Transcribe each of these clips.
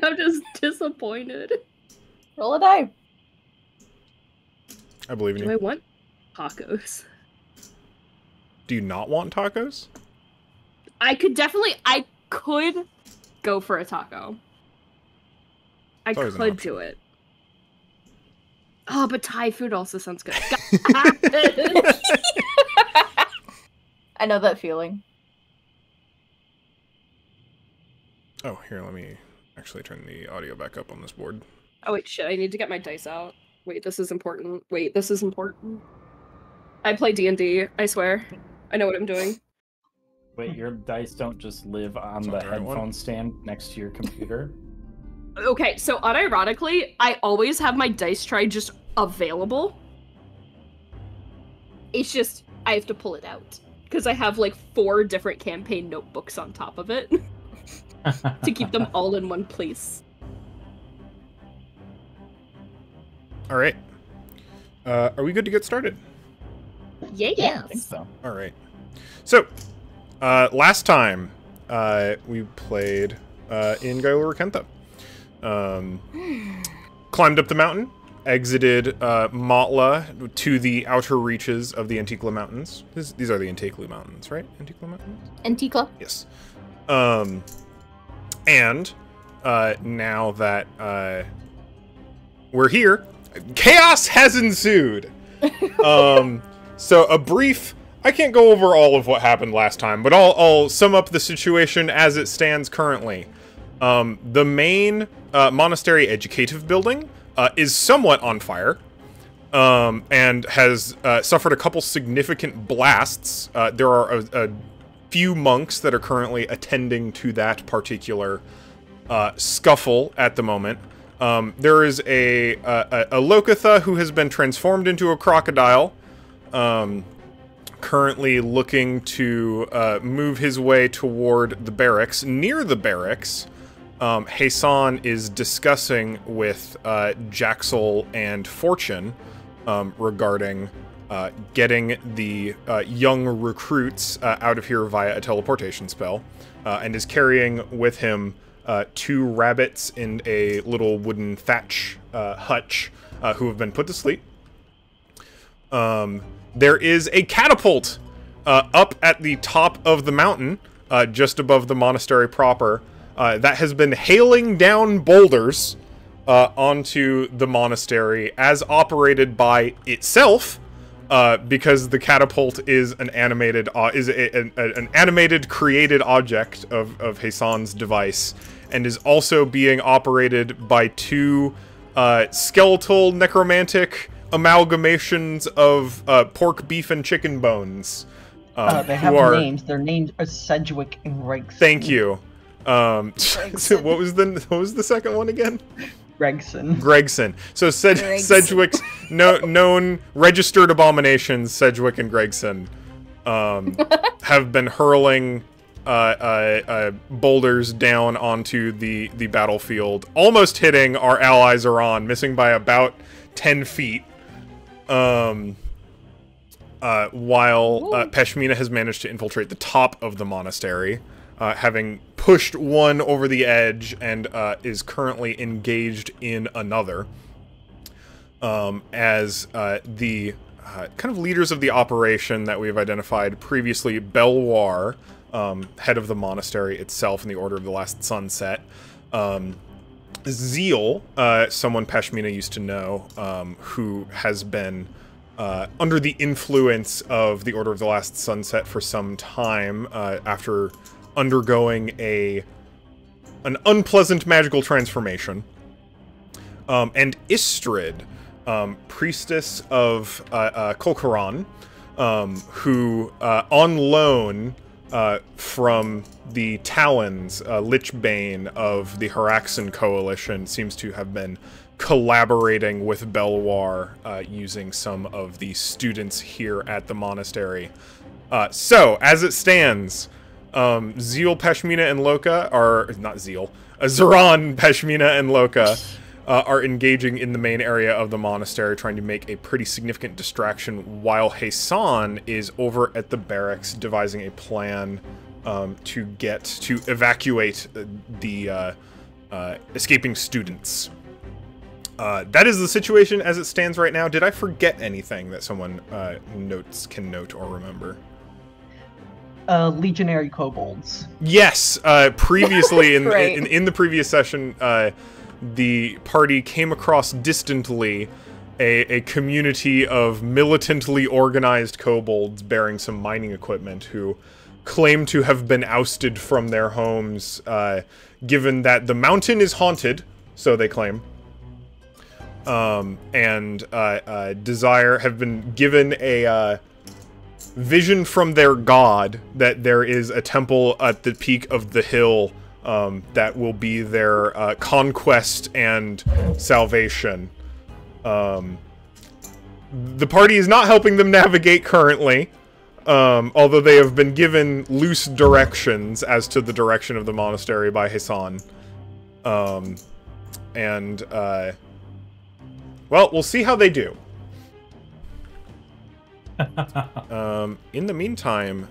I'm just disappointed. Roll a die. I believe in Do you. I want tacos? Do you not want tacos? I could go for a taco. I always an could option. do it. Oh, but Thai food also sounds good. I know that feeling. Oh, here, let me actually turn the audio back up on this board. Oh wait, shit, I need to get my dice out. Wait, this is important. Wait, this is important. I play D&D, I swear. I know what I'm doing. Wait, your dice don't just live on the headphone stand next to your computer? Okay, so unironically, I always have my dice tray just available. It's just, I have to pull it out. Because I have like 4 different campaign notebooks on top of it. To keep them all in one place. Alright. Are we good to get started? Yeah. I think so. Alright. So, last time, we played in Gaiul Rackentha. Climbed up the mountain, exited Matla to the outer reaches of the Antikla Mountains. These are the Antikla Mountains, right? Antikla Mountains? Antikla? Yes. And now that we're here, chaos has ensued. So a brief... I can't go over all of what happened last time, but I'll sum up the situation as it stands currently. The main monastery educative building is somewhat on fire, and has suffered a couple significant blasts. There are a few monks that are currently attending to that particular scuffle at the moment. There is a Rackentha who has been transformed into a crocodile, currently looking to move his way toward the barracks. Near the barracks, Hassan is discussing with Jaxel and Fortune regarding getting the young recruits out of here via a teleportation spell, and is carrying with him 2 rabbits in a little wooden thatch hutch who have been put to sleep. There is a catapult up at the top of the mountain, just above the monastery proper, that has been hailing down boulders onto the monastery, as operated by itself, because the catapult is an animated an animated created object of Hassan's device, and is also being operated by 2 skeletal necromantic amalgamations of pork, beef, and chicken bones. They have names. Their names are Sedgwick and Gregson. Thank you. So what was the second one again? Gregson. So Sedgwick's known registered abominations, Sedgwick and Gregson, have been hurling boulders down onto the battlefield, almost hitting our ally Zoran, missing by about 10 feet. While Peshmina has managed to infiltrate the top of the monastery, having pushed one over the edge, and is currently engaged in another. As the kind of leaders of the operation that we've identified previously, Belwar, head of the monastery itself in the Order of the Last Sunset, Zeal, someone Peshmina used to know, who has been under the influence of the Order of the Last Sunset for some time, after undergoing an unpleasant magical transformation. And Istrid, priestess of Kolkaran, who, on loan from the Talons, Lichbane of the Haraxan Coalition, seems to have been collaborating with Belwar, using some of the students here at the monastery. So, as it stands, Zeal, Peshmina, and Loka are... not Zeal. Zoran, Peshmina, and Loka are engaging in the main area of the monastery, trying to make a pretty significant distraction, while Hassan is over at the barracks devising a plan to evacuate the escaping students. That is the situation as it stands right now. Did I forget anything that someone can note or remember? Legionary kobolds. Yes. Previously, Right. in the previous session, the party came across distantly a community of militantly organized kobolds bearing some mining equipment who claim to have been ousted from their homes, given that the mountain is haunted, so they claim, and have been given a vision from their god that there is a temple at the peak of the hill that will be their conquest and salvation. The party is not helping them navigate currently, although they have been given loose directions as to the direction of the monastery by Hassan. Well, we'll see how they do. In the meantime,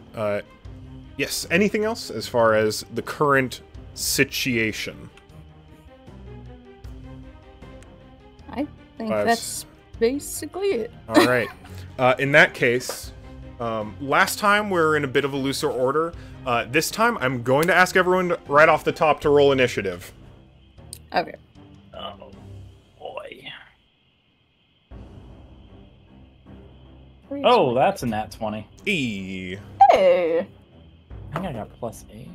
yes, anything else as far as the current situation? I think that's basically it. All right. In that case, last time we were in a bit of a looser order. This time, I'm going to ask everyone right off the top to roll initiative. Okay. Oh, boy. Oh, that's a nat 20. E. Hey. I think I got +8.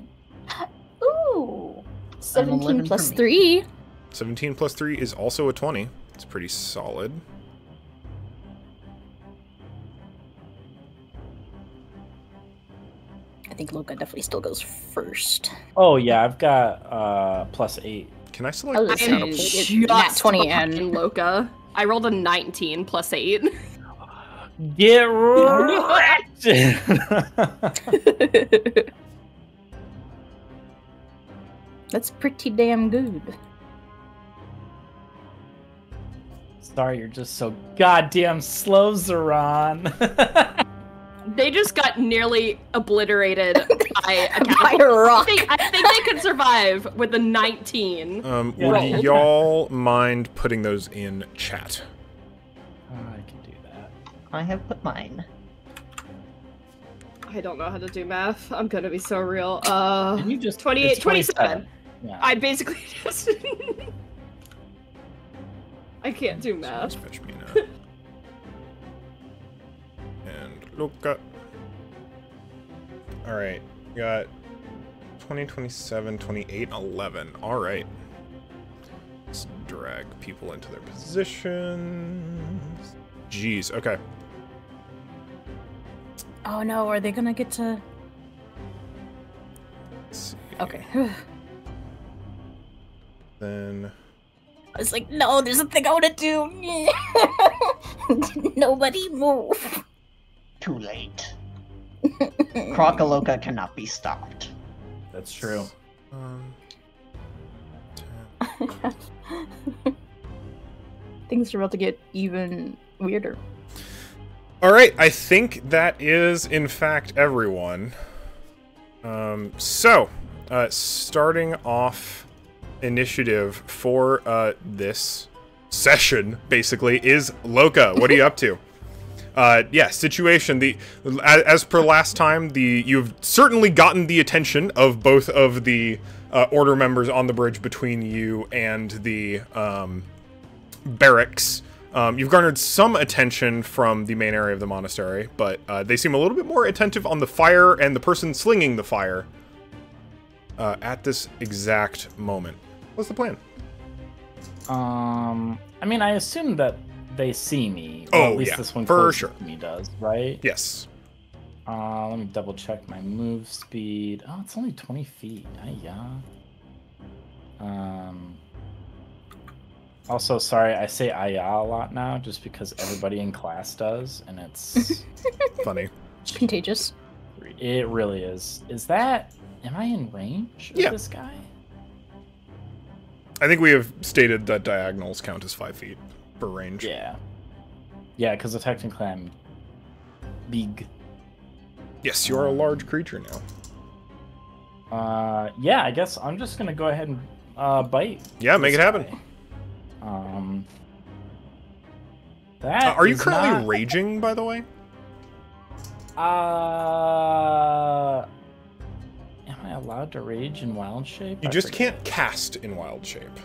Ooh. 17 11 plus for me. 3. 17 plus 3 is also a 20. It's pretty solid. I think Luca definitely still goes first. Oh, yeah, I've got +8. Can I I select was the saying, catapult? it's Just nat 20 behind and Loka. I rolled a 19 plus 8. Get wrecked! That's pretty damn good. Sorry, you're just so goddamn slow, Zeron. They just got nearly obliterated by a By catapult. a rock. I think they could survive with a 19. Would Roll. y'all mind putting those in chat? I can do that. I have put mine. I don't know how to do math. I'm gonna be so real. Can you just 28, it's 27. Yeah. I basically just... I can't do math. Fetch me now. And Luca. Alright, we got 20, 27, 28, 11. Alright. Let's drag people into their positions. Jeez, okay. Oh no, are they gonna get to... Let's see. Okay. Then... I was like, no, there's a thing I want to do. Nobody move. Too late. Crocoloca cannot be stopped. That's true. 10. Things are about to get even weirder. Alright, I think that is, in fact, everyone. Starting off initiative for this session, basically, is Loka. What are you up to? Yeah, situation. As per last time, you've certainly gotten the attention of both of the order members on the bridge between you and the barracks. You've garnered some attention from the main area of the monastery, but they seem a little bit more attentive on the fire and the person slinging the fire at this exact moment. What's the plan? I mean, I assume that they see me. Oh, Well, at least yeah, this one for closest sure. to me does, right? Yes. Let me double check my move speed. Oh, it's only 20 feet. Yeah. Also, sorry, I say "aya" a lot now, just because everybody in class does, and it's Funny. Contagious. it really is. Is that? Am I in range of Yeah. this guy? I think we have stated that diagonals count as 5 feet per range. Yeah. Yeah, because technically I'm big. Yes, you are a large creature now. Yeah, I guess I'm just gonna go ahead and bite. Yeah, make it happen. That are you currently raging, by the way? Am I allowed to rage in wild shape? You just can't cast in wild shape.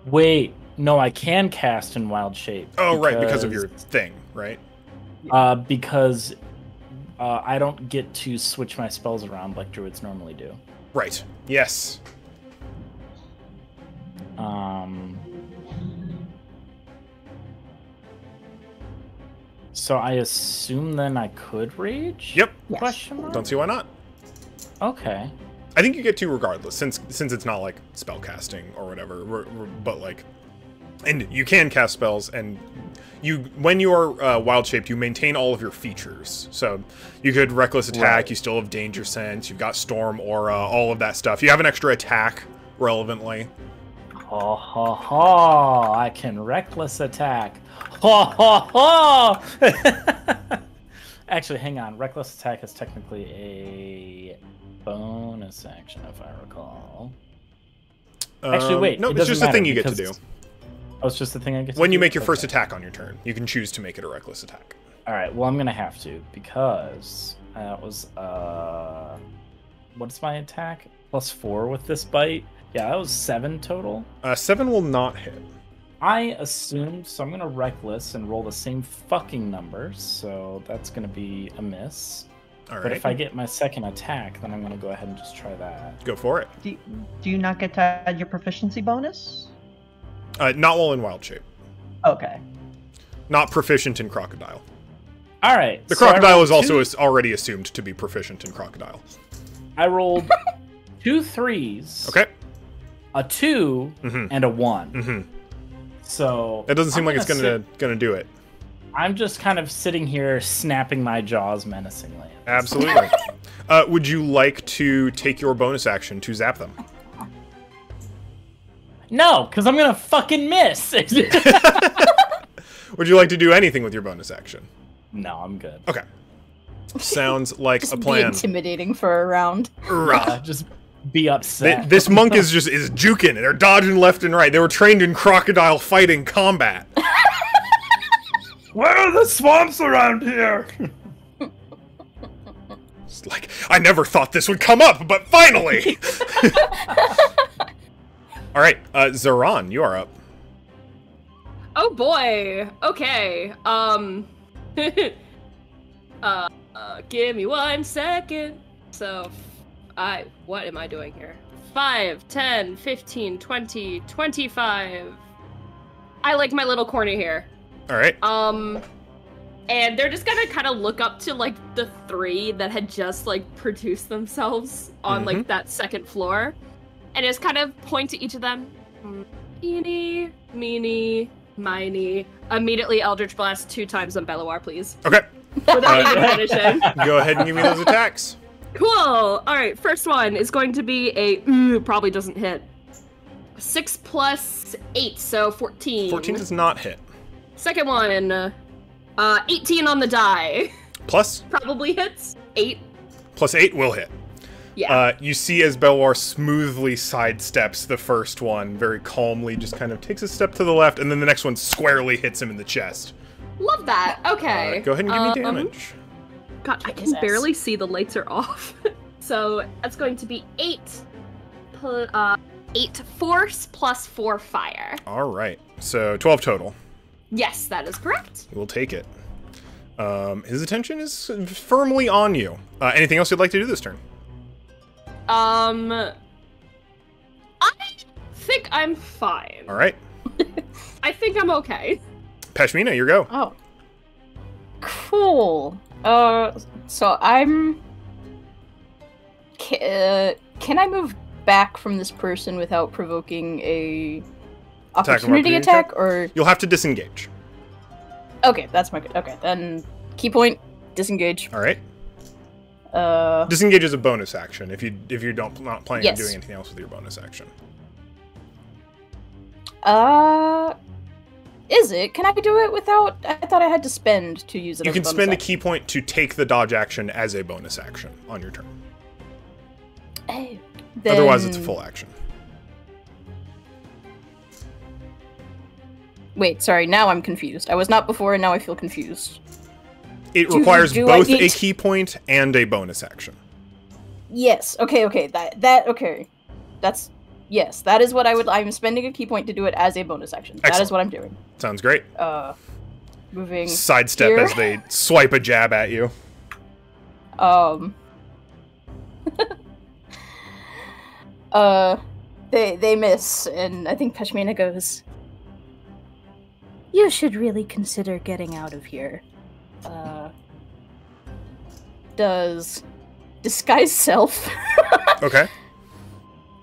Wait, no, I can cast in wild shape. Oh, right, because of your thing, right? Because I don't get to switch my spells around like druids normally do. Right. Yes. So I assume then I could rage? Yep. Yes. Question mark? Don't see why not. Okay. I think you get to regardless, since it's not like spell casting or whatever, but like, and you can cast spells, and when you are wild shaped, you maintain all of your features. So you could reckless attack, right. You still have danger sense, you've got storm aura, all of that stuff. You have an extra attack relevantly. Ha ha ha! I can reckless attack. Ha ha ha! Actually, hang on. Reckless attack is technically a bonus action, if I recall. Actually, wait. No, it's just a thing you get to do. Oh, it's just the thing I get to do? When you make your first attack on your turn, you can choose to make it a reckless attack. Alright, well, I'm going to have to, because that was, what's my attack? +4 with this bite? Yeah, that was 7 total. 7 will not hit. I assumed, so I'm going to reckless and roll the same fucking numbers, so that's going to be a miss. All right. But if I get my second attack, then I'm going to go ahead and just try that. Go for it. Do you not get to add your proficiency bonus? Not while in wild shape. Okay. Not proficient in crocodile. All right. The crocodile is also already assumed to be proficient in crocodile. I rolled 2 3s. Okay. A 2 and a 1. Mm-hmm. So that doesn't seem like it's gonna do it. I'm just kind of sitting here snapping my jaws menacingly. Absolutely. Would you like to take your bonus action to zap them? No, because I'm gonna fucking miss. Would you like to do anything with your bonus action? No, I'm good. Okay. Sounds like just a plan. Be intimidating for a round. Just be upset. This monk is juking. They're dodging left and right. They were trained in crocodile fighting combat. Where are the swamps around here? It's like, I never thought this would come up, but finally! Alright, Zaran, you are up. Oh boy. Okay. Give me 1 second. So, what am I doing here? 5, 10, 15, 20, 25. I like my little corner here. Alright. And they're just gonna kind of look up to, like, the 3 that had just, like, produced themselves on, like, that second floor. And just kind of point to each of them. Eeny, meeny, miny. Immediately Eldritch Blast 2 times on Belloir, please. Okay. Without even finishing. Go ahead and give me those attacks. Cool! Alright, first one is going to be a... probably doesn't hit. 6 plus 8, so 14. 14 does not hit. Second one, 18 on the die. Plus? Probably hits. 8. Plus 8 will hit. Yeah. You see as Belwar smoothly sidesteps the first one, very calmly, just kind of takes a step to the left, and then the next one squarely hits him in the chest. Love that. Okay. Go ahead and give me damage. God, I can barely see. The lights are off. So that's going to be 8 force plus 4 fire. All right. So 12 total. Yes, that is correct. We'll take it. His attention is firmly on you. Anything else you'd like to do this turn? I think I'm fine. All right. I think I'm okay. Pashmina, your go. Oh. Cool. So I'm... Can I move back from this person without provoking a opportunity attack, or... You'll have to disengage. Okay, that's my... Okay, then key point, disengage. All right. Disengage is a bonus action if you not planning on doing anything else with your bonus action. Is it? Can I do it without... I thought I had to spend to use it. You can spend a key point to take the dodge action as a bonus action on your turn. Then... Otherwise, it's a full action. Wait, sorry, now I'm confused. I was not before, and now I feel confused. It requires both a key point and a bonus action. Yes, okay, okay. Yes, that is what I'm spending a key point to do it as a bonus action. Excellent. That is what I'm doing. Sounds great. Moving sidestep here. As they swipe a jab at you. They miss, and I think Pashmina goes, "You should really consider getting out of here." Does disguise self. Okay.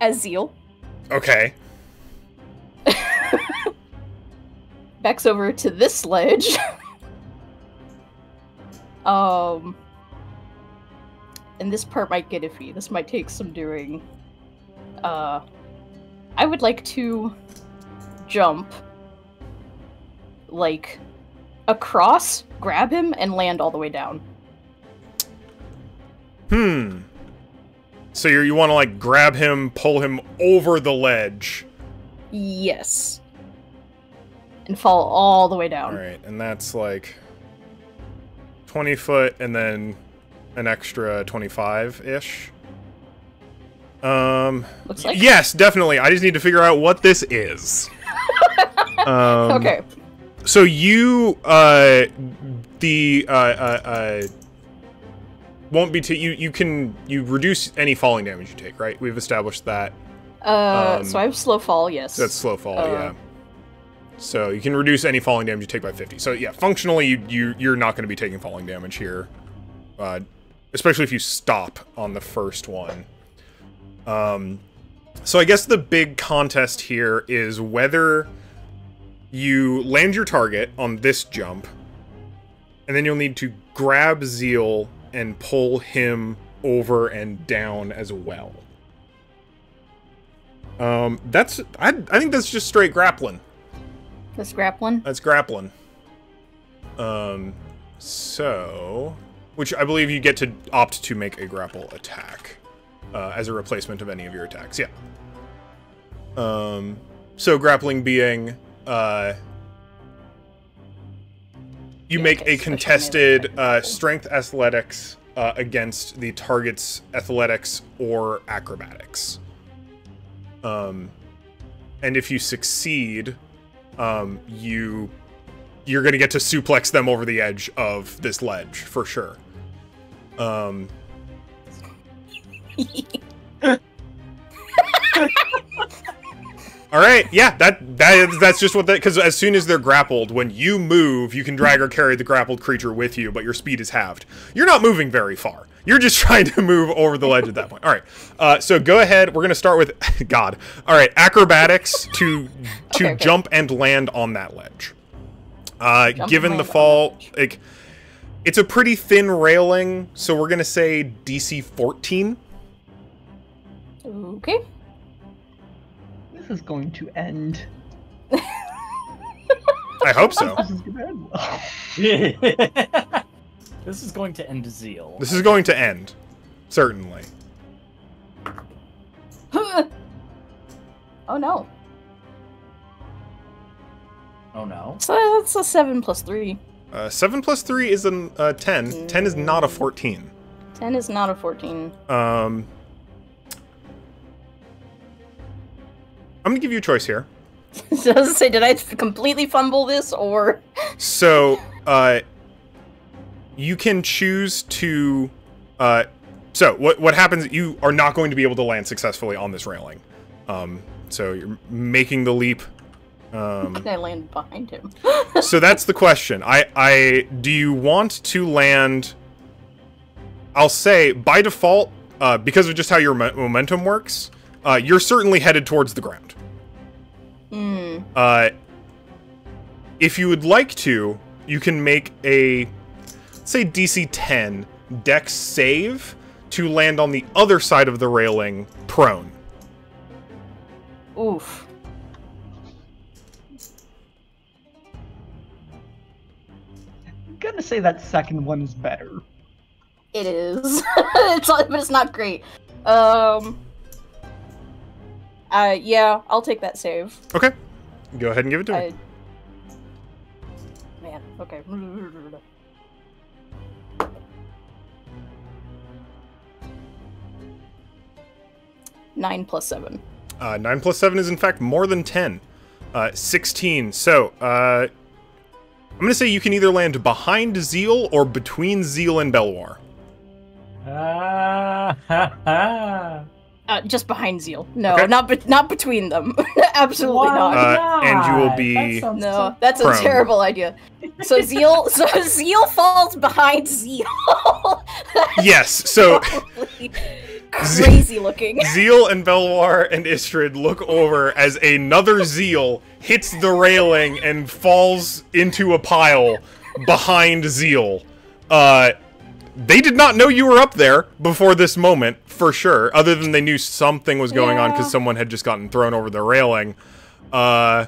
As Zeal. Okay. Backs over to this ledge. And this part might get iffy. This might take some doing. I would like to jump, like, across, grab him, and land all the way down. So you want to, like, grab him, pull him over the ledge. Yes. And fall all the way down. Alright, and that's, like, 20 foot, and then an extra 25-ish. Looks like yes, definitely. I just need to figure out what this is. Okay. So you, won't be you reduce any falling damage you take, right? We've established that. So I have slow fall, yes. That's slow fall, yeah. So you can reduce any falling damage you take by 50. So yeah, functionally you're not going to be taking falling damage here, especially if you stop on the first one. So I guess the big contest here is whether you land your target on this jump, and then you'll need to grab Zeal and pull him over and down as well. I think that's just straight grappling. That's grappling? That's grappling. So, which I believe you get to opt to make a grapple attack as a replacement of any of your attacks. Yeah. So grappling being you make a contested strength athletics against the target's athletics or acrobatics. And if you succeed, you're going to get to suplex them over the edge of this ledge for sure. All right, yeah, that's just what that, because as soon as they're grappled, when you move, you can drag or carry the grappled creature with you, but your speed is halved. You're not moving very far. You're just trying to move over the ledge at that point. All right, so go ahead. We're gonna start with God. All right, acrobatics to okay. Jump and land on that ledge. Given the fall, like, it's a pretty thin railing, so we're gonna say DC 14. Okay. This is going to end. I hope so. This is going to end well. This is going to end Zeal. This is going to end. Certainly. Oh no. Oh no. So that's a 7 plus 3. 7 plus 3 is a 10. 10 is not a 14. 10 is not a 14. I'm gonna give you a choice here. Does it say, did I completely fumble this, or? So, you can choose to, so what happens, you are not going to be able to land successfully on this railing. So you're making the leap. Can I land behind him? So that's the question. Do you want to land, I'll say, by default, because of just how your momentum works, you're certainly headed towards the ground. If you would like to, you can make a, say, DC 10 Dex save to land on the other side of the railing, prone. Oof. I'm gonna say that second one is better. It is. But it's not great. Yeah, I'll take that save. Okay. Go ahead and give it to me. Okay. 9 plus 7. 9 plus 7 is in fact more than 10. 16. So, I'm gonna say you can either land behind Zeal or between Zeal and Belwar. Just behind Zeal. No, Okay. not between them. Absolutely not. And you will be No, that's prone. a terrible idea. So Zeal falls behind Zeal. Yes, so Probably crazy looking. Zeal and Belwar and Istrid look over as another Zeal hits the railing and falls into a pile behind Zeal. They did not know you were up there before this moment, for sure, other than they knew something was going on because someone had just gotten thrown over the railing. They're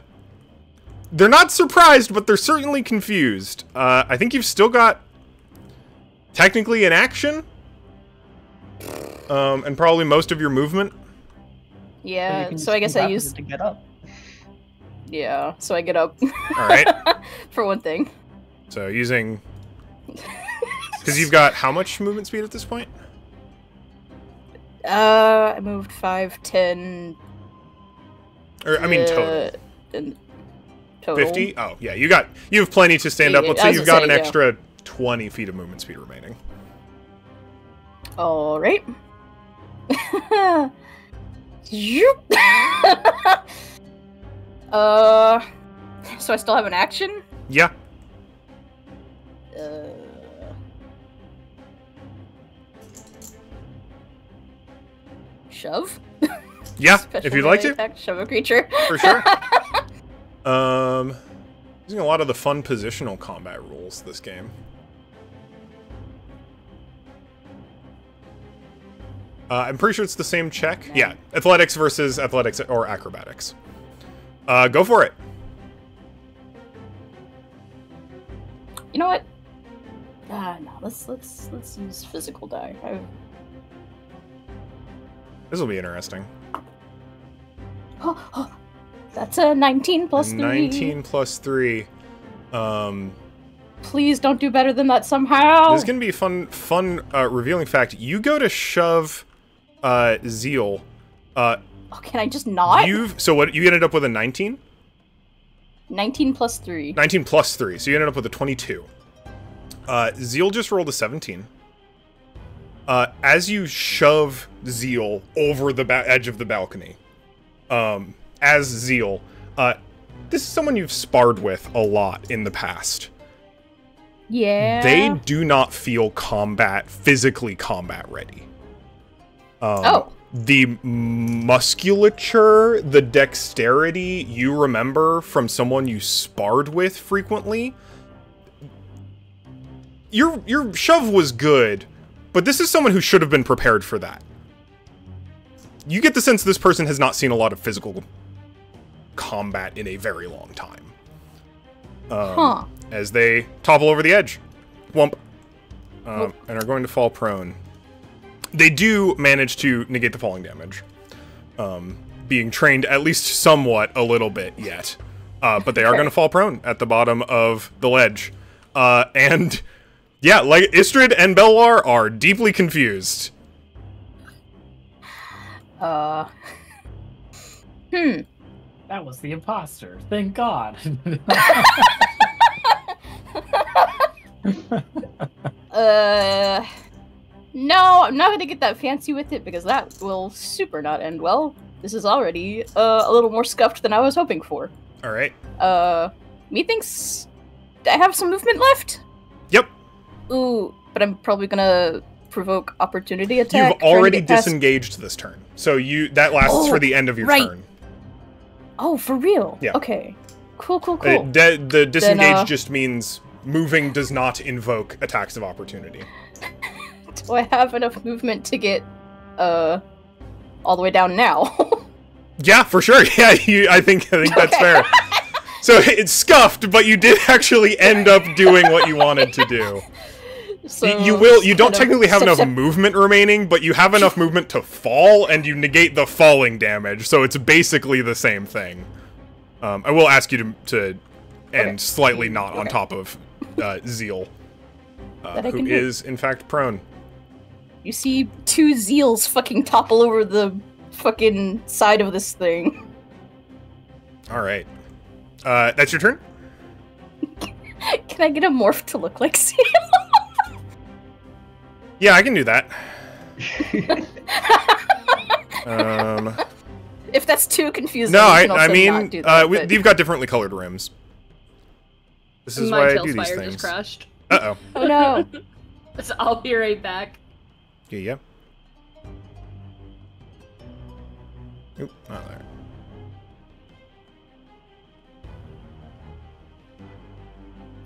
not surprised, but they're certainly confused. I think you've still got, technically, an action, and probably most of your movement. Yeah, so I guess I use... to get up. Yeah, so I get up. Alright. For one thing. So using... Because you've got how much movement speed at this point? I moved 5, 10... Or, I mean, total. Total. 50? Oh, yeah, you have plenty to stand up. Let's say you've got an extra 20 feet of movement speed remaining. Alright. So I still have an action? Yeah. Shove? Yeah, Special if you'd like melee to. attack, shove a creature. For sure. Using a lot of the fun positional combat rules this game. I'm pretty sure it's the same check. Yeah, athletics versus athletics or acrobatics. Go for it. You know what? No, let's use physical die. This will be interesting. That's a 19 plus 3. 19 plus 3. Please don't do better than that somehow. This is gonna be a fun revealing fact. You go to shove Zeal. Oh, can I just not? So what, you ended up with a 19? 19 plus 3. 19 plus 3, so you ended up with a 22. Zeal just rolled a 17. As you shove Zeal over the edge of the balcony, as Zeal, this is someone you've sparred with a lot in the past. Yeah. They do not feel physically combat ready. The musculature, the dexterity you remember from someone you sparred with frequently. Your shove was good, but this is someone who should have been prepared for that. You get the sense this person has not seen a lot of physical combat in a very long time. As they topple over the edge. Whomp. And are going to fall prone. They do manage to negate the falling damage. Being trained at least somewhat a little bit yet. But they are going to fall prone at the bottom of the ledge. And yeah, like Istrid and Belwar are deeply confused. That was the imposter. Thank God. No, I'm not gonna get that fancy with it because that will super not end well. This is already a little more scuffed than I was hoping for. Alright. Methinks I have some movement left? Yep. Ooh, but I'm probably gonna provoke opportunity attack. You've already disengaged this turn. So that lasts for the end of your turn. Oh, for real? Yeah. Okay. Cool. The disengage just means moving does not invoke attacks of opportunity. Do I have enough movement to get all the way down now? Yeah, for sure. Yeah, I think that's fair. So it's scuffed, but you did actually end up doing what you wanted to do. So You don't technically have enough movement remaining, but you have enough movement to fall, and you negate the falling damage, so it's basically the same thing. I will ask you to end slightly not on top of Zeal, That I who can do. is in fact prone. You see 2 Zeals fucking topple over the fucking side of this thing. All right, that's your turn. Can I get a morph to look like Zeal? Yeah, I can do that. If that's too confusing, No, you can also I mean, not do that, but- you've got differently colored rims. This is why I do these Tailspire things. just crashed. Uh-oh. Oh no. So I'll be right back. Yeah. Oop, not there.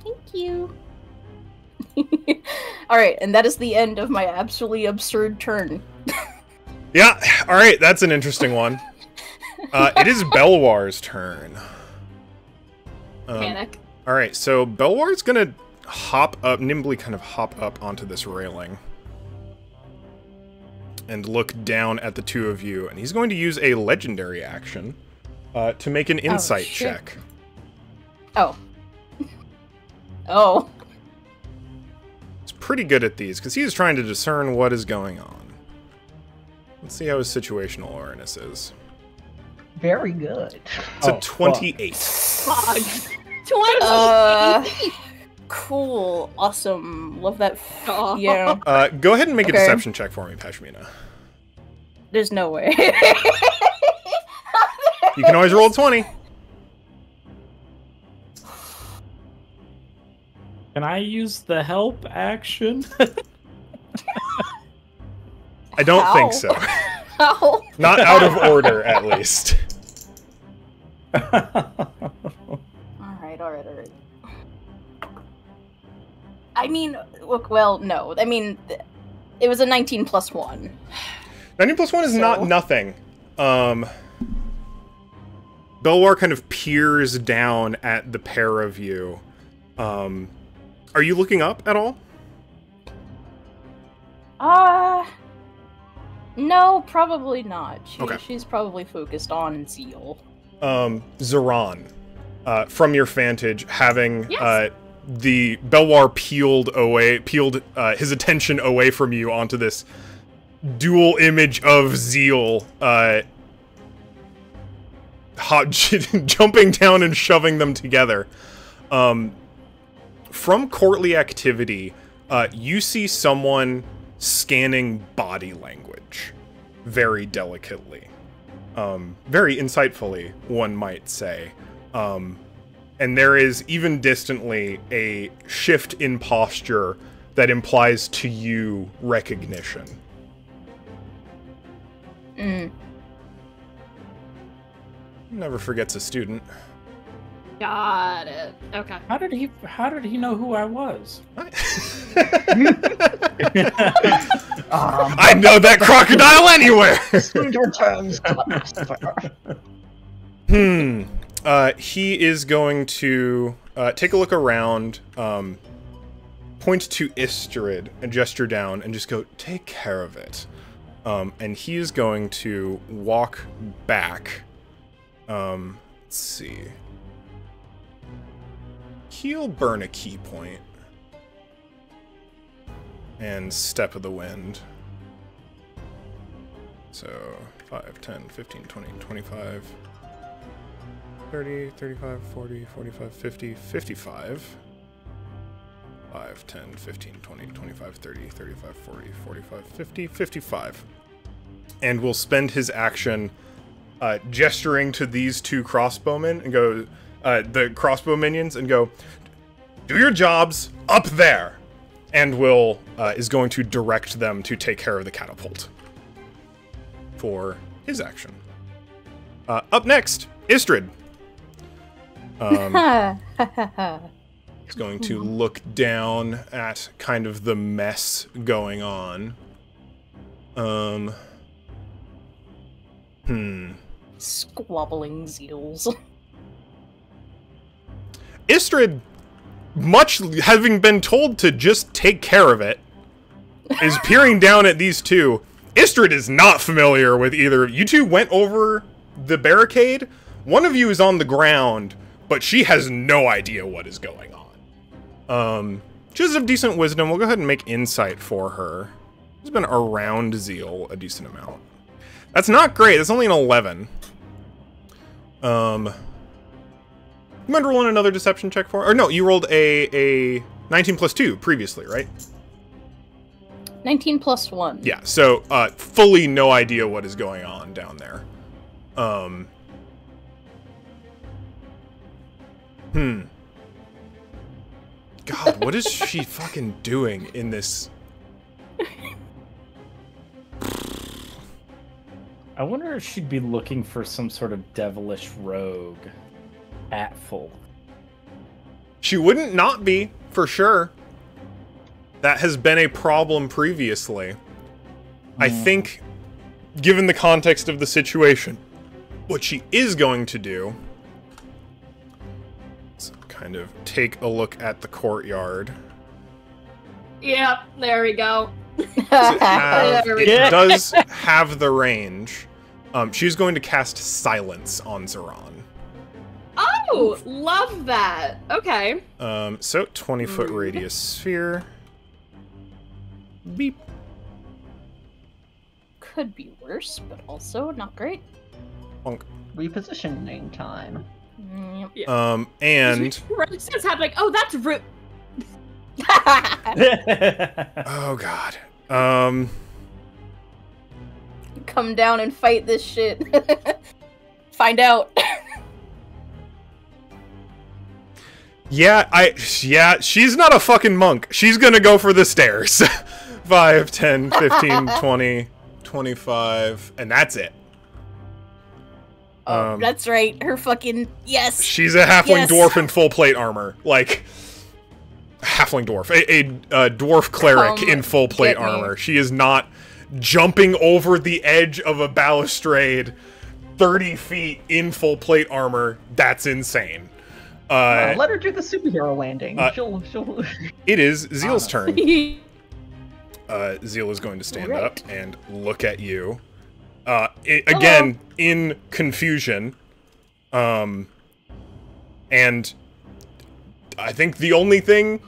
Thank you. Alright, and that is the end of my absolutely absurd turn. Yeah, alright, that's an interesting one. It is Belwar's turn. Panic. Alright, so Belwar's gonna nimbly kind of hop up onto this railing. And look down at the two of you, and he's going to use a legendary action to make an insight check. Oh. Oh. He's pretty good at these, because he's trying to discern what is going on. Let's see how his situational awareness is. Very good. It's a 28. Fuck. 20! Cool. Awesome. Love that. Aw. Yeah. Go ahead and make a Okay. deception check for me, Pashmina. There's no way. You can always roll a 20. Can I use the help action? I don't How? think so. How? Not out of order, at least. Alright. I mean, look, well, no. I mean, it was a 19 plus 1. 19 plus 1 is not nothing. Belwar kind of peers down at the pair of you. Are you looking up at all? No, probably not. Okay. She's probably focused on Zeal. Zoran, from your vantage, having Yes. the Belwar peeled his attention away from you onto this dual image of Zeal, jumping down and shoving them together. From courtly activity, you see someone scanning body language very delicately. Very insightfully, one might say. And there is, even distantly, a shift in posture that implies to you recognition. Never forgets a student. Got it. Okay. How did he know who I was? I know that crocodile anywhere! Soon returns to the master. He is going to take a look around, point to Istrid and gesture down and just go, take care of it. And he is going to walk back. Let's see. He'll burn a key point. And Step of the Wind. So, 5, 10, 15, 20, 25, 30, 35, 40, 45, 50, 55. 5, 10, 15, 20, 25, 30, 35, 40, 45, 50, 55. And will spend his action gesturing to these two crossbowmen and go, the crossbow minions, and go, do your jobs up there! And will, is going to direct them to take care of the catapult. For his action. Up next, Istrid. He's going to look down at kind of the mess going on. Squabbling Zeals. Istrid, much having been told to just take care of it, is peering down at these two. Istrid is not familiar with either. You two went over the barricade. One of you is on the ground, but she has no idea what is going on. She does have decent wisdom. We'll go ahead and make insight for her. She's been around Zeal a decent amount. That's not great. That's only an 11. You mind rolling another deception check for her? Or no, you rolled a 19 plus 2 previously, right? 19 plus 1. Yeah, so fully no idea what is going on down there. God, what is she fucking doing in this? I wonder if she'd be looking for some sort of devilish rogue at full. She wouldn't not be, for sure. That has been a problem previously. I think, given the context of the situation, what she is going to do is kind of take a look at the courtyard. Yep, there we go. It does have the range. She's going to cast Silence on Zeron. Oh, love that. Okay. So 20-foot radius sphere. Beep. Could be worse, but also not great. Bonk. Repositioning time. Yeah. And It's happening. Oh, that's rude. oh god. Come down and fight this shit. Find out. Yeah, she's not a fucking monk. She's gonna go for the stairs. 5, 10, 15, 20, 25, and that's it. That's right. Her fucking yes. She's a halfling dwarf in full plate armor. Like halfling dwarf. A dwarf cleric in full plate armor. She is not jumping over the edge of a balustrade 30 feet in full plate armor. That's insane. Let her do the superhero landing. She'll... It is Zeal's turn. Zeal is going to stand up and look at you. Again, in confusion. And I think the only thing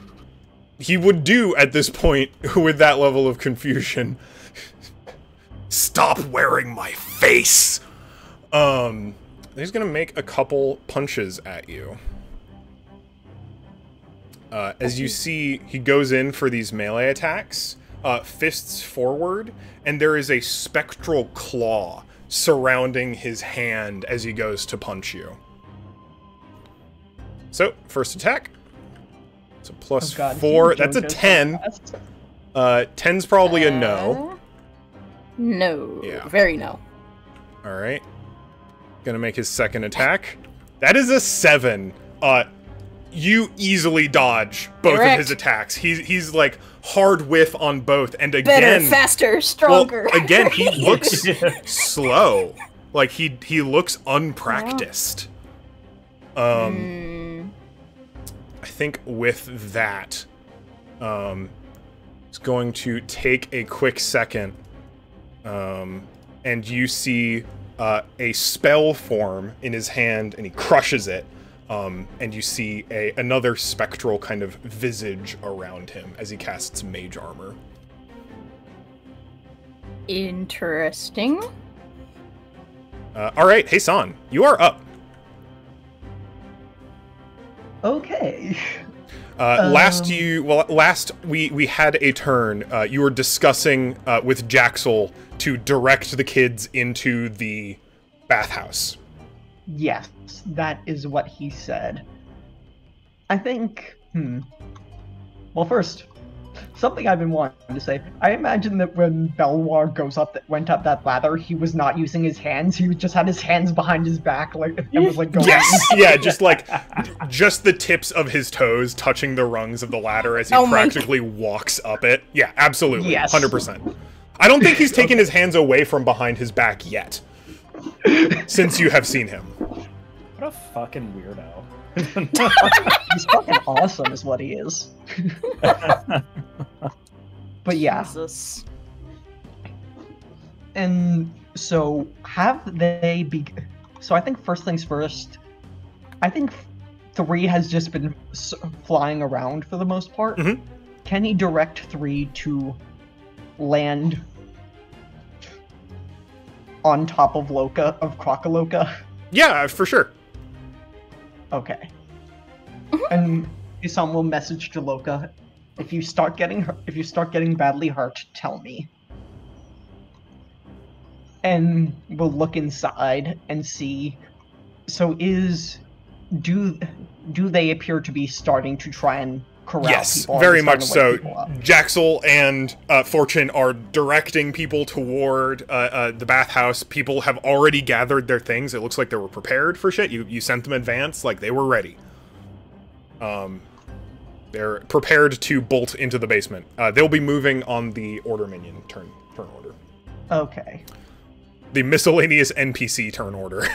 he would do at this point with that level of confusion... Stop wearing my face! He's gonna make a couple punches at you. As you see, he goes in for these melee attacks, fists forward, and there is a spectral claw surrounding his hand as he goes to punch you. So, first attack. So plus 4, that's a 10. 10's probably a no. No. Yeah. Very no. Alright. Gonna make his second attack. That is a 7. You easily dodge both of his attacks. He's like hard whiff on both, and again, better, faster, stronger. Well, again, he looks slow. Like he looks unpracticed. I think with that, he's going to take a quick second, and you see a spell form in his hand, and he crushes it. And you see another spectral kind of visage around him as he casts mage armor. Interesting. All right, Hassan, you are up. Okay. Last we had a turn. You were discussing with Jaxel to direct the kids into the bathhouse. Yes, that is what he said. I think, Well, first, something I've been wanting to say. I imagine that when Belwar went up that ladder, he was not using his hands. He just had his hands behind his back, like, and was like going. Yes, yeah, just the tips of his toes touching the rungs of the ladder as he practically walks up it. Yeah, absolutely, yes. 100%. I don't think he's taken his hands away from behind his back yet. Since you have seen him. What a fucking weirdo. He's fucking awesome is what he is. But yeah. Jesus. And so have they be... So I think first things first, I think 3 has just been flying around for the most part. Mm-hmm. Can he direct 3 to land on top of Crocoloca? Yeah, for sure. Okay. And Isan will message to Loka. If you start getting badly hurt, tell me. And we'll look inside and see. So do they appear to be starting to try and corral yes, people? Very much so. Jaxel and Fortune are directing people toward the bathhouse. People have already gathered their things. It looks like they were prepared for shit. You sent them advance, like they were ready. They're prepared to bolt into the basement. They'll be moving on the order minion turn order. Okay. The miscellaneous NPC turn order.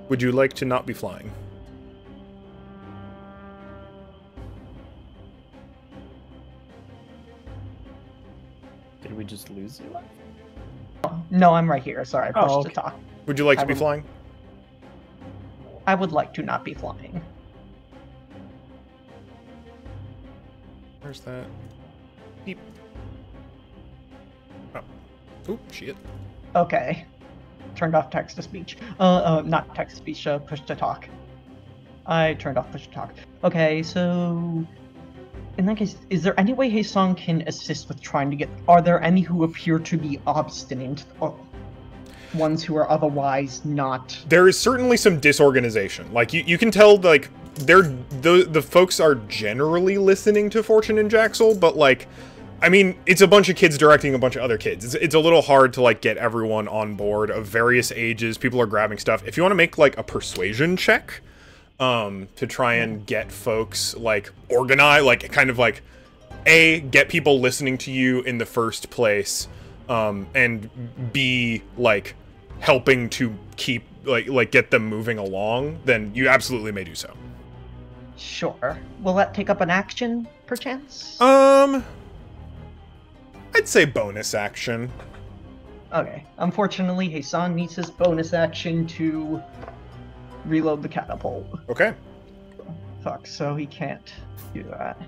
Would you like to not be flying? Did we just lose you? No, I'm right here. Sorry, I pushed okay. to talk. Would you like to be flying? I would like to not be flying. Where's that? Beep. Oh. Oop, shit. Okay. Turned off text-to-speech. Not text-to-speech, push-to-talk. I turned off push-to-talk. Okay, so... In that case, is there any way Haesong can assist with trying to get... Are there any who appear to be obstinate? Or ones who are otherwise not... There is certainly some disorganization. Like, you can tell, like, the folks are generally listening to Fortune and Jaxel, but, like... I mean, it's a bunch of kids directing a bunch of other kids. It's a little hard to, like, get everyone on board of various ages. People are grabbing stuff. If you want to make, like, a persuasion check to try and get folks, like, organized, like, kind of, like, A, get people listening to you in the first place, and B, like, helping to keep, like get them moving along, then you absolutely may do so. Sure. Will that take up an action, perchance? I'd say bonus action. Okay. Unfortunately, Haesong needs his bonus action to reload the catapult. Okay. Fuck, so he can't do that.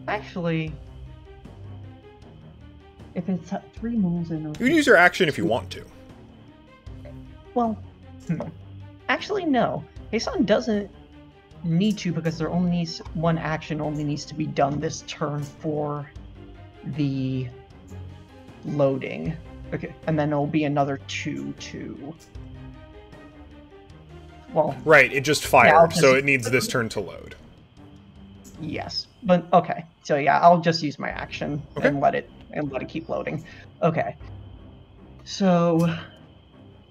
Actually, if it's 3 moves in... You can use your action if you want to. Well, actually, no. Haesong doesn't need to because there only needs... One action only needs to be done this turn for... the loading. Okay, and then it'll be another 2 to... Well... Right, it just fired, yeah, so it needs this turn to load. Yes, but okay. So yeah, I'll just use my action okay. and let it keep loading. Okay. So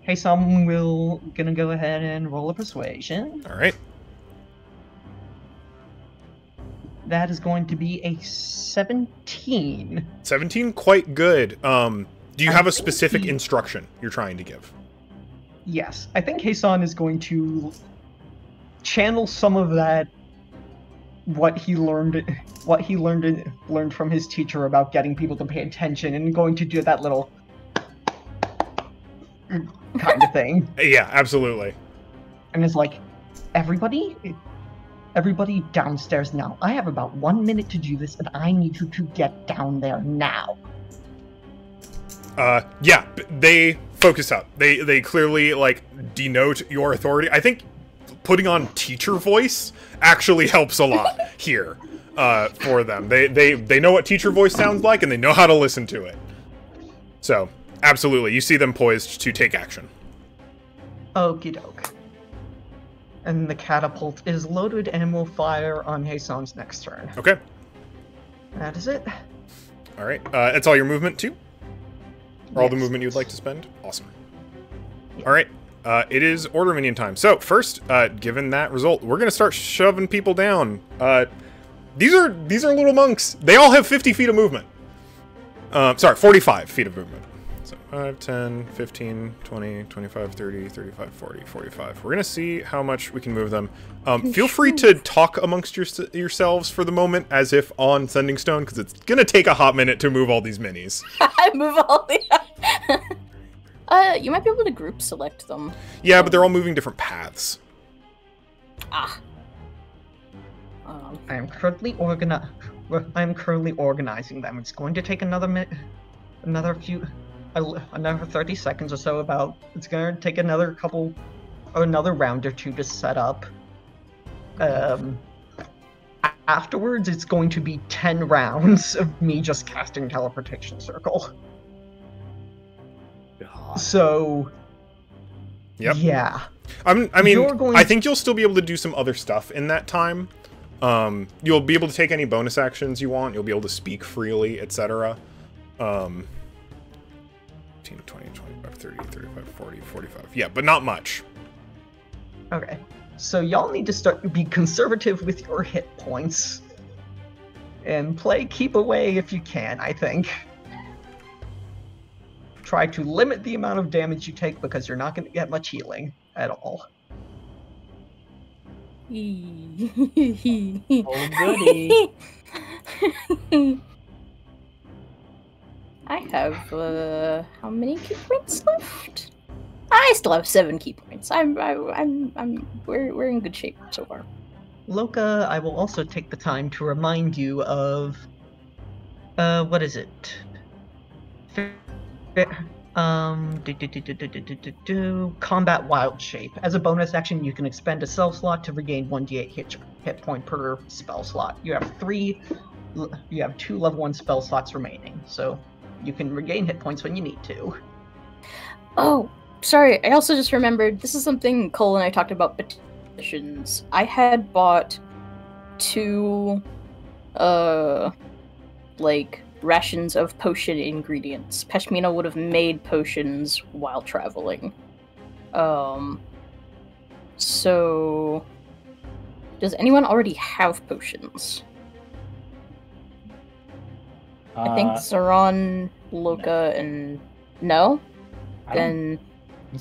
Haesong gonna go ahead and roll a persuasion. All right. That is going to be a 17. 17, quite good. Do you have a specific instruction you're trying to give? Yes, I think Haesong is going to channel some of that what he learned from his teacher about getting people to pay attention, and going to do that little kind of thing. Yeah, absolutely. And it's like, everybody downstairs now. I have about 1 minute to do this, and I need you to get down there now. Yeah, they focus up. They clearly, like, denote your authority. I think putting on teacher voice actually helps a lot here for them. They know what teacher voice sounds like, and they know how to listen to it. So, absolutely, you see them poised to take action. Okie doke. And the catapult is loaded and will fire on Haesong's next turn. Okay. That is it. All right. That's all your movement, too? Or all the Yes. movement you'd like to spend? Awesome. Yeah. All right. It is order minion time. So, first, given that result, we're going to start shoving people down. These are little monks. They all have 50 feet of movement. Sorry, 45 feet of movement. So 5, 10, 15, 20, 25, 30, 35, 40, 45. We're going to see how much we can move them. Feel free to talk amongst yourselves for the moment as if on Sending Stone, because it's going to take a hot minute to move all these minis. Move all the... you might be able to group select them. Yeah, but they're all moving different paths. Ah. I am currently organizing them. It's going to take another 30 seconds or so. It's going to take another round or two to set up. Afterwards, it's going to be 10 rounds of me just casting Teleportation Circle. God. So, yep. Yeah. I think you'll still be able to do some other stuff in that time. You'll be able to take any bonus actions you want. You'll be able to speak freely, etc. 15, 20, 25, 30, 35, 40, 45. Yeah, but not much. Okay. So y'all need to be conservative with your hit points. And keep away if you can, I think. Try to limit the amount of damage you take because you're not going to get much healing at all. Oh, goody. I have, how many key points left? I still have 7 key points. We're in good shape so far. Loka, I will also take the time to remind you of, what is it? Combat Wild Shape. As a bonus action, you can expend a spell slot to regain 1d8 hit point per spell slot. You have 2 level 1 spell slots remaining, so you can regain hit points when you need to. Oh, sorry, I also just remembered, this is something Cole and I talked about petitions. I had bought 2, rations of potion ingredients. Peshmina would have made potions while traveling. So... Does anyone already have potions? I think Zaron, Loka, and... No? Then...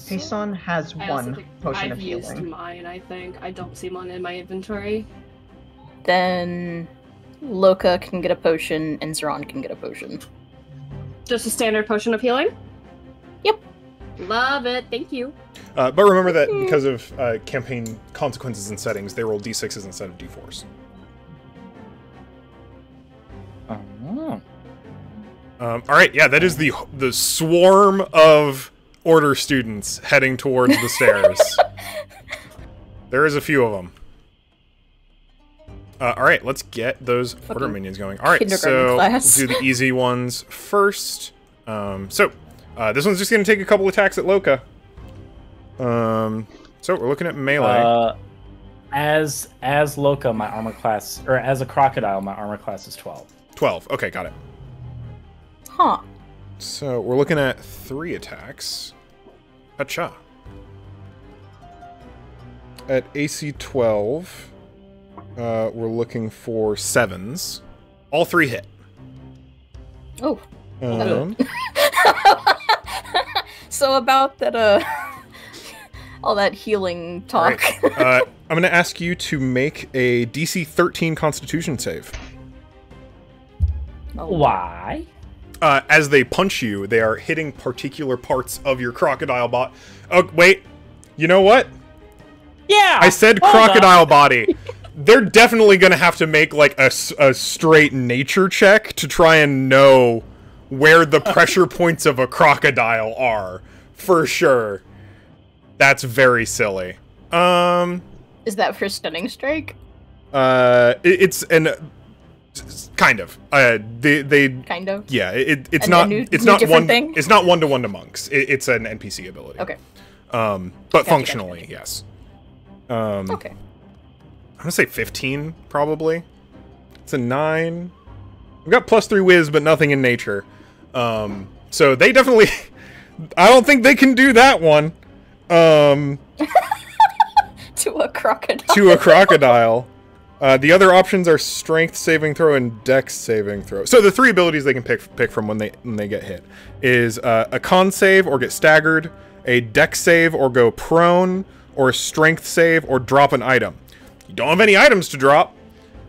Payson has 1 potion of healing. I've used mine, I think. I don't see one in my inventory. Then... Loka can get a potion, and Zaron can get a potion. Just a standard potion of healing? Yep. Love it, thank you. But remember that because of campaign consequences and settings, they roll d6s instead of d4s. Alright, yeah, that is the swarm of Order students heading towards the stairs. There is a few of them. Alright, let's get those Order minions going. Alright, so we'll do the easy ones first. This one's just going to take a couple attacks at Loka. So we're looking at melee. As Loka, my armor class, or as a crocodile, my armor class is 12. 12, okay, got it. Huh. So we're looking at 3 attacks. Hacha. At AC 12... we're looking for 7s. All 3 hit. Oh. So about that, all that healing talk. Right. I'm going to ask you to make a DC 13 Constitution save. Oh. Why? As they punch you, they are hitting particular parts of your crocodile body. Oh, wait. You know what? Yeah! I said crocodile body. They're definitely going to have to make, like, a straight nature check to try and know where the pressure points of a crocodile are. For sure. That's very silly. Is that for Stunning Strike? It's an... Kind of. They kind of? Yeah, it's not one thing? It's not 1-to-1 to monks. It's an NPC ability. Okay. But functionally, yes. Okay. I'm gonna say 15, probably. It's a 9. We've got +3 whiz, but nothing in nature. So they definitely... I don't think they can do that one. To a crocodile. To a crocodile. The other options are strength saving throw and dex saving throw. So the 3 abilities they can pick from when they get hit is a con save or get staggered, a dex save or go prone, or a strength save or drop an item. You don't have any items to drop.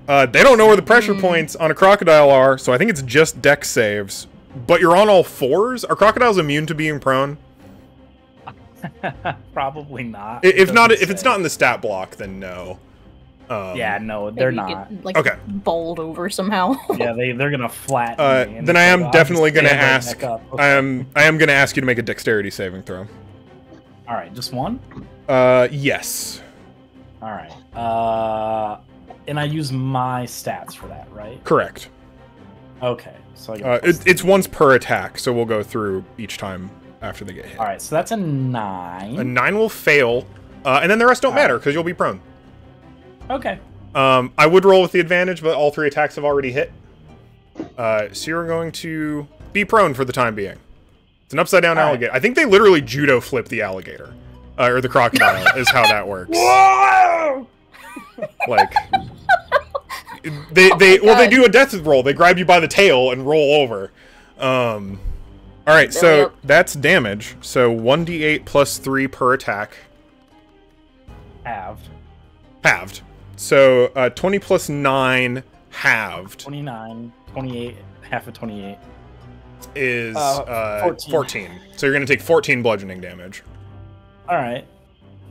They don't know where the pressure points on a crocodile are, so I think it's just dex saves. But you're on all 4s? Are crocodiles immune to being prone? Probably not. If it's not in the stat block, then no. Yeah, no, they're Maybe not. Get, like, Okay. bowled over somehow. Yeah, they're gonna flatten me. And then I am I'll definitely just gonna stand right ask. back up. I am gonna ask you to make a dexterity saving throw. All right, just one. Yes. All right. And I use my stats for that, right? Correct. Okay, so I get It's once per attack, so we'll go through each time after they get hit. all right, so that's a 9. A 9 will fail, and then the rest don't matter because you'll be prone. Okay. I would roll with the advantage, but all 3 attacks have already hit. So you're going to be prone for the time being. It's an upside down alligator. I think they literally judo flip the alligator, or the crocodile is how that works. Whoa! Like they do a death roll. They grab you by the tail and roll over. All right, so that's damage. So 1d8 plus 3 per attack. Halved. So 20 plus 9 halved. 29, 28, half of 28. Is 14. 14. So you're going to take 14 bludgeoning damage. All right.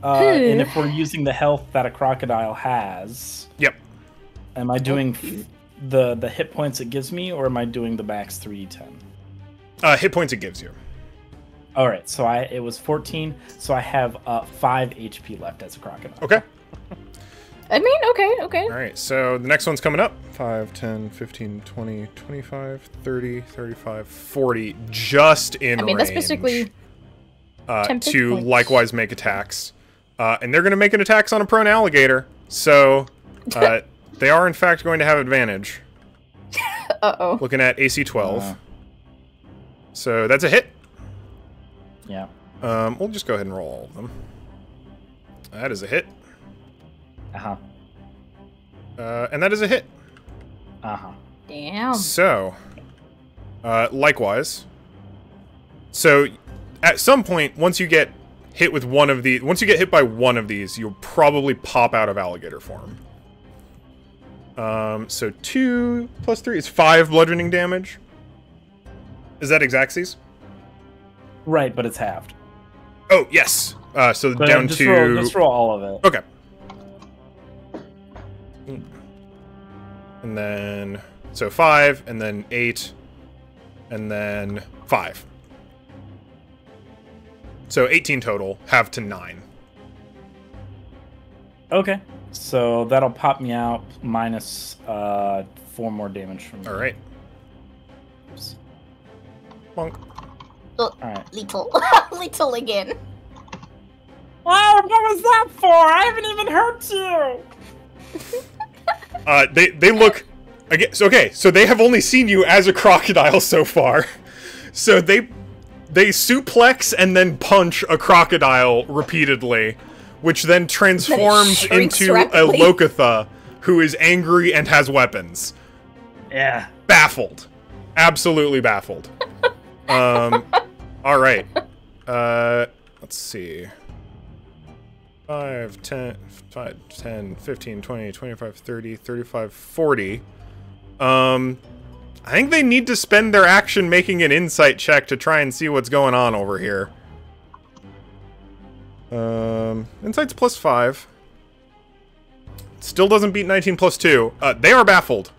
And if we're using the health that a crocodile has... Yep. Am I doing the hit points it gives me, or am I doing the max 3d10? Hit points it gives you. All right, so it was 14, so I have 5 HP left as a crocodile. Okay. I mean, okay. All right, so the next one's coming up. 5, 10, 15, 20, 25, 30, 35, 40. Just in range. I mean, that's basically... to likewise make attacks. And they're going to make an attacks on a prone alligator. So they are, in fact, going to have advantage. Uh-oh. Looking at AC 12. So that's a hit. Yeah. We'll just go ahead and roll all of them. That is a hit. Uh-huh. And that is a hit. Uh-huh. Damn. So, likewise. So, at some point, once you get hit with one of these, once you get hit by one of these, you'll probably pop out of alligator form. So 2 plus 3 is 5 bludgeoning damage. Is that exactsies? Right, but it's halved. Oh, yes. So But down just to... just roll all of it. Okay. And then... So 5, and then 8, and then 5. So 18 total, half to 9. Okay. So that'll pop me out minus 4 more damage from me. All right. Bonk. Oh, Alright. little again. Oh, what was that for? I haven't even hurt you! They look... Okay, so they have only seen you as a crocodile so far. So they suplex and then punch a crocodile repeatedly, which then transforms into a Rackentha who is angry and has weapons. Yeah. Baffled. Absolutely baffled. All right. Let's see. 5, 10, 15, 20, 25, 30, 35, 40. I think they need to spend their action making an insight check to try and see what's going on over here. Insight's plus 5. Still doesn't beat 19 plus 2. They are baffled.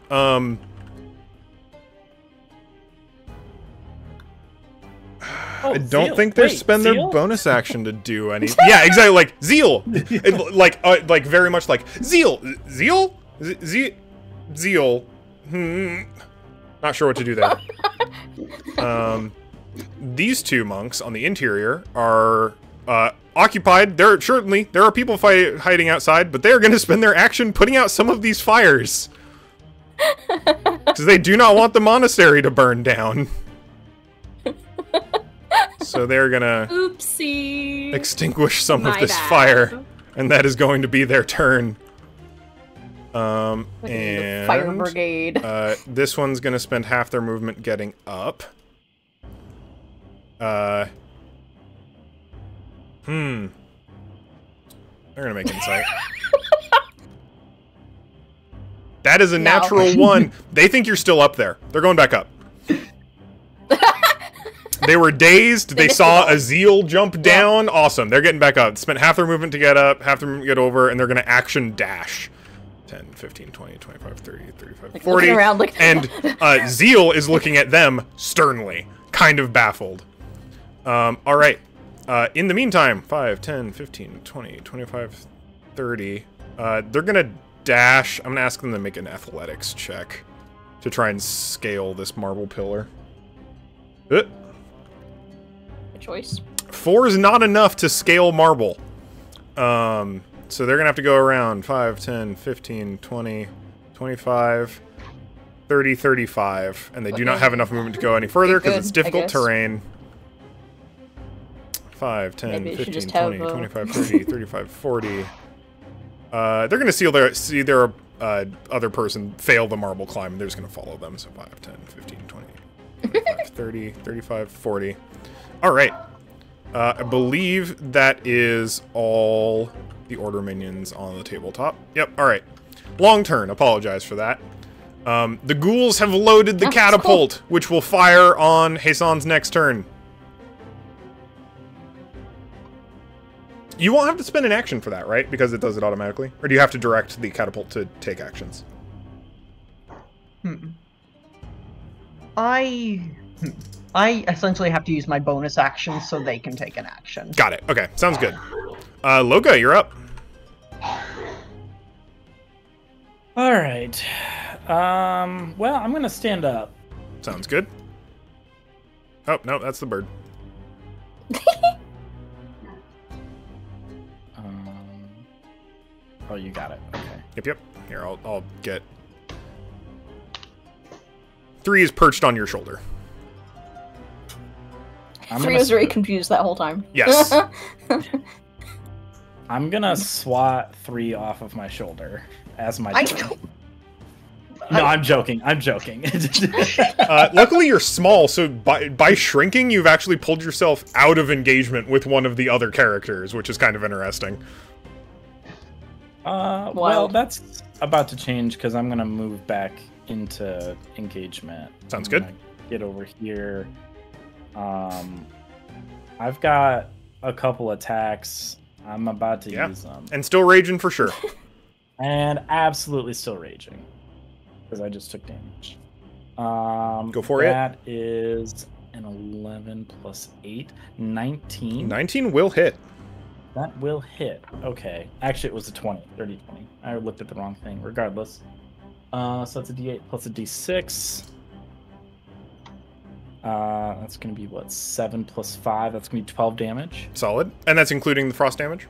I don't think they spend their bonus action to do any. Yeah, exactly. Like zeal, like very much like zeal. Not sure what to do there. These two monks on the interior are occupied. There are people hiding outside, but they are going to spend their action putting out some of these fires because they do not want the monastery to burn down. So they're gonna extinguish some of this fire, and that is going to be their turn. The fire brigade. This one's gonna spend half their movement getting up. They're gonna make insight. That is a natural 1. They think you're still up there. They're going back up. They were dazed. They saw Azil jump down. Awesome. They're getting back up. Spent half their movement to get up, half their movement to get over, and they're going to action dash. 10, 15, 20, 25, 30, 35, 40. Around, and Zeal is looking at them sternly, kind of baffled. All right. In the meantime, 5, 10, 15, 20, 25, 30. They're going to dash. I'm going to ask them to make an athletics check to try and scale this marble pillar. Good choice. 4 is not enough to scale marble. So they're going to have to go around 5, 10, 15, 20, 25, 30, 35. And they do not have enough movement to go any further because it's difficult terrain. 5, 10, 15, 20, 25, 30, 35, 40. They're going to see their other person fail the marble climb, and they're just going to follow them. So 5, 10, 15, 20, 25, 30, 35, 40. All right. I believe that is all the order minions on the tabletop. Yep, all right. Long turn. Apologize for that. The ghouls have loaded the catapult, which will fire on Hassan's next turn. You won't have to spend an action for that, right? Because it does it automatically? Or do you have to direct the catapult to take actions? I essentially have to use my bonus action so they can take an action. Got it. Okay, sounds good. Loga, you're up. All right. Well, I'm gonna stand up. Sounds good. Oh, no, that's the bird. Oh, you got it. Okay. Yep. Here, I'll get... 3 is perched on your shoulder. 3 was very confused that whole time. Yes. I'm gonna swat 3 off of my shoulder as my turn. No, I'm joking. I'm joking. Luckily, you're small, so by shrinking, you've actually pulled yourself out of engagement with one of the other characters, which is kind of interesting. Well, that's about to change because I'm gonna move back into engagement. Sounds good. Get over here. I've got a couple attacks. I'm about to use them. And still raging for sure. And absolutely still raging. Because I just took damage. Go for it. That is an 11 plus 8. 19. 19 will hit. That will hit. Okay. Actually, it was a 20. 30, 20. I looked at the wrong thing. Regardless. So that's a d8 plus a d6. That's going to be, what, 7 plus 5? That's going to be 12 damage. Solid. And that's including the frost damage?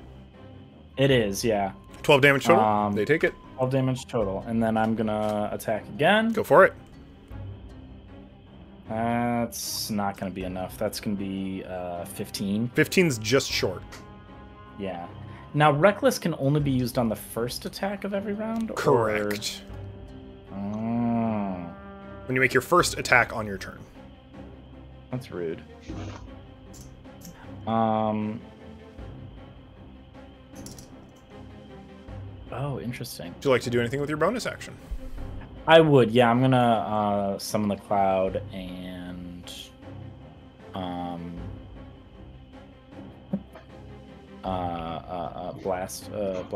It is, yeah. 12 damage total? They take it. 12 damage total. And then I'm going to attack again. Go for it. That's not going to be enough. That's going to be 15. 15's just short. Yeah. Now, Reckless can only be used on the first attack of every round? Correct. Oh. When you make your first attack on your turn. That's rude. Oh, interesting. Would you like to do anything with your bonus action? I would, yeah. I'm gonna summon the cloud and blast them.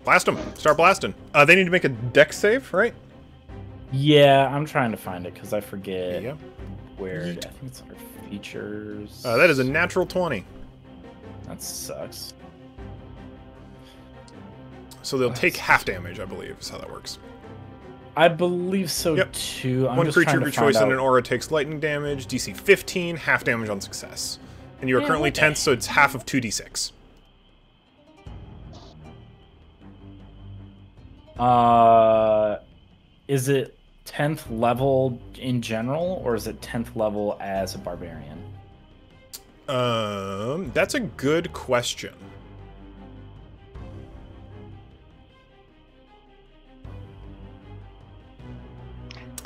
Blast them. Start blasting. They need to make a dex save, right? Yeah, I'm trying to find it because I forget Yeah. where. I think it's under features. That is a natural 20. That sucks. So they'll take half damage, I believe, is how that works. I believe so too. One creature of your choice in an aura takes lightning damage, DC 15, half damage on success. And you are currently 10th, so it's half of 2d6. Is it 10th level in general, or is it 10th level as a barbarian? That's a good question.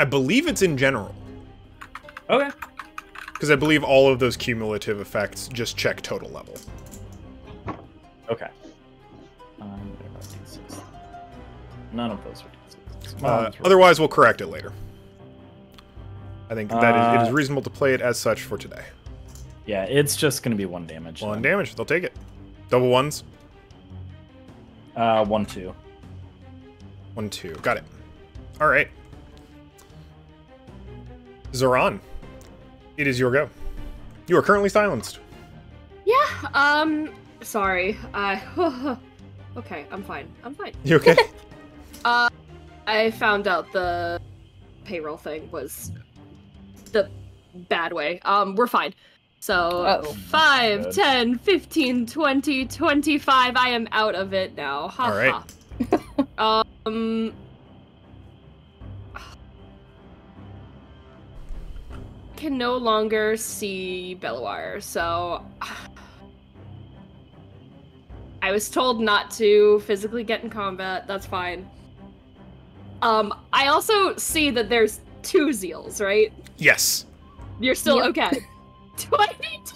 I believe it's in general. Okay. Because I believe all of those cumulative effects just check total level. Okay. None of those are D6. Otherwise, we'll correct it later. I think that it is reasonable to play it as such for today. Yeah, it's just going to be 1 damage. 1 damage. They'll take it. Double ones. 1, 2. 1, 2. Got it. All right. Zoran, it is your go. You are currently silenced. Yeah. Sorry. Okay, I'm fine. I'm fine. You okay? I found out the payroll thing was the bad way. We're fine. So, 5, Good. 10, 15, 20, 25. I am out of it now. Ha All right. ha. Can no longer see Belloir, so I was told not to physically get in combat. That's fine. I also see that there's 2 Zeals, right? Yes. You're still Yep. okay. Do I need to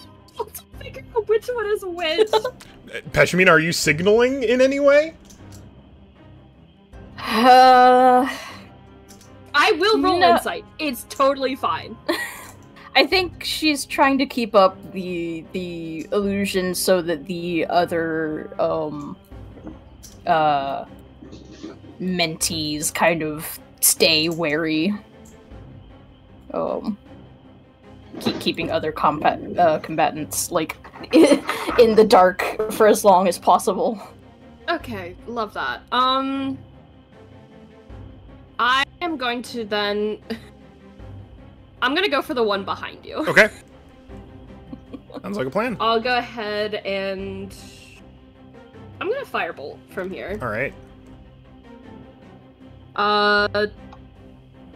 figure out which one is which? Peshmina, are you signaling in any way? I will roll No. insight. It's totally fine. I think she's trying to keep up the illusion so that the other mentees kind of stay wary. Keeping other combatants like in the dark for as long as possible. Okay, love that. I am going to then I'm gonna go for the one behind you. Okay. Sounds like a plan. I'll go ahead and I'm gonna firebolt from here. All right.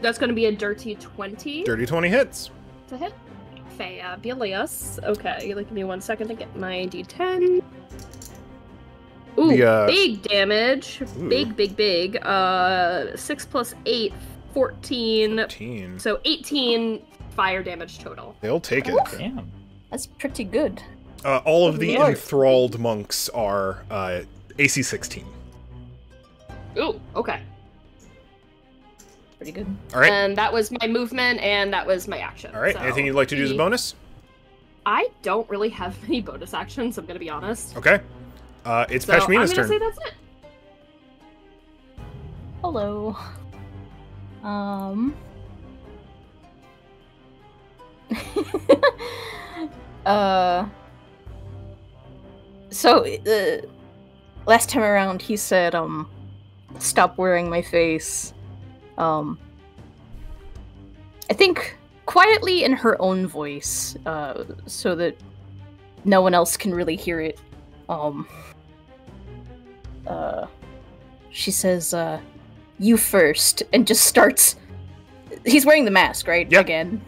That's gonna be a dirty 20 Dirty 20 hits. to hit. Fabulous. Okay, give me 1 second to get my D10. Ooh, big damage. Ooh. Big. 6 plus 8, 14. 14. So 18 fire damage total. They'll take it. Damn. That's pretty good. All of the Lord. enthralled monks are AC 16. Ooh, okay. Pretty good. All right. And that was my movement, and that was my action. All right. So Anything you'd like to do as a bonus? I don't really have many bonus actions, I'm gonna be honest. Okay. It's So I'm Peshmina's gonna turn. say that's it. Hello. So, last time around he said, stop wearing my face. I think quietly in her own voice, so that no one else can really hear it. She says, you first, and just starts. He's wearing the mask, right? Yep. Again.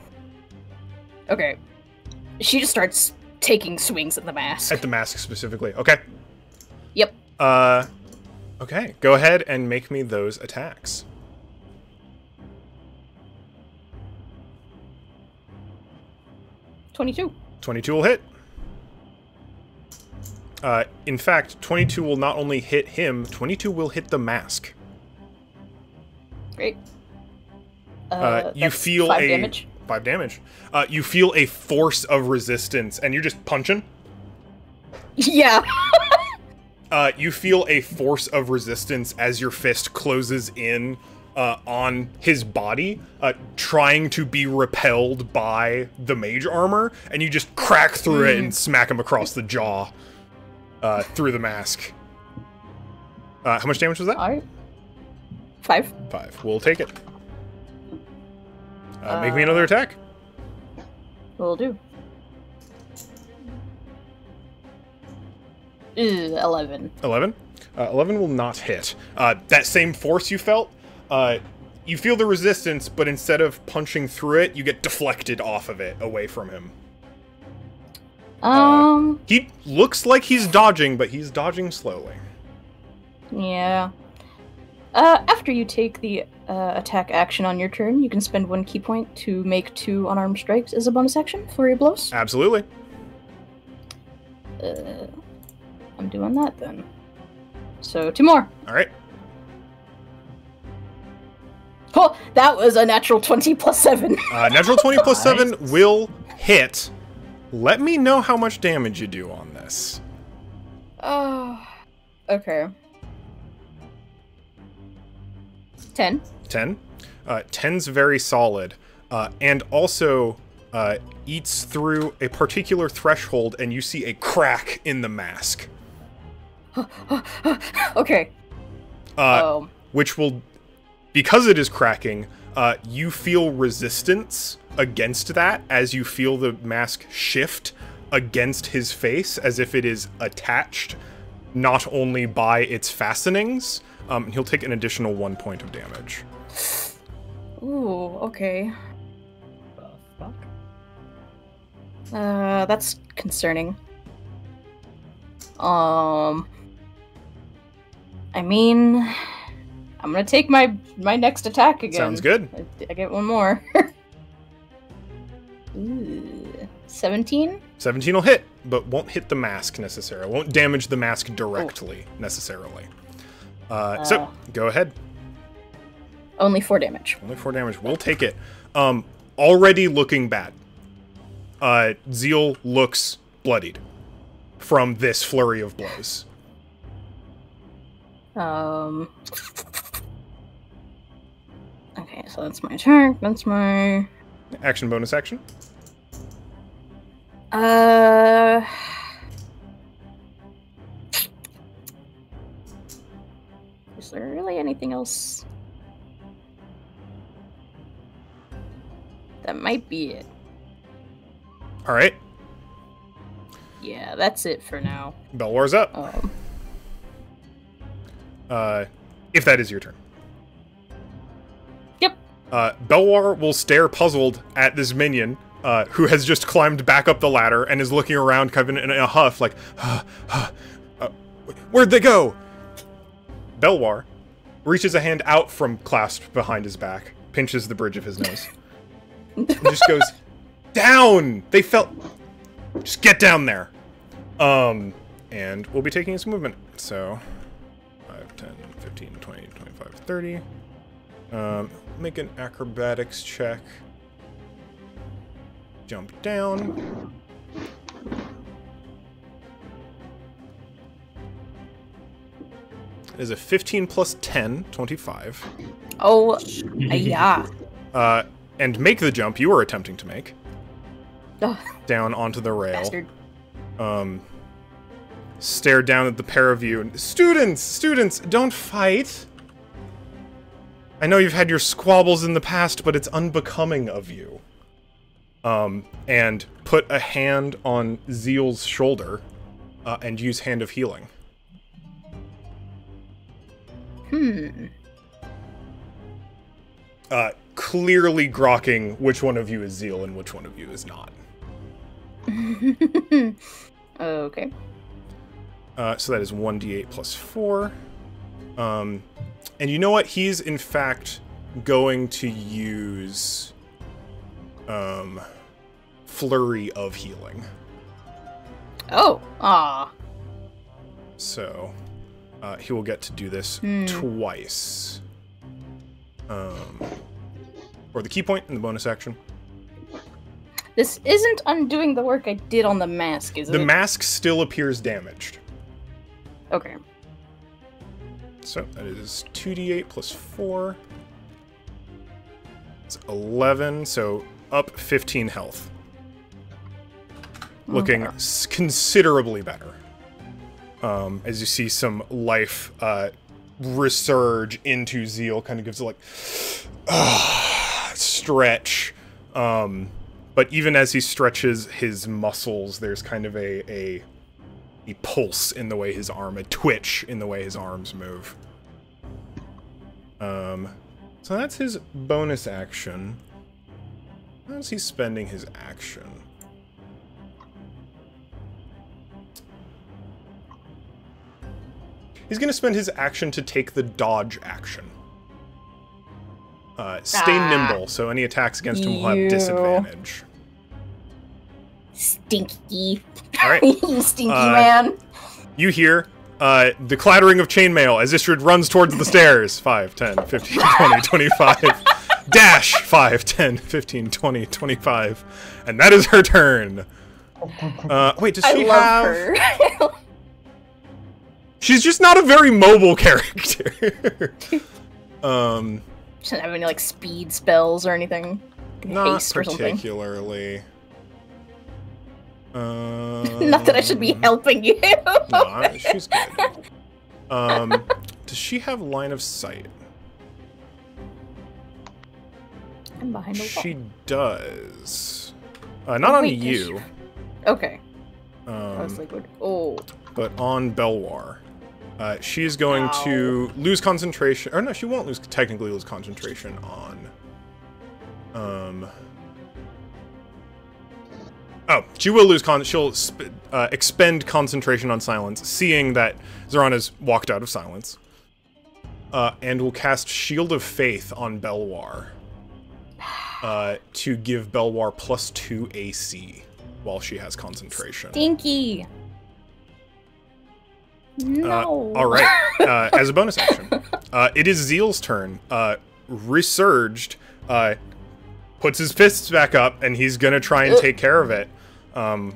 Okay. She just starts taking swings at the mask. At the mask specifically. Okay. Yep. Okay. Go ahead and make me those attacks. 22. 22 will hit. In fact, 22 will not only hit him, 22 will hit the mask. Great. You That's feel 5 a damage. 5 damage. You feel a force of resistance, and you're just punching. Yeah. You feel a force of resistance as your fist closes in on his body, trying to be repelled by the mage armor, and you just crack through it and smack him across the jaw through the mask. How much damage was that? Alright. 5. 5. We'll take it. Make me another attack. Will do. 11. 11? 11 will not hit. That same force you felt, you feel the resistance, but instead of punching through it, you get deflected off of it, away from him. He looks like he's dodging, but he's dodging slowly. Yeah. After you take the attack action on your turn, you can spend 1 key point to make 2 unarmed strikes as a bonus action. Flurry of blows. Absolutely. I'm doing that then. So 2 more. All right. Oh, that was a natural 20 plus 7. Natural 20 plus 7 will hit. Let me know how much damage you do on this. Oh, okay. 10. 10. 10's very solid. And also eats through a particular threshold, and you see a crack in the mask. Okay. Which will, because it is cracking, you feel resistance against that as you feel the mask shift against his face as if it is attached not only by its fastenings. He'll take an additional 1 point of damage. Ooh, okay. The fuck? That's concerning. I mean, I'm gonna take my next attack again. Sounds good. I get 1 more. Ooh, 17? 17 will hit, but won't hit the mask necessarily. Won't damage the mask directly, necessarily. So, go ahead. Only 4 damage. Only 4 damage. We'll take it. Already looking bad. Zeal looks bloodied from this flurry of blows. Okay, so that's my turn. That's my... Action, bonus action. Is there really anything else? That might be it. All right. Yeah, that's it for now. Belwar's up. If that is your turn. Yep. Belwar will stare puzzled at this minion, who has just climbed back up the ladder and is looking around kind of in a huff, like, where'd they go? Belwar reaches a hand out from clasped behind his back, pinches the bridge of his nose, and just goes, down! They fell... Just get down there! And we'll be taking some movement, so... 5, 10, 15, 20, 25, 30. Make an acrobatics check. Jump down. It is a 15 plus 10, 25. Oh, yeah. And make the jump you were attempting to make. Ugh. Down onto the rail. Bastard. Stare down at the pair of you and, students, don't fight. I know you've had your squabbles in the past, but it's unbecoming of you. And put a hand on Zeal's shoulder, and use Hand of Healing. Clearly grokking which one of you is Zeal and which one of you is not. Okay. So that is 1d8 plus 4. And you know what? He's, in fact, going to use... Flurry of Healing. Oh, ah. So, he will get to do this twice. Or the key point in the bonus action. This isn't undoing the work I did on the mask, is it? The mask still appears damaged. Okay. So, that is 2d8 plus 4. It's 11, so up 15 health. Looking considerably better. As you see some life resurge into Zeal, kind of gives it like stretch. But even as he stretches his muscles, there's kind of a pulse in the way his arm, a twitch in the way his arms move. So that's his bonus action. How's he spending his action? He's going to spend his action to take the dodge action. Stay nimble, so any attacks against him will have disadvantage. Stinky. All right. You stinky man. You hear the clattering of chainmail as Istrid runs towards the stairs. 5, 10, 15, 20, 25. Dash! 5, 10, 15, 20, 25. And that is her turn. Wait, does she have... her. She's just not a very mobile character. Doesn't have any, like, speed spells or anything. Not Haste or something. particularly. Not that I should be helping you. No, she's good. Does she have line of sight? I'm behind the wall. She does. Not on wait, you. Okay. I was like, what? Oh. But on Belwar. She's going to lose concentration. Or no, she won't technically lose concentration on. Oh, she will lose she'll expend concentration on silence, seeing that Zoran has walked out of silence. And will cast Shield of Faith on Belwar. To give Belwar +2 AC while she has concentration. Stinky. No. All right. As a bonus action, it is Zeal's turn. Resurged puts his fists back up, and he's gonna try and take care of it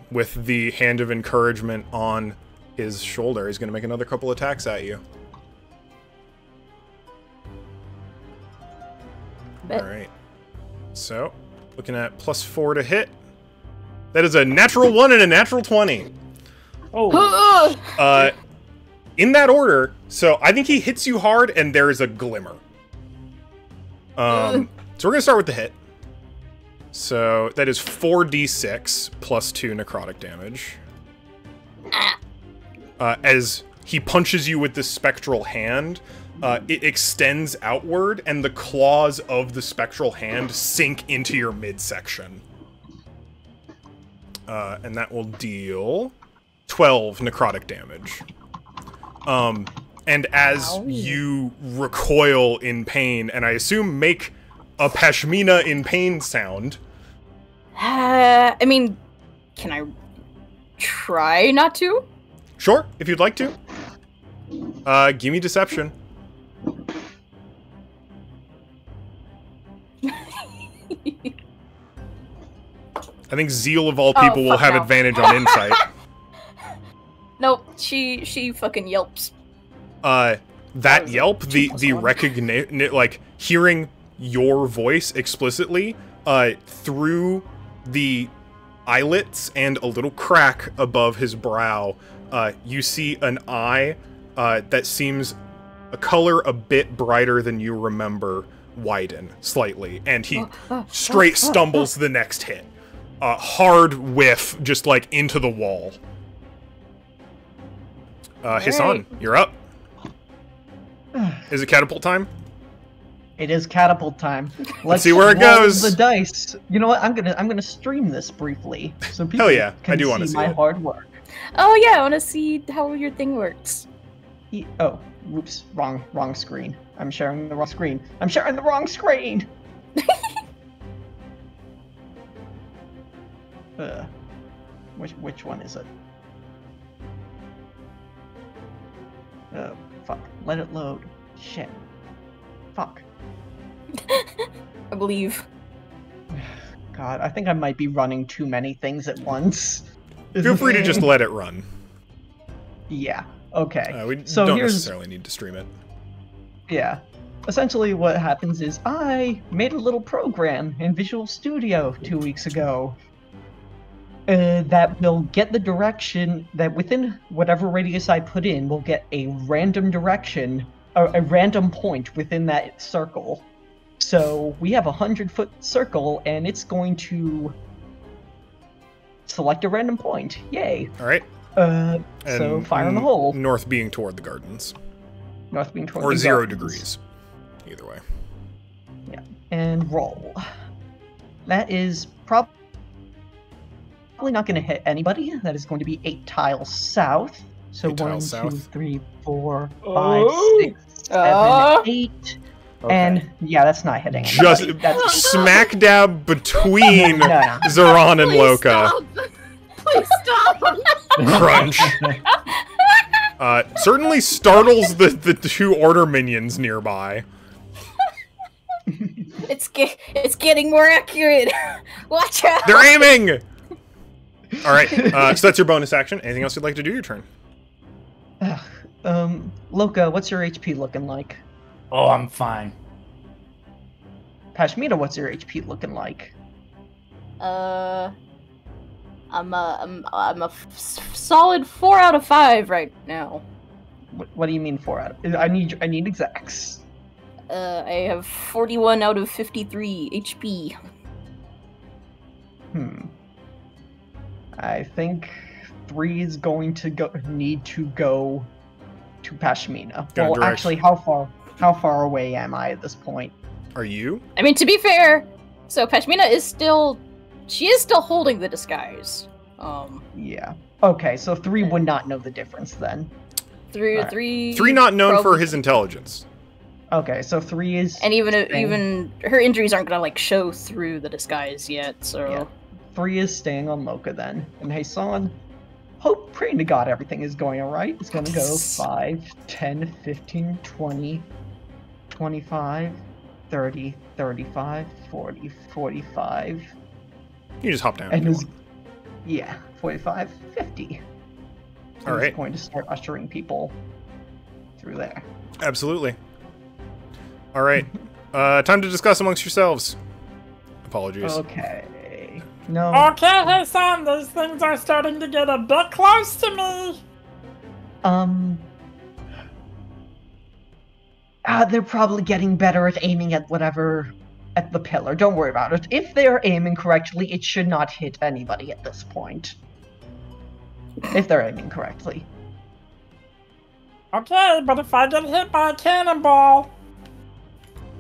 with the Hand of Encouragement on his shoulder. He's gonna make another couple attacks at you. All right. So, looking at +4 to hit. That is a natural 1 and a natural 20. Oh. In that order, so I think he hits you hard, and there is a glimmer. So we're gonna start with the hit. So that is 4d6 +2 necrotic damage. As he punches you with this spectral hand, it extends outward, and the claws of the spectral hand sink into your midsection. And that will deal 12 necrotic damage. And as you recoil in pain, and I assume make a Pashmina in pain sound. I mean, can I try not to? Sure, if you'd like to. Give me deception. I think Zeal of all people will have advantage on insight. Nope, she fucking yelps. That yelp, the recognition, like hearing your voice explicitly, through the eyelets and a little crack above his brow, you see an eye that seems a color a bit brighter than you remember widen slightly, and he straight stumbles the next hit. Hard whiff, just like into the wall. Hassan, you're up. Is it catapult time? It is catapult time. Let's see where it roll goes. The dice. You know what? I'm gonna stream this briefly so people Hell yeah, can I do want to see my it. hard work. Oh yeah, I want to see how your thing works. Oh, whoops, wrong screen. I'm sharing the wrong screen. I'm sharing the wrong screen. Which one is it? Oh, fuck. Let it load. Shit. Fuck. I believe. God, I think I might be running too many things at once. Feel free to just let it run. Yeah, okay. We so don't necessarily need to stream it. Yeah. Essentially what happens is I made a little program in Visual Studio 2 weeks ago that will get the direction that within whatever radius I put in will get a random direction, a random point within that circle. So we have a 100-foot circle, and it's going to select a random point. Yay! All right. So fire in the hole. North being toward the gardens. North being toward or the 0 gardens. degrees. Either way. Yeah. And roll. That is probably not going to hit anybody. That is going to be 8 tiles south. So 8 1, tiles 2, south. 3, 4, 5, 6, 7, 8. And yeah, that's not hitting. Just anybody. That's smack dab between No. Zoran and Please Loka. stop. Please stop. Crunch. Certainly startles the two order minions nearby. It's getting more accurate. Watch out. They're aiming! Alright, so that's your bonus action. Anything else you'd like to do your turn? Loka, what's your HP looking like? Oh, I'm fine. Pashmina, what's your HP looking like? I'm a solid 4 out of 5 right now. What do you mean 4 out of? I need exacts. I have 41 out of 53 HP. I think 3 is going to need to go to Pashmina. Got a Well, direct. actually, how far away am I at this point? Are you? I mean, to be fair, so Pashmina is still holding the disguise. Yeah. Okay, so 3 would not know the difference then. Alright. Three not known for probably- his intelligence. Okay, so 3 is And staying- even her injuries aren't gonna like show through the disguise yet. So Yeah. 3 is staying on Loka then. And Hassan, hope praying to God everything is going alright. It's gonna go 5, 10, 15, 20, 25, 30, 35, 40, 45. You just hop down. And if you is, want. yeah, 45, 50. So All he's right. going to start ushering people through there. Absolutely. Alright. Time to discuss amongst yourselves. Apologies. Okay. No. Okay, Hassan, these things are starting to get a bit close to me. They're probably getting better at aiming at at the pillar. Don't worry about it. If they are aiming correctly, it should not hit anybody at this point. If they're aiming correctly. Okay, but if I get hit by a cannonball,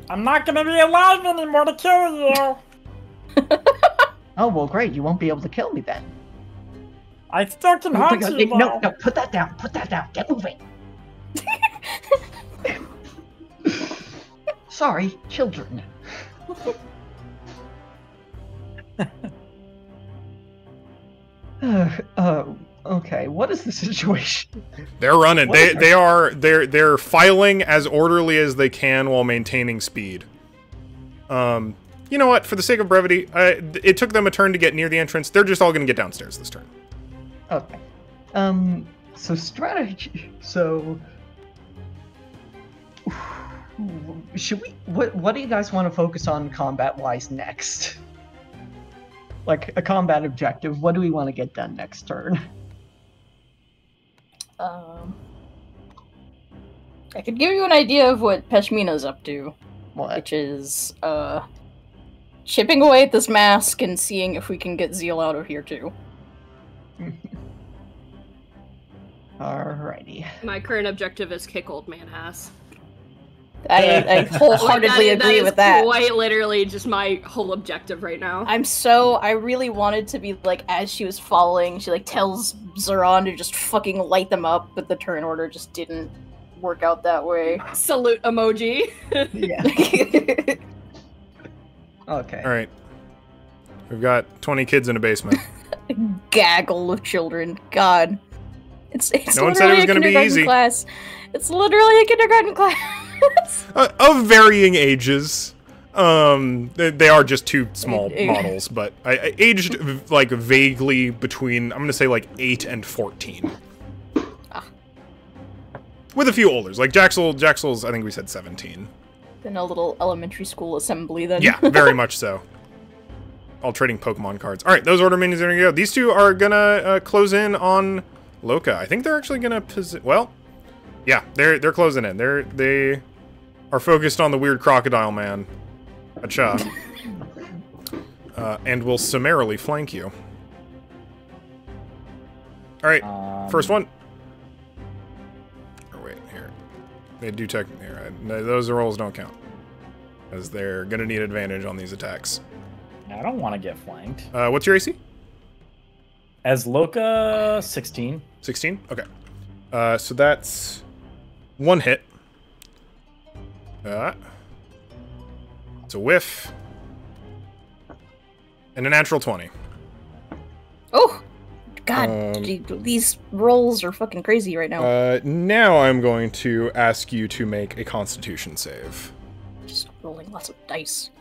I'm not gonna be alive anymore to kill you. Oh, well, great. You won't be able to kill me then. I still can hunt you, though. No, put that down. Put that down. Get moving. Sorry, children. Okay, what is the situation? They're running. What is They're filing as orderly as they can while maintaining speed. You know what? For the sake of brevity, it took them a turn to get near the entrance. They're just all going to get downstairs this turn. Okay. So strategy. So, should we? What do you guys want to focus on combat-wise next? Like a combat objective. What do we want to get done next turn? I could give you an idea of what Pashmina's up to, What? which is chipping away at this mask and seeing if we can get Zeal out of here too. Alrighty. My current objective is kick old man ass. I wholeheartedly agree with that. Quite literally just my whole objective right now. I really wanted to be like, as she was falling, she like tells Zoran to just fucking light them up, but the turn order just didn't work out that way. Salute emoji. Yeah. Okay. All right. We've got 20 kids in a basement. Gaggle of children. God. It's No one said it was literally a gonna be kindergarten easy. class. It's literally a kindergarten class. Of varying ages. They are just two small models, but I aged like vaguely between, I'm gonna say like 8 and 14. With a few olders, like Jaxel's I think we said 17. In a little elementary school assembly then. Yeah, very much so. All trading Pokemon cards. All right, those order minions are gonna go. These two are gonna close in on Loka. I think they're actually gonna well, yeah, they're closing in. They are focused on the weird crocodile man. Acha. And will summarily flank you. All right, first one. Oh, wait, here. They do technically. Those rolls don't count, as they're gonna need advantage on these attacks. I don't want to get flanked. What's your AC? As Loka, 16. 16? Okay. So that's one hit. That's a whiff. And a natural 20. Oh! God, these rolls are fucking crazy right now. Now I'm going to ask you to make a Constitution save. Just rolling lots of dice.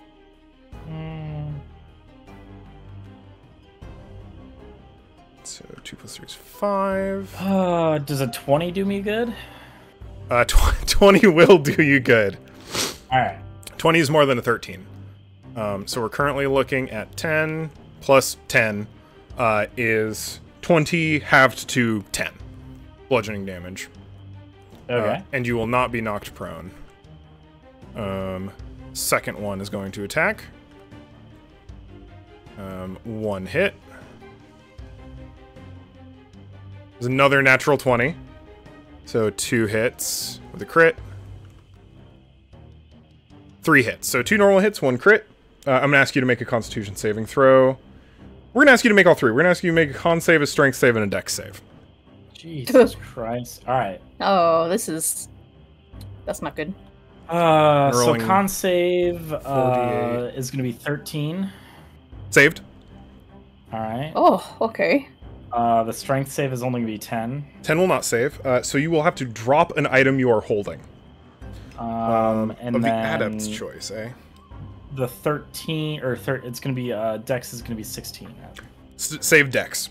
So 2 plus 3 is 5. Does a 20 do me good? 20 will do you good. Alright. 20 is more than a 13. So we're currently looking at 10 plus 10 is 20 halved to 10 bludgeoning damage. Okay. And you will not be knocked prone. Second one is going to attack. 1 hit. There's another natural 20. So 2 hits with a crit. 3 hits. So 2 normal hits, 1 crit. I'm going to ask you to make a Constitution saving throw. We're going to ask you to make all 3. We're going to ask you to make a con save, a strength save, and a dex save. Jesus Christ. Alright. Oh, that's not good. So con save is going to be 13. Saved. Alright. Oh, okay. Uh, The strength save is only going to be 10. 10 will not save, so you will have to drop an item you are holding. And of then the adept's choice, eh? The 13 or it's going to be dex is going to be 16. Save dex.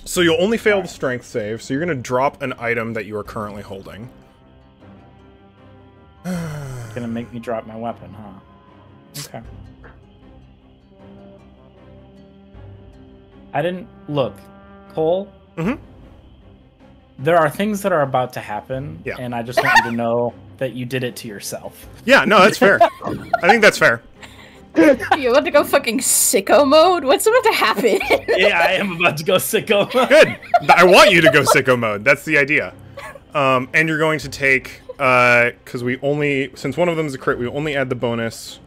So you'll only fail the strength save, so you're going to drop an item that you are currently holding. It's going to make me drop my weapon, huh? Okay. I didn't look. Cole? Mm-hmm. There are things that are about to happen, Yeah. and I just want you to know that you did it to yourself. Yeah, no, that's fair. I think that's fair. You want to go fucking sicko mode? What's about to happen? Yeah, I am about to go sicko. Good. I want you to go sicko mode. That's the idea. And you're going to take, because since one of them is a crit, we only add the bonus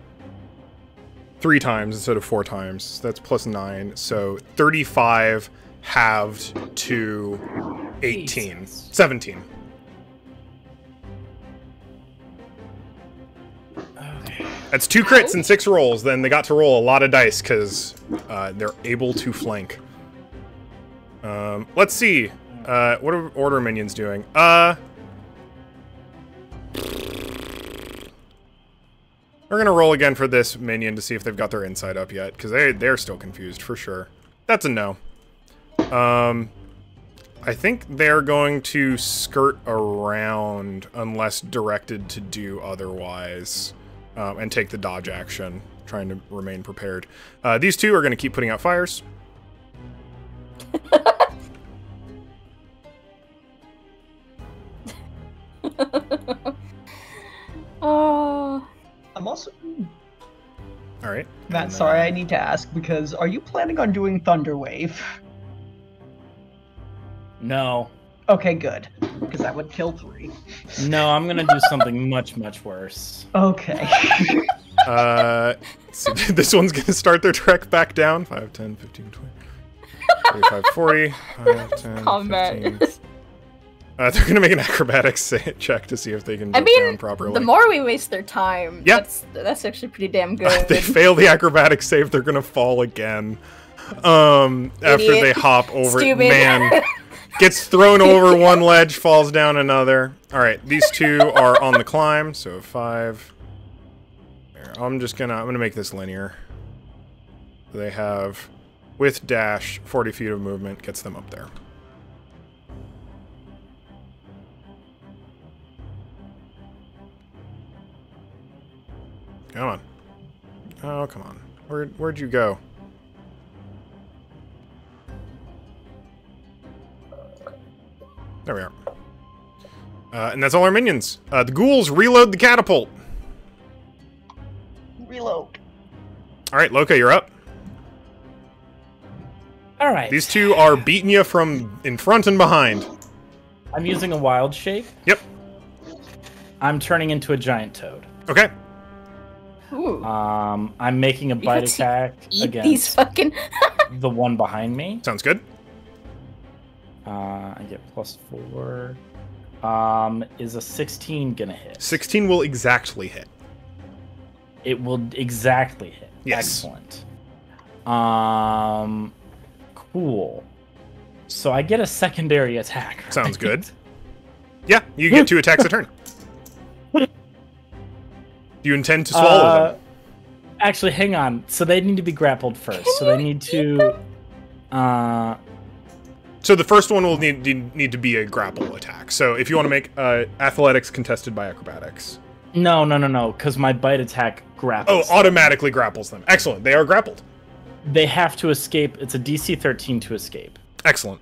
3 times instead of 4 times. That's plus 9. So 35 halved to 18. Jesus. 17. Okay. That's 2 crits and 6 rolls. Then they got to roll a lot of dice because they're able to flank. Let's see. What are order minions doing? We're gonna roll again for this minion to see if they've got their insight up yet, because they're still confused for sure. That's a no. I think they're going to skirt around unless directed to do otherwise, and take the dodge action, trying to remain prepared. These two are going to keep putting out fires. Oh. I'm also... All right. Matt, And, sorry, I need to ask, because are you planning on doing Thunder Wave? No. Okay, good. Because that would kill 3. No, I'm going to do something much, much worse. Okay. so this one's going to start their trek back down. 5, 10, 15, 20, 35, 40. 5, 10, Combat. 15. They're going to make an acrobatics check to see if they can jump down properly. The more we waste their time, Yep. that's actually pretty damn good. They fail the acrobatics save, they're going to fall again. After they hop over it. Stupid. Man. Gets thrown over one ledge, falls down another. Alright, these two are on the climb, so 5. There, I'm gonna make this linear. They have, with dash, 40 feet of movement, gets them up there. Come on. Oh, come on. Where'd you go? There we are. And that's all our minions. The ghouls reload the catapult. Reload. All right, Loka, you're up. All right. These two are beating you from in front and behind. I'm using a wild shape. Yep. I'm turning into a giant toad. Okay. Ooh. I'm making a bite attack Eat these against fucking... the one behind me. Sounds good. I get +4. Is a 16 gonna hit? 16 will exactly hit. It will exactly hit. Yes. Excellent. Cool. So I get a secondary attack. Right? Sounds good. Yeah, you get 2 attacks a turn. Do you intend to swallow them? Actually, hang on. So they need to be grappled first. So they need to. So the first one will need to be a grapple attack. So if you want to make athletics contested by acrobatics. No, because my bite attack grapples. Oh, automatically grapples them. Excellent. They are grappled. They have to escape. It's a DC 13 to escape. Excellent.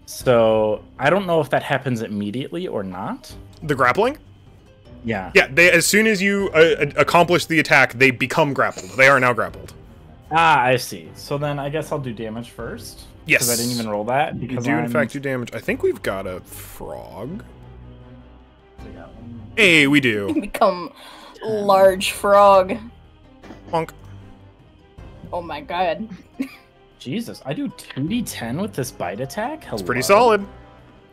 So I don't know if that happens immediately or not. The grappling? Yeah. Yeah, as soon as you accomplish the attack, they become grappled. They are now grappled. Ah, I see. So then I guess I'll do damage first. Yes. Because I didn't even roll that. You Because do, in fact, do damage. I think we've got a frog. Hey, we do. Become large frog. Bonk. Oh my god. Jesus, I do 2d10 with this bite attack? Hello? It's pretty solid.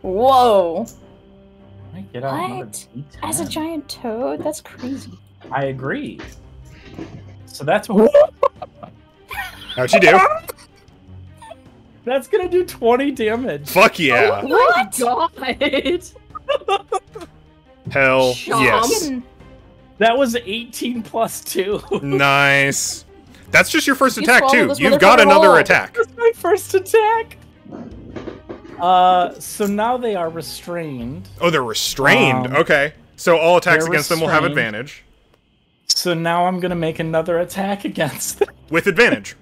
Whoa. Can I get out another What? D10? As a giant toad? That's crazy. I agree. So that's How'd you do? That's gonna do 20 damage. Fuck yeah. Oh my god! Hell Chomp. yes. That was 18 plus 2. Nice. That's just your first You attack, swallow too. this You've got motherfucker another whole. attack. That's my first attack. So now they are restrained. Oh, they're restrained. Okay. So all attacks they're against them will have restrained. advantage. So now I'm gonna make another attack against them. With advantage.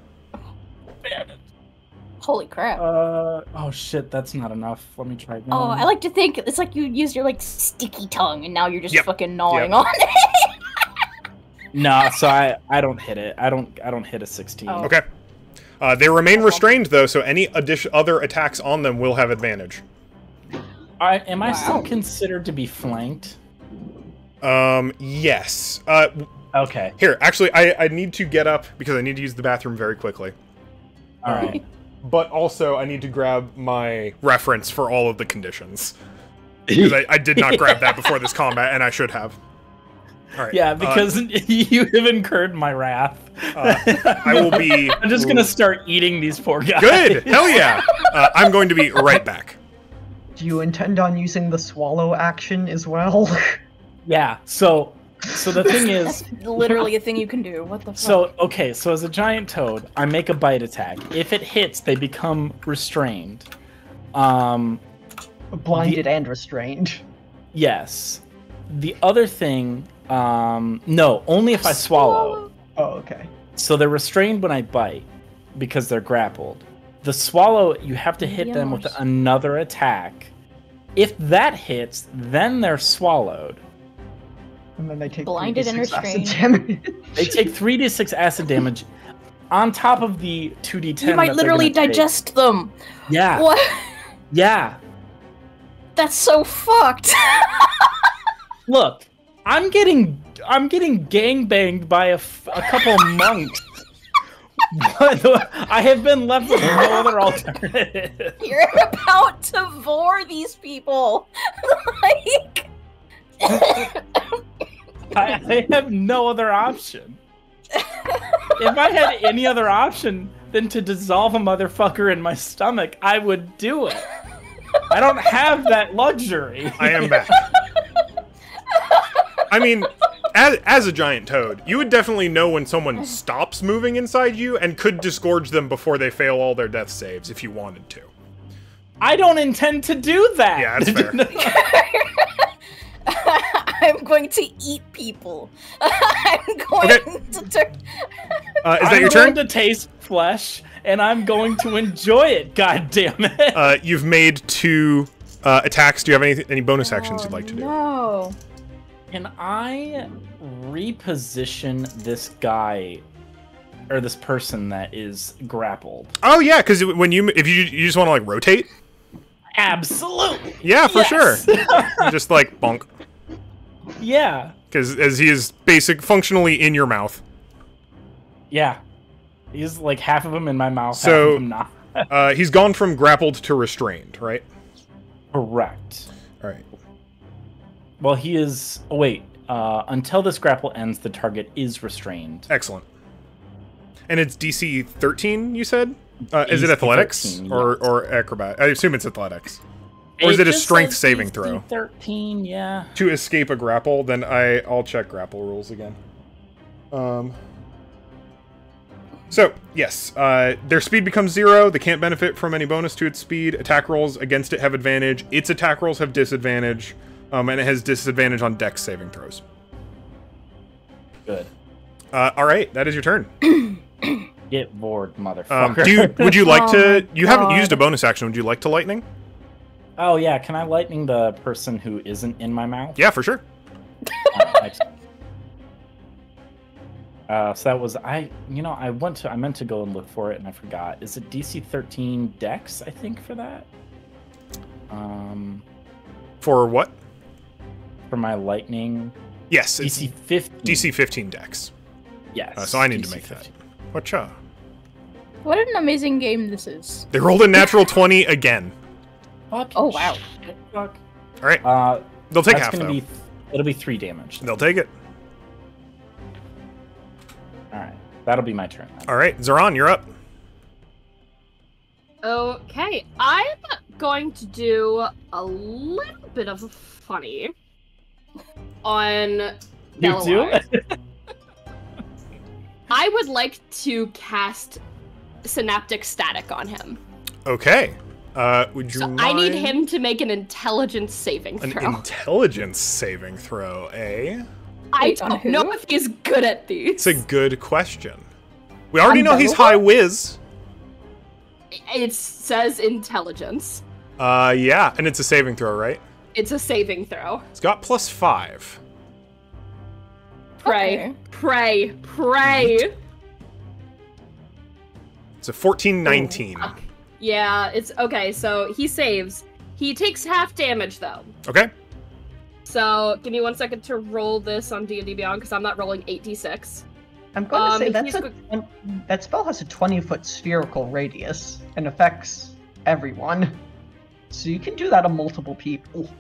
Holy crap. Oh shit, that's not enough. Let me try again. Oh, I like to think it's like you use your like sticky tongue and now you're just Yep. fucking gnawing Yep. on it. No, so I don't hit it. I don't hit a 16. Oh. Okay. They remain restrained, though, so any other attacks on them will have advantage. Am I Wow. still considered to be flanked? Yes. Okay. Here, actually, I need to get up because I need to use the bathroom very quickly. All right. But also, I need to grab my reference for all of the conditions. Because I did not grab that before this combat, and I should have. All right. Yeah, because you have incurred my wrath. I will be... I'm just gonna start eating these poor guys. Good! Hell yeah! I'm going to be right back. Do you intend on using the swallow action as well? Yeah. So the thing is, That's literally a thing you can do. What the fuck? so okay. So as a giant toad, I make a bite attack. If it hits, they become restrained. Blinded and restrained. Yes. The other thing, no, only if I swallow. Oh, okay. So they're restrained when I bite because they're grappled. The swallow, you have to hit them with another attack. If that hits, then they're swallowed. And then they take Blinded and 3d6 acid restrained. damage. They take 3d6 acid damage on top of the 2d10. you might that they're literally gonna take. digest them. Yeah. What? Yeah. That's so fucked. Look, I'm getting gangbanged by a couple monks. But I have been left with no other alternative. You're about to vor these people. Like. I have no other option. If I had any other option than to dissolve a motherfucker in my stomach, I would do it. I don't have that luxury. I am back. I mean, as a giant toad, you would definitely know when someone stops moving inside you and could disgorge them before they fail all their death saves if you wanted to. I don't intend to do that. Yeah, that's fair. I'm going to eat people. I'm going to turn. Is that I'm your going turn? to taste flesh, and I'm going to enjoy it. God damn it! You've made 2 attacks. Do you have any bonus actions you'd like to do? No. Can I reposition this guy or this person that is grappled? Oh yeah, because if you just want to like rotate. Absolutely. Yeah, for Yes. sure. Just like bonk, Yeah. because as he is functionally in your mouth. Yeah. He's like half of him in my mouth, So- half of him not. He's gone from grappled to restrained, right? Correct. All right. Well, he is. Oh wait. Until this grapple ends, the target is restrained. Excellent. And it's DC 13, you said? Is it athletics 13, or acrobat? I assume it's athletics. Or is it a just strength says saving DC throw? 13, yeah. To escape a grapple, then I'll check grapple rules again. So, yes, their speed becomes 0. They can't benefit from any bonus to its speed. Attack rolls against it have advantage. Its attack rolls have disadvantage. And it has disadvantage on dex saving throws. Good. All right, that is your turn. Get bored, motherfucker. Would you like to... You haven't God. used a bonus action. Would you like to lightning? Oh, yeah. Can I lightning the person who isn't in my mouth? Yeah, for sure. So that was I meant to go and look for it and I forgot. Is it DC 13 Dex? I think for that. For what? For my lightning. Yes, it's DC 15. DC 15 dex. Yes. So I need to DC make that. 15. Whatcha? What an amazing game this is. They rolled a natural 20 again. Fuck. Oh, wow. Shit, fuck. All right. They'll take That's half, gonna though. It'll be 3 damage. They'll take it. All right. That'll be my turn. Then. All right, Zoran, you're up. Okay, I'm going to do a little bit of a funny on You do? Bellar. I would like to cast Synaptic Static on him. Okay. Would you So mind... I need him to make an intelligence saving An throw. intelligence saving throw, eh? I Wait, on don't who? know if he's good at these. It's a good question. We already On know he's Bellar? high whiz. It says intelligence. Yeah, and it's a saving throw, right? It's a saving throw. It's got +5. Pray, Okay. pray, pray. It's a 14-19. Fuck. Yeah, it's okay. So he saves. He takes half damage though. Okay. So give me 1 second to roll this on D&D Beyond because I'm not rolling 8d6. I'm going to say he's that spell has a 20-foot spherical radius and affects everyone. So you can do that on multiple people.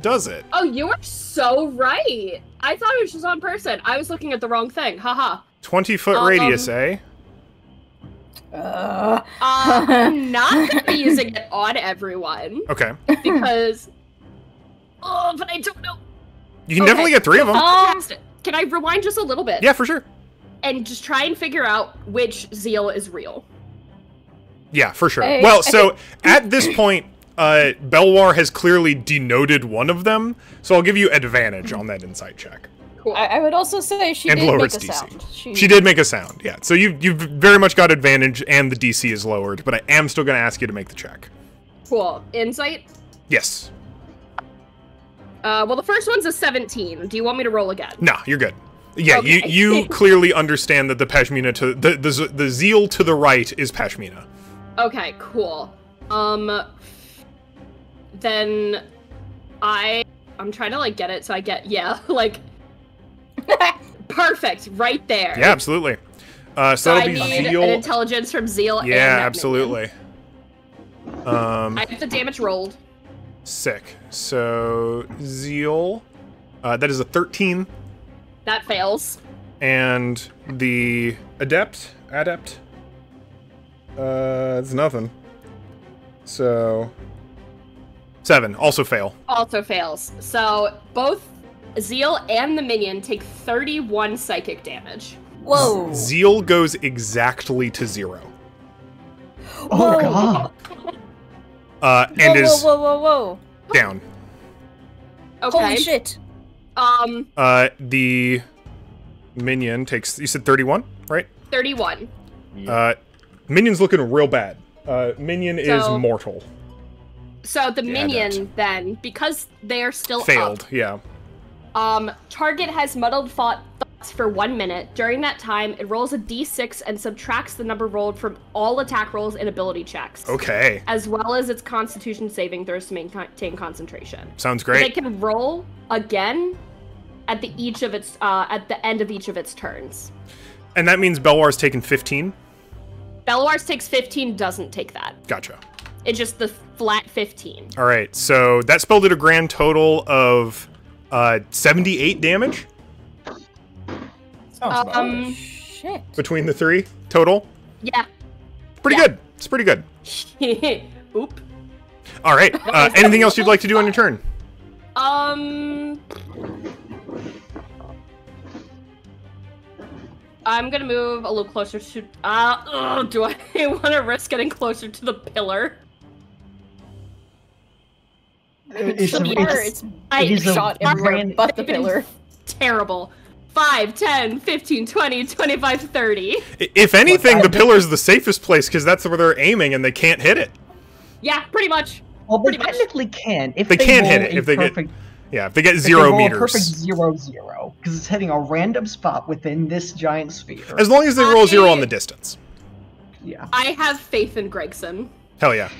Does it? Oh, you are so right. I thought it was just one person. I was looking at the wrong thing. Haha. 20-foot radius, eh? I'm not gonna be using it on everyone Okay. because. Oh, but I don't know. You can definitely get 3 of them. Cast it. Can I rewind just a little bit? Yeah, for sure. And just try and figure out which Zeal is real. Yeah, for sure. Hey, Well, so at this point, Belwar has clearly denoted one of them, so I'll give you advantage on that insight check. Cool. I would also say she And did lower make its a DC. sound. She did make a sound, yeah. So you've very much got advantage, and the DC is lowered, but I am still going to ask you to make the check. Cool. Insight? Yes. Well, the first one's a 17. Do you want me to roll again? No, you're good. Yeah, Okay. you clearly understand that the Pashmina to the Zeal to the right is Pashmina. Okay, cool. Then I'm trying to like get it so I get like perfect right there. Yeah, absolutely. So So I that'll be need Zeal. an intelligence from Zeal. and Yeah, that absolutely. minion. I have the damage rolled. Sick. So Zeal, that is a 13, That fails. and the adept, it's nothing. So 7, also fail. Also fails. So both Zeal and the minion take 31 psychic damage. Whoa. Zeal goes exactly to 0. Oh Whoa. god. And whoa, is whoa, whoa, whoa, down. Okay. Holy shit. The minion takes, you said 31, right? 31. Minion's looking real bad. Minion is So- mortal. So the Yeah, minion adept. then, because they are still Failed, up, yeah. target has muddled thoughts for 1 minute. During that time, it rolls a d6 and subtracts the number rolled from all attack rolls and ability checks. Okay, As well as its constitution saving throws to maintain concentration. sounds They great. can roll again at the end of each of its turns. And that means Belwar's taken 15? Belwar's takes 15, doesn't take that. Gotcha. It's just the flat 15. All right, so that spell did a grand total of 78 damage Sounds about Shit. between the three total. Yeah. Pretty good. It's pretty good. Oop. All right. Anything else you'd like to do on your turn? I'm gonna move a little closer to. Do I want to risk getting closer to the pillar? It's I is a shot everywhere grand- but the pillar. Terrible. 5, 10, 15, 20, 25, 30. If anything, the pillar's the safest place because that's where they're aiming and they can't hit it. Yeah, pretty much. Well, they Pretty much. technically can if They can roll hit it a if they perfect, Yeah, if they get if they 0 roll a meters. perfect 0-0, because it's hitting a random spot within this giant sphere. As long as they roll 0 on the distance. Yeah. I have faith in Gregson. Hell yeah.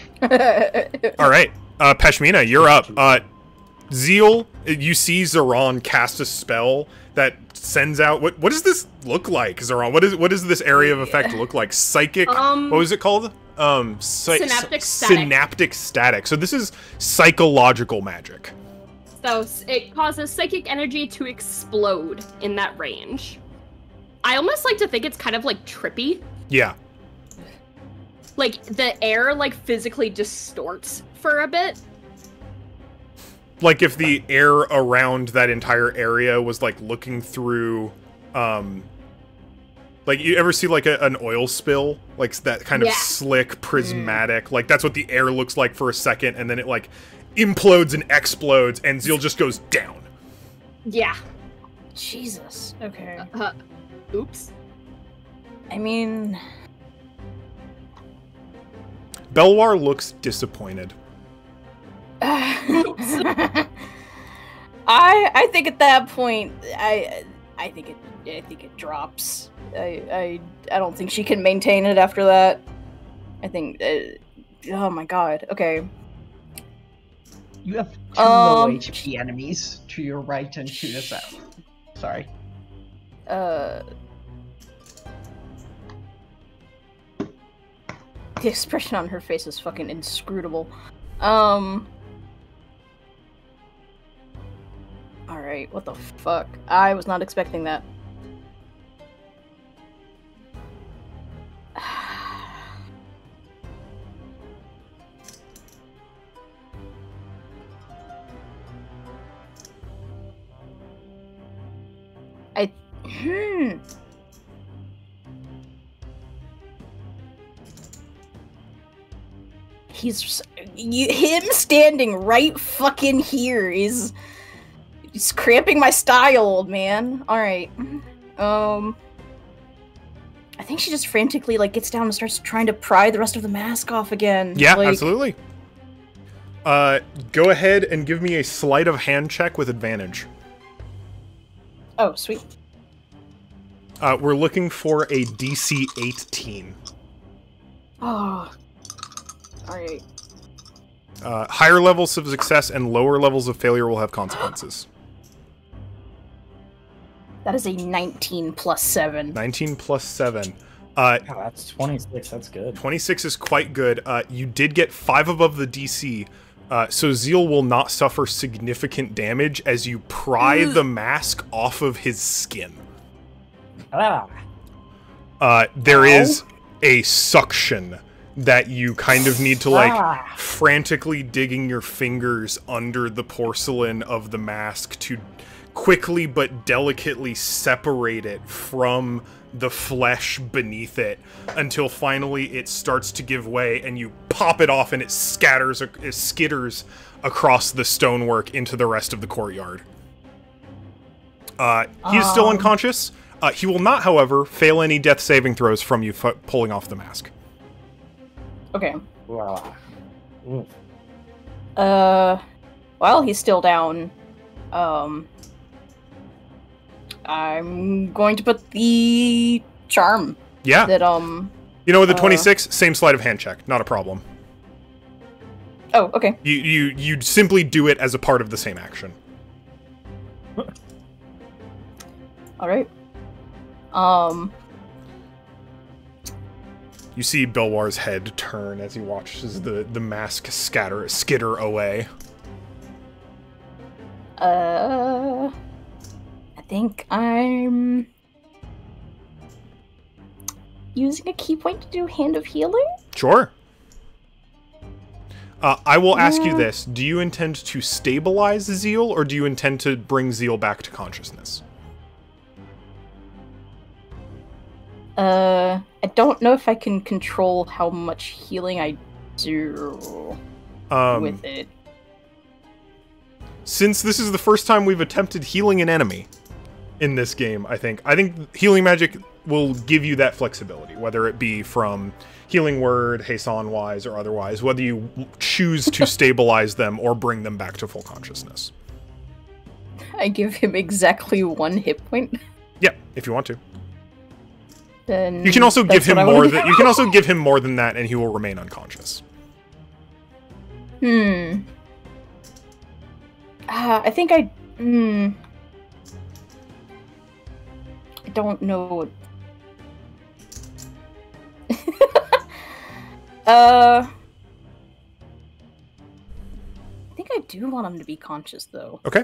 All right. Pashmina, you're up. Zeal, you see Zeron cast a spell that sends out... What does this look like, Zeron? What does this area of effect look like? Psychic... what was it called? Synaptic static. Synaptic static. So this is psychological magic. So it causes psychic energy to explode in that range. I almost like to think it's kind of like trippy. Yeah. Like the air like physically distorts for a bit. Like if the air around that entire area was like looking through, like you ever see like an oil spill? Like that kind of slick, prismatic, like that's what the air looks like for a second, and then it like implodes and explodes, and Zeal just goes down. Yeah. Jesus. Okay. Oops. I mean... Belwar looks disappointed. I think at that point I think it drops. I don't think she can maintain it after that. I think oh my god. Okay. You have 2 low HP enemies to your right and to the south. Sorry. The expression on her face is fucking inscrutable. Alright, what the fuck? I was not expecting that. Him standing right fucking here is cramping my style, old man. Alright. I think she just frantically like gets down and starts trying to pry the rest of the mask off again. Yeah, like, absolutely. Go ahead and give me a sleight of hand check with advantage. Oh, sweet. We're looking for a DC 18. Oh. Alright. Higher levels of success and lower levels of failure will have consequences. That is a 19 plus 7. 19 plus 7. Oh, that's 26. That's good. 26 is quite good. You did get 5 above the DC, so Zeal will not suffer significant damage as you pry the mask off of his skin. There is a suction that you kind of need to, like, frantically digging your fingers under the porcelain of the mask to quickly but delicately separate it from the flesh beneath it until finally it starts to give way and you pop it off and it skitters across the stonework into the rest of the courtyard. He is still unconscious. He will not, however, fail any death saving throws from you pulling off the mask. Okay. Ooh. While he's still down, I'm going to put the charm. Yeah. That, You know, with the 26, same sleight of hand check. Not a problem. Oh, okay. You simply do it as a part of the same action. Alright. You see Belwar's head turn as he watches the mask skitter away. I think I'm using a key point to do Hand of Healing? Sure. I will ask you this. Do you intend to stabilize Zeal, or do you intend to bring Zeal back to consciousness? I don't know if I can control how much healing I do with it. Since this is the first time we've attempted healing an enemy in this game, I think healing magic will give you that flexibility, whether it be from healing word, Heisan-wise, or otherwise, whether you choose to stabilize them or bring them back to full consciousness. I give him exactly 1 hit point. Yeah, if you want to. Then You can also give that's him what I more would than do. you can also give him more than that, and he will remain unconscious. I think I don't know. I think I do want him to be conscious, though. Okay.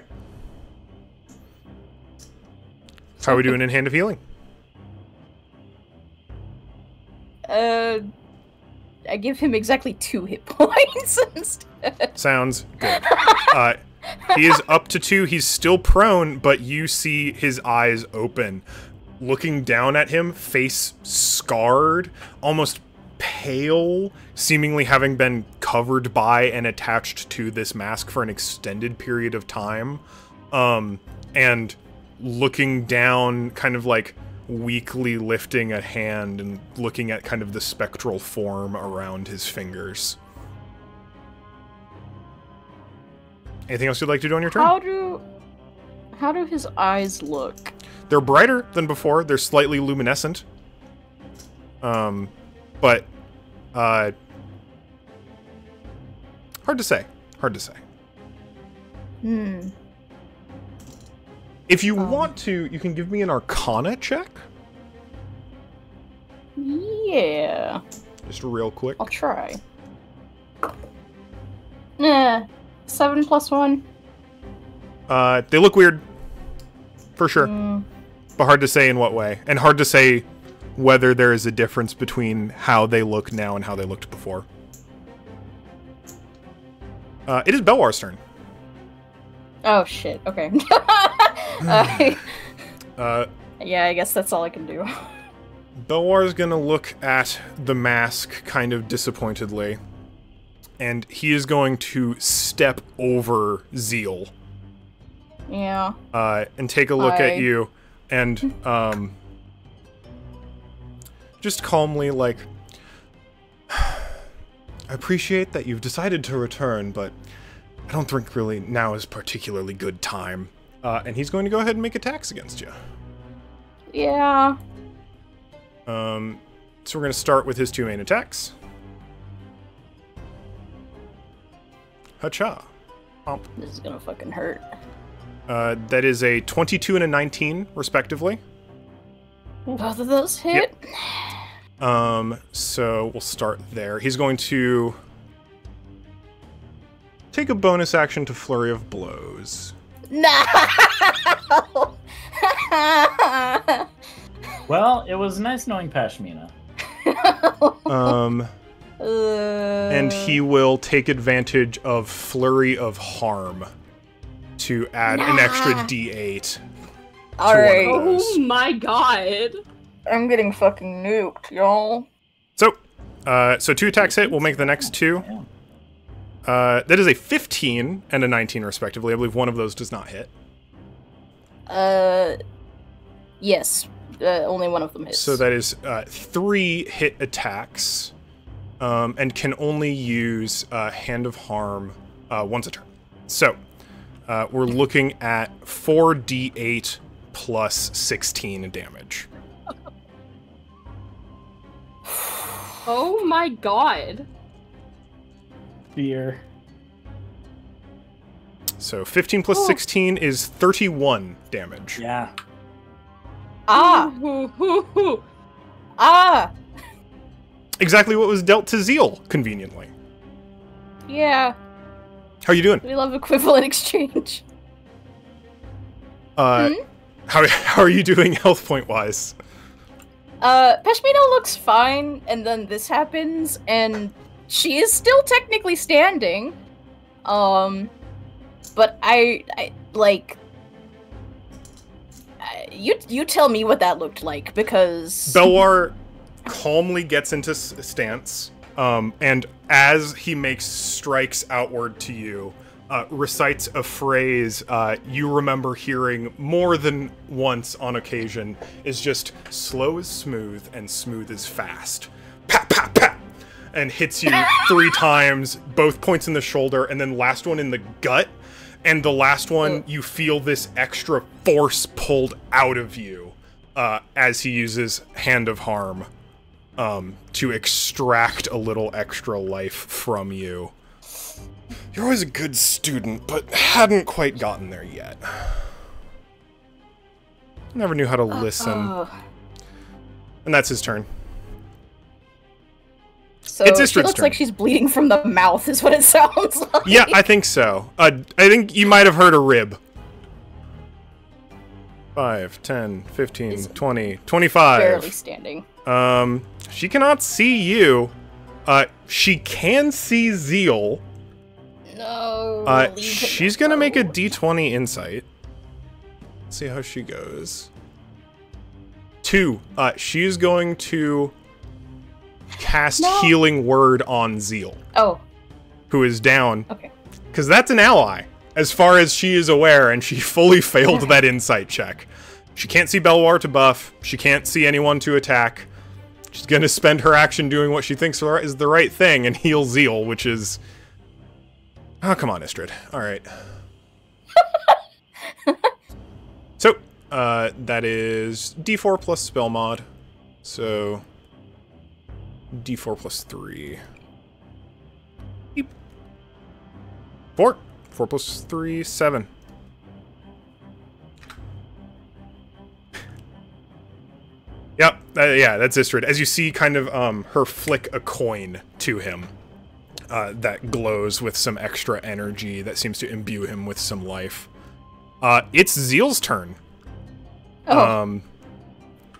How are we doing in Hand of Healing? I give him exactly 2 hit points instead. Sounds good. He is up to 2. He's still prone, but you see his eyes open, looking down at him, face scarred, almost pale, seemingly having been covered by and attached to this mask for an extended period of time, and looking down, kind of like weakly lifting a hand and looking at kind of the spectral form around his fingers. Anything else you'd like to do on your turn? How do his eyes look? They're brighter than before. They're slightly luminescent. But hard to say. Hard to say. If you want to, you can give me an Arcana check. Yeah. Just real quick. I'll try. Nah. 7 plus 1. They look weird. For sure. But hard to say in what way. And hard to say whether there is a difference between how they look now and how they looked before. It is Belwar's turn. Oh shit, okay. Yeah, I guess that's all I can do. Belwar's gonna look at the mask kind of disappointedly. And he is going to step over Zeal. Yeah. And take a look at you. And, just calmly, like, I appreciate that you've decided to return, but I don't think really now is particularly good time. And he's going to go ahead and make attacks against you. Yeah. So we're going to start with his 2 main attacks. Hacha. This is gonna fucking hurt. That is a 22 and a 19, respectively. Both of those hit? Yep. So we'll start there. He's going to take a bonus action to Flurry of Blows. No! Well, it was nice knowing Pashmina. And he will take advantage of Flurry of Harm to add an extra D8. Alright. Oh my god. I'm getting fucking nuked, y'all. So 2 attacks hit. We'll make the next 2. That is a 15 and a 19, respectively. I believe one of those does not hit. Yes. Only one of them hits. So that is 3 hit attacks. And can only use Hand of Harm once a turn. So, we're looking at 4d8 plus 16 damage. Oh my god. Fear. So 15 plus 16 is 31 damage. Yeah. Exactly what was dealt to Zeal, conveniently. Yeah. How you doing? We love equivalent exchange. How are you doing health point wise? Pashmina looks fine, and then this happens, and she is still technically standing. But I like... you tell me what that looked like, because... Belwar calmly gets into stance, and as he makes strikes outward to you, recites a phrase you remember hearing more than once on occasion, is just slow as smooth and smooth as fast. Pat, pat, pat! And hits you 3 times, both points in the shoulder, and then last one in the gut. And the last one, you feel this extra force pulled out of you as he uses Hand of Harm to extract a little extra life from you. You're always a good student, but hadn't quite gotten there yet. Never knew how to listen. And that's his turn. So she looks like she's bleeding from the mouth, is what it sounds like. Yeah, I think so. I think you might have heard a rib. 5, 10, 15, 20, 25. Barely standing. She cannot see you. She can see Zeal. No. She's gonna make a D20 insight. Let's see how she goes. 2. She's going to cast Healing Word on Zeal. Oh. Who is down. Okay. Because that's an ally, as far as she is aware, and she fully failed that insight check. She can't see Belwar to buff. She can't see anyone to attack. She's gonna spend her action doing what she thinks is the right thing and heal Zeal, which is... Oh, come on, Istrid. Alright. So, that is D4 plus spell mod. So... D4 plus 3. Beep. 4. 4 plus 3, 7. Yep, yeah, that's Istrid. As you see kind of her flick a coin to him that glows with some extra energy that seems to imbue him with some life. It's Zeal's turn. Oh.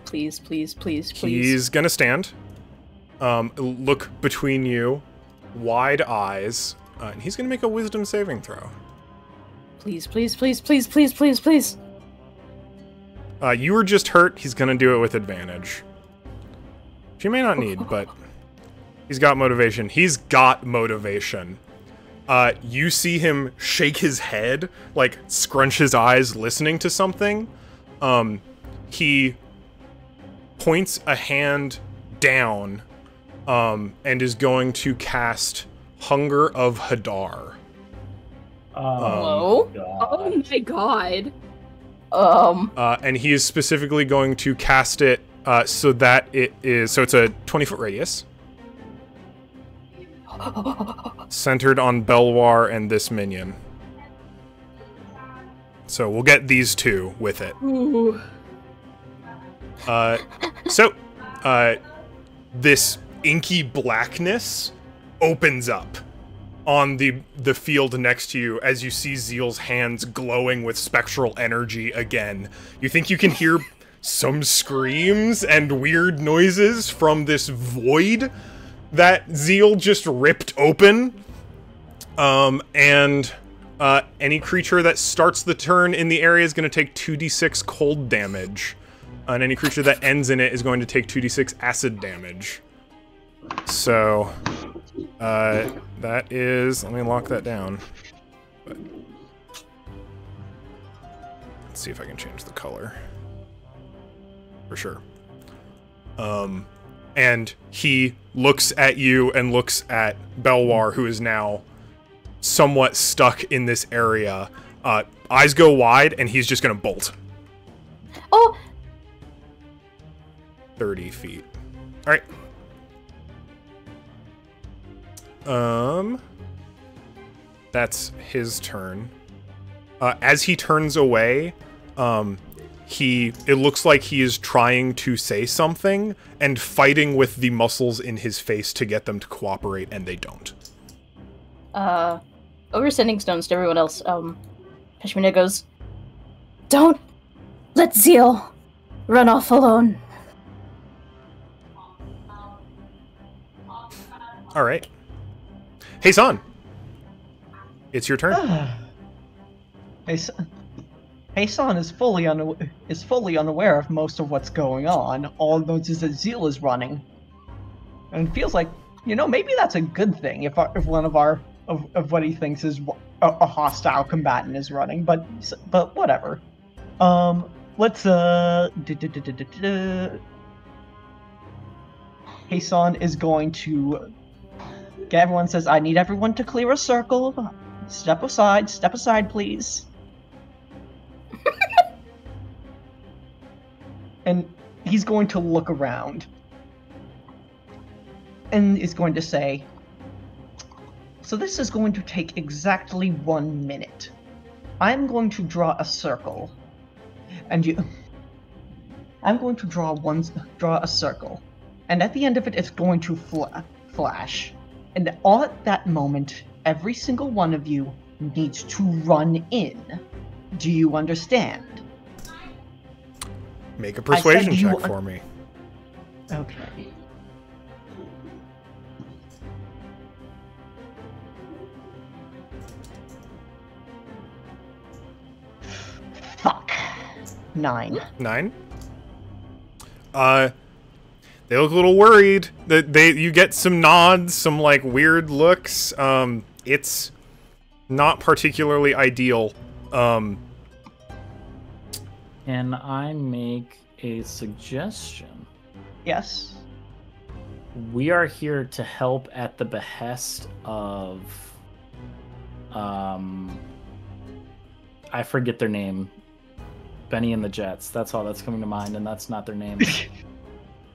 Please, please, please, please. He's gonna stand. Look between you, wide eyes, and he's gonna make a wisdom saving throw. Please, please, please, please, please, please, please. You were just hurt, he's gonna do it with advantage. She may not need, but he's got motivation. He's got motivation. You see him shake his head, like scrunch his eyes listening to something. He points a hand down and is going to cast Hunger of Hadar. Hello? Oh my god. And he is specifically going to cast it so that it is... So it's a 20-foot radius. Centered on Belwar and this minion. So we'll get these two with it. Ooh. This inky blackness opens up on the field next to you as you see Zeal's hands glowing with spectral energy again. You think you can hear some screams and weird noises from this void that Zeal just ripped open. Any creature that starts the turn in the area is going to take 2d6 cold damage. And any creature that ends in it is going to take 2d6 acid damage. So, that is... Let me lock that down. But, let's see if I can change the color. For sure. And he looks at you and looks at Belwar, who is now somewhat stuck in this area. Eyes go wide, and he's just gonna bolt. Oh! 30 feet. Alright. That's his turn. As he turns away, it looks like he is trying to say something and fighting with the muscles in his face to get them to cooperate, and they don't. Over sending stones to everyone else, Pashmina goes, Don't let Zeal run off alone. All right. Hey, Son. It's your turn. Hassan is fully unaware of most of what's going on. All he knows is that Zeal is running, and it feels like, maybe that's a good thing if one of what he thinks is a hostile combatant is running. But whatever. Let's Hassan is going to get everyone. Says, I need everyone to clear a circle. Step aside, please. And he's going to look around and is going to say, so this is going to take exactly 1 minute. I'm going to draw a circle, and I'm going to draw a circle, and at the end of it, it's going to flash. And all at that moment, every single one of you needs to run in. Do you understand? Make a persuasion check for me. Okay. Fuck. 9. 9? They look a little worried. You get some nods, some like weird looks. It's not particularly ideal. Can I make a suggestion? Yes. We are here to help at the behest of I forget their name. Benny and the Jets. That's all that's coming to mind, and that's not their name.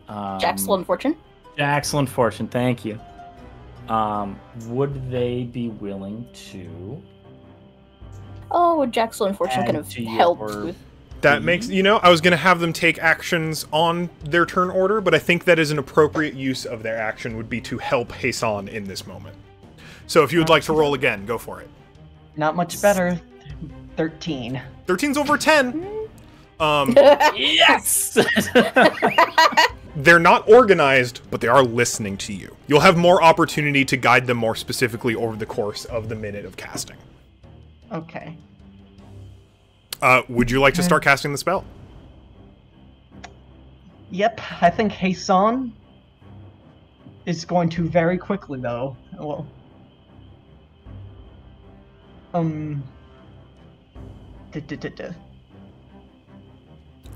Jaxel and Fortune? Jaxel and Fortune, thank you. Would they be willing to... Oh, Jaxel and Fortune kind of helped with... That makes... I was going to have them take actions on their turn order, but I think that is an appropriate use of their action would be to help Hassan in this moment. So if you would like to roll again, go for it. Not much better. 13. 13's over 10. Yes! They're not organized, but they are listening to you. You'll have more opportunity to guide them more specifically over the course of the minute of casting. Okay. Would you like to start casting the spell? Yep, I think Hassan is going to very quickly, though. Well,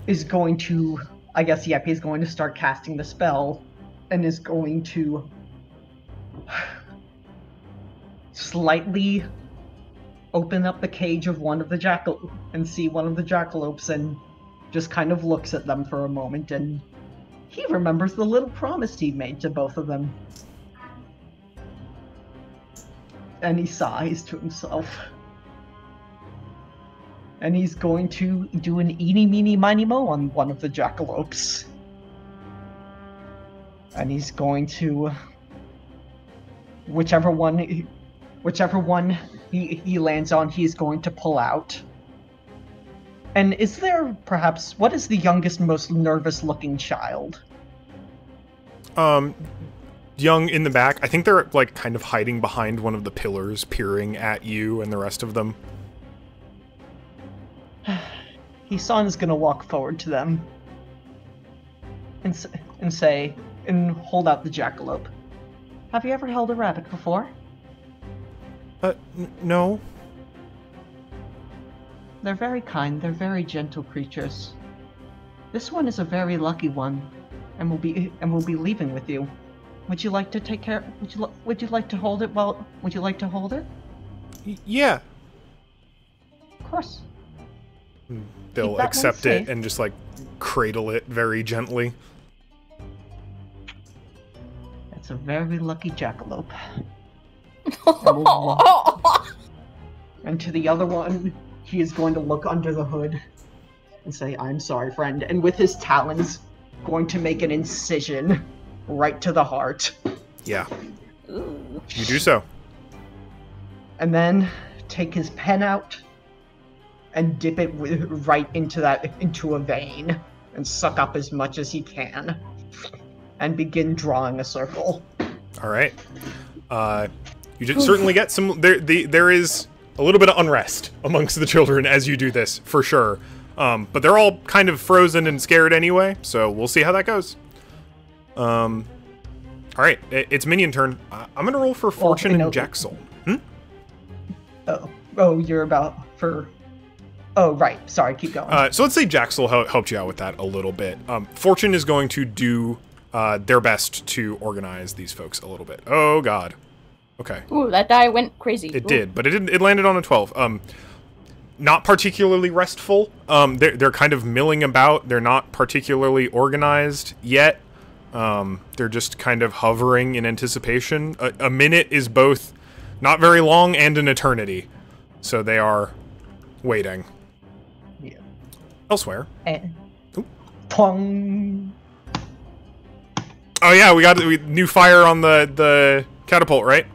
is going to, I guess, yep, he's going to start casting the spell, and is going to slightly open up the cage of one of the jackal and see one of the jackalopes, and just kind of looks at them for a moment, and he remembers the little promise he made to both of them. And he sighs to himself. And he's going to do an eeny, meeny, miny, mo on one of the jackalopes. And he's going to... Whichever one he lands on, he's going to pull out. And is there, perhaps, what is the youngest, most nervous-looking child? Young in the back. I think they're, like, kind of hiding behind one of the pillars, peering at you and the rest of them. Hassan is going to walk forward to them and say, and hold out the jackalope. Have you ever held a rabbit before? No. They're very kind, they're very gentle creatures. This one is a very lucky one, and will be leaving with you. Would you like to take care? Would you like to hold it? Well, would you like to hold it? Yeah. Of course. They'll accept it and just like cradle it very gently. That's a very lucky jackalope. And to the other one, he is going to look under the hood and say, "I'm sorry, friend." And with his talons, going to make an incision right to the heart. Yeah. Ooh. You do so. And then take his pen out and dip it right into a vein and suck up as much as he can and begin drawing a circle. All right. You did certainly get some. There is a little bit of unrest amongst the children as you do this, for sure. But they're all kind of frozen and scared anyway, so we'll see how that goes. All right, it's minion turn. I'm gonna roll for Fortune and Jaxel. Oh, you're about for. Oh, right. Sorry, keep going. So let's say Jaxel helped you out with that a little bit. Fortune is going to do their best to organize these folks a little bit. Oh, God. Okay. Ooh, that die went crazy. It did, but it landed on a 12. Not particularly restful. They're kind of milling about. They're not particularly organized yet. They're just kind of hovering in anticipation. A minute is both not very long and an eternity. So they are waiting. Yeah. Elsewhere. Twang. Oh yeah, we got new fire on the catapult, right?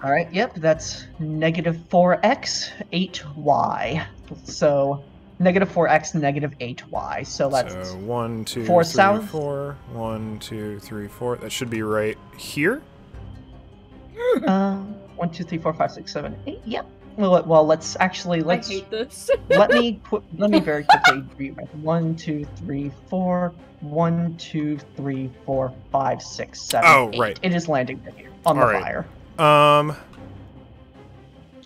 All right. Yep. That's -4x, 8y. So -4x, -8y. So that's so 1, 2, 4 3, south. 4. 1, 2, 3, 4. That should be right here. 1, 2, 3, 4, 5, 6, 7, 8. Yep. Well, let's I hate this. let me very quickly read. 1, 2, 3, 4. 1, 2, 3, 4, 5, 6, 7. Oh, 8. right. It is landing right here on the fire.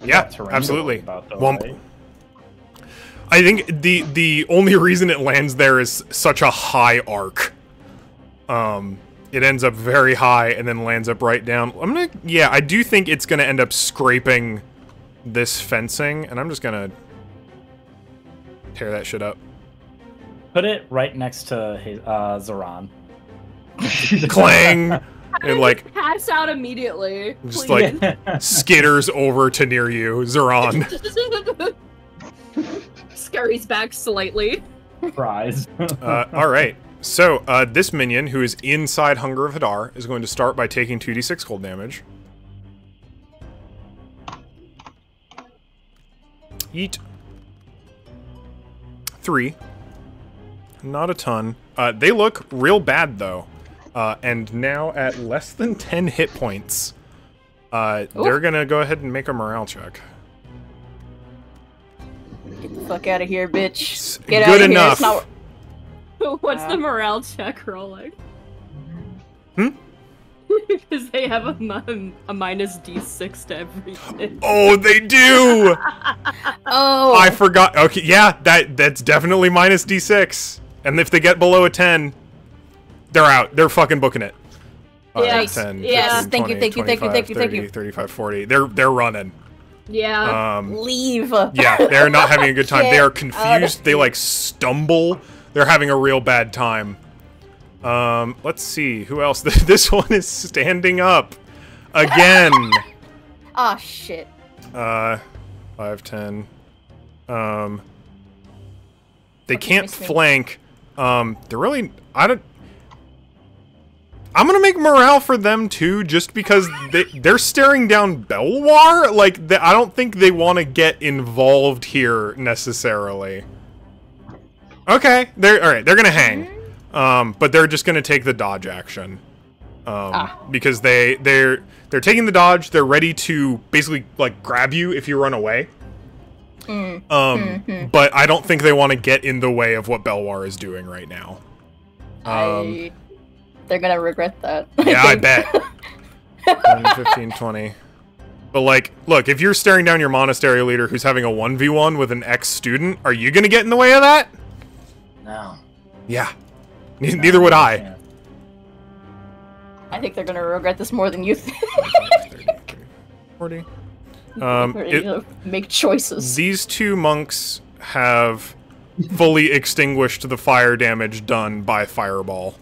Yeah, absolutely. Wump. I think the only reason it lands there is such a high arc. It ends up very high and then lands up right down. I do think it's gonna end up scraping this fencing, and I'm just gonna tear that shit up. Put it right next to Zoran. Clang! And like pass out immediately. just please. like skitters over to near you, Zoran. Scurries back slightly. Surprise. All right. So this minion, who is inside Hunger of Hadar, is going to start by taking 2d6 cold damage. Yeet. 3. Not a ton. They look real bad, though. And now at less than 10 hit points, they're going to go ahead and make a morale check. Get the fuck out of here, bitch. Good Get out of enough. here. It's not... What's the morale check rolling? Hmm? Because they have a minus d6 to everything. Oh, they do! Oh. I forgot. Okay, yeah, that's definitely minus d6. And if they get below a 10, they're out. They're fucking booking it. 5, Yes. 10, Yes. 15, 20, Thank you. 30, 35, 40. They're running. Yeah. Leave. Yeah, they're not having a good time. They are Get confused. They like stumble. They're having a real bad time. Let's see who else. This one is standing up again. Ah, shit. 5, 10. They can't flank. They're really. I'm gonna make morale for them too, just because they're staring down Belwar. Like, I don't think they want to get involved here necessarily. Okay, all right. They're gonna hang, but they're just gonna take the dodge action, because they're taking the dodge. They're ready to basically like grab you if you run away. But I don't think they want to get in the way of what Belwar is doing right now. They're gonna regret that. Yeah, I bet. 10, 15, 20. But, like, look, if you're staring down your monastery leader who's having a 1v1 with an ex-student, are you gonna get in the way of that? No. Yeah. Neither would I. I think they're gonna regret this more than you think. 30, 40. Make choices. These two monks have fully extinguished the fire damage done by fireball.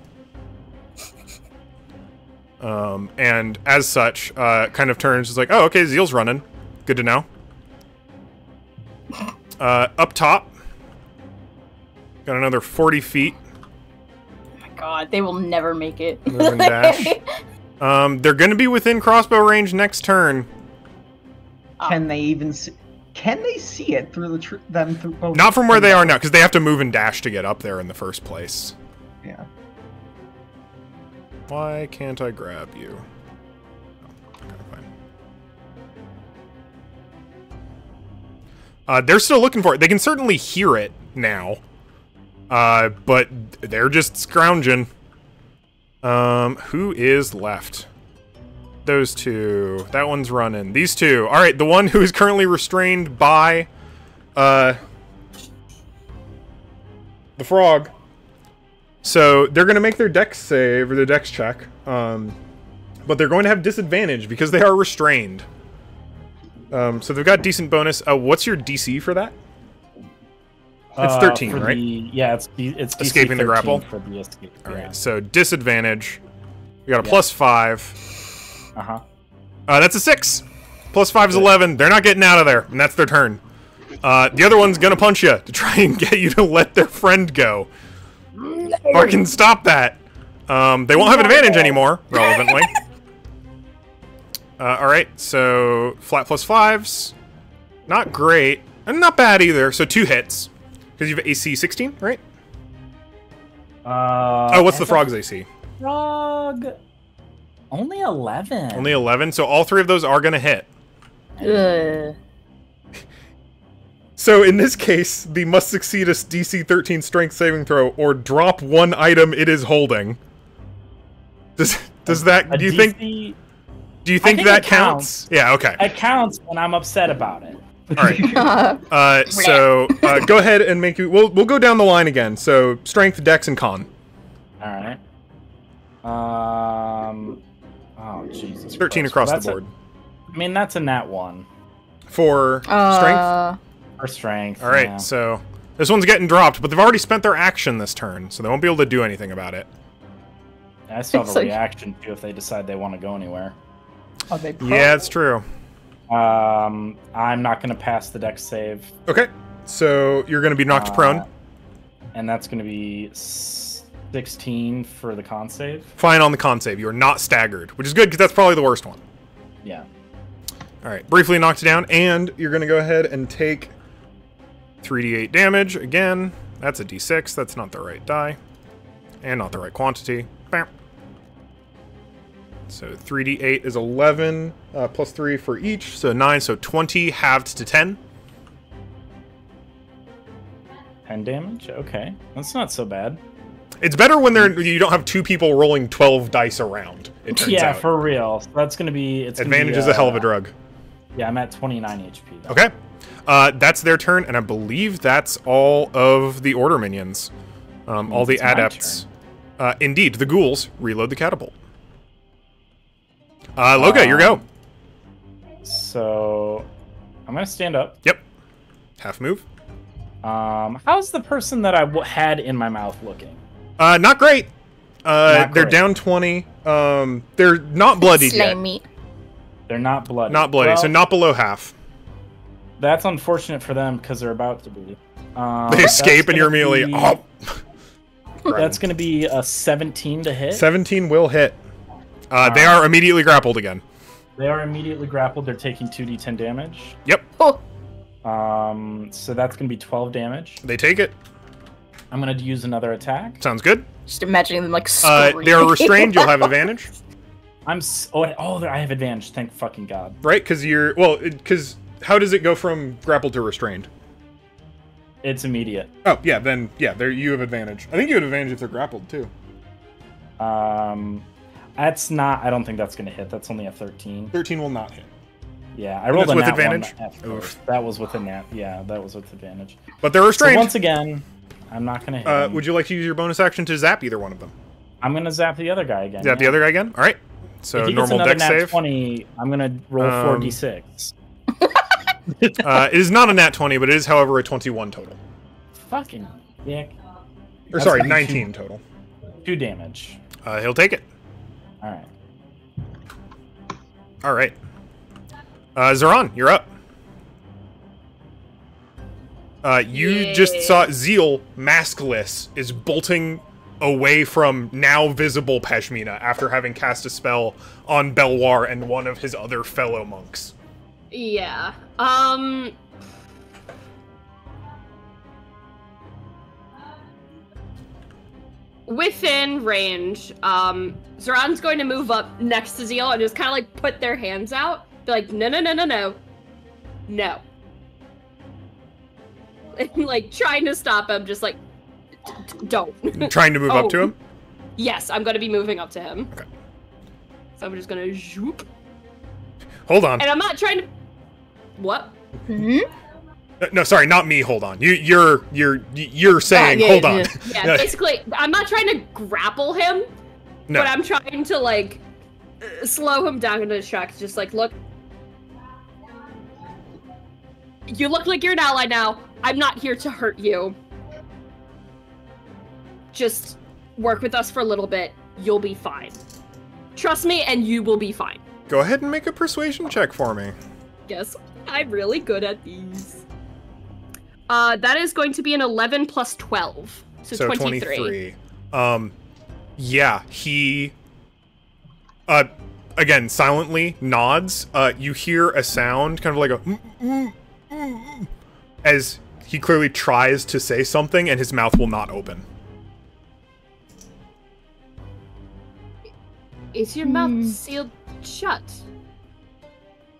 And as such, kind of turns, is like, oh, okay, Zeal's running. Good to know. Up top, got another 40 feet. Oh my god, they will never make it. Move and dash. They're going to be within crossbow range next turn. Can they even see? Can they see it through them through? Oh, Not from where they are now, because they have to move and dash to get up there in the first place. Yeah. Why can't I grab you? Oh, okay, fine. They're still looking for it. They can certainly hear it now. But they're just scrounging. Who is left? Those two. That one's running. These two. All right, the one who is currently restrained by the frog. So they're going to make their dex save or their dex check. But they're going to have disadvantage because they are restrained. So they've got decent bonus. What's your DC for that? It's 13, right? Yeah, it's DC escaping the grapple. For the escape. All right, so disadvantage. We got a +5. That's a 6. +5 is 11. They're not getting out of there, and that's their turn. The other one's gonna punch you to try and get you to let their friend go. Fucking stop that. They won't have advantage anymore, relevantly. All right, so flat +5s. Not great, and not bad either. So 2 hits. Because you have AC 16, right? What's the frog's AC? Frog. Only 11. Only 11? So all 3 of those are going to hit. So in this case, the must succeed a DC 13 strength saving throw or drop 1 item it is holding. Does that... Do you think that counts? Yeah, okay. It counts, and I'm upset about it. All right. So go ahead and make you. We'll go down the line again. So strength, dex, and con. All right. Oh Jesus. 13 Christ. across Well, the board. I mean, that's a nat 1 for strength. For strength. All right. Yeah. So this one's getting dropped, but they've already spent their action this turn, so they won't be able to do anything about it. I still have a reaction too if they decide they want to go anywhere. Are they prone? Yeah, it's true. I'm not going to pass the dex save. Okay. So you're going to be knocked prone. And that's going to be 16 for the con save. Fine on the con save. You are not staggered, which is good because that's probably the worst one. Yeah. All right. Briefly knocked down, and you're going to go ahead and take 3d8 damage. Again, that's a d6. That's not the right die. And not the right quantity. Bam. So 3d8 is 11, plus 3 for each, so 9, so 20 halved to 10. 10 damage? Okay. That's not so bad. It's better when you don't have 2 people rolling 12 dice around, it turns out. Yeah, for real. So that's going to be... Advantage is a hell of a drug. Yeah, I'm at 29 HP. Though. Okay. That's their turn, and I believe that's all of the order minions. All the adepts. Indeed, the ghouls reload the catapult. Loka, your go. So, I'm gonna stand up. Yep. Half move. How's the person that I had in my mouth looking? Not great. Not They're great. down 20. They're not bloodied yet. meat. They're not bloody. Not bloody, Well, so not below half. That's unfortunate for them because they're about to be. They escape and you're immediately... Oh. That's gonna be a 17 to hit. 17 will hit. They are immediately grappled again. They are immediately grappled. They're taking 2d10 damage. Yep. Oh. So that's going to be 12 damage. They take it. I'm going to use another attack. Sounds good. Just imagining them like screaming. They are restrained. You'll have advantage. I have advantage. Thank fucking God. Right? Because you're... Well, because how does it go from grappled to restrained? It's immediate. Oh, yeah. Then, yeah, there you have advantage. I think you have advantage if they're grappled, too. That's not... I don't think that's going to hit. That's only a 13. 13 will not hit. Yeah, I rolled that's a with nat advantage? one at first. That was with a nat. Yeah, that was with advantage. But they're So restrained. once again, I'm not going to hit him. Would you like to use your bonus action to zap either one of them? I'm going to zap the other guy again. Zap the other guy again? All right. So if he gets normal another dex nat save. 20, I'm going to roll 4d6. It is not a nat 20, but it is, however, a 21 total. Fucking dick. Or That's sorry, gonna be 19 total. 2 damage. He'll take it. Alright. All right. Zoran, you're up. You just saw Zeal, maskless, is bolting away from now visible Pashmina after having cast a spell on Belwar and one of his other fellow monks. Yeah. within range, Zoran's going to move up next to Zeal and just kind of like put their hands out. Be like, no, no, no, no, no. No. And like trying to stop him, just like, don't. Trying to move up to him? Yes, I'm going to be moving up to him. Okay. So I'm just going to zoop. Hold on. And I'm not trying to... What? Hmm? No, sorry, not me. Hold on. You're saying yeah, hold on. Yeah, basically, I'm not trying to grapple him, No. but I'm trying to like slow him down into his tracks. Just like, look, you look like you're an ally now. I'm not here to hurt you. Just work with us for a little bit. You'll be fine. Trust me, and you will be fine. Go ahead and make a persuasion check for me. Yes, I'm really good at these. That is going to be an 11 plus 12, so 23. Yeah, he again silently nods. You hear a sound, kind of like a as he clearly tries to say something, and his mouth will not open. Is your mouth sealed shut?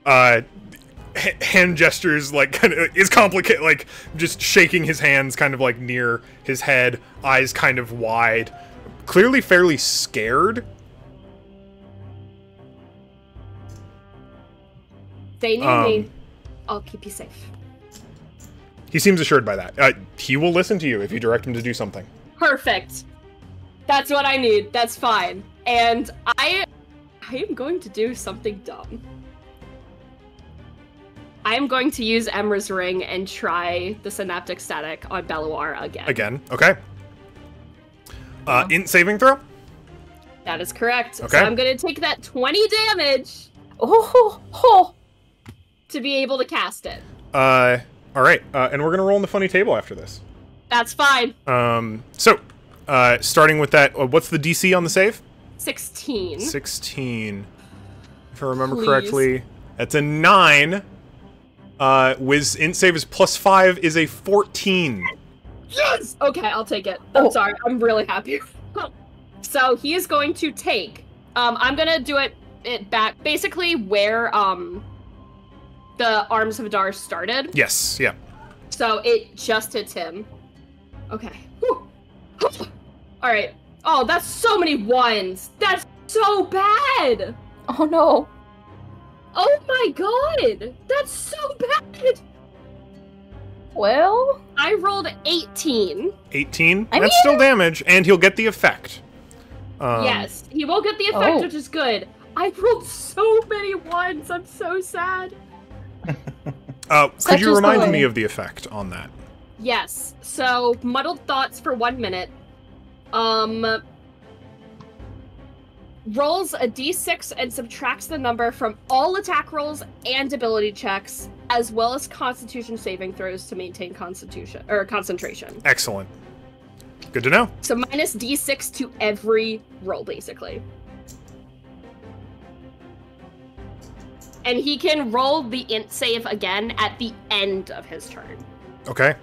Hand gestures, like, kind of is complicated, like just shaking his hands kind of like near his head, eyes kind of wide, clearly fairly scared. They need me. I'll keep you safe. He seems assured by that. He will listen to you if you direct him to do something. Perfect. That's what I need. That's fine. And I am going to do something dumb. I am going to use Emra's Ring and try the Synaptic Static on Belluar again. Again, okay. Int saving throw? That is correct. Okay. So I'm going to take that 20 damage to be able to cast it. Alright, and we're gonna roll on the funny table after this. That's fine. Starting with that, what's the DC on the save? 16. 16. If I remember Please. correctly. That's a 9. Wiz int save is +5 is a 14. Yes! Okay, I'll take it. I'm sorry. I'm really happy. So he is going to take. I'm gonna do it back basically where the Arms of Adar started. Yes, yeah. So it just hits him. Okay. Whew. Alright. Oh, that's so many ones! That's so bad! Oh no. Oh my god! That's so bad! Well, I rolled 18. 18? I That's mean- still damage, and he'll get the effect. Yes, he will get the effect, Oh. which is good. I rolled so many ones. I'm so sad. Could Such you is the remind way. me of the effect on that? Yes. So muddled thoughts for 1 minute. Rolls a d6 and subtracts the number from all attack rolls and ability checks, as well as Constitution saving throws to maintain concentration. Excellent. Good to know. So minus d6 to every roll, basically. And he can roll the int save again at the end of his turn. Okay.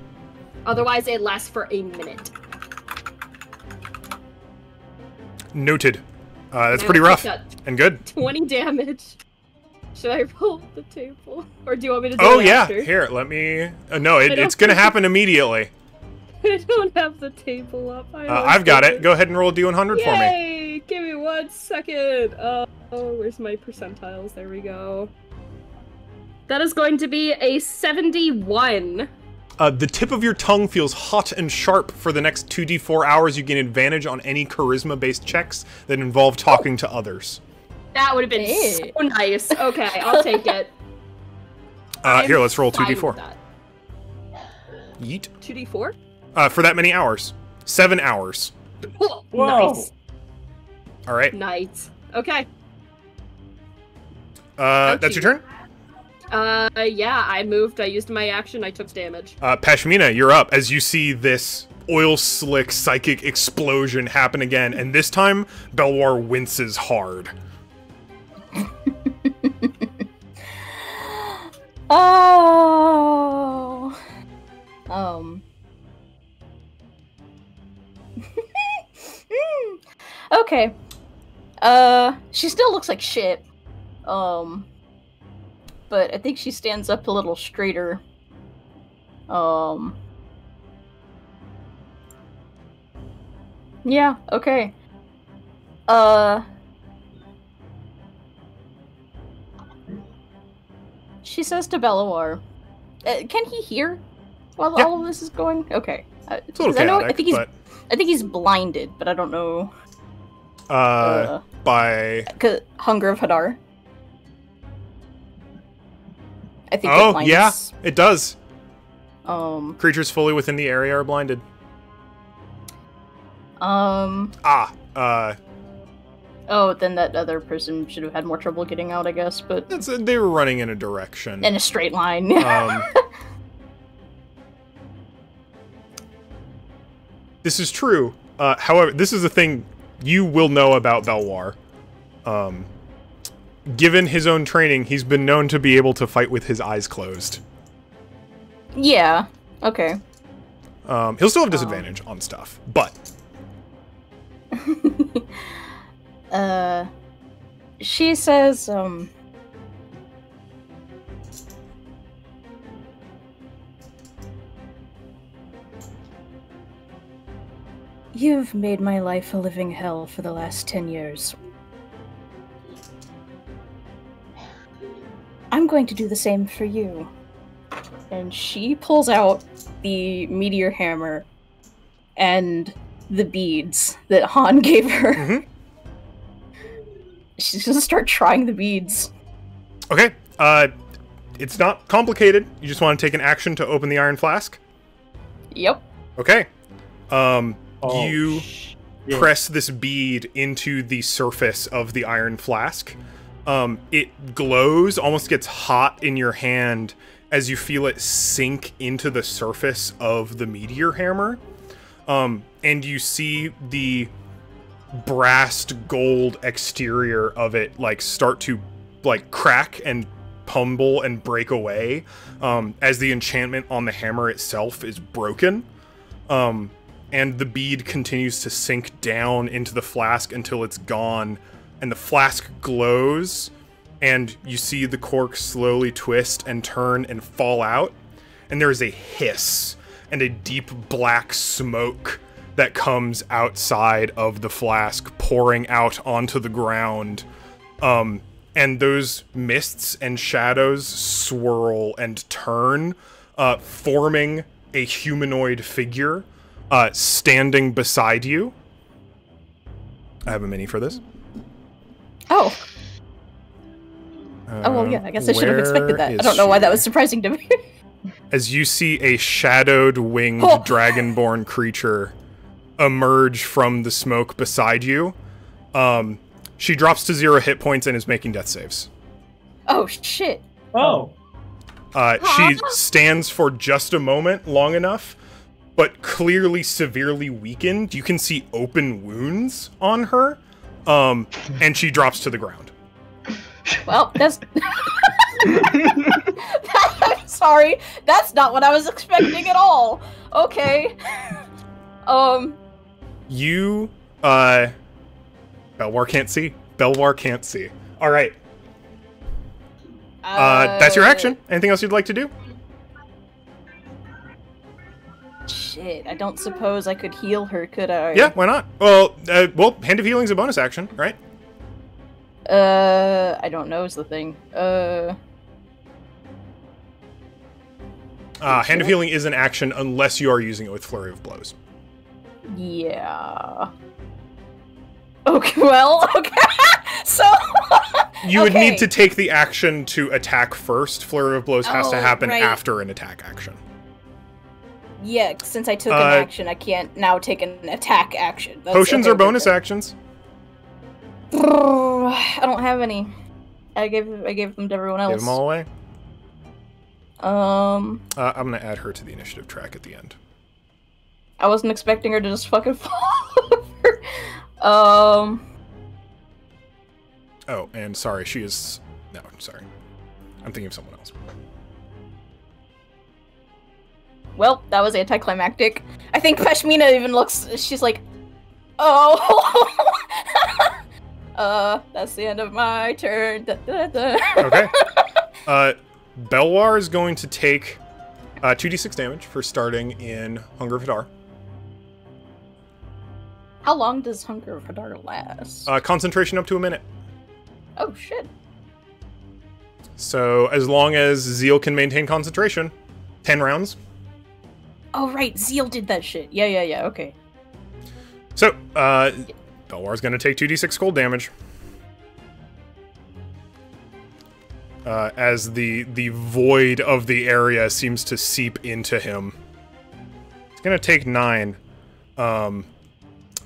Otherwise, it lasts for a minute. Noted. That's And I pretty will rough. take And good. 20 damage. Should I roll the table? Or do you want me to do Oh, it yeah. after? Here, let me... no, don't it's gonna happen immediately. I don't have the table up. I've got it. Go ahead and roll a D100 for me. Yay! Give me 1 second. Oh, where's my percentiles? There we go. That is going to be a 71. The tip of your tongue feels hot and sharp for the next 2d4 hours. You gain advantage on any charisma-based checks that involve talking to others. That would have been Hey. so nice. Okay, I'll take it. Here, let's roll Fine 2d4. with that. Yeet. 2d4? For that many hours. 7 hours. Oh, Whoa. nice. All right. Nice. Okay. That's your turn? Yeah, I moved. I used my action. I took damage. Pashmina, you're up as you see this oil slick psychic explosion happen again, and this time Belwar winces hard. oh. Okay. She still looks like shit. But I think she stands up a little straighter. Yeah, okay. She says to Belawar, can he hear while all of this is going? Okay. It's a little chaotic, I think he's blinded, but I don't know. By... Hunger of Hadar. I think Oh, yeah, it does. Creatures fully within the area are blinded. Oh, then that other person should have had more trouble getting out, I guess, but... They were running in a direction. In a straight line. This is true. However, this is the thing you will know about Belwar. Given his own training, he's been known to be able to fight with his eyes closed. Yeah, okay. He'll still have disadvantage on stuff, but... She says, You've made my life a living hell for the last 10 years. I'm going to do the same for you. And she pulls out the meteor hammer and the beads that Han gave her. Mm-hmm. She's gonna start trying the beads. Okay, it's not complicated. You just want to take an action to open the iron flask? Yep. Okay. You press this bead into the surface of the iron flask. It glows, almost gets hot in your hand as you feel it sink into the surface of the meteor hammer. And you see the brassed gold exterior of it start to crack and tumble and break away as the enchantment on the hammer itself is broken. And the bead continues to sink down into the flask until it's gone, and the flask glows, and you see the cork slowly twist and turn and fall out, and there is a hiss and a deep black smoke that comes outside of the flask, pouring out onto the ground. And those mists and shadows swirl and turn, forming a humanoid figure standing beside you. I have a mini for this. Oh. Oh, well, yeah, I guess I should have expected that. I don't know why that was surprising to me. As you see a shadowed winged dragonborn creature emerge from the smoke beside you. She drops to 0 hit points and is making death saves. Oh, shit. Oh. She stands for just a moment, long enough, but clearly severely weakened. You can see open wounds on her, and she drops to the ground. Well, that's... I'm sorry. That's not what I was expecting at all. Okay. You, Belwar can't see. Belwar can't see. All right. That's your action. Anything else you'd like to do? Shit, I don't suppose I could heal her, could I? Yeah, why not? Well, Hand of Healing's a bonus action, right? I don't know is the thing. Hand of Healing is an action unless you are using it with Flurry of Blows. Yeah. Okay, well, okay. So... You would need to take the action to attack first. Flurry of Blows has to happen after an attack action. Yeah, since I took an action, I can't now take an attack action. Potions are bonus actions. I don't have any. I gave them to everyone else. Give them all away? I'm gonna add her to the initiative track at the end. I wasn't expecting her to just fucking fall over. Oh, and sorry, she is... No, sorry. I'm thinking of someone else. Well, that was anticlimactic. I think Pashmina even looks... She's like... Oh! That's the end of my turn. Da, da, da. Okay. Belwar is going to take 2d6 damage for starting in Hunger of Hadar. How long does Hunger of Hadar last? Concentration up to a minute. Oh, shit. So as long as Zeal can maintain concentration, 10 rounds. Oh, right. Zeal did that shit. Yeah, okay. So, Belwar's going to take 2d6 cold damage. As the void of the area seems to seep into him. He's going to take 9.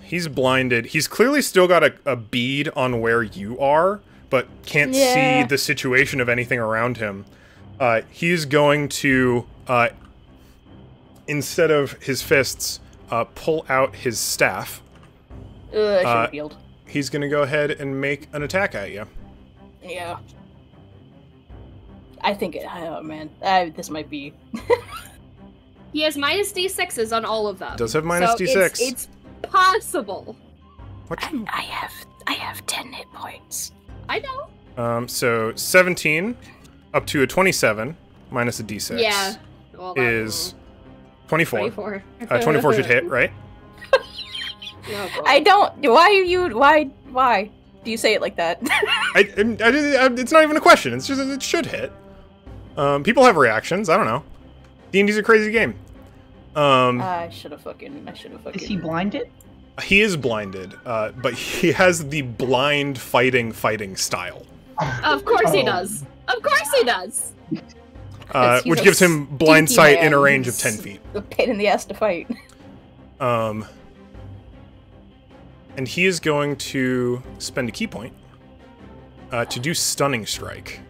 He's blinded. He's clearly still got a bead on where you are, but can't see the situation of anything around him. He's going to, instead of his fists, pull out his staff. I should have healed. He's going to go ahead and make an attack at you. Yeah. I think oh man, this might be... He has minus d6s on all of them. Does have minus so d6. It's possible. What? I have 10 hit points. I know. So 17 up to a 27 minus a d6 Yeah. Well, is 24. 24. 24 should hit, right? Oh, boy. I don't... Why do you say it like that? It's not even a question. It's just it should hit. People have reactions. I don't know. D&D's a crazy game. I should have fucking... Is he blinded? He is blinded, but he has the blind fighting style. Of course he does. Of course he does. Which gives him blind sight in a range of 10 feet. A pain in the ass to fight. And he is going to spend a key point to do Stunning Strike.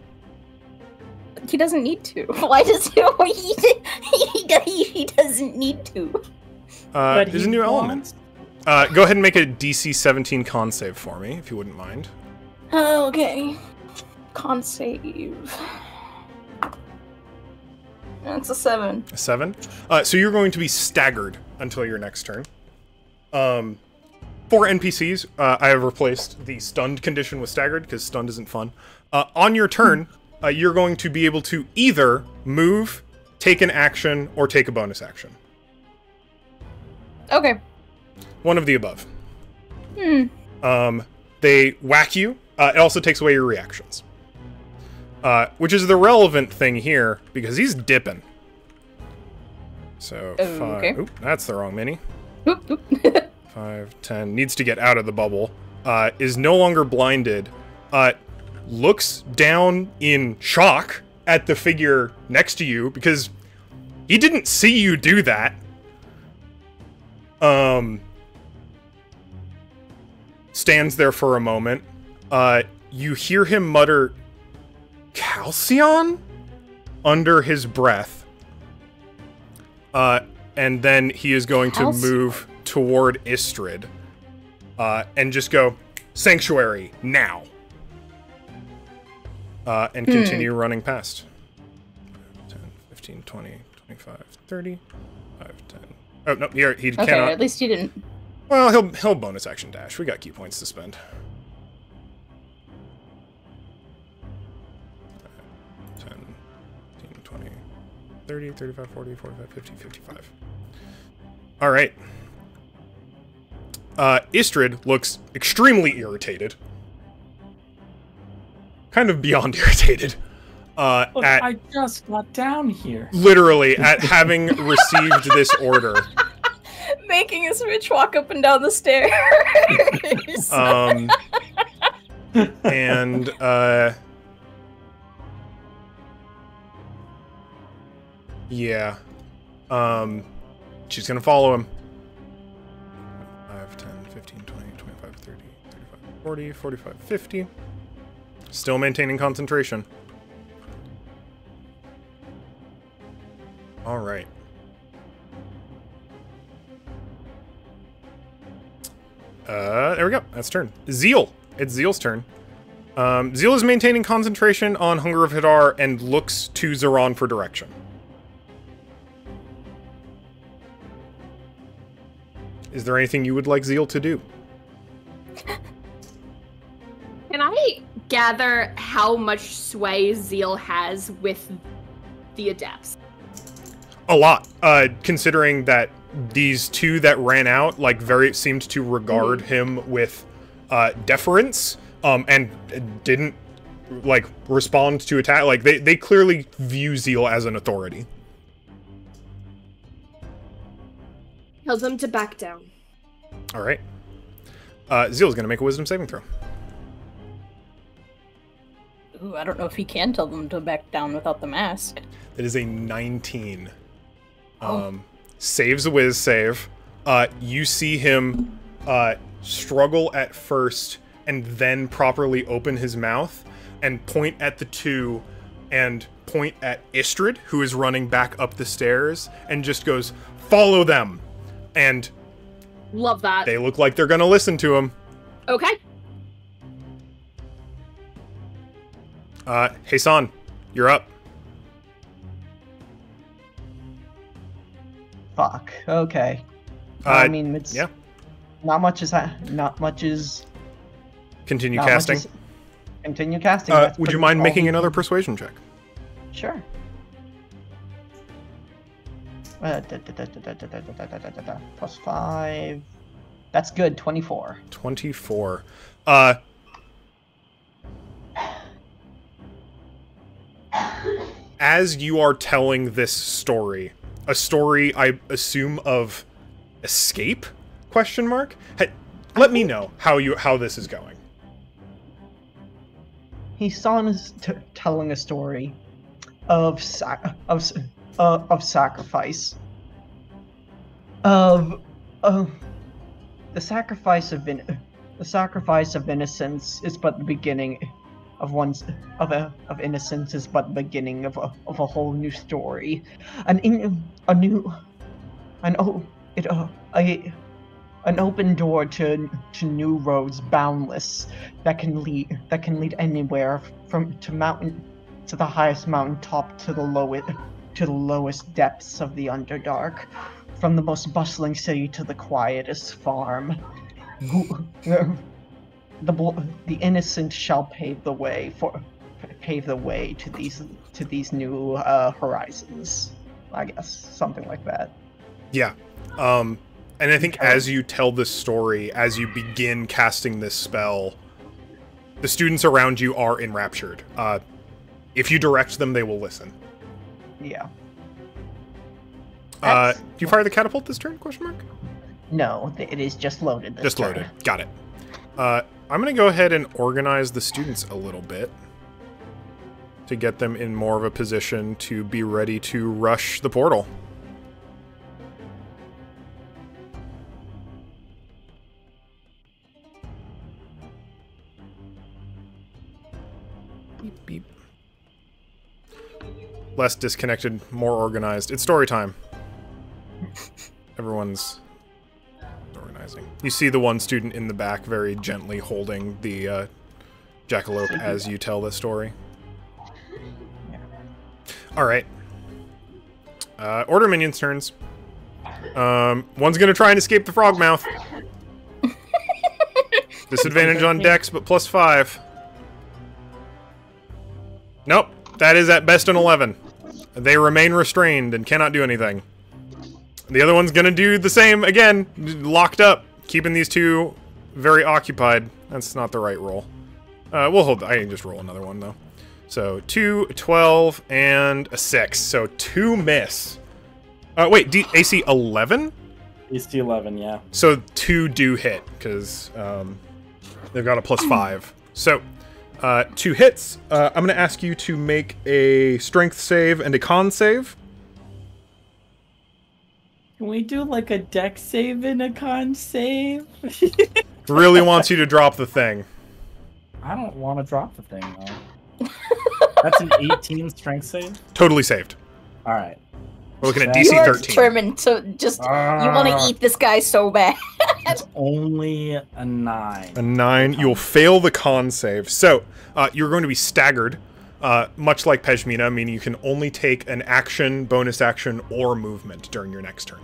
He doesn't need to. Why does he doesn't need to. There's a new element. Go ahead and make a DC 17 con save for me, if you wouldn't mind. Okay. Con save. That's a 7. A 7? So you're going to be staggered until your next turn. For NPCs, I have replaced the stunned condition with staggered, because stunned isn't fun. On your turn, you're going to be able to either move, take an action, or take a bonus action. Okay. One of the above. They whack you. It also takes away your reactions. Which is the relevant thing here, because he's dipping. So, 5... Okay. Oop, that's the wrong mini. Oop, oop. 5, 10, needs to get out of the bubble, is no longer blinded, looks down in shock at the figure next to you, because he didn't see you do that. Stands there for a moment. You hear him mutter, "Calcion?" under his breath. And then he is going to move toward Istrid, and just go, "Sanctuary, now!" And continue running past. 10, 15, 20, 25, 30, 5, 10. Oh, no, he Okay, cannot. at least he didn't... Well, he'll bonus action dash. We got key points to spend. 10, 15, 20, 30, 35, 40, 45, 50, 55. All right. Istrid looks extremely irritated. Kind of beyond irritated. Look, I just got down here. Literally, at having received this order. Making his bitch walk up and down the stairs. And, yeah. She's gonna follow him. 5, 10, 15, 20, 25, 30, 35, 40, 45, 50. Still maintaining concentration. All right. There we go. That's turn. Zeal. It's Zeal's turn. Zeal is maintaining concentration on Hunger of Hadar and looks to Zeron for direction. Is there anything you would like Zeal to do? Can I gather how much sway Zeal has with the adepts? A lot, considering that these two that ran out, like, seemed to regard him with deference, and didn't, like, respond to attack. Like, they clearly view Zeal as an authority. Tell them to back down. All right. Zeal's gonna make a wisdom saving throw. Ooh, I don't know if he can tell them to back down without the mask. It is a 19. Saves a whiz save. You see him struggle at first and then properly open his mouth and point at the two and point at Istrid, who is running back up the stairs, and just goes, "Follow them!" And love that. They look like they're gonna listen to him. Okay. Hassan, you're up. Fuck. Okay. I mean, it's yeah. Not much is. Continue not much casting. is- Continue casting. Would you mind making another persuasion check? Sure. Plus 5. That's good. 24. 24. As you are telling this story, a story I assume of escape? Question mark. Let me know how this is going. Hassan is telling a story of sacrifice, of the sacrifice of innocence is but the beginning of innocence is but the beginning of a whole new story, an open door to new roads, boundless, that can lead anywhere to the highest mountaintop to the lowest depths of the Underdark, from the most bustling city to the quietest farm. The innocent shall pave the way to these new horizons. I guess something like that. Yeah. And I think as you tell this story, as you begin casting this spell, the students around you are enraptured. If you direct them, they will listen. Yeah. Do you fire the catapult this turn? Question mark. No, it is just loaded. Just loaded. Got it. I'm going to go ahead and organize the students a little bit to get them in more of a position to be ready to rush the portal. Beep, beep. Less disconnected, more organized. It's story time. Everyone's organizing. You see the one student in the back very gently holding the jackalope as you tell the story. Alright. Order minions' turns. One's gonna try and escape the frog mouth. Disadvantage on dex, but plus 5. Nope. That is at best an 11. They remain restrained and cannot do anything. The other one's gonna do the same again, locked up, keeping these two very occupied. That's not the right roll. We'll hold. I can just roll another one though. So 2, 12, and a 6. So 2 miss. Wait, AC 11? AC 11, yeah. So 2 do hit because they've got a plus 5. So 2 hits. I'm gonna ask you to make a strength save and a con save. Can we do like a dex save and a con save? Really wants you to drop the thing. I don't want to drop the thing though. That's an 18 strength save? Totally saved. Alright. We're looking at You DC are 13. determined to just... you want to eat this guy so bad. It's only a 9. A 9. You'll fail the con save. So, you're going to be staggered, much like Pejmina, meaning you can only take an action, bonus action, or movement during your next turn.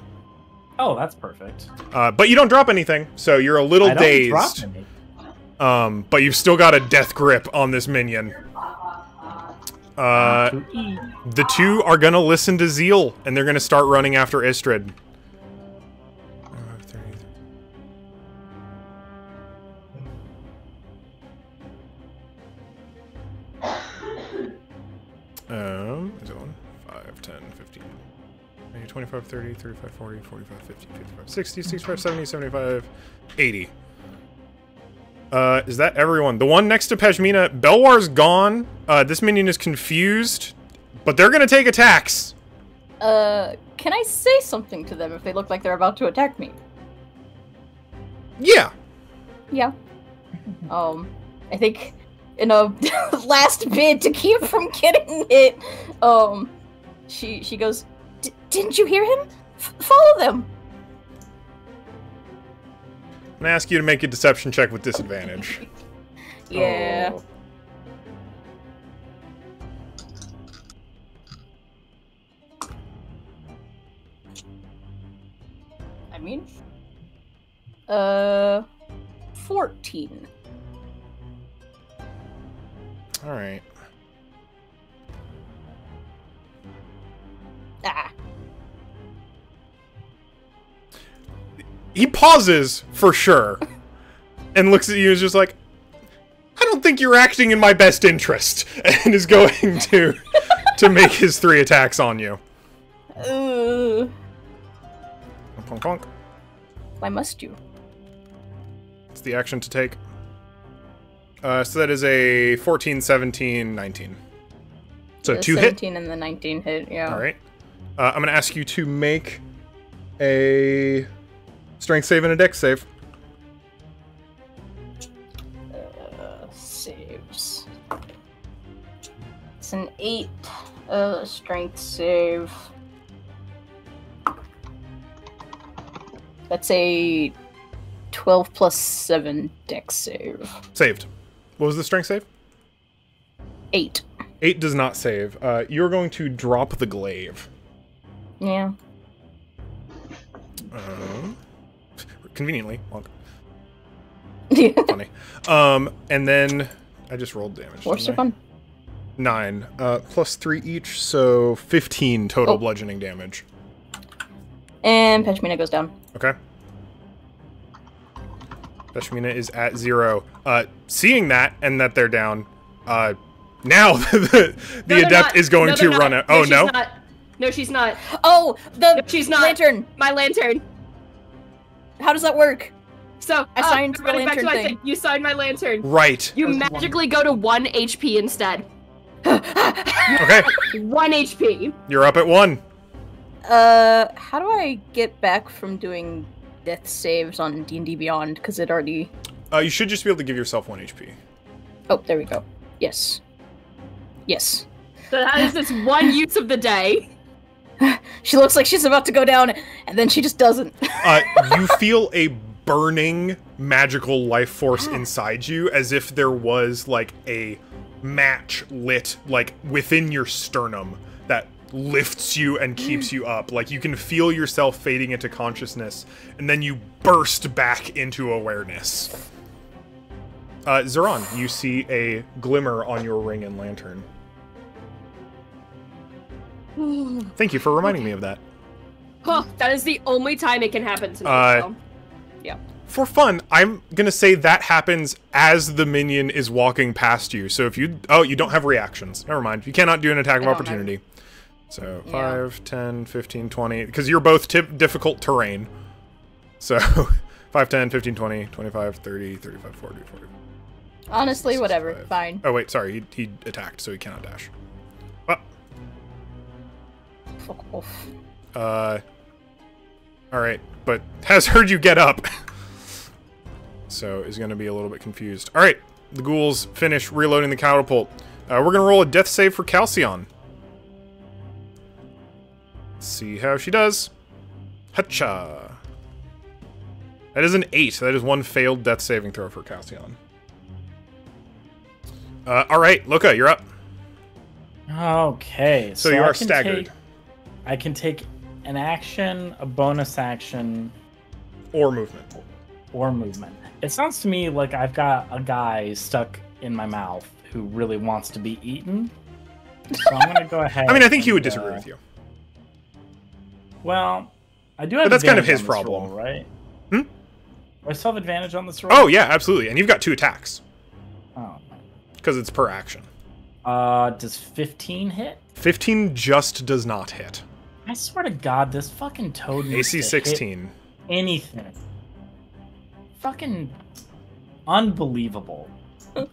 Oh, that's perfect. But you don't drop anything, so you're a little dazed. I don't drop any. But you've still got a death grip on this minion. The two are gonna listen to Zeal, and they're gonna start running after Istrid. Is it 1? 5, 10, 15, 25, 30, 35, 40, 45, 50, 55, 60, 65, 70, 75, 80. Is that everyone? The one next to Pashmina, Belwar's gone. This minion is confused, but they're gonna take attacks. Can I say something to them if they look like they're about to attack me? Yeah. Yeah. I think in a last bid to keep from getting hit, she goes, "Didn't you hear him? Follow them." I'm gonna ask you to make a deception check with disadvantage. Yeah. Oh. I mean, 14. All right. Ah. He pauses for sure and looks at you and is just like, I don't think you're acting in my best interest, and is going to make his 3 attacks on you. Clonk, clonk. Why must you? It's the action to take. So that is a 14, 17, 19. So The 2 hit. 17 and the 19 hit, yeah. All right. I'm going to ask you to make a strength save and a dex save. Saves. It's an 8 strength save. That's a 12 plus 7 dex save. Saved. What was the strength save? 8. 8 does not save. You're going to drop the glaive. Yeah. Conveniently. Yeah. Funny. And then I just rolled damage. What's so didn't I? fun? 9. Plus 3 each, so 15 total bludgeoning damage. And Pashmina goes down. Okay. Pashmina is at 0. Seeing that, and that they're down, now the adept is going to run out. Oh, no? No, she's not. Oh, No, she's not. lantern. My lantern. How does that work? So, I signed the running back to lantern my thing. You signed my lantern. Right. You That's magically go to 1 HP instead. Okay. 1 HP. You're up at 1. How do I get back from doing death saves on D&D Beyond? Because it already... You should just be able to give yourself 1 HP. Oh, there we go. Yes. Yes. So that is this one use of the day. She looks like she's about to go down, and then she just doesn't. You feel a burning magical life force inside you, as if there was, like, a match lit, like, within your sternum that lifts you and keeps you up. Like, you can feel yourself fading into consciousness, and then you burst back into awareness. Zeron, you see a glimmer on your ring and lantern. Thank you for reminding me of that. Huh, that is the only time it can happen tonight. So. Yeah. For fun, I'm gonna say that happens as the minion is walking past you. So if you... Oh, you don't have reactions. Never mind. You cannot do an attack of opportunity. So 5, 10, 15, 20... Because you're both difficult terrain. So 5, 10, 15, 20, 25, 30, 35, 40, 40. Honestly, 65. whatever. Fine. Oh, wait, sorry. He attacked, so he cannot dash. Fuck off. Alright, but has heard you get up. So is going to be a little bit confused. Alright, the ghouls finish reloading the catapult. We're going to roll a death save for Calcion. Let's see how she does. Hacha. That is an 8. That is 1 failed death saving throw for Calcion. Alright, Loka, you're up. Okay. So you are staggered. I can take an action, a bonus action, Or movement. or movement. It sounds to me like I've got a guy stuck in my mouth who really wants to be eaten. So I'm gonna go ahead. I mean, I think he would disagree with you. Well, I do have. But that's kind of advantage his on this problem, roll, right? Hmm? Do I still have advantage on this roll? Oh yeah, absolutely. And you've got 2 attacks Oh. because it's per action. Does 15 hit? 15 just does not hit. I swear to God, this fucking toad needs AC to 16. hit anything. Fucking unbelievable.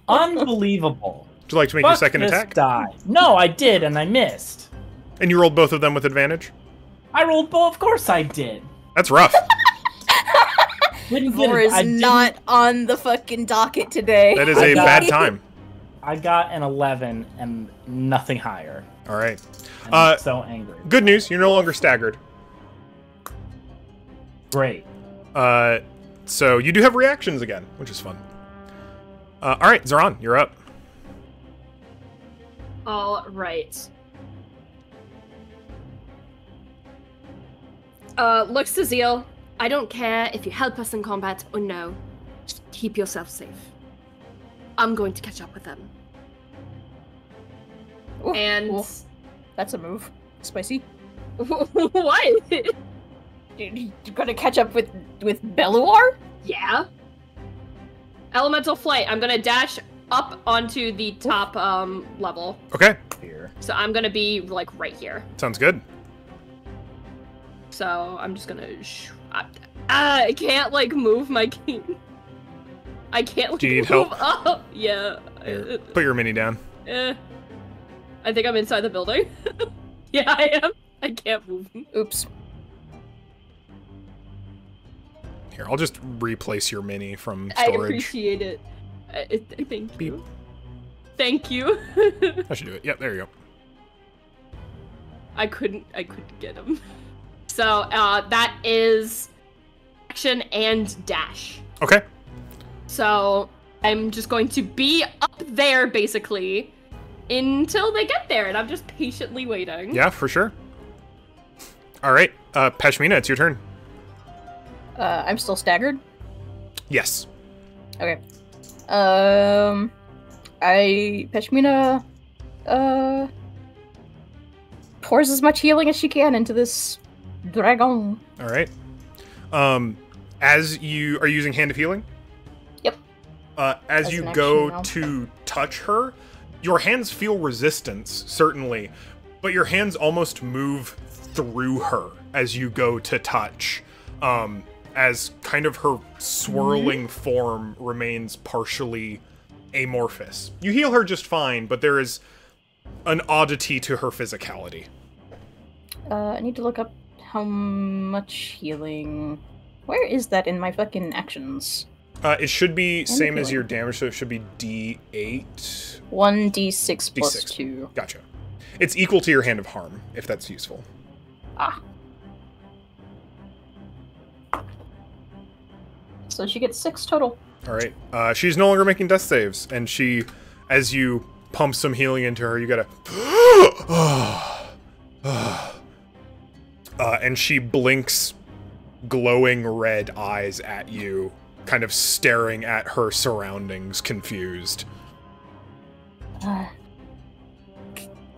Unbelievable. Would you like to make your second attack? Die. No, I did, and I missed. And you rolled both of them with advantage? I rolled both. Of course I did. That's rough. Vor is not on the fucking docket today. That is a bad time. I got an 11 and nothing higher. All right. And I'm so angry. Good news, you're no longer staggered. Great. So you do have reactions again, which is fun. All right, Zoran, you're up. All right. Looks to Zeal. I don't care if you help us in combat or no. Just keep yourself safe. I'm going to catch up with them. Ooh, And ooh. That's a move. Spicy. what? You're gonna catch up with Belluar? Yeah. Elemental flight. I'm gonna dash up onto the top level. Okay, Here. So I'm gonna be like right here. sounds good. So I'm just gonna. I can't like move my king. I can't like, Do you need move help? up. Yeah. Here, put your mini down. I think I'm inside the building. Yeah, I am. I can't move. Oops. Here, I'll just replace your mini from I storage. appreciate it. Thank Beep. you. Thank you. I should do it. Yep, there you go. I couldn't get him. So that is action and dash. Okay. So I'm just going to be up there basically until they get there, and I'm just patiently waiting. Yeah, for sure. All right, Pashmina, it's your turn. I'm still staggered. Yes. Okay. Pashmina, pours as much healing as she can into this dragon. All right. As you are using Hand of Healing? Yep. As As you an go action to touch her, your hands feel resistance, certainly, but your hands almost move through her as you go to touch, as kind of her swirling form remains partially amorphous. You heal her just fine, but there is an oddity to her physicality. I need to look up how much healing. Where is that in my fucking actions? It should be same as healing. your damage, so it should be D8. 1d6 plus D6. 2. Gotcha. It's equal to your Hand of Harm, if that's useful. Ah. So she gets 6 total. All right. She's no longer making death saves, and she, as you pump some healing into her, you gotta. And she blinks glowing red eyes at you, kind of staring at her surroundings, confused.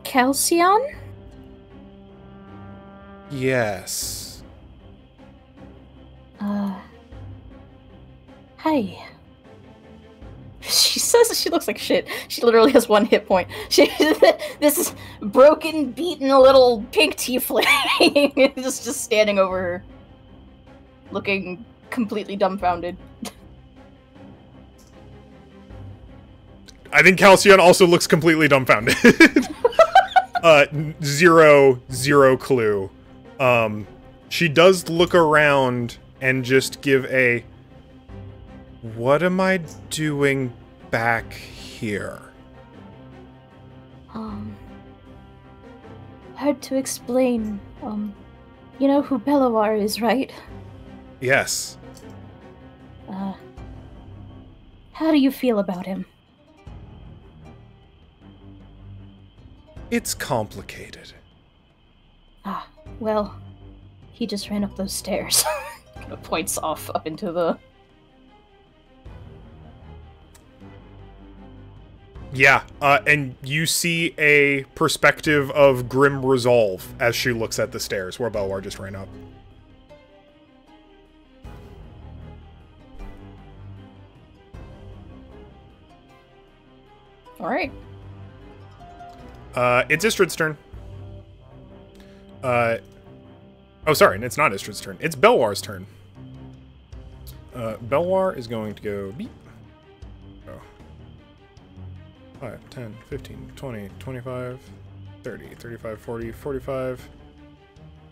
Calcion? Yes. Hi. She says she looks like shit. She literally has 1 hit point. This is broken, beaten little pink tiefling just standing over her, looking completely dumbfounded. I think Calcion also looks completely dumbfounded. Zero clue. She does look around and just give a, what am I doing back here? Hard to explain. You know who Belluar is, right? Yes. How do you feel about him? It's complicated. Well, he just ran up those stairs. Kind of points off up into the Yeah, and you see a perspective of grim resolve as she looks at the stairs where Belwar just ran up. All right. It's Istrid's turn. Oh, sorry, it's not Istrid's turn. It's Belwar's turn. Belwar is going to go beep. 5, 10, 15, 20, 25, 30, 35, 40, 45,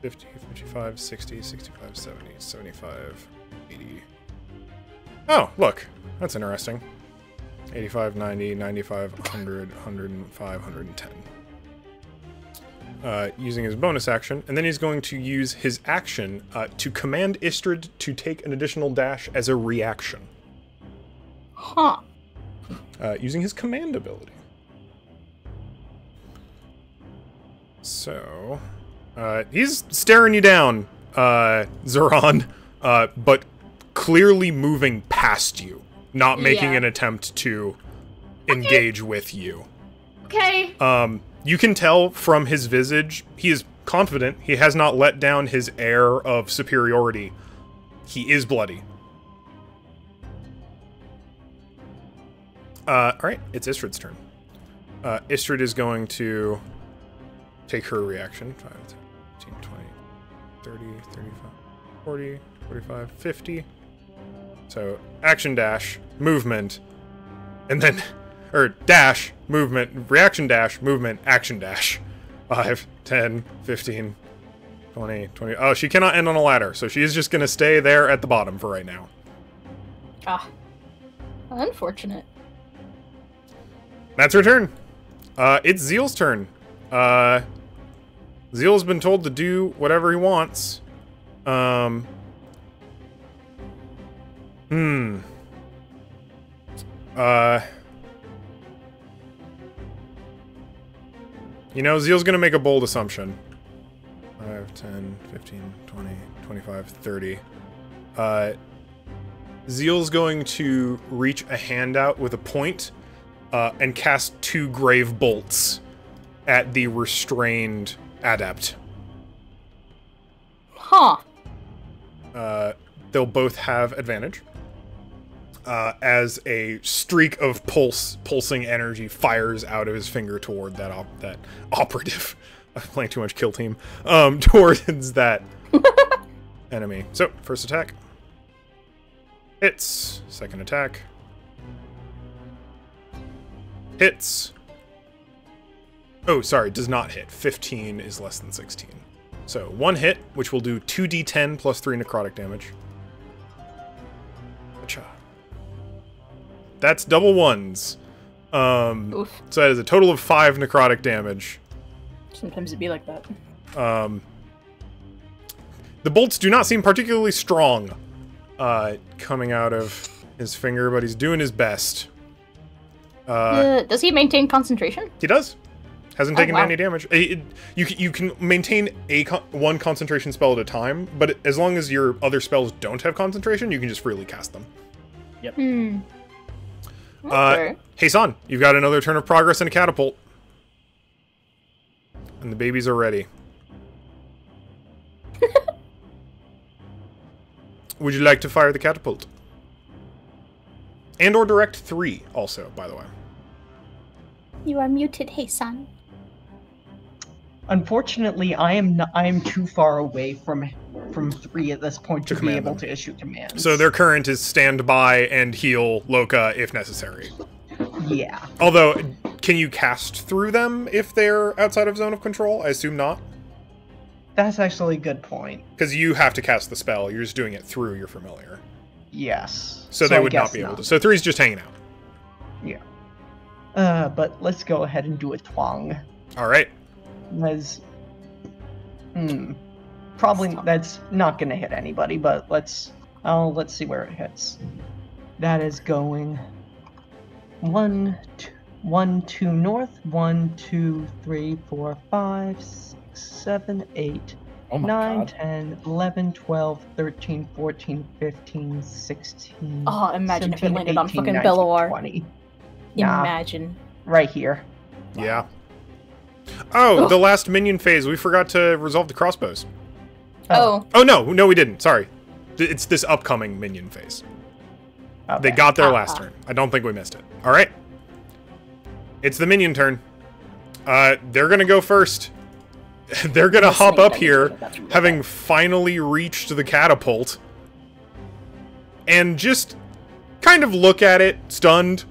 50, 55, 60, 65, 70, 75, 80. Oh, look. That's interesting. 85, 90, 95, 100, 105, 110. Using his bonus action, and then he's going to use his action to command Istrid to take an additional dash as a reaction. Huh. Using his command ability. So, he's staring you down, Zoran, but clearly moving past you, not making an attempt to engage with you. Okay. You can tell from his visage, he is confident. He has not let down his air of superiority. He is bloody. Alright, it's Istrid's turn. Istrid is going to take her reaction. 5, 10, 15, 20, 30, 35, 40, 45, 50. So, action dash, movement, and then, or dash, movement, reaction dash, movement, action dash. 5, 10, 15, 20, 20. Oh, she cannot end on a ladder, so she's just going to stay there at the bottom for right now. Ah. Unfortunate. That's her turn. It's Zeal's turn. Zeal's been told to do whatever he wants. You know, Zeal's gonna make a bold assumption. 5, 10, 15, 20, 25, 30. Zeal's going to reach a hand out with a point and cast 2 grave bolts at the restrained adept. Huh. They'll both have advantage. As a streak of pulsing energy fires out of his finger toward that operative. I'm playing too much Kill Team. Towards that enemy. So, first attack. Hits. Second attack. Hits. Oh, sorry, does not hit. 15 is less than 16. So, 1 hit, which will do 2d10 plus 3 necrotic damage. Acha. That's double ones. Oof. So that is a total of 5 necrotic damage. Sometimes it'd be like that. The bolts do not seem particularly strong coming out of his finger, but he's doing his best. Does he maintain concentration? He does. Hasn't taken wow. any damage. You can maintain one concentration spell at a time, but as long as your other spells don't have concentration, you can just freely cast them. Yep. Okay. Hey, son, you've got another turn of progress and a catapult. And the babies are ready. Would you like to fire the catapult? And or direct 3, also, by the way. You are muted, hey son. Unfortunately, I am too far away from 3 at this point to be able to issue commands. So their current is stand by and heal Loka if necessary. Yeah. Although, can you cast through them if they're outside of zone of control? I assume not. That's actually a good point. Because you have to cast the spell, you're just doing it through your familiar. Yes. So they would not be able to. So 3's just hanging out. Yeah. But let's go ahead and do a twang. Alright. As probably that's not gonna hit anybody, but let's see where it hits. That is going 1, 2 north, 1, 2, 3, 4, 5, 6, 7, 8, Oh my 9, God. 10, 11, 12, 13, 14, 15, 16. Oh, imagine if it 17, landed on 18, fucking 19, Belloar. 20. Nah. Imagine. right here. Yeah. Oh, the last minion phase. We forgot to resolve the crossbows. Oh. Oh, no, we didn't. Sorry. It's this upcoming minion phase. Okay. They got their last turn. I don't think we missed it. All right. It's the minion turn. They're going to go first. They're going to hop up here, having finally reached the catapult, and just kind of look at it, stunned,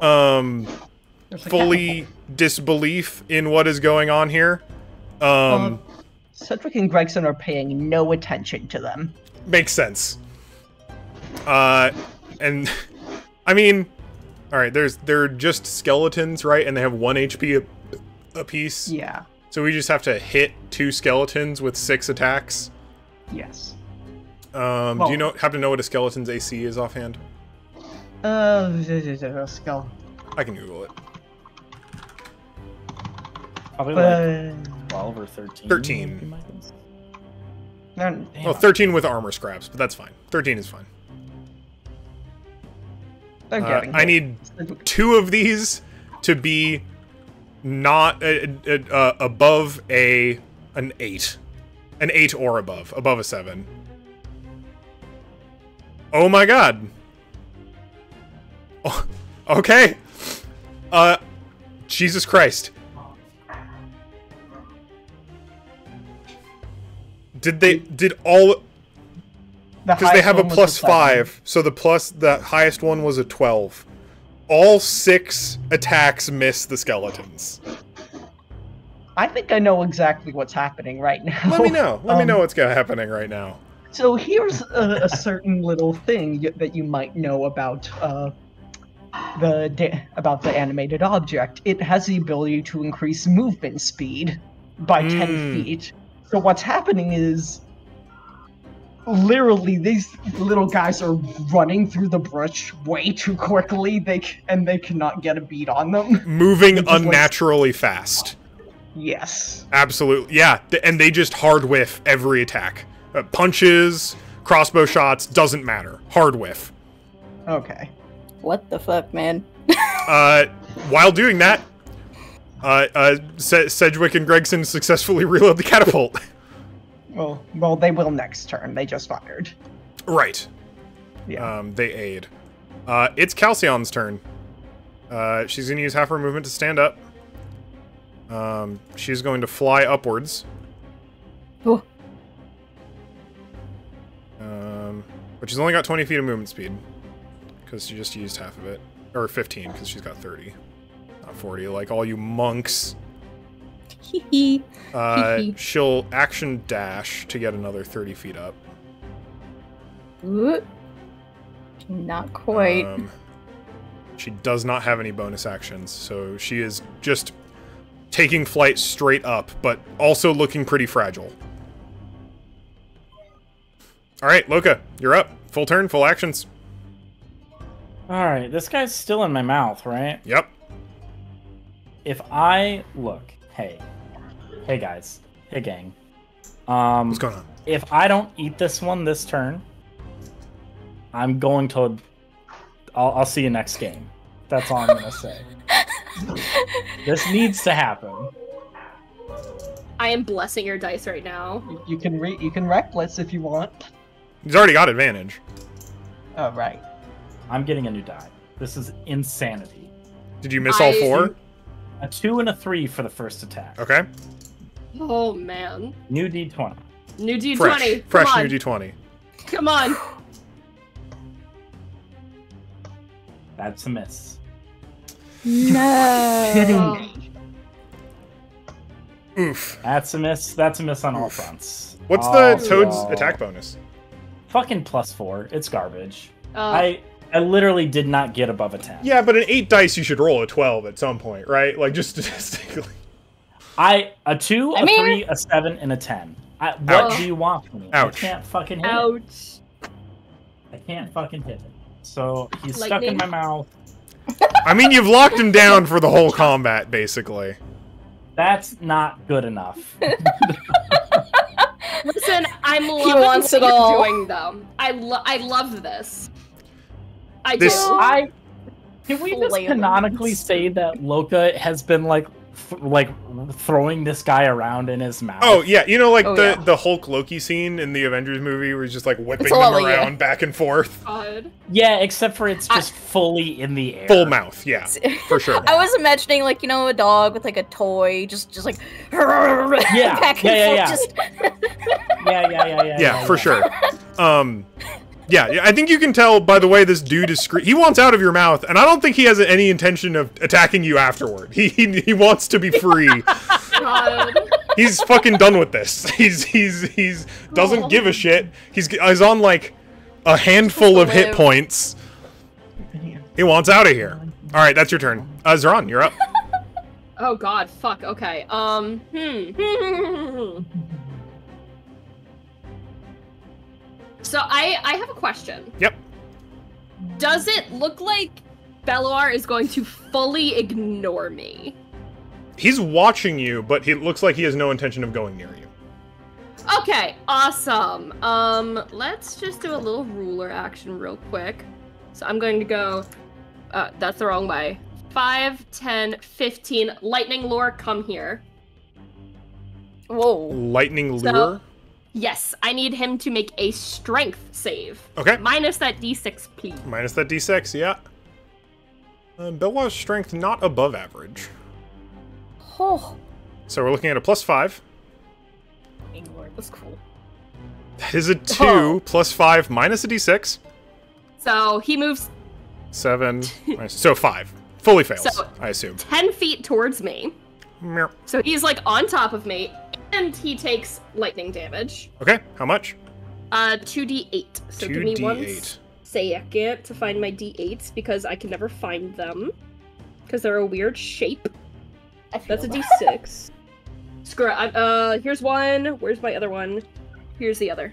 fully disbelief in what is going on here. Cedric and Gregson are paying no attention to them. Makes sense. And I mean, all right, they're just skeletons, right? And they have 1 HP a piece. Yeah. So we just have to hit 2 skeletons with 6 attacks. Yes. Do you happen to know what a skeleton's AC is offhand? Skull. I can Google it. Probably like 12 or 13. 13. Damn. Well, 13 with armor scraps, but that's fine. 13 is fine. They're getting I hit. need 2 of these to be not above an 8. An 8 or above a 7. Oh my god. Oh, okay. Jesus Christ. Did all... Because they have a +5, so the highest one was a 12. All 6 attacks miss the skeletons. I think I know exactly what's happening right now. Let me know. Let me know what's happening right now. So here's a certain little thing that you might know about the animated object. It has the ability to increase movement speed by 10 feet. So what's happening is, literally, these little guys are running through the brush way too quickly. And they cannot get a beat on them. Moving unnaturally fast. Yes. Absolutely. Yeah, and they just hard whiff every attack. Punches, crossbow shots, doesn't matter. Hard whiff. Okay. What the fuck, man? While doing that, Sedgwick and Gregson successfully reload the catapult. Well, they will next turn. They just fired. Right. Yeah. They aid. It's Calcion's turn. She's going to use half her movement to stand up. She's going to fly upwards. Oh. But she's only got 20 feet of movement speed. Because she just used half of it. Or 15, because she's got 30. Not 40, like all you monks. She'll action dash to get another 30 feet up. Ooh. Not quite. She does not have any bonus actions, so she is just taking flight straight up, but also looking pretty fragile. Alright, Loka, you're up. Full turn, full actions. Alright, this guy's still in my mouth, right? Yep. If I look, hey guys, hey gang. What's going on? If I don't eat this one this turn, I'm going to. I'll see you next game. That's all I'm gonna say. This needs to happen. I am blessing your dice right now. You can reckless if you want. He's already got advantage. Oh right. I'm getting a new die. This is insanity. Did you miss all 4? A 2 and a 3 for the first attack. Okay. Oh man. New D20. New D20. Fresh new D20. Come on. That's a miss. No. Kidding. Oof. That's a miss. That's a miss on all fronts. What's the Toad's attack bonus? Fucking +4. It's garbage. Oh. I literally did not get above a 10. Yeah, but an 8 dice, you should roll a 12 at some point, right? Like, just statistically. A 2, a 3, a 7, and a 10. What do you want from me? Ouch. I can't fucking hit it. Ouch. I can't fucking hit it. So he's stuck in my mouth. I mean, you've locked him down for the whole combat, basically. That's not good enough. Listen, I'm loving wants what it all. you're doing, though. I love this. Can we just flailing. canonically say that Loka has been like throwing this guy around in his mouth? Oh yeah, you know, like yeah. the Hulk Loki scene in the Avengers movie where he's just like whipping It's a them lot like- around back and forth. God. Yeah, except for it's just fully in the air. Full mouth, yeah, for sure. I was imagining, like, you know, a dog with like a toy, just like back and yeah. forth. Just... Yeah, for sure. Yeah, I think you can tell by the way this dude is he wants out of your mouth, and I don't think he has any intention of attacking you afterward. He wants to be free. God. He's fucking done with this. He's doesn't give a shit. He's on like a handful of hit points. He wants out of here. All right, that's your turn. Zeron, you're up. Oh God, fuck. Okay. So I have a question. Yep. Does it look like Belloir is going to fully ignore me? He's watching you, but it looks like he has no intention of going near you. Okay, awesome. Let's just do a little ruler action real quick. So I'm going to go, that's the wrong way. 5, 10, 15, lightning lure, come here. Whoa. Lightning lure? So, yes, I need him to make a strength save. Okay. Minus that d6, please. Minus that d6, yeah. Belloir's strength not above average. Oh. So we're looking at a +5. That's cool. That is a 2 +5 minus a d6. So he moves 7. So 5. Fully fails, So- I assume. 10 feet towards me. Meow. So he's like on top of me, and he takes lightning damage. Okay, how much? 2d8. So give me 1 2d8. second to find my d8s because I can never find them. Because they're a weird shape. That's a d6. Screw it. Here's one. Where's my other one? Here's the other.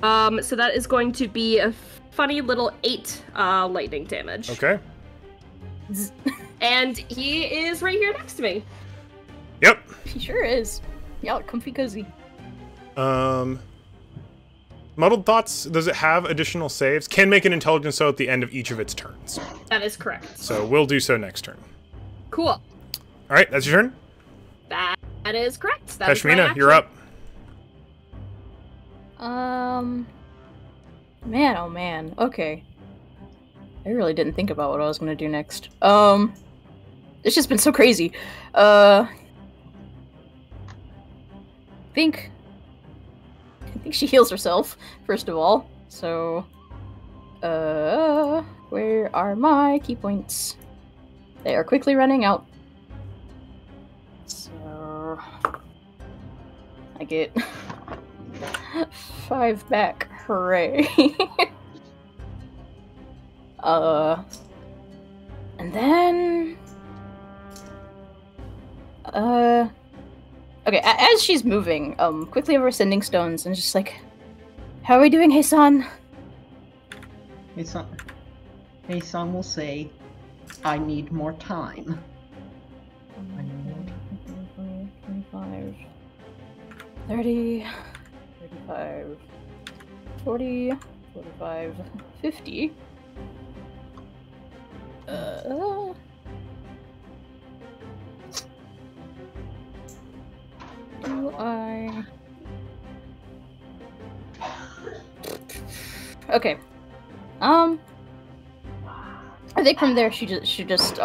So that is going to be a funny little 8 lightning damage. Okay. And he is right here next to me. Yep. He sure is. Yeah, comfy cozy. Muddled Thoughts, does it have additional saves? Can make an intelligence throw at the end of each of its turns. That is correct. So we'll do so next turn. Cool. Alright, that's your turn. That is correct. That is my Pashmina, you're up. Man, oh man. Okay. I really didn't think about what I was gonna do next. It's just been so crazy. I think she heals herself, first of all. So, where are my key points? They are quickly running out. So, I get 5 back. Hooray. And then... Okay, as she's moving, quickly over sending stones and just like, how are we doing, Heisan? Heisan will say, I need more time. 25, 30, 35, 40, 45, 50. Do I... Okay. I think from there she just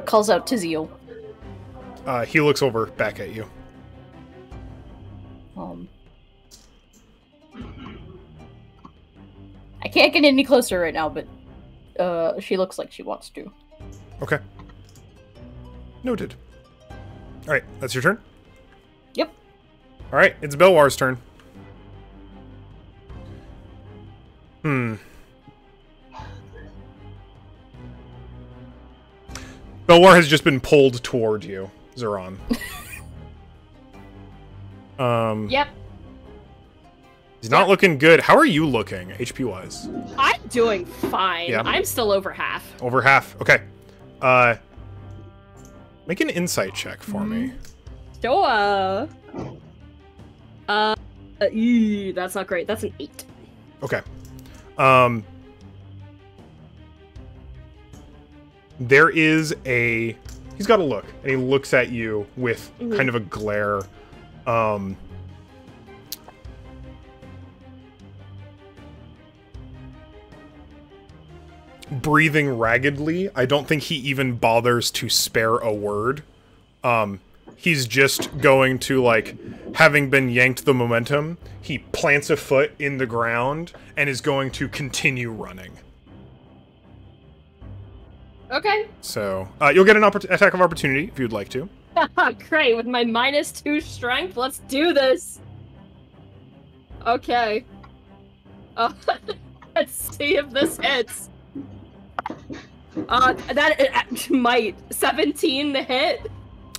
calls out to Zeal. He looks over back at you. I can't get any closer right now, but she looks like she wants to. Okay. Noted. Alright, that's your turn? Yep. Alright, it's Belwar's turn. Belwar has just been pulled toward you, Zeron. Yep. He's not looking good. How are you looking, HP-wise? I'm doing fine. Yeah. I'm still over half. Over half. Okay. Make an insight check for me. Sure. That's not great. That's an 8. Okay. there is a... He's got a look, and he looks at you with kind of a glare. Breathing raggedly. I don't think he even bothers to spare a word. He's just going to, like, having been yanked the momentum, he plants a foot in the ground and is going to continue running. Okay. So, you'll get an attack of opportunity if you'd like to. Great, with my -2 strength, let's do this! Okay. Let's see if this hits. That might. 17 to hit?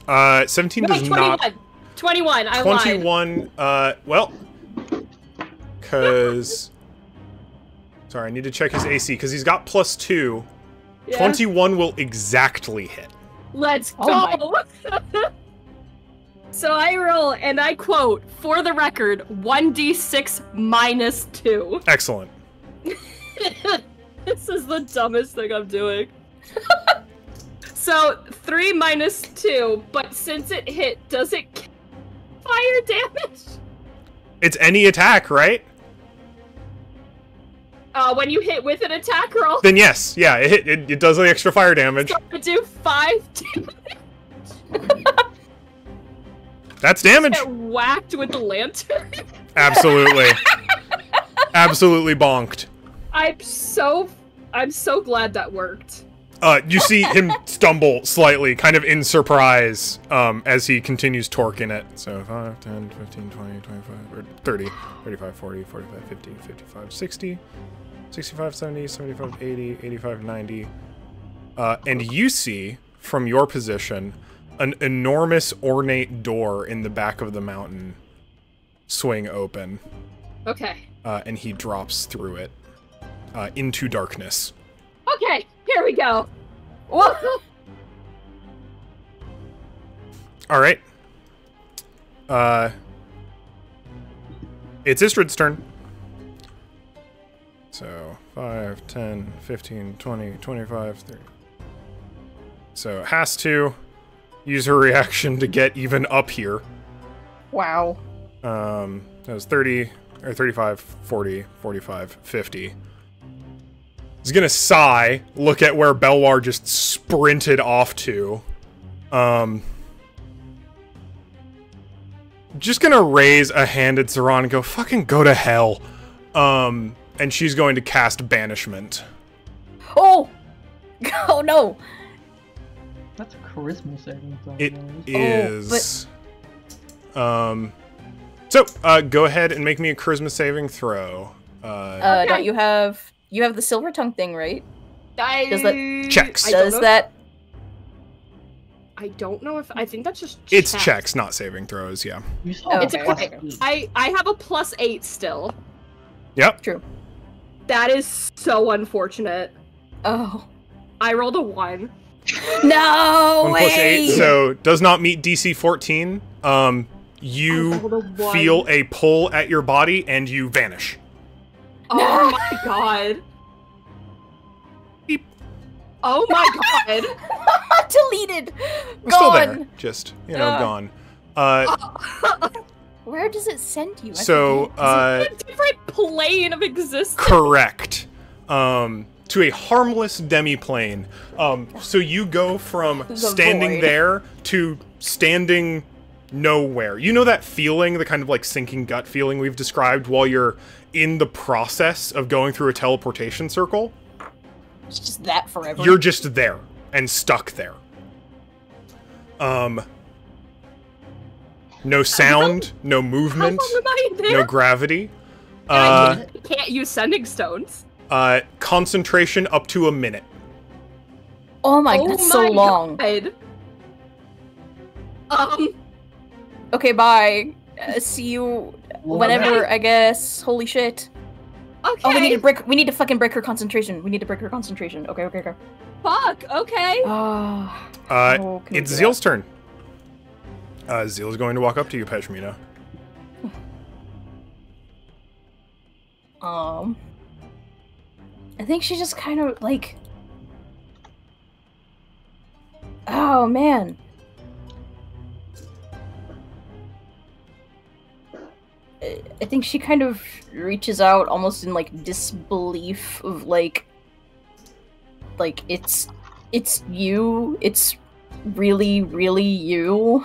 17 does 21. not... 21, I lied. 21, well... Because... Sorry, I need to check his AC, because he's got +2. Yeah. 21 will exactly hit. Let's go! Oh So I roll, and I quote, for the record, 1d6 -2. Excellent. This is the dumbest thing I'm doing. So, 3 -2, but since it hit, does it fire damage? It's any attack, right? When you hit with an attack roll, Then yes, yeah, it does the extra fire damage. so I do 5 damage. That's damage. Get whacked with the lantern. Absolutely. Absolutely bonked. I'm so glad that worked. You see him stumble slightly, kind of in surprise, as he continues torquing it. So 5, 10, 15, 20, 25, or 30, 35, 40, 45, 50, 55, 60, 65, 70, 75, 80, 85, 90. And you see, from your position, an enormous ornate door in the back of the mountain swing open. Okay. And he drops through it, into darkness. Okay, here we go. Whoa. Alright. It's Istrid's turn. So, 5, 10, 15, 20, 25, 30. So, has to use her reaction to get even up here. Wow. That was 30, or 35, 40, 45, 50. He's gonna sigh, look at where Belwar just sprinted off to. Just gonna raise a hand at Zeron and go, fucking go to hell. And she's going to cast Banishment. Oh! Oh no! That's a charisma saving throw. It guys. is... So, go ahead and make me a Charisma saving throw. Okay. Don't you have... You have the silver tongue thing, right? Does that... Checks. Does that... I don't know if... I think that's just It's checks. checks, not saving throws, yeah. You saw Oh, It's okay. okay. I have a +8 still. Yep. True. That is so unfortunate. Oh. I rolled a 1. No 1 way! plus 8, so does not meet DC 14. You I rolled a 1. feel a pull at your body and you vanish. Oh my god. Beep. Oh my god. Deleted! I'm still Gone! there, just, you know, gone. Where does it send you? I So, forget. A different plane of existence. correct. To a harmless demiplane. So you go from The standing void. there to standing nowhere. You know that feeling, the kind of like sinking gut feeling we've described while you're in the process of going through a teleportation circle? It's just that forever. You're just there and stuck there. No sound, no movement, How long am I in there? no gravity. I can't use sending stones. Concentration up to a minute. Oh my, Oh that's so my long. God. Okay, bye. See you whenever, I guess. Holy shit. Okay. Oh, we need to fucking break her concentration. We need to break her concentration. Okay. Fuck. Okay. Oh. How can we It's do Zeal's turn. Zeal's going to walk up to you, Peshmina. I think she just kind of, like... Oh, man. I think she kind of reaches out almost in, like, disbelief of, like, it's you. It's really, really you.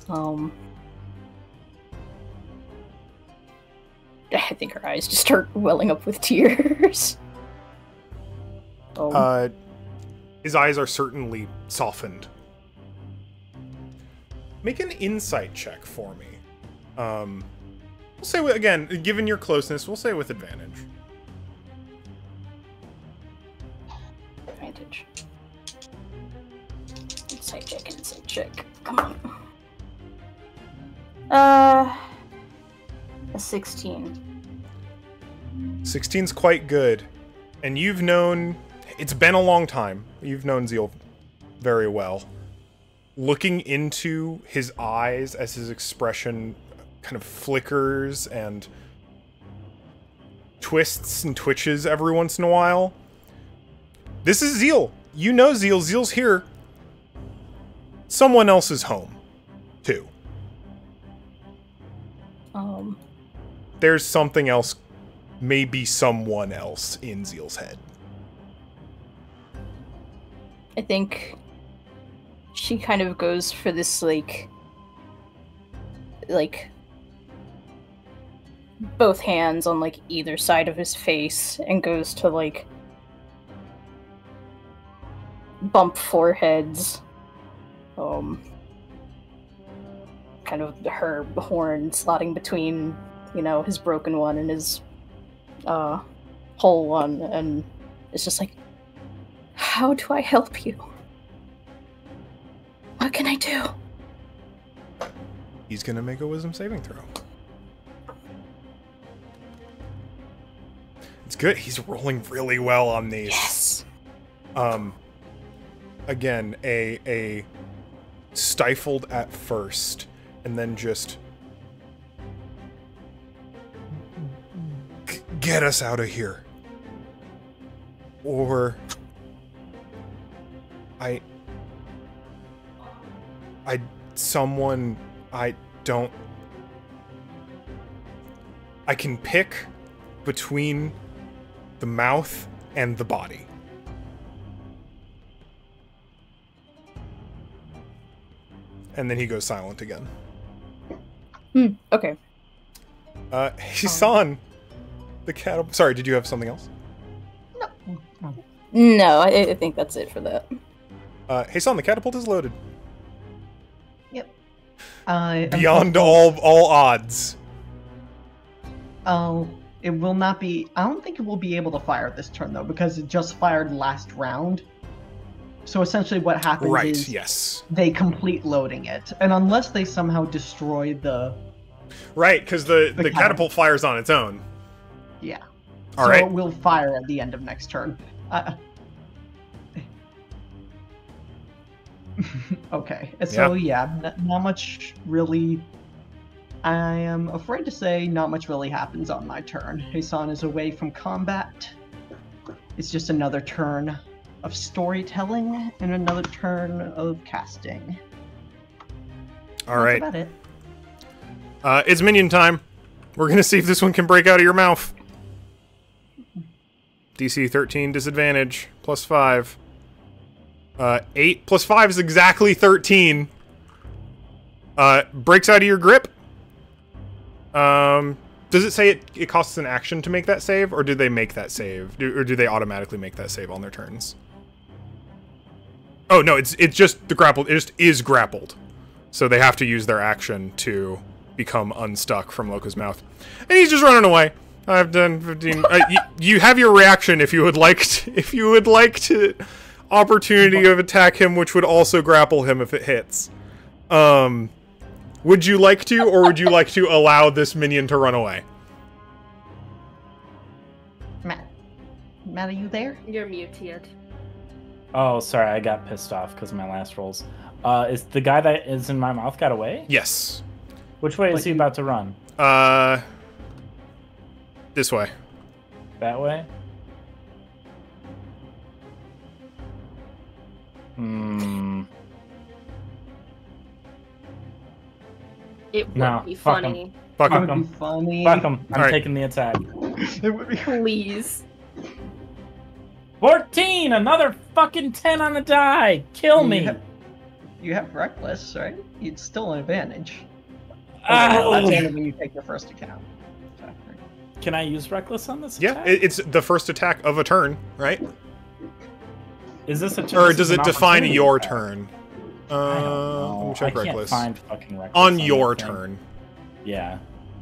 I think her eyes just start welling up with tears. His eyes are certainly softened. Make an insight check for me. We'll say, again, given your closeness, we'll say with advantage. Advantage. Insight check. Come on. A 16. 16's quite good. And you've known... It's been a long time. You've known Zeal very well. Looking into his eyes as his expression kind of flickers and twists and twitches every once in a while. This is Zeal. You know Zeal. Zeal's here. Someone else's home, too. There's something else, maybe someone else in Zeal's head. I think she kind of goes for this, like both hands on, like, either side of his face and goes to, like, bump foreheads. Kind of her horn slotting between, you know, his broken one and his, whole one, and it's just like, how do I help you? What can I do? He's gonna make a wisdom saving throw. It's good. He's rolling really well on these. Yes. Again, a stifled at first, and then just get us out of here. Or I can pick between the mouth and the body. And then he goes silent again. Okay. Hisan, the cat. Sorry, did you have something else? No, I think that's it for that. Hisan, the catapult is loaded. Yep. Beyond all odds. Oh, it will not be... I don't think it will be able to fire this turn, though, because it just fired last round. So essentially what happens is... yes. They complete loading it. And unless they somehow destroy the... Right, because the catapult fires on its own. Yeah. All so right. It will fire at the end of next turn. Okay. So yeah, not much really... I am afraid to say not much really happens on my turn. Hisan is away from combat. It's just another turn of storytelling and another turn of casting. All right. That's about it. It's minion time. We're gonna see if this one can break out of your mouth. DC 13 disadvantage +5. 8 + 5 is exactly 13. Breaks out of your grip. Does it say it costs an action to make that save, or do they make that save, or do they automatically make that save on their turns? Oh no, it's just the grappled. It just is grappled, so they have to use their action to become unstuck from Loco's mouth, and he's just running away. I've done 15. You have your reaction if you would like to opportunity of attack him, which would also grapple him if it hits. Would you like to, or would you like to allow this minion to run away? Matt, are you there? You're muted. Oh, sorry, I got pissed off because of my last rolls. Is the guy that is in my mouth got away? Yes. Which way is he about to run? This way. That way? It would No, be fuck funny. Fuck It him. would him. be funny. Fuck him. I'm Alright. taking the attack. It would be. Please. 14! Another fucking 10 on the die! Kill me! You have reckless, right? It's still an advantage. Oh. That's only when you take your first account. Can I use reckless on this Yeah, attack? it's the first attack of a turn, right? Is this a Or this does is an it define opportunity your attack? turn? I don't know. Let me check I can't reckless. find fucking reckless On that your thing. turn. Yeah.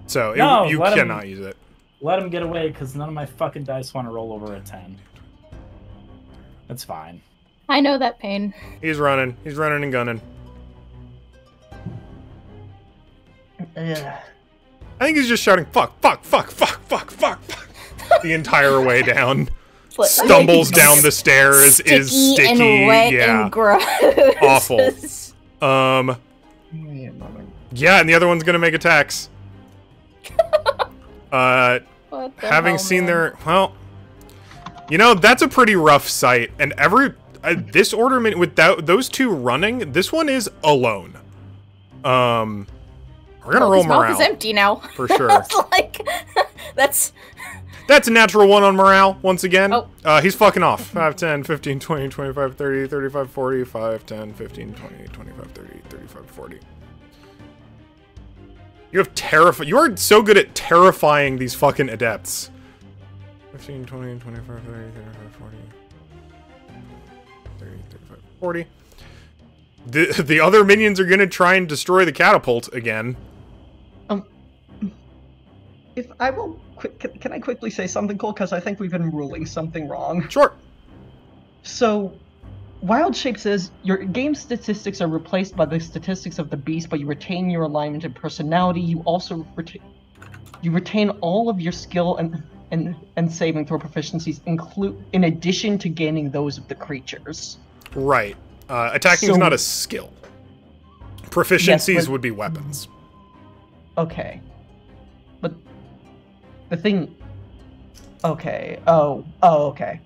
So No, you let him- cannot use it. Let him get away, because none of my fucking dice want to roll over a 10. That's fine. I know that pain. He's running. He's running and gunning. Yeah. I think he's just shouting, fuck, fuck, fuck, fuck, fuck, fuck, fuck, the entire way down. But, Stumbles like, down the stairs, is sticky, and wet yeah. and gross. Awful. Wait a moment. Yeah, and the other one's gonna make attacks. What the Having hell, seen man? their, well, you know, that's a pretty rough sight, and this ornament, without those two running, this one is alone. We're gonna roll his mouth morale is empty now. for sure. It's like that's That's a natural 1 on morale, once again. Oh. He's fucking off. 5, 10, 15, 20, 25, 30, 35, 40, 5, 10, 15, 20, 25, 30, 35, 40. You have you are so good at terrifying these fucking adepts. 15, 20, 25, 30, 35, 40. 30, 35, 40. The other minions are gonna try and destroy the catapult again. If I will, can I quickly say something, Cole? Because I think we've been ruling something wrong. Sure. So, Wild Shape says your game statistics are replaced by the statistics of the beast, but you retain your alignment and personality. You also retain all of your skill and saving throw proficiencies, in addition to gaining those of the creatures. Right. Attacking is So- not a skill. Proficiencies Yes, but- would be weapons. Okay. But the thing. Okay. Oh, okay.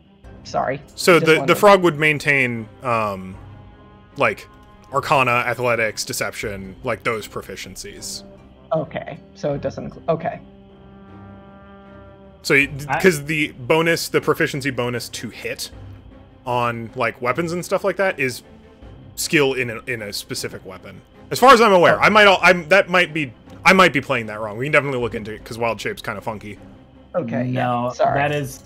Sorry. So Just the wondered. frog would maintain, like, Arcana, Athletics, Deception, like those proficiencies. Okay. So it doesn't include. Okay. So, because the proficiency bonus to hit on, like, weapons and stuff like that is skill in a specific weapon. As far as I'm aware, I might be playing that wrong. We can definitely look into it because Wild Shape's kind of funky. Okay. No, Yeah. Sorry.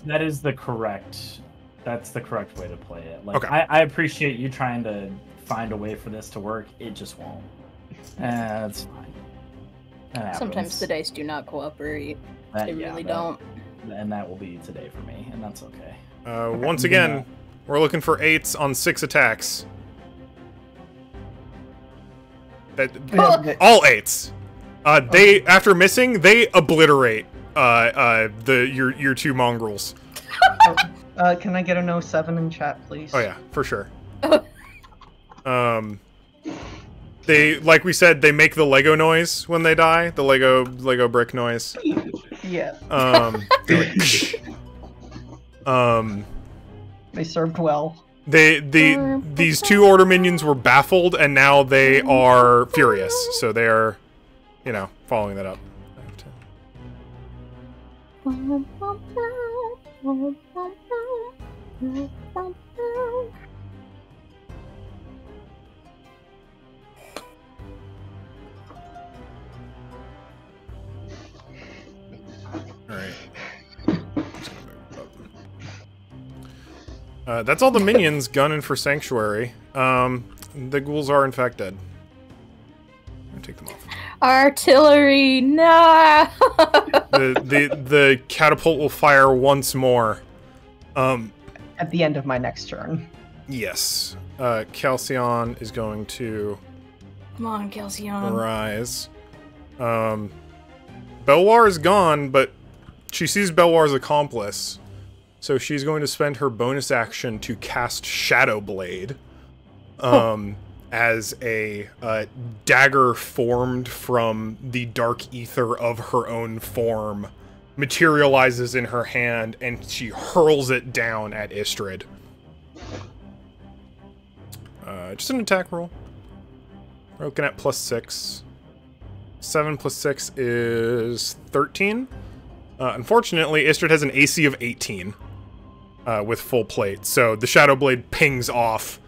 that is the correct. That's the correct way to play it. Like, Okay. I appreciate you trying to find a way for this to work. It just won't. That's fine. That sometimes happens. the dice do not cooperate. They Yeah, really that- don't. And that will be today for me, and that's okay. Once again, we're looking for 8s on 6 attacks. All 8s. They, after missing, they obliterate your two mongrels. Can I get an 07 in chat, please? Oh yeah, for sure. They, like we said, they make the Lego noise when they die. The Lego brick noise. Yeah. They served well. These two order minions were baffled, and now they are furious. So they are, following that up. Alright. That's all the minions gunning for Sanctuary. The ghouls are in fact dead. I'm gonna take them off. Artillery, no! The catapult will fire once more. At the end of my next turn. Yes. Calcion is going to Come on, Calcion. rise. Belwar is gone, but she sees Belwar's accomplice. So she's going to spend her bonus action to cast Shadow Blade. As a dagger formed from the dark ether of her own form materializes in her hand, and she hurls it down at Istrid. Just an attack roll. We're looking at +6. 7 + 6 is 13. Unfortunately, Istrid has an AC of 18 with full plate, so the Shadow Blade pings off.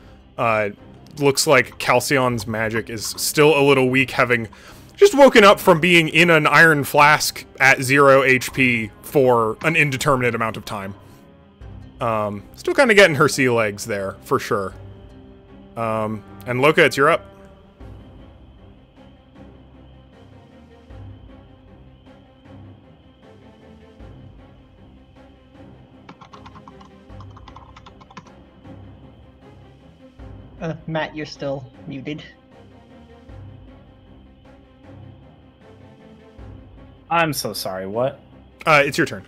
Looks like Calcion's magic is still a little weak, having just woken up from being in an iron flask at 0 HP for an indeterminate amount of time. Still kind of getting her sea legs there, for sure. And Loka, it's you're up. Matt, you're still muted. I'm so sorry. What? It's your turn.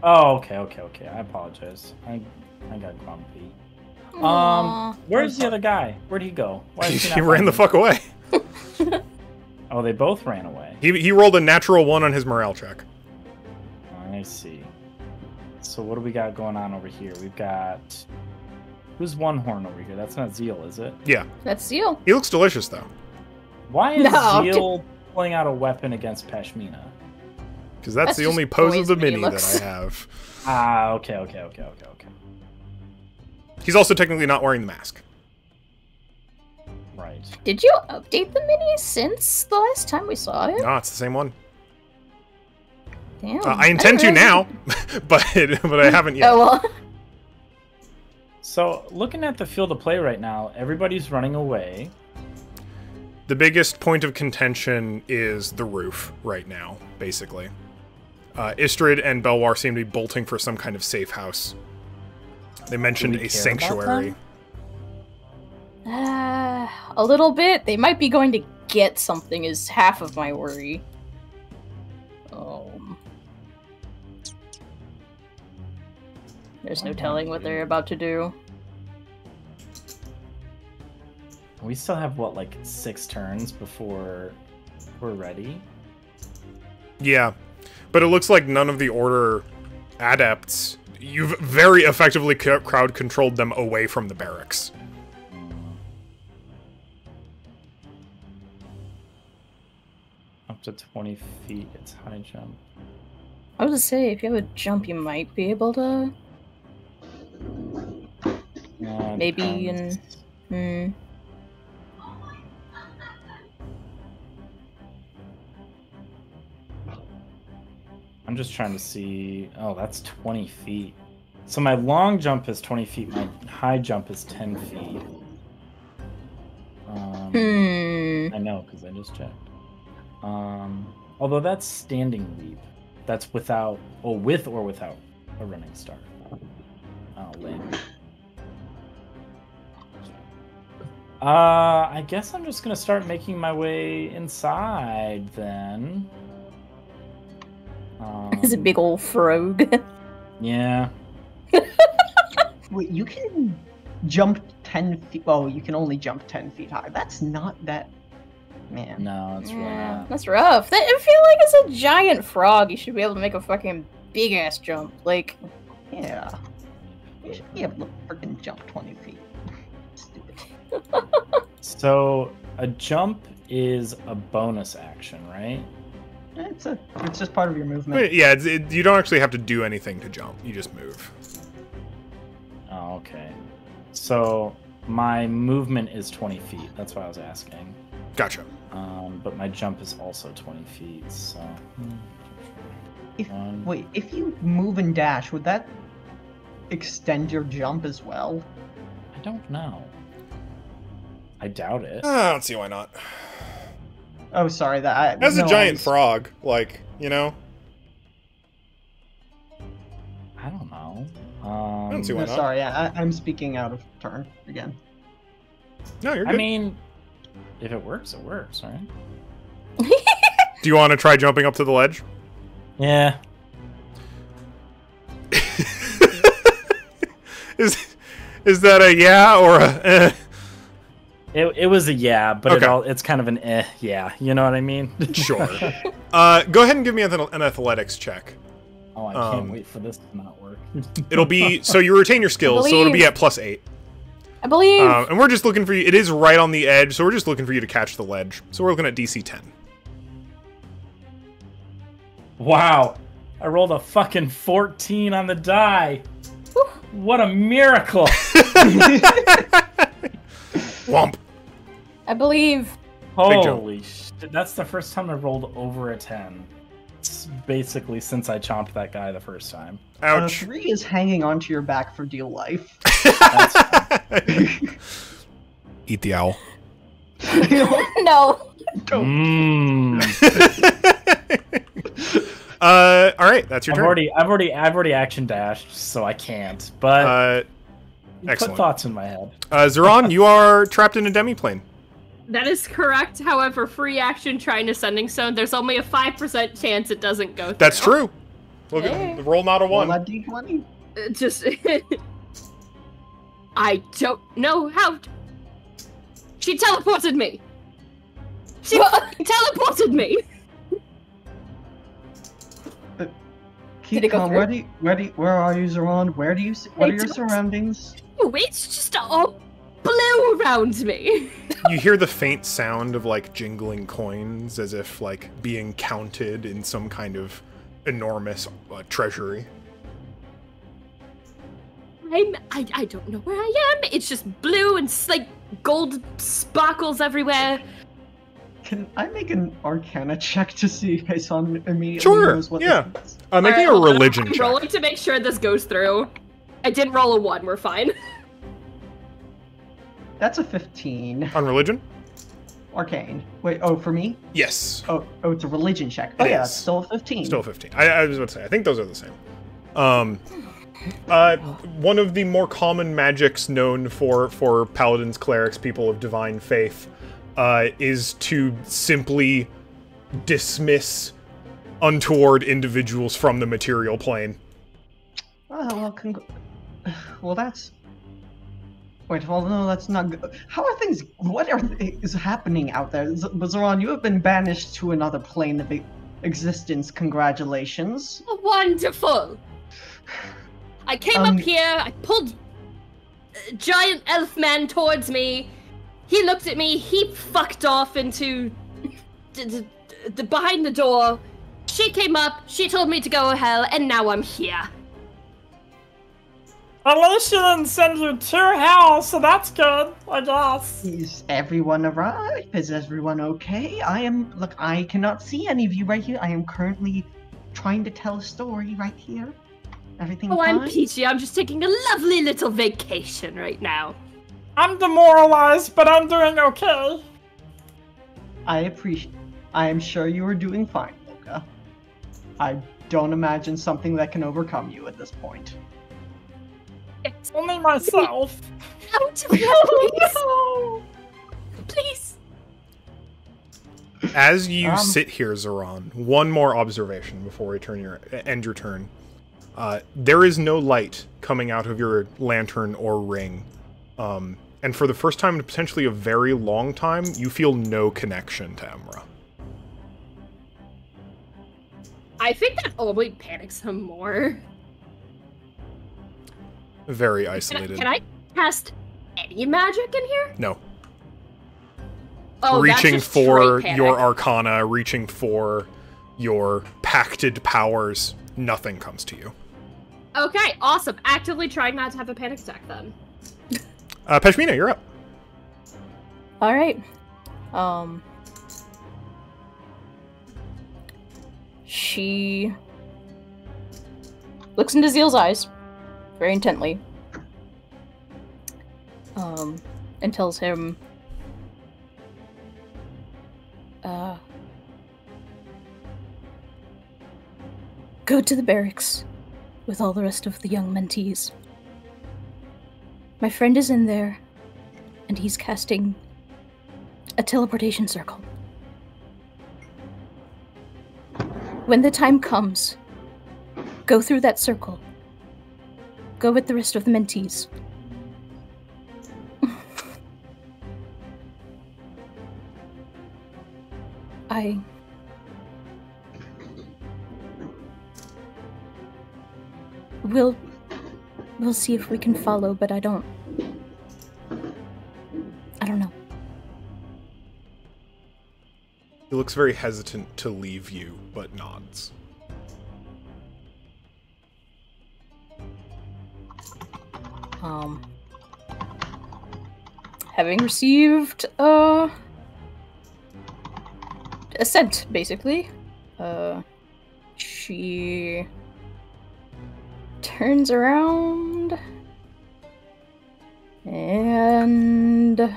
Oh, okay. I apologize. I got grumpy. Aw. Where's the other guy? Where'd he go? Why is He not ran the fuck away. Oh, they both ran away. He rolled a natural 1 on his morale check. I see. So what do we got going on over here? We've got... Who's One Horn over here? That's not Zeal, is it? Yeah. That's Seal. He looks delicious, though. Why is No. Zeal pulling out a weapon against Pashmina? Because that's the just only pose the of the way he mini that looks. I have. Ah, okay. He's also technically not wearing the mask. Right. Did you update the mini since the last time we saw it? No, it's the same one. Damn. I intend to didn't now, but I haven't yet. Oh well. So, looking at the field of play right now, everybody's running away. The biggest point of contention is the roof right now, basically. Istrid and Belwar seem to be bolting for some kind of safe house. They mentioned Do we a care about sanctuary. A little bit. They might be going to get something is half of my worry. There's no telling what they're about to do. We still have, what, like 6 turns before we're ready? Yeah, but it looks like none of the Order adepts... You've very effectively crowd controlled them away from the barracks. Up to 20 feet, it's high jump. I was gonna say, if you have a jump, you might be able to. Maybe in. I'm just trying to see. Oh, that's 20 feet. So my long jump is 20 feet. My high jump is 10 feet. I know, because I just checked. Although that's standing leap. That's without, with or without a running start. Oh, lame. I guess I'm just gonna start making my way inside then. It's a big old frog. Yeah. Wait, you can jump 10 feet. Well, you can only jump 10 feet high. That's not that. Man. No, it's really not. That's rough. I feel like it's a giant frog. You should be able to make a fucking big ass jump. Like, Yeah. You should be able to freaking jump 20 feet. Stupid. So a jump is a bonus action, right? It's just part of your movement. But yeah, you don't actually have to do anything to jump. You just move. Oh, okay. So my movement is 20 feet. That's why I was asking. Gotcha. But my jump is also 20 feet, so... If you move and dash, would that extend your jump as well? I don't know. I doubt it. I don't see why not. Oh, sorry. As a giant frog, like, you know? I don't know. I don't see why No, not. sorry, I'm speaking out of turn again. No, you're good. I mean, if it works, it works, right? Do you want to try jumping up to the ledge? Yeah. Is that a yeah or a eh? It was a yeah, but Okay. it's kind of an yeah. You know what I mean? Sure. Go ahead and give me an athletics check. Oh, I can't wait for this to not work. It'll be so you retain your skills, so it'll be Believe. at +8. I believe. And we're just looking for you. It is right on the edge, so we're just looking for you to catch the ledge. So we're looking at DC 10. Wow. I rolled a fucking 14 on the die. What a miracle. Womp. I believe. Holy shit. That's the first time I rolled over a 10. It's basically since I chomped that guy the first time. Ouch. 3 is hanging onto your back for dear life. Eat the owl. No. All right, that's your turn. I've already action dashed, so I can't. But excellent. Put thoughts in my head. Zeron, you are trapped in a demiplane. That is correct. However, free action trying ascending stone, there's only a 5% chance it doesn't go through. That's true. Look Hey. at roll not a one. Roll that D20. Just I don't know how. She teleported me. She fucking teleported me. Did it go Calm. through? Where are you, Zeron? Where do you see? What I are your don't- surroundings? Oh, it's just all blue around me. You hear the faint sound of like jingling coins as if like being counted in some kind of enormous treasury. I don't know where I am. It's just blue and like gold sparkles everywhere. Can I make an Arcana check to see if Hasan immediately Sure, knows what yeah. this is? Making Alright, a hold on. religion I'm check. rolling to make sure this goes through. I didn't roll a 1. We're fine. That's a 15. On religion? Arcane. Wait, oh, for me? Yes. Oh, it's a religion check. Oh It yeah, is. it's still a 15. Still 15. I was about to say, I think those are the same. One of the more common magics known for paladins, clerics, people of divine faith, is to simply dismiss untoward individuals from the material plane. Oh, well, well, that's... Wait, well, no, that's not good. How are things... What is happening out there? Zeron, you have been banished to another plane of existence. Congratulations. Wonderful. I came up here. I pulled a giant elf man towards me. He looked at me. He fucked off into the behind the door. She came up. She told me to go to hell, and now I'm here. At least she didn't send you to hell, so that's good, I guess. Is everyone alive? Is everyone okay? Look, I cannot see any of you right here. I am currently trying to tell a story right here. Everything Oh, fine? I'm peachy. I'm just taking a lovely little vacation right now. I'm demoralized, but I'm doing okay. I am sure you are doing fine, Luca. I don't imagine something that can overcome you at this point. It's Only myself. out of here, please. Please. As you sit here, Zeron, one more observation before we end your turn. There is no light coming out of your lantern or ring. And for the first time in potentially a very long time, you feel no connection to Emra. I think that only panics him more. Very isolated. Can I cast any magic in here? No. Oh, that's Reaching just for straight panic. your arcana, reaching for your pacted powers, nothing comes to you. Okay, awesome. Actively trying not to have a panic attack then. Pashmina, you're up. All right. She looks into Zeal's eyes very intently. And tells him, go to the barracks with all the rest of the young mentees. My friend is in there, and he's casting a teleportation circle. When the time comes, go through that circle. Go with the rest of the mentees. We'll see if we can follow, but I don't He looks very hesitant to leave you, but nods. Having received assent, basically, she turns around and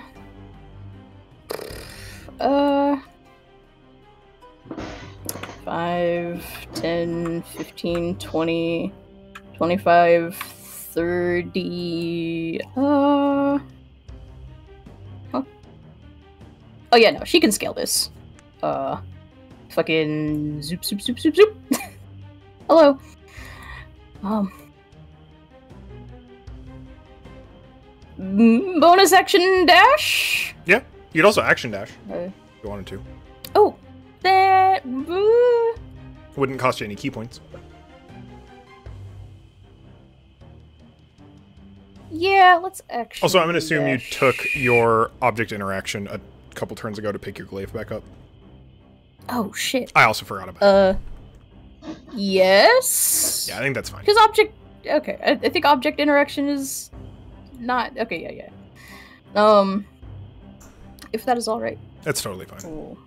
5, 10, 15, 20, 25, 30, huh? Oh yeah, no, she can scale this. Fucking zoop, zoop, zoop, zoop, zoop. Hello. Bonus action dash? Yeah, you could also action dash Okay. if you wanted to. Oh, that... Wouldn't cost you any key points. Yeah, let's actually... Also, I'm going to assume you dash. took your object interaction a couple turns ago to pick your glaive back up. Oh, shit. I also forgot about it. Yes? Yeah, I think that's fine. Because object... Okay, I think object interaction is not... Okay, yeah. If that is alright. That's totally fine. Cool.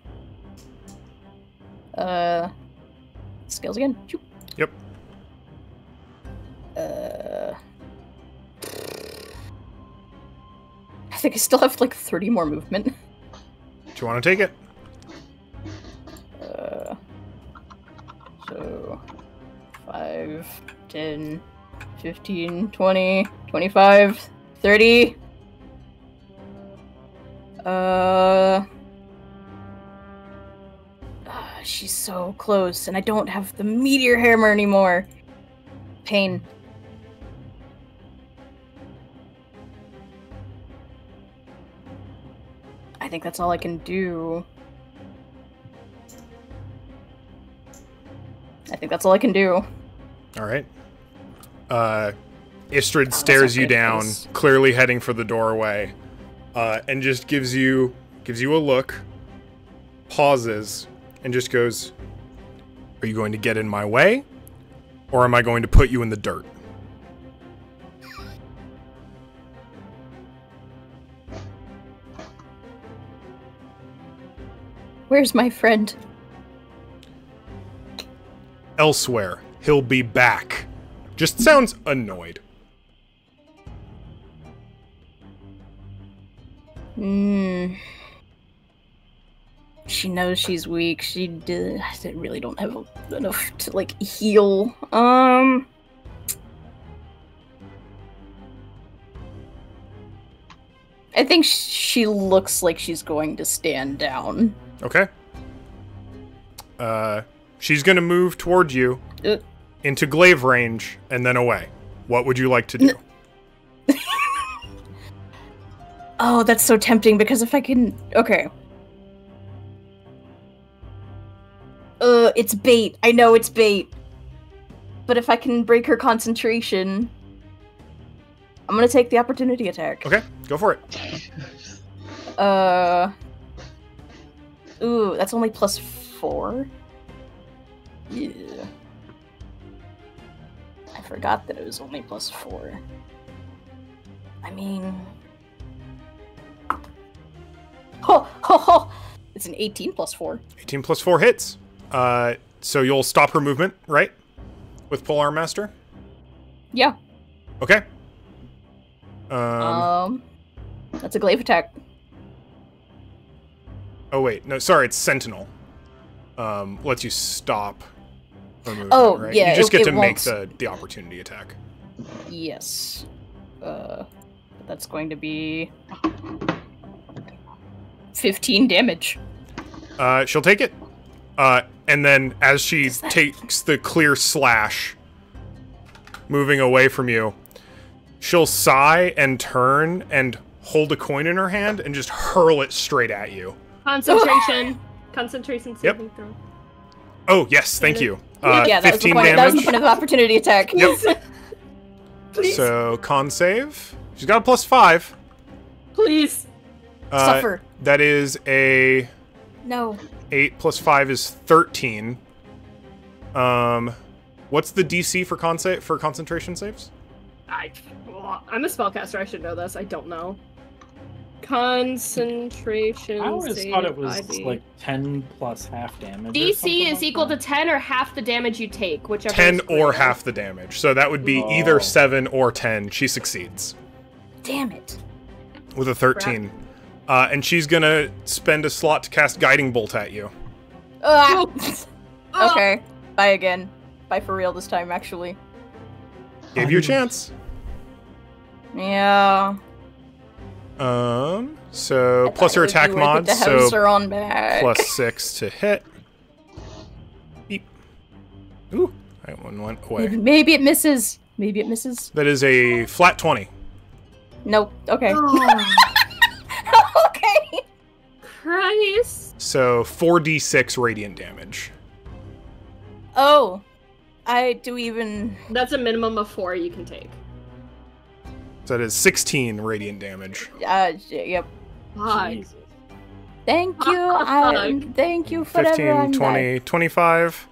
Scales again. Choop. Yep. I think I still have like 30 more movement. Do you want to take it? So 5, 10, 15, 20, 25, 30. She's so close, and I don't have the meteor hammer anymore. Pain. I think that's all I can do. All right. Istrid stares you down, clearly heading for the doorway, and just gives you a look, pauses, and just goes, "Are you going to get in my way, or am I going to put you in the dirt?" Where's my friend? Elsewhere. He'll be back. Just sounds annoyed. She knows she's weak. I really don't have enough to, like, heal. I think she looks like she's going to stand down. Okay. She's gonna move towards you into glaive range and then away. What would you like to do? Oh, that's so tempting because if I can... Okay. It's bait. I know it's bait. But if I can break her concentration, I'm gonna take the opportunity attack. Okay, go for it. Ooh, that's only +4. Yeah. I forgot that it was only +4. I mean... Ho! It's an 18 +4. 18 plus 4 hits. So you'll stop her movement, right? With Polearm Master? Yeah. Okay. That's a glaive attack. Oh wait, no, sorry, it's Sentinel. Lets you stop her movement, Oh, right? yeah, You just it get to make won't- the opportunity attack. Yes. That's going to be 15 damage. She'll take it. And then as she takes the clear slash, moving away from you, she'll sigh and turn and hold a coin in her hand and just hurl it straight at you. Concentration. Concentration saving throw. Oh, yes, thank you. Yeah, that was the 15 point. damage. That was the point of the opportunity attack. Yep. Please. So, con save. She's got a +5. Please. Suffer. That is a No. 8 plus 5 is 13. What's the DC for concentration saves? I'm a spellcaster. I should know this. I don't know. Concentration. I always save thought it was 5e. like 10 plus half damage. DC is equal to 10 or half the damage you take, whichever. 10 is or greater. half the damage. So that would be Oh. either 7 or 10. She succeeds Damn it. with a 13. And she's gonna spend a slot to cast Guiding Bolt at you. Ah. Okay. Bye again. Bye for real this time, actually. Gave you a chance. Yeah. So plus your attack mod, so on back. plus 6 to hit. Beep. Ooh, that one went away. Maybe it misses. Maybe it misses. That is a flat 20. Nope. Okay. Okay. Christ. So 4d6 radiant damage. Oh. I do even. That's a minimum of 4 you can take. So that is 16 radiant damage. Yep. Fuck. Jesus. Thank you. Thank you for 15, 20, 25.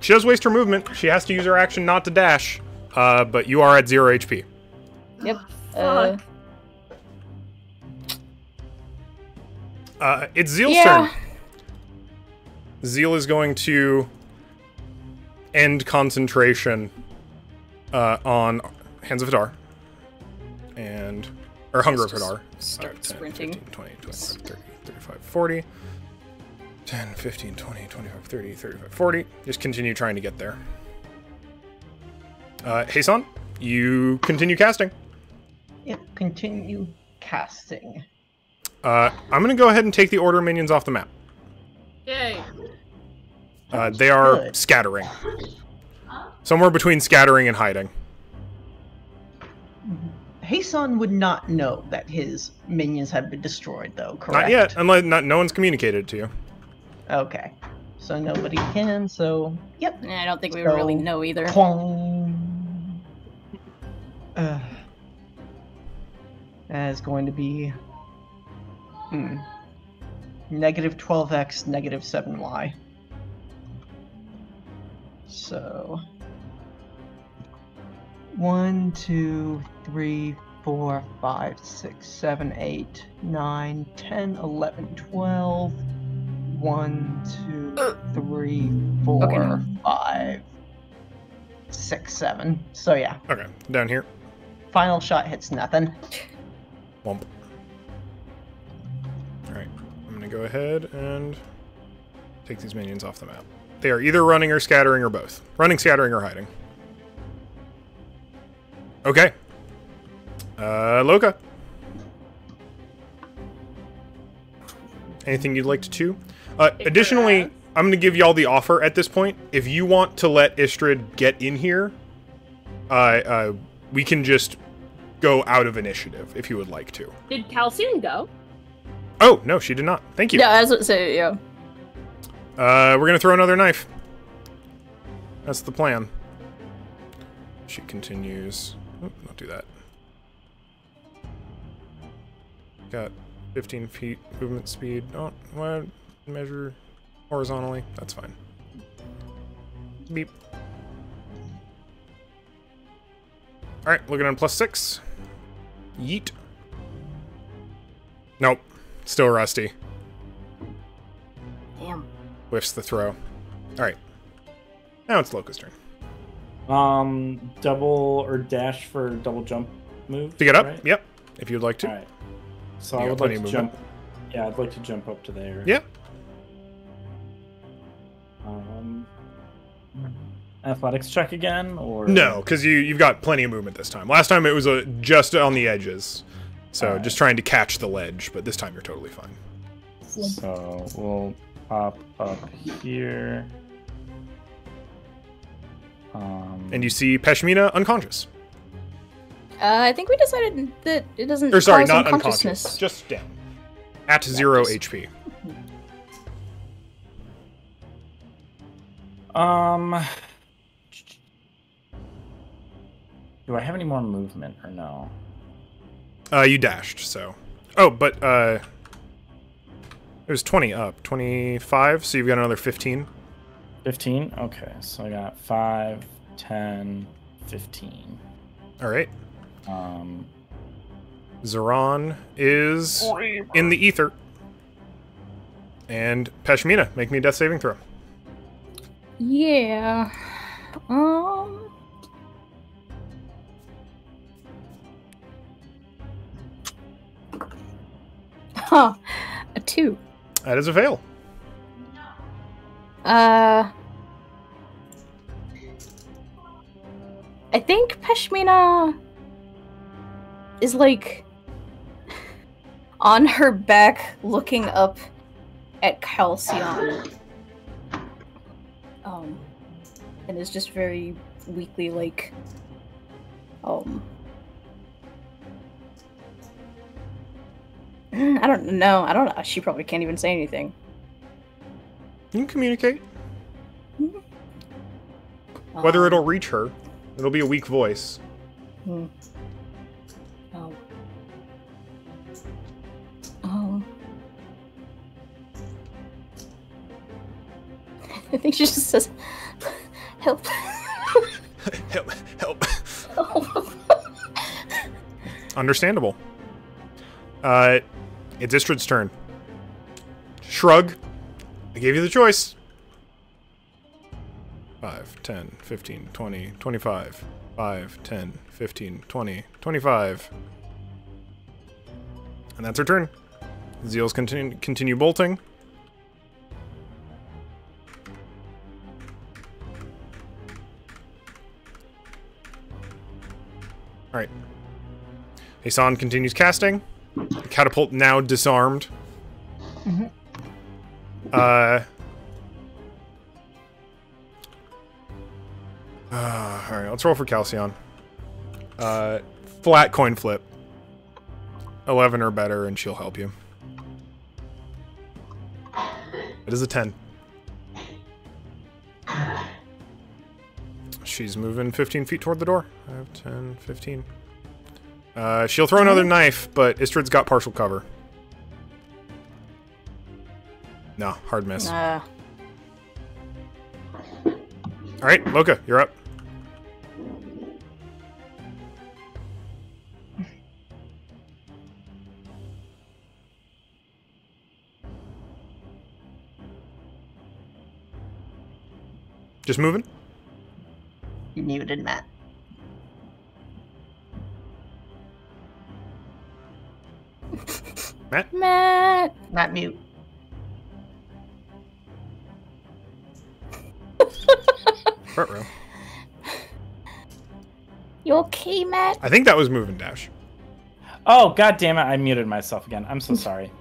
She does waste her movement. She has to use her action not to dash. But you are at 0 HP. Yep. Fuck. It's Zeal's Yeah. turn. Zeal is going to end concentration on Hands of Hadar. Or Hunger of Hadar. Start 10, sprinting. 15, 20, 25, 30, 35, 40. 10, 15, 20, 25, 30, 35, 40. Just continue trying to get there. Heisan, you continue casting. Yep, continue casting. I'm going to go ahead and take the order minions off the map. Yay. They are Good. scattering. Somewhere between scattering and hiding. Heisan would not know that his minions have been destroyed, though, correct? Not yet, unless no one's communicated it to you. Okay. So nobody can, so... Yep. I don't think we would really know either. Clong. That is going to be... Negative 12x, negative 7y. So... 1, 2, 3, 4, 5, 6, 7, 8, 9, 10, 11, 12. 1, 2, 3, 4, Okay, no. 5, 6, 7. So yeah, Okay, down here. final shot hits nothing. Womp. Alright, I'm going to go ahead and take these minions off the map. They are either running or scattering or both. Running, scattering, or hiding. Okay. Loka. Anything you'd like to do? Additionally, I'm going to give y'all the offer at this point. If you want to let Istrid get in here, we can just go out of initiative if you would like to. Did Calcium go? Oh, no, she did not. Thank you. Yeah, as I say, yeah. We're going to throw another knife. That's the plan. She continues. Oh, don't do that. Got 15 feet movement speed. Oh, why measure horizontally? That's fine. Beep. Alright, looking on +6. Yeet. Nope. Still rusty. Damn. Whiffs the throw. Alright. Now it's Loka's turn. Double or dash for double jump move. To get up? right? Yep. If you'd like to. All right. So You I got would plenty like of to movement. jump. Yeah, I'd like to jump up to there. Yeah. Athletics check again, or No, because you've got plenty of movement this time. Last time it was just on the edges. So Alright. just trying to catch the ledge, but this time you're totally fine. So we'll pop up here. And you see Peshmina unconscious. I think we decided that it doesn't Or sorry, cause not unconsciousness. unconscious. Just down. At 0 just- HP. Do I have any more movement or no? You dashed, so. Oh, but, It was 20 up. 25, so you've got another 15. 15? Okay, so I got 5, 10, 15. All right. Um, Zeron is in the ether. And Pashmina, make me a death saving throw. Yeah. Huh. A 2. That is a fail. I think Pashmina is like on her back looking up at Calcion. And is just very weakly like I don't know. She probably can't even say anything. You can communicate. Whether it'll reach her, it'll be a weak voice. Oh. I think she just says, "Help! Help! Help!" Help. Understandable. It's Istrid's turn. Shrug. I gave you the choice. 5, 10, 15, 20, 25. 5, 10, 15, 20, 25. And that's her turn. Zeals continue bolting. Alright. Hassan continues casting. The catapult now disarmed. Alright, let's roll for Calcion. Flat coin flip. 11 or better, and she'll help you. It is a 10. She's moving 15 feet toward the door. 5, 10, 15. She'll throw another knife, but Istrid's got partial cover. No, hard miss. Alright, Loka, you're up. Just moving? You muted, Matt. Matt. Matt, mute. Front row. You okay, Matt? I think that was move and dash. Oh, god damn it, I muted myself again. I'm so sorry.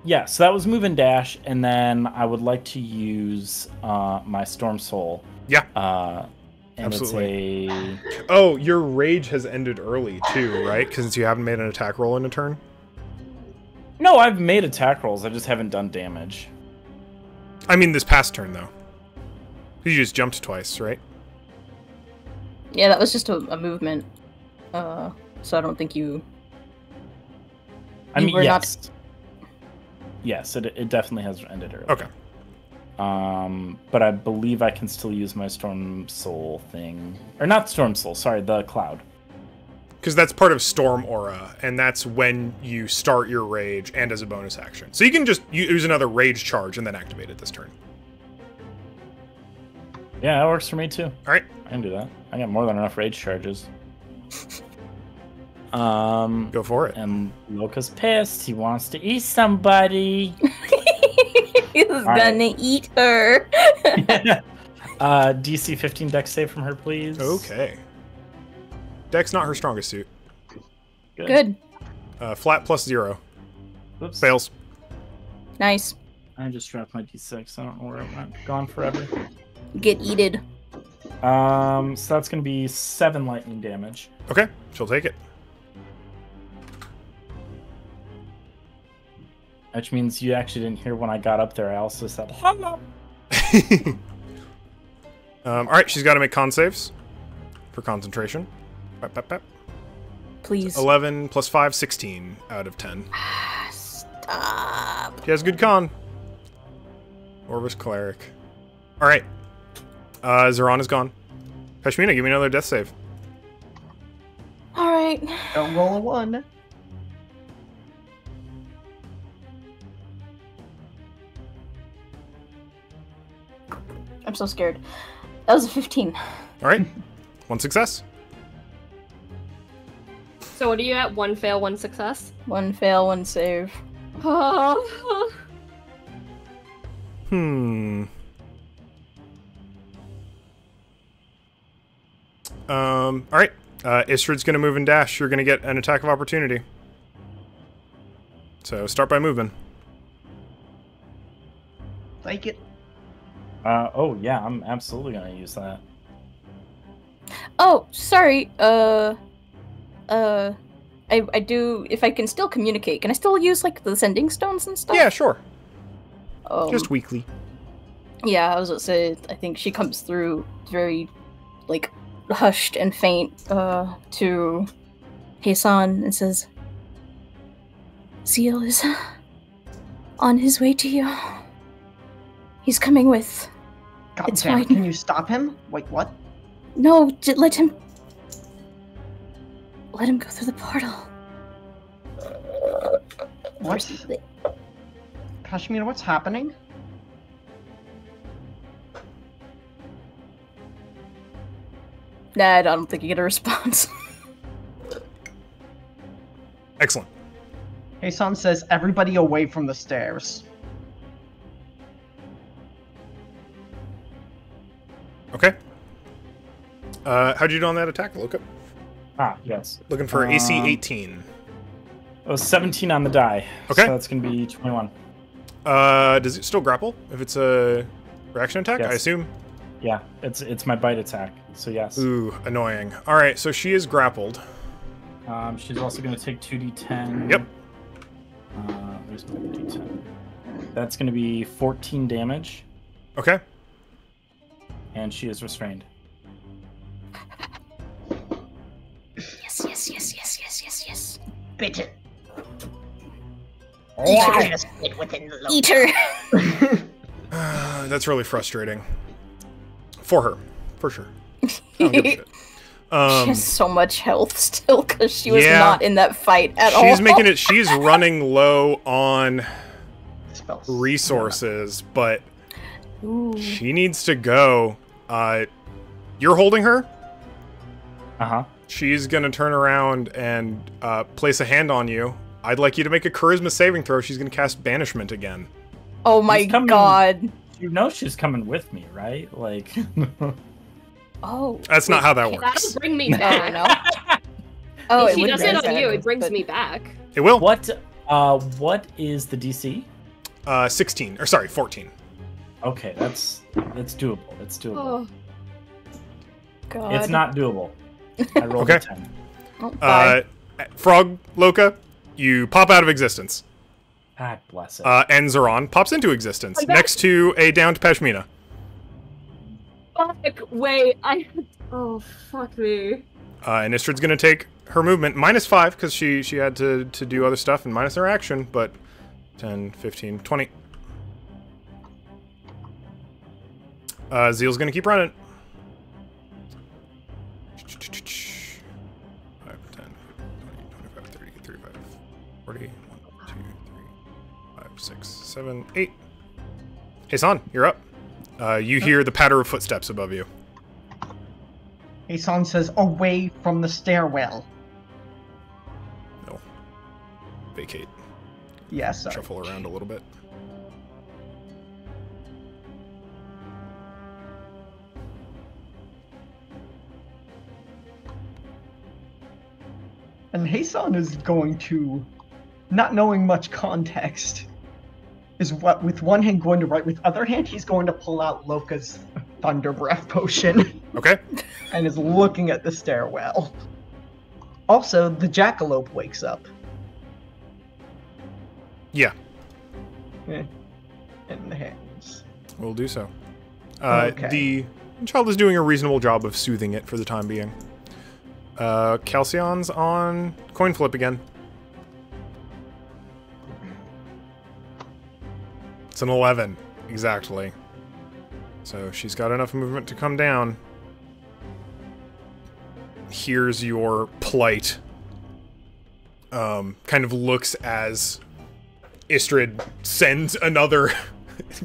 Yeah, so that was move and dash, and then I would like to use my Storm Soul. Yeah. And absolutely. It's a... Oh, your rage has ended early too, right? Because you haven't made an attack roll in a turn? No, I've made attack rolls, I just haven't done damage. I mean this past turn, though. You just jumped twice, right? Yeah, that was just a movement. So I don't think you... I mean, were yes. not... Yes, it definitely has ended early. Okay. But I believe I can still use my Storm Soul thing. Or not Storm Soul, sorry, the Cloud. Because that's part of Storm Aura, and that's when you start your rage and as a bonus action. So you can just use another rage charge and then activate it this turn. Yeah, that works for me too. Alright. I can do that. I got more than enough rage charges. Go for it. And Loka's pissed. He wants to eat somebody. He's gonna eat her. DC 15 dex save from her, please. Okay. Dex not her strongest suit. Good. Flat plus 0. Whoops. Fails. Nice. I just dropped my D6. I don't know where it went. Gone forever. Get eated. So that's gonna be 7 lightning damage. Okay, she'll take it. Which means you actually didn't hear when I got up there. I also said, hello. Alright, she's got to make con saves for concentration. Bap. Please. 11 plus 5, 16 out of 10. Stop. She has good con. Orvis Cleric. Alright. Zeron is gone. Pashmina, give me another death save. Alright. Don't roll a 1. I'm so scared. That was a 15. Alright. 1 success. So what are you at? 1 fail, 1 success? 1 fail, 1 save. Alright. Istrid's gonna move and dash. You're gonna get an attack of opportunity. So start by moving. Take it. Oh yeah, I'm absolutely gonna use that. Oh, sorry. I do. If I can still communicate, can I still use like the sending stones and stuff? Yeah, sure. Just weekly. Yeah, I was gonna say. I think she comes through very, like, hushed and faint to Heisan and says, "Zeal is on his way to you. He's coming with. God It's damn, fine. can you stop him? Wait, what? No, let him go through the portal." What? Pashmina, what's happening? Nah, I don't think you get a response. Excellent. Heisan says, everybody away from the stairs. Okay. How'd you do on that attack, Loka? Yes. Looking for AC 18. It was 17 on the die. Okay. So that's gonna be 21. Does it still grapple if it's a reaction attack? Yes. I assume. Yeah, it's my bite attack. So yes. Ooh, annoying. All right, so she is grappled. She's also gonna take 2d10. Yep. Where's my d10? That's gonna be 14 damage, Okay. and she is restrained. Yes. Bitten. Eat her. That's really frustrating. For her, for sure. I don't give a shit. She has so much health still because she was Yeah. not in that fight at all. She's making it. She's running low on Spells. resources, but Ooh. she needs to go. You're holding her. Uh-huh. She's gonna turn around and place a hand on you. I'd like you to make a charisma saving throw. She's gonna cast banishment again. Oh my He's coming. god. You know she's coming with me, right? Like. Oh. That's not how that works. That'll bring me Oh, back. no. Oh, If it she would does be it on bad, you, it brings but- me back. It will. What is the DC? 16. Or sorry, 14. Okay, that's doable. It's doable. Oh, God. It's not doable. I rolled Okay. a 10. Oh, bye. Frog Loka, you pop out of existence. God bless it. And Zeron pops into existence I'm back. next to a downed Pashmina. fuck! Wait, oh, fuck me. And Istrid's gonna take her movement -5 because she had to do other stuff and minus her action, but 10, 15, 20. Zeal's gonna keep running. 5, 10, 20, 25, 30, 35, 40, 1, 2, 3, 5, 6, 7, 8. Heisan, you're up. You hear the patter of footsteps above you. Heisan says, away from the stairwell. No. Vacate. Yes, sorry. Shuffle around a little bit. And Heisan is going to, not knowing much context, is what with one hand going to right, with other hand he's going to pull out Loka's Thunder Breath potion Okay. and is looking at the stairwell. Also, the jackalope wakes up. Yeah, In the hands. we'll do so. Okay. The child is doing a reasonable job of soothing it for the time being. Calcion's on coin flip again. It's an 11, exactly. So she's got enough movement to come down. Here's your plight. Kind of looks as Istrid sends another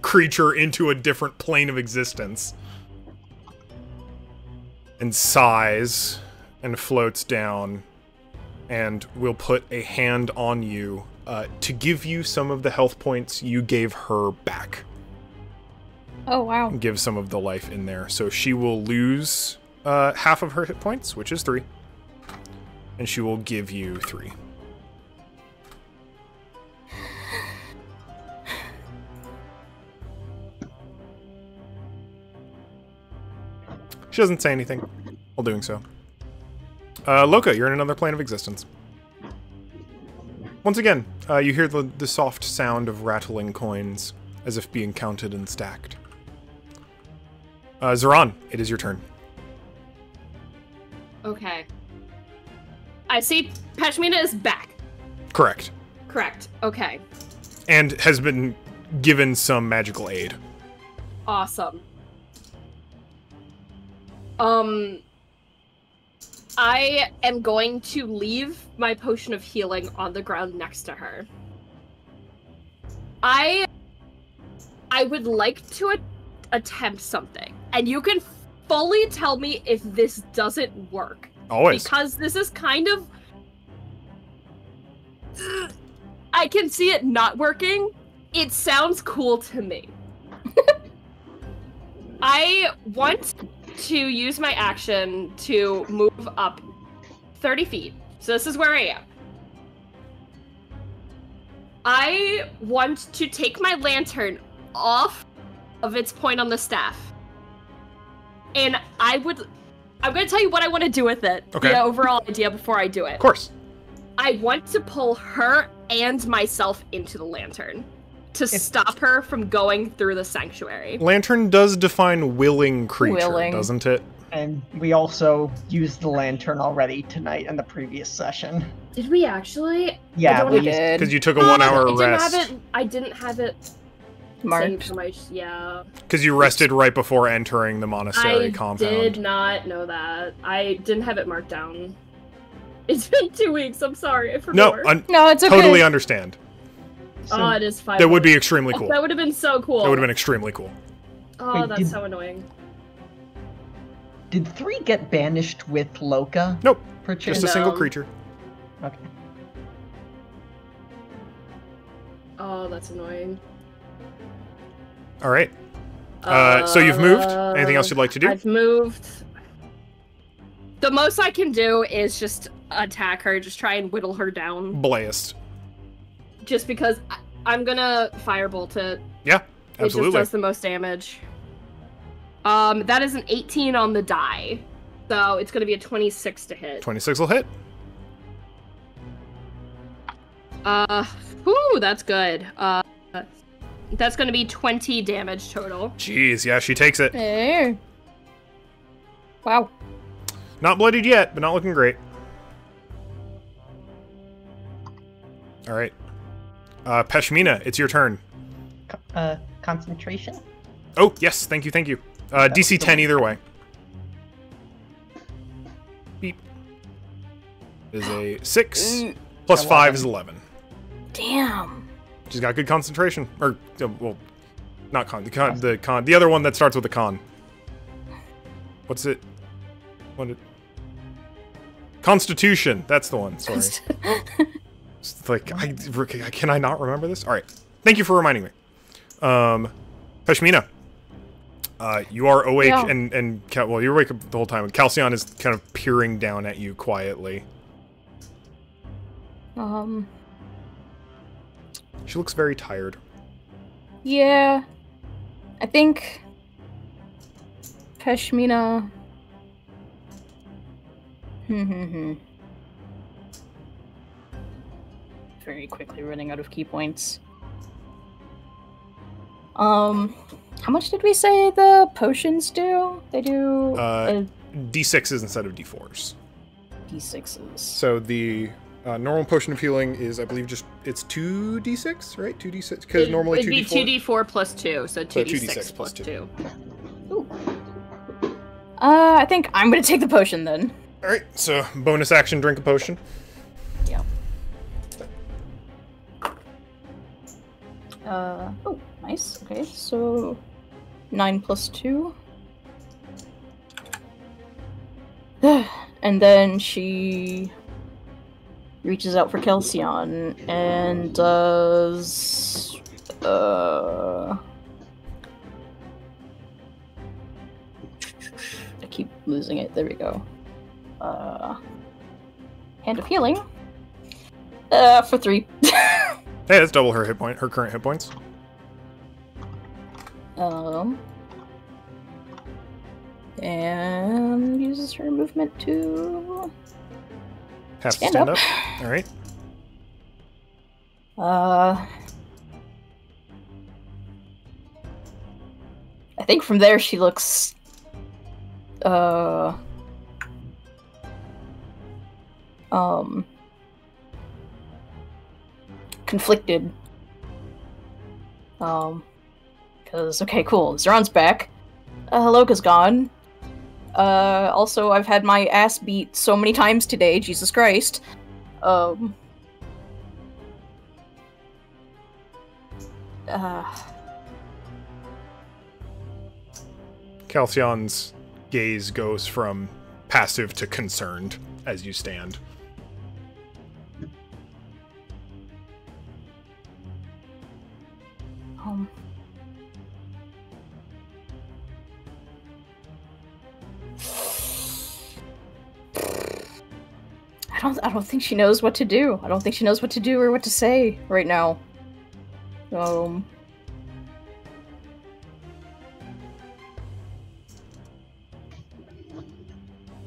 creature into a different plane of existence. And sighs and floats down and will put a hand on you to give you some of the health points you gave her back. Oh, wow. Give some of the life in there. So she will lose half of her hit points, which is 3. And she will give you 3. She doesn't say anything while doing so. Loka, you're in another plane of existence. Once again, you hear the soft sound of rattling coins as if being counted and stacked. Zoran, it is your turn. Okay. I see Pashmina is back. Correct. Correct. Okay. And has been given some magical aid. Awesome. I am going to leave my potion of healing on the ground next to her. I would like to attempt something, and you can fully tell me if this doesn't work. Always. Because this is kind of... I can see it not working. It sounds cool to me. I want to use my action to move up 30 feet. So this is where I am. I want to take my lantern off of its point on the staff. And I'm going to tell you what I want to do with it. Okay. The overall idea before I do it. Of course. I want to pull her and myself into the lantern to stop her from going through the sanctuary. Lantern does define willing creature, doesn't it? And we also used the lantern already tonight in the previous session. Did we actually? Yeah, we did. Because you took a 1-hour rest. I didn't have it Marked. saved for my... Yeah. Because you rested right before entering the monastery I compound. did not know that. I didn't have it marked down. It's been 2 weeks. I'm sorry. I forgot. No, it's okay. Totally understand. Oh, it is 5. That would be extremely cool. That would have been so cool. That would have been extremely cool. Oh, Wait, that's so annoying. Did 3 get banished with Loka? Nope. Perchance? Just a single creature. Okay. Oh, that's annoying. All right. So you've moved. Anything else you'd like to do? I've moved. The most I can do is just attack her, just try and whittle her down. Blast. Just because I'm gonna firebolt it. Yeah, absolutely. It just does the most damage. That is an 18 on the die. So it's gonna be a 26 to hit. 26 will hit. Whew, that's good. That's gonna be 20 damage total. Jeez, yeah, she takes it. Hey. Wow. Not bloodied yet, but not looking great. All right. Pashmina, it's your turn. Concentration? Oh, yes, thank you, thank you. DC 10 either way. Beep. Is a 6, plus 5 is 11. Damn. She's got good concentration. Or, well, not con. The other one that starts with a con. What's it? Constitution. That's the one. Sorry. It's like, can I not remember this? All right. Thank you for reminding me. Pashmina, you are awake, Yeah. and well, you're awake the whole time. And Calcion is kind of peering down at you quietly. She looks very tired. Yeah. I think Pashmina. Very quickly running out of key points. How much did we say the potions do? They do D6s instead of D4s. D6s. So the Normal potion of healing is, I believe, it's 2d6, right? 2d6, because normally 2d4. It'd be 2d4 plus 2, so 2d6, 2d6 plus 2. Ooh. I think I'm gonna take the potion then. All right, so bonus action, drink a potion. Yeah. Oh, nice. Okay, so 9 plus 2. And then she reaches out for Kelsion and does I keep losing it. There we go. Hand of healing. For 3. Hey, that's double her current hit points. And uses her movement to Have to stand up. All right. I think from there she looks conflicted. Because okay, cool. Zeron's back. Haloka's gone. Also, I've had my ass beat so many times today, Jesus Christ. Calcion's gaze goes from passive to concerned as you stand. I don't think she knows what to do. I don't think she knows what to do or what to say right now. Don't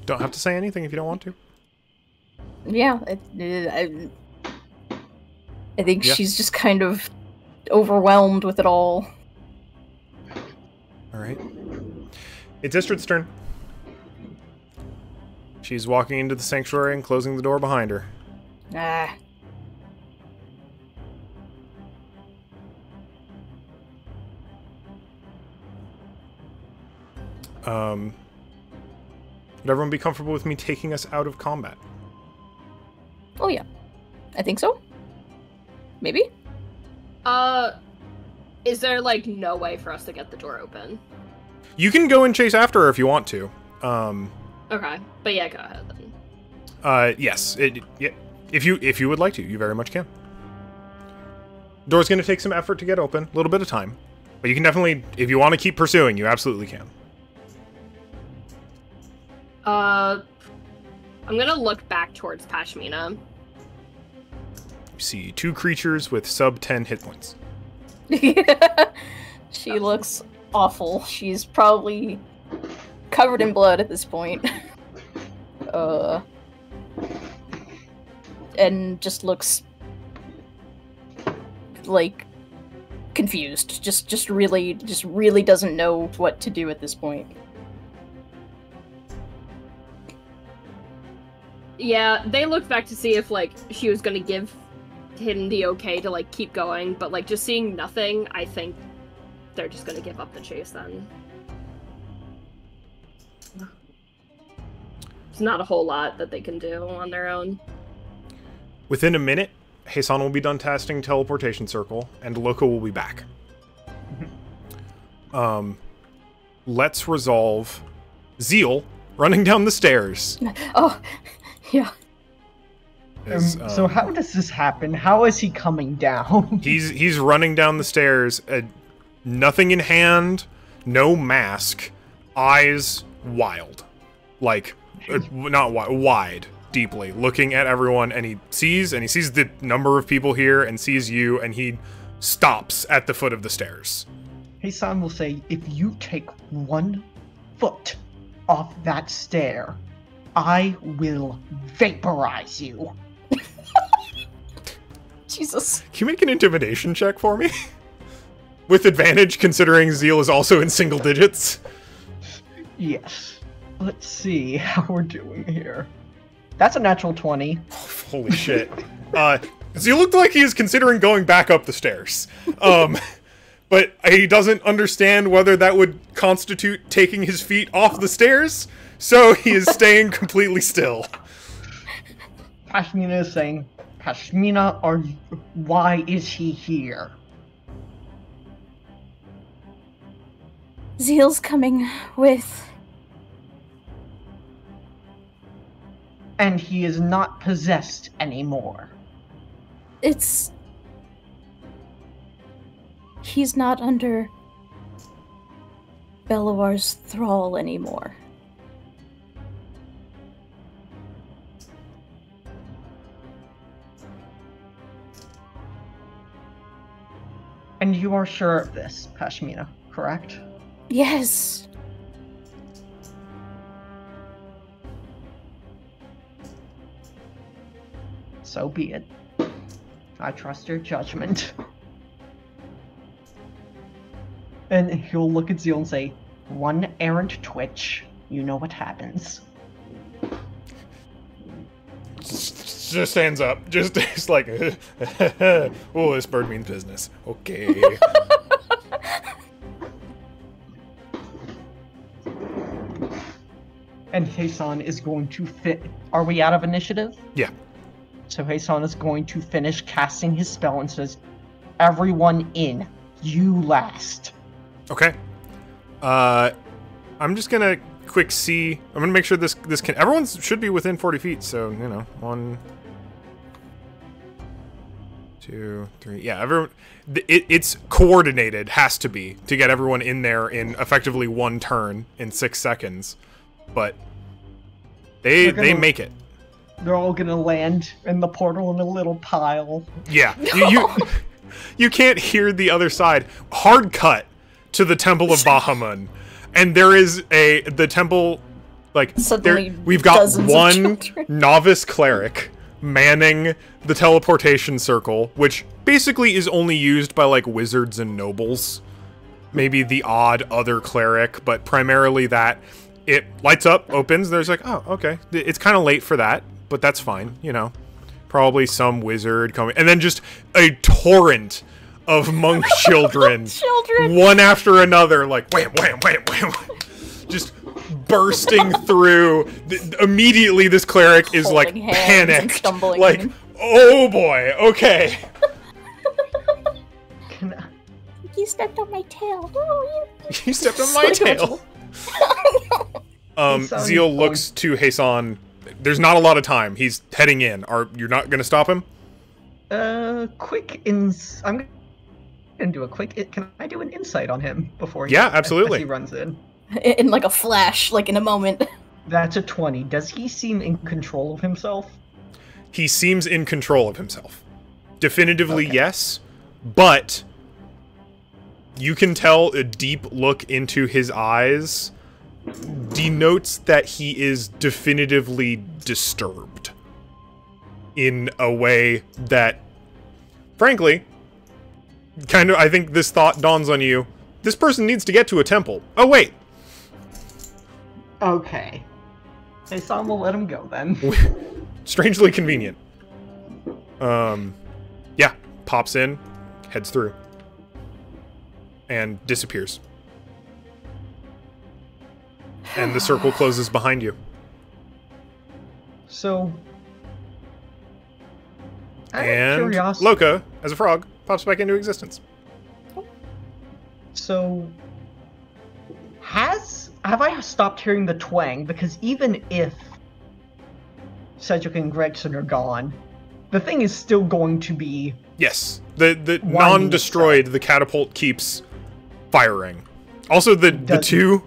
have to say anything if you don't want to. Yeah, I think she's just kind of overwhelmed with it all. All right. It's Istrid's turn. She's walking into the sanctuary and closing the door behind her. Would everyone be comfortable with me taking us out of combat? Oh yeah. I think so. Maybe? Is there, like, no way for us to get the door open? You can go and chase after her if you want to. Okay, but yeah, go ahead then. Yes. If you would like to, you very much can. Door's going to take some effort to get open, a little bit of time. But you can definitely, if you want to keep pursuing, you absolutely can. I'm gonna look back towards Pashmina. You see 2 creatures with sub 10 hit points. She looks awful. She's probably covered in blood at this point. And just looks like confused. Just really doesn't know what to do at this point. Yeah, they looked back to see if, like, she was gonna give him the okay to, like, keep going, but, like, just seeing nothing, I think they're just gonna give up the chase then. There's not a whole lot that they can do on their own. Within a minute, Hasan will be done testing teleportation circle, and Loka will be back. Let's resolve Zeal running down the stairs. Oh, yeah. So how does this happen? How is he coming down? He's running down the stairs, nothing in hand, no mask, eyes wild, like not wide, deeply, looking at everyone, and he sees the number of people here, and sees you, and he stops at the foot of the stairs. Hasan will say, "If you take 1 foot off that stair, I will vaporize you." Jesus. Can you make an intimidation check for me? With advantage, considering Zeal is also in single digits. Yes. Let's see how we're doing here. That's a natural 20. Holy shit. So he looked like he is considering going back up the stairs. But he doesn't understand whether that would constitute taking his feet off the stairs, so he is staying completely still. Pashmina is saying, Pashmina, why is he here? Zeal's coming with... And he is not possessed anymore. He's not under Belowar's thrall anymore. And you are sure of this, Pashmina, correct? Yes. So be it. I trust your judgment. And he'll look at Zeal and say, one errant twitch, you know what happens. Just stands up. Just like, oh, this bird means business. Okay. And Heisan is going to Are we out of initiative? Yeah. So Heisan is going to finish casting his spell and says, everyone in, you last. Okay. I'm just gonna quick see. I'm gonna make sure this can. Everyone should be within 40 feet. So 1, 2, 3. Yeah, everyone. It's coordinated. Has to be to get everyone in there in effectively one turn in 6 seconds. But they make it. They're all gonna land in the portal in a little pile. Yeah. You can't hear the other side. Hard cut to the Temple of Bahamut, and there is the temple, like, we've got one novice cleric manning the teleportation circle, which basically is only used by, like, wizards and nobles. Maybe the odd other cleric, but primarily that. It lights up, opens, there's like, oh, okay. It's kind of late for that, but that's fine, Probably some wizard coming, and then just a torrent of monk children, one after another, like wham, wham, wham, wham, just bursting through. Immediately, this cleric is like panicked, like, oh boy, okay. You stepped on my tail. You stepped on my tail. Zeal looks to Heisan. There's not a lot of time. He's heading in. You're not going to stop him? I'm gonna do a quick. Can I do an insight on him before? Absolutely. As he runs in. In like a flash, like in a moment. That's a 20. Does he seem in control of himself? He seems in control of himself. Definitively, yes. But you can tell a deep look into his eyes denotes that he is definitively disturbed in a way that, frankly, kind of, I think this thought dawns on you. This person needs to get to a temple. Oh, wait. Okay. Heisan will let him go, then. Strangely convenient. Yeah. Pops in, heads through, and disappears. And the circle closes behind you. So... And Loka, as a frog, pops back into existence. So, have I stopped hearing the twang? Because even if Cedric and Gregson are gone, the thing is still going to be... Yes, the non-destroyed, the catapult keeps firing. Also, the two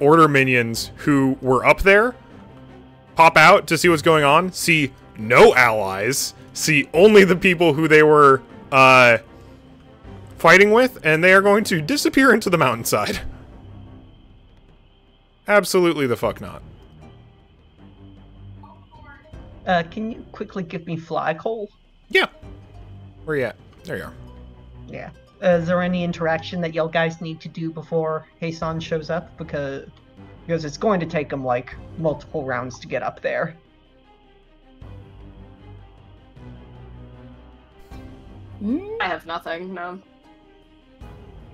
order minions who were up there pop out to see what's going on, see no allies, see only the people who they were fighting with, and they are going to disappear into the mountainside. Absolutely the fuck not. Can you quickly give me Flaghole? Yeah. Where you at? There you are. Yeah. Is there any interaction that y'all guys need to do before Heisan shows up? Because it's going to take him, like, multiple rounds to get up there. I have nothing, no.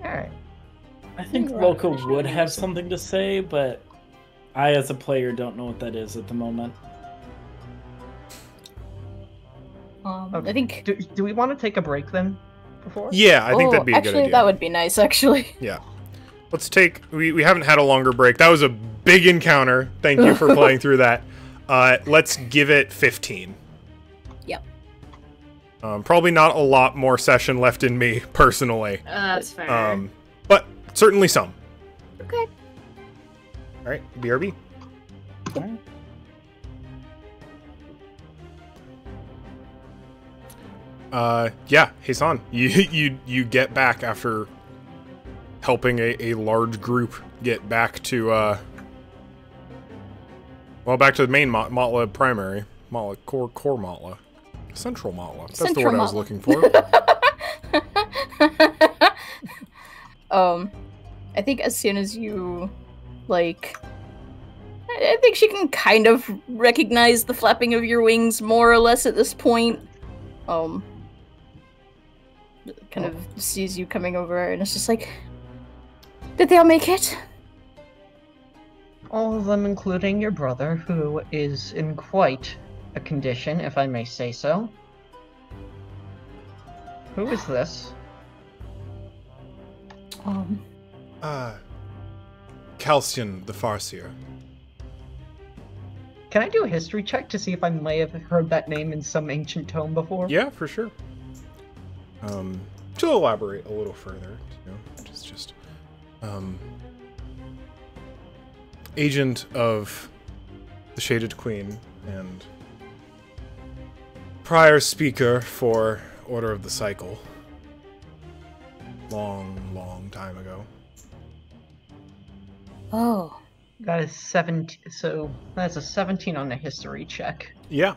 Alright. I think Loco would have something to say, but I, as a player, don't know what that is at the moment. I think. Do we want to take a break then? Before? Yeah, I think that'd be a good actually, idea. that would be nice. Actually. Yeah. Let's take... We haven't had a longer break. That was a big encounter. Thank you for playing through that. Let's give it 15. Yep. Probably not a lot more session left in me, personally. That's fair. But certainly some. Okay. Alright, BRB. Yeah, Hasan, you get back after helping a large group get back to, well, back to the main Motla primary. Motla, core Motla. Central Motla. That's the word I was looking for. I think as soon as you, like... I think she can kind of recognize the flapping of your wings more or less at this point. Kind of sees you coming over and it's just like... Did they all make it? All of them, including your brother, who is in quite a condition, if I may say so. Who is this? Calcian the Farseer. Can I do a history check to see if I may have heard that name in some ancient tome before? Yeah, for sure. To elaborate a little further, just agent of the Shaded Queen and prior speaker for Order of the Cycle. Long time ago. Oh. That is 17, so that's a 17 on the history check. Yeah,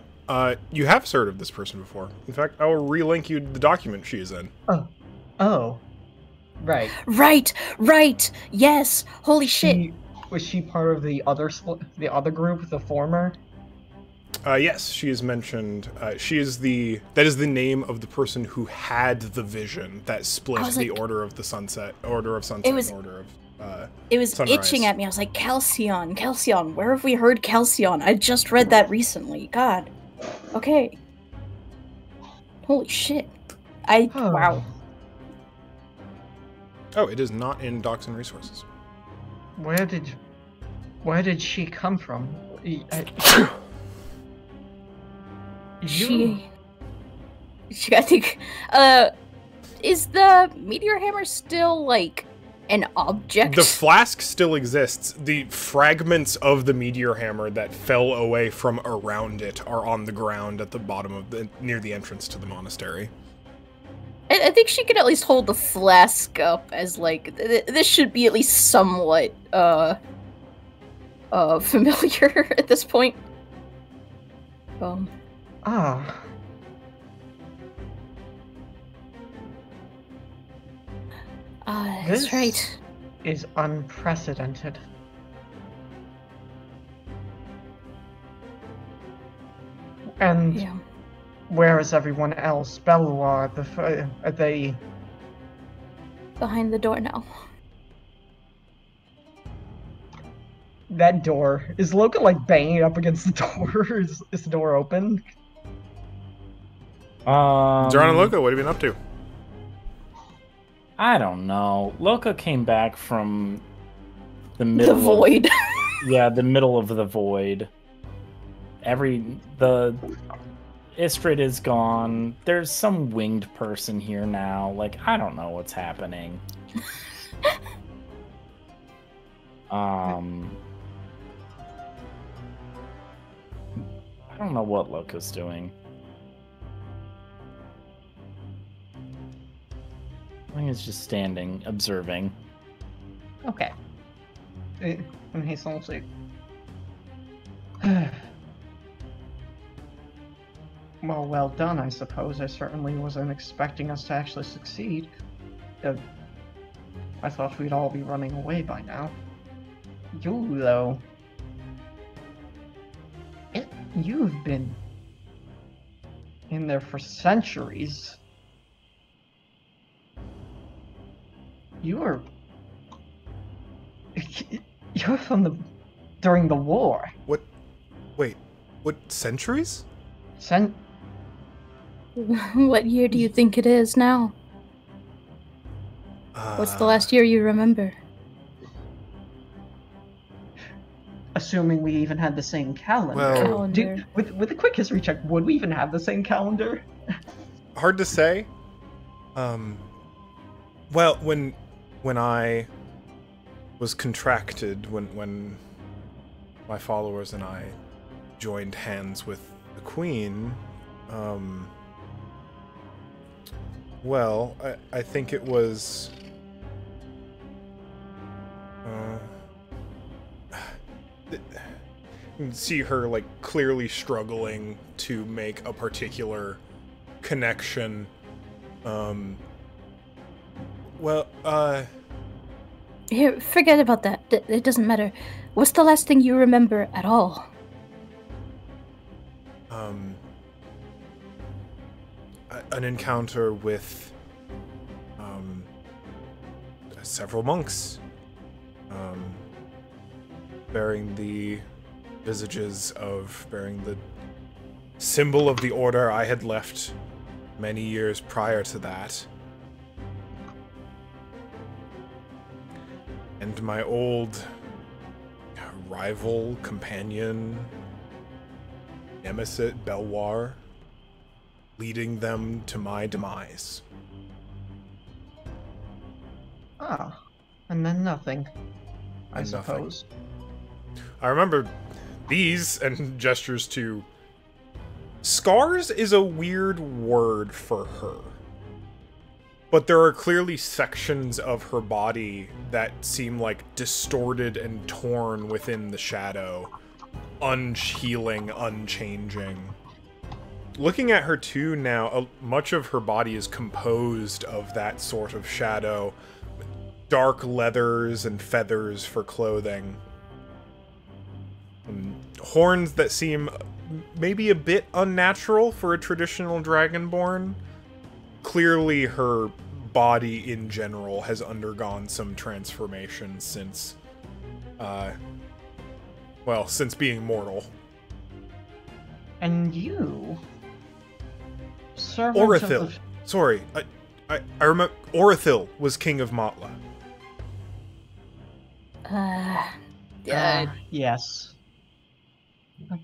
you have heard of this person before. In fact, I will relink you the document she is in. Oh. Right. Right! Yes! Holy shit! Was she part of the other group, the former? Yes, she is mentioned. That is the name of the person who had the vision that split the Order of Sunset, and Order of It was Sunrise. itching at me. I was like, Calcion. Where have we heard Calcion? I just read that recently. God. Okay. Holy shit. Wow. Oh, it is not in Docs and Resources. Where did she come from? She, I think, is the meteor hammer still, like, an object? The flask still exists. The fragments of the meteor hammer that fell away from around it are on the ground at the bottom of near the entrance to the monastery. I think she could at least hold the flask up as, like, this should be at least somewhat, familiar at this point. That's right. Is unprecedented. And Yeah. Where is everyone else? Belluar, are they... Behind the door now. That door. Is Loka, like, banging up against the door? Is the door open? Zoran and Loka, what have you been up to? I don't know. Loka came back from the middle The void. The middle of the void. The Istrid is gone. There's some winged person here now. Like, I don't know what's happening. I don't know what Loka's doing. I think it's just standing, observing. Okay. And he's almost like... Well done, I suppose. I certainly wasn't expecting us to actually succeed. I thought we'd all be running away by now. You, though... You've been... in there for centuries. You're from during the war. What? Wait, what centuries? What year do you think it is now? What's the last year you remember? Assuming we even had the same calendar. Well- Calendar. With a quick history check, would we even have the same calendar? Hard to say. Well, when I was contracted, when my followers and I joined hands with the Queen, well, I think it was... you can see her, like, clearly struggling to make a particular connection. Here, forget about that. It doesn't matter. What's the last thing you remember at all? An encounter with, several monks, bearing the symbol of the order I had left many years prior to that. And my old rival, companion, nemesis, Belwar, leading them to my demise. Ah, and then nothing. I And nothing. suppose. I remember these, and gestures to... Scars is a weird word for her. But there are clearly sections of her body that seem like distorted and torn within the shadow. Unhealing, unchanging. Looking at her too now, much of her body is composed of that sort of shadow. Dark leathers and feathers for clothing. Horns that seem maybe a bit unnatural for a traditional dragonborn. Clearly her body in general has undergone some transformation since, since being mortal. And you... servant of Orithil. Sorry, I remember Orithil was king of Matla. Yes.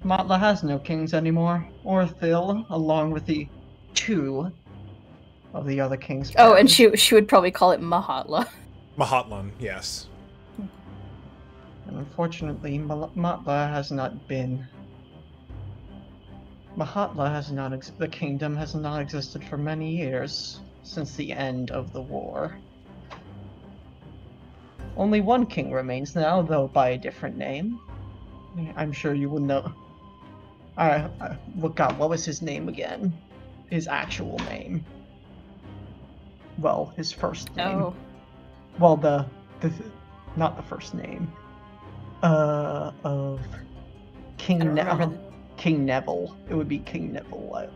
Matla has no kings anymore. Orithil, along with the two of the other kings. Oh, and she would probably call it Mahatla. Mahatlan, yes. And unfortunately, Matla has not been... Mahatla has not... the kingdom has not existed for many years, since the end of the war. Only one king remains now, though by a different name. I'm sure you will know. Look up, what was his name again? His actual name. Well, his first name. Oh. Well, not the first name. Of King I don't remember King Neville. It would be King Neville.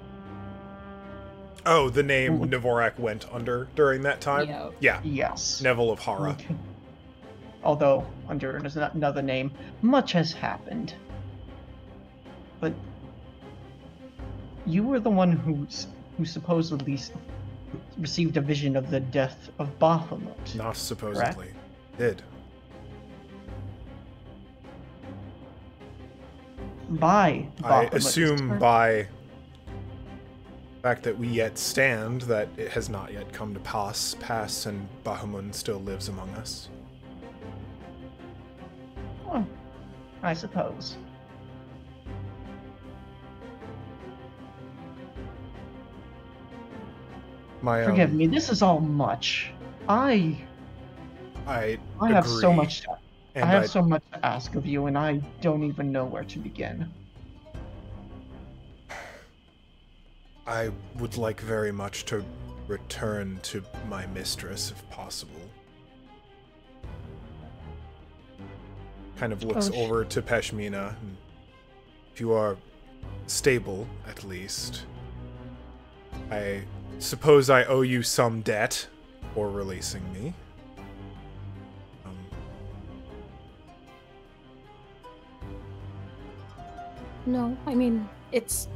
Oh, the name Dvorak went under during that time? Yeah. Yes. Neville of Hara. Okay. Although, under another name, much has happened. But you were the one who supposedly received a vision of the death of Baphomet. Not supposedly. Did. By Baphomet. I assume by the fact that we yet stand that it has not yet come to pass, and Bahamut still lives among us. Well, I suppose. Forgive me, this is all much. I have so much. I have so much to ask of you, and I don't even know where to begin. I would like very much to return to my mistress, if possible. Kind of looks over to Peshmina. If you are stable, at least, I suppose I owe you some debt for releasing me. No, I mean, it's...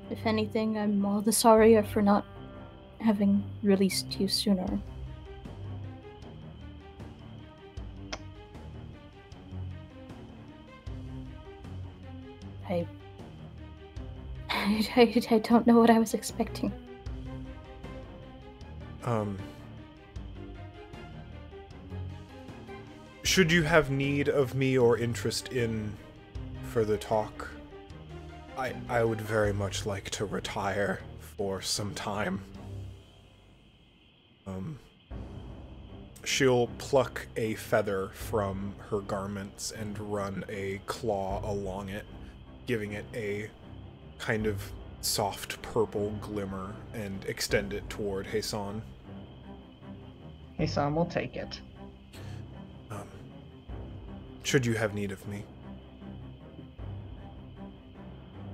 If anything, I'm all the sorrier for not having released you sooner. I don't know what I was expecting. Should you have need of me or interest in further talk, I would very much like to retire for some time. She'll pluck a feather from her garments and run a claw along it, giving it a kind of soft purple glimmer, and extend it toward Hassan. Hassan will take it. Should you have need of me.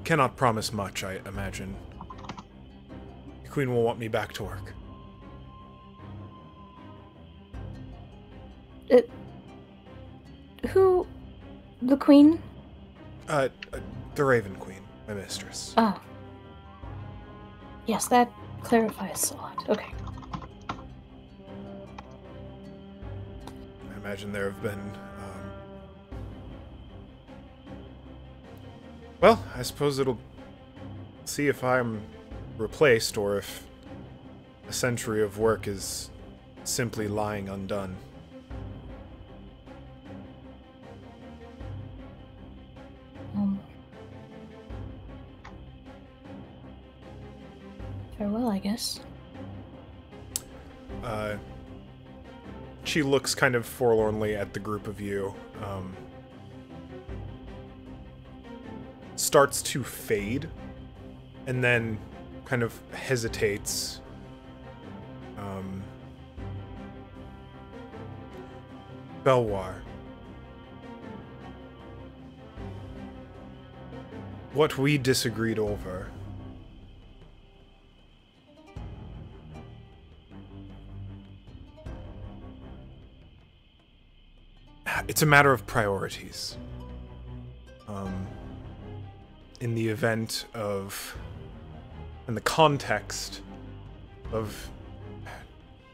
Cannot promise much, I imagine. The Queen will want me back to work. Who? The Queen? The Raven Queen, my mistress. Ah. Yes, that clarifies a lot. Okay. I imagine there have been, well, I suppose it'll see if I'm replaced or if a century of work is simply lying undone. Farewell, I guess. She looks kind of forlornly at the group of you, starts to fade, and then kind of hesitates. Belwar. What we disagreed over. It's a matter of priorities. In the event of, in the context of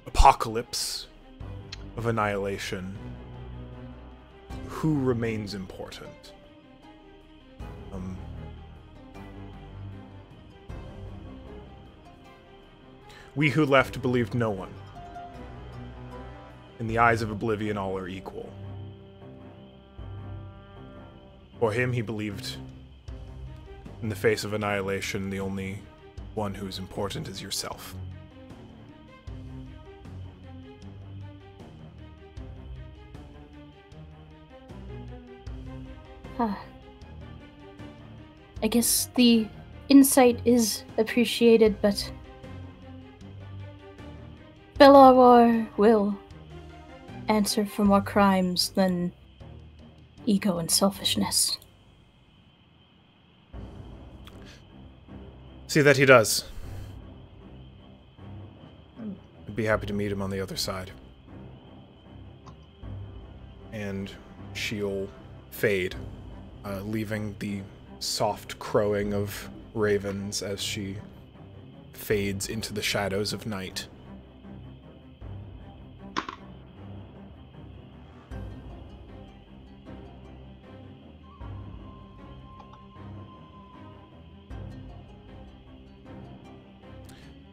apocalypse, of annihilation, who remains important? We who left believed no one. In the eyes of Oblivion, all are equal. For him, he believed, in the face of annihilation, the only one who is important is yourself. I guess the insight is appreciated, but Belawar will answer for more crimes than ego and selfishness. See that he does. I'd be happy to meet him on the other side. And she'll fade, leaving the soft crowing of ravens as she fades into the shadows of night.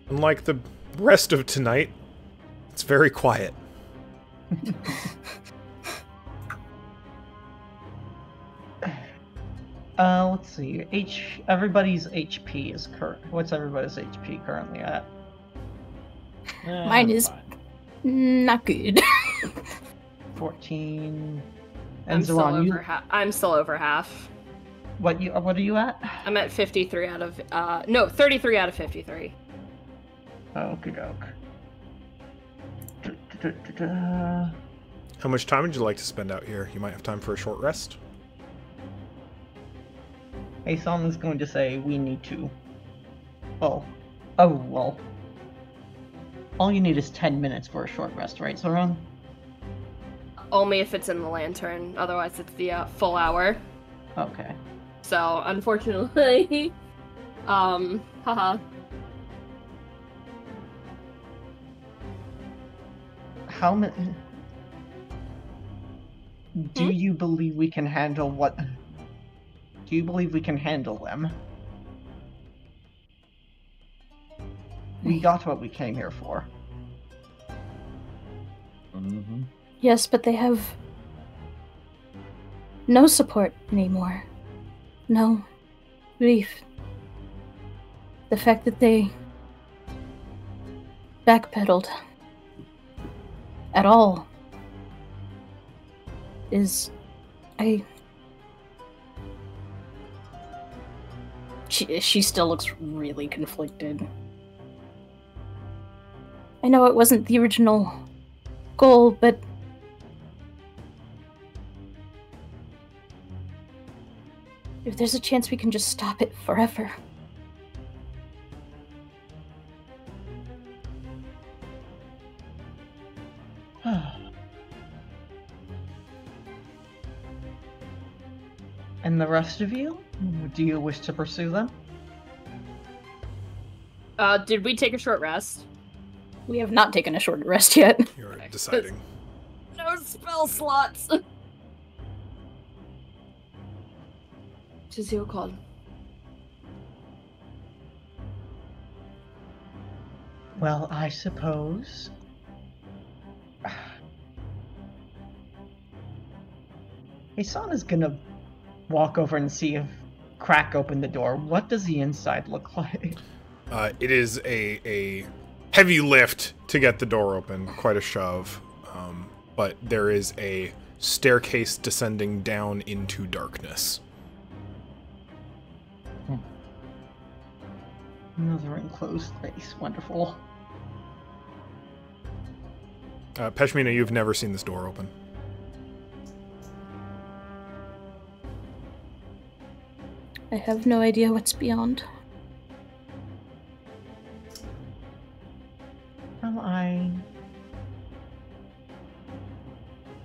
Unlike the rest of tonight, it's very quiet. Let's see. Everybody's HP is What's everybody's HP currently at? Mine is not good. 14. And I'm still Zeron, over I'm still over half. What are you at? I'm at 53 out of 33 out of 53. Okie doke. How much time would you like to spend out here? You might have time for a short rest. Hassan is going to say we need to. Oh, well. All you need is 10 minutes for a short rest, right, Zeron? Only if it's in the lantern. Otherwise, it's the full hour. Okay. So, unfortunately, haha. How many? Do you believe we can handle what? Do you believe we can handle them? We got what we came here for. Mm-hmm. Yes, but they have no support anymore. No grief. The fact that they backpedaled at all is... She still looks really conflicted. I know it wasn't the original goal, but if there's a chance we can just stop it forever. And the rest of you? Do you wish to pursue them? Did we take a short rest? We have not taken a short rest yet. You're deciding. No spell slots. Chizio called. Well, I suppose. Hasan is gonna walk over and see if crack open the door. What does the inside look like? It is a heavy lift to get the door open, quite a shove. But there is a staircase descending down into darkness. Another enclosed space. Wonderful. Peshmina, you've never seen this door open. I have no idea what's beyond. Well, I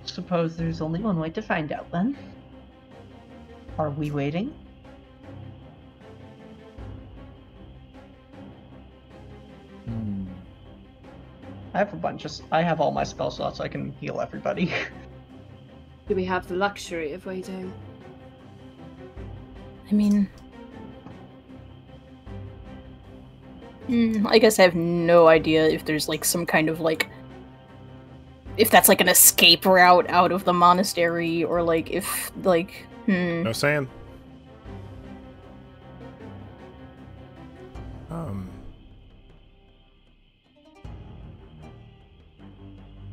suppose there's only one way to find out then. Are we waiting? I have all my spell slots, so I can heal everybody. Do we have the luxury of waiting? I mean... I guess I have no idea if there's, like, some kind of, like... If that's, like, an escape route out of the monastery, or, like, if, like... No saying.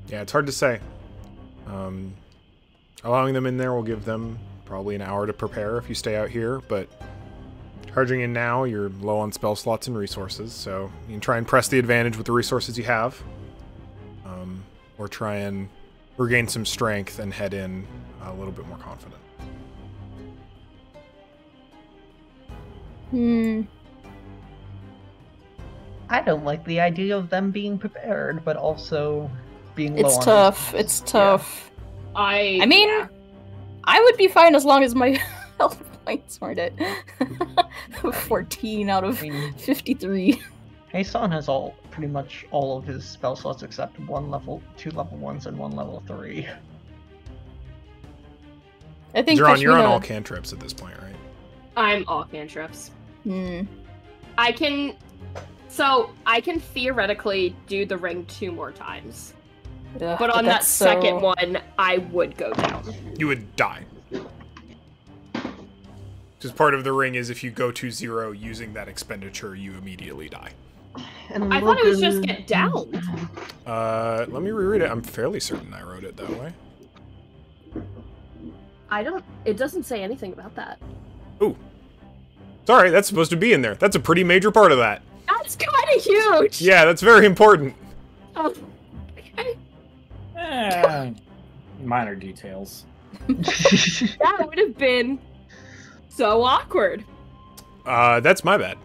Yeah, it's hard to say. Allowing them in there will give them probably an hour to prepare if you stay out here, but charging in now, you're low on spell slots and resources, so you can try and press the advantage with the resources you have, or try and regain some strength and head in a little bit more confident. I don't like the idea of them being prepared, but also being low on tough. resources. It's tough. I mean, yeah. I would be fine as long as my health points weren't at 14 out of 53. Hasan has pretty much all of his spell slots except 2 level 1s and 1 level 3. I think you're on all cantrips at this point, right? I'm all cantrips. I can theoretically do the ring 2 more times. But on that second one, I would go down. You would die. Because part of the ring is if you go to 0 using that expenditure, you immediately die. And I thought it was just get down. Let me reread it. I'm fairly certain I wrote it that way. It doesn't say anything about that. Ooh. Sorry, that's supposed to be in there. That's a pretty major part of that. That's kind of huge! Yeah, that's very important. Oh, okay. Minor details. That would have been so awkward. That's my bad.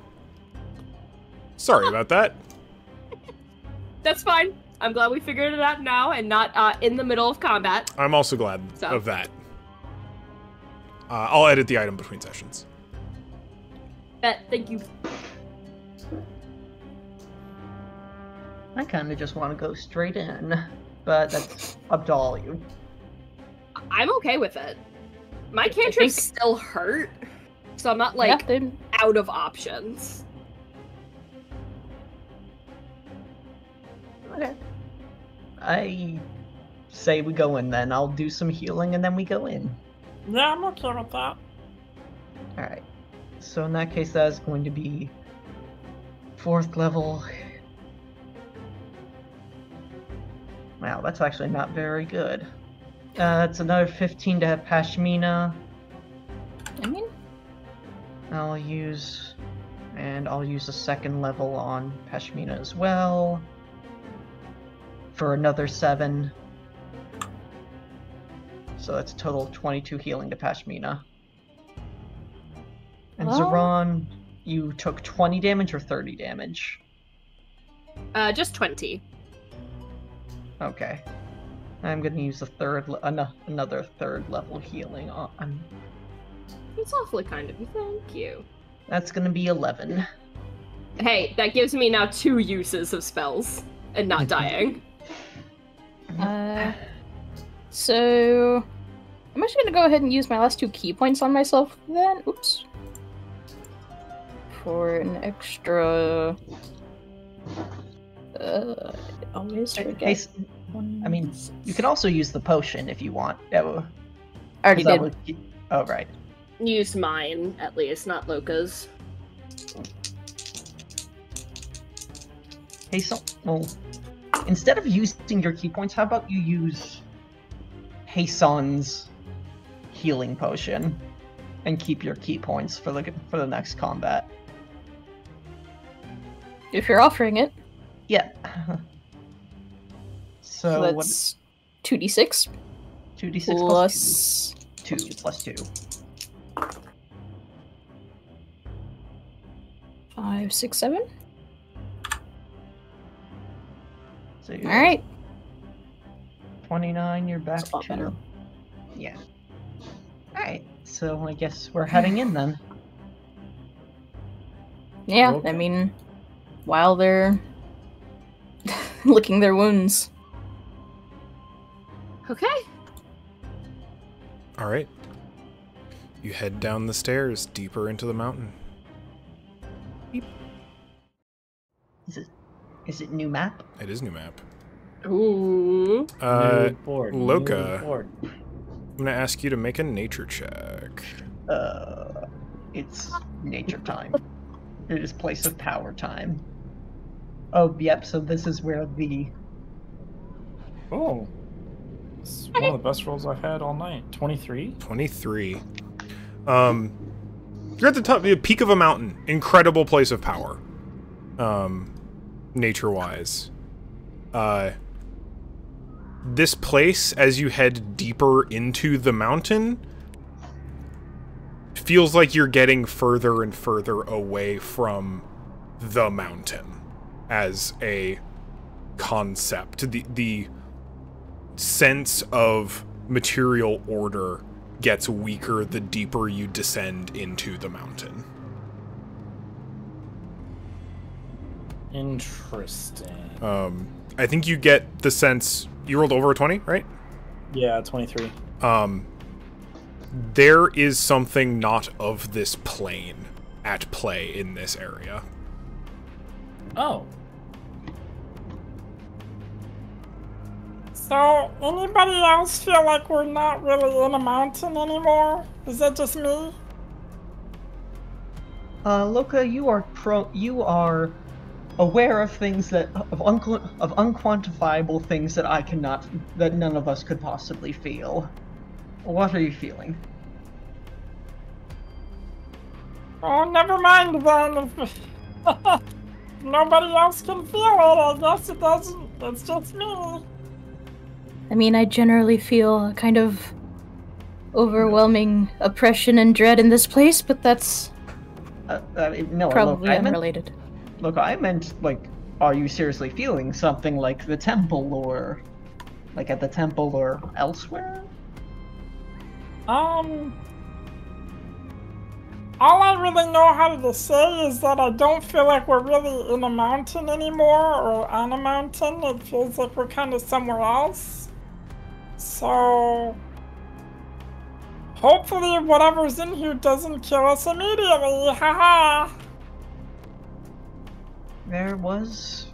Sorry about that. That's fine. I'm glad we figured it out now and not in the middle of combat. I'm also glad of that. I'll edit the item between sessions. bet. Thank you. I kind of just want to go straight in, but that's up to all of you. I'm okay with it. My cantrips still hurt, so I'm not like out of options. Okay. I say we go in then. I'll do some healing and then we go in. Yeah, I'm okay with that. Alright. So in that case, that is going to be 4th level. Wow, that's actually not very good. It's another 15 to have Pashmina. I mean, I'll use a 2nd level on Pashmina as well. For another 7. So that's a total of 22 healing to Pashmina. And Zoran, you took 20 damage or 30 damage? Just 20. Okay. I'm gonna use another 3rd level healing on. It's awfully kind of you. Thank you. That's gonna be 11. Hey, that gives me now 2 uses of spells and not dying. So I'm actually gonna go ahead and use my last 2 key points on myself then. Oops. For an extra. Always forget. I mean, you can also use the potion if you want. I already did. Oh, right. Used mine, at least, not Loka's. Hey, well, instead of using your key points, how about you use Hason's healing potion and keep your key points for the next combat? If you're offering it. Yeah. So that's 2d6. 2d6 plus 2 plus 2. 5, 6, 7. So alright. 29, you're back to... better. Yeah. Alright, so I guess we're heading in then. Yeah, Okay. I mean, while they're licking their wounds. Okay. All right. You head down the stairs, deeper into the mountain. Is it new map? It is new map. Ooh. New board. Loka. New board. I'm gonna ask you to make a nature check. It's nature time. It is place of power time. Oh, yep, so this is where the... Oh. It's one of the best rolls I've had all night. 23? 23. You're at the top, the peak of a mountain. Incredible place of power. Nature-wise. This place, as you head deeper into the mountain, feels like you're getting further and further away from the mountain as a concept. The sense of material order gets weaker the deeper you descend into the mountain. Interesting. I think you get the sense... You rolled over a 20, right? Yeah, 23. There is something not of this plane at play in this area. Oh. So, anybody else feel like we're not really in a mountain anymore? Is that just me? Loka, you are aware of things of unquantifiable things that none of us could possibly feel. What are you feeling? Oh, never mind then. If nobody else can feel it, I guess it doesn't. It's just me. I mean, I generally feel a kind of overwhelming oppression and dread in this place, but that's No, probably look, unrelated. Look, I meant, like, are you seriously feeling something like the temple, or like at the temple or elsewhere? I All I really know how to say is that I don't feel like we're really in a mountain anymore or on a mountain. It feels like we're kind of somewhere else. So hopefully whatever's in here doesn't kill us immediately. Haha. There was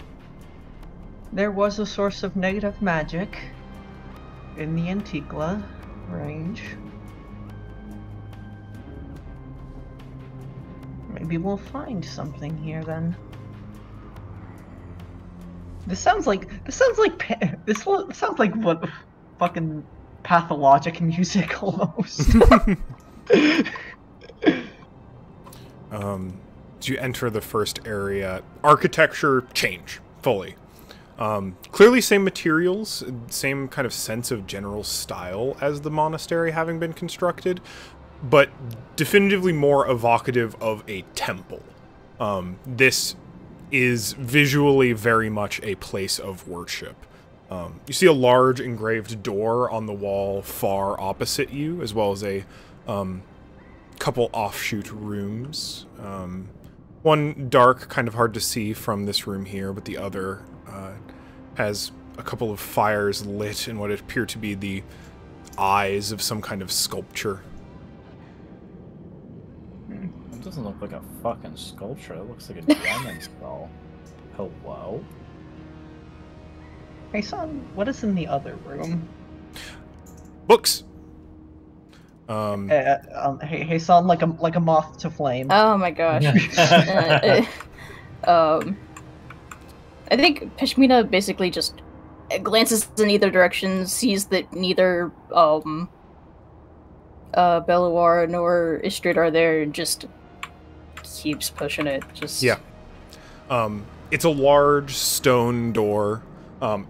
a source of negative magic in the Antiqua range. Maybe we'll find something here then. This sounds like what fucking pathologic music almost. As you enter the first area, architecture change fully. Clearly same materials, same kind of sense of general style as the monastery having been constructed, but definitively more evocative of a temple. This is visually very much a place of worship. You see a large engraved door on the wall far opposite you, as well as a couple offshoot rooms. One dark, kind of hard to see from this room here, but the other has a couple of fires lit in what appear to be the eyes of some kind of sculpture. It doesn't look like a fucking sculpture. It looks like a dragon skull. Hello? Hey son, what is in the other room? Books! Hey son, like a moth to flame. Oh my gosh. I think Pashmina basically just glances in either direction, sees that neither Belluar nor Istrid are there, and just keeps pushing it. Just Yeah. It's a large stone door,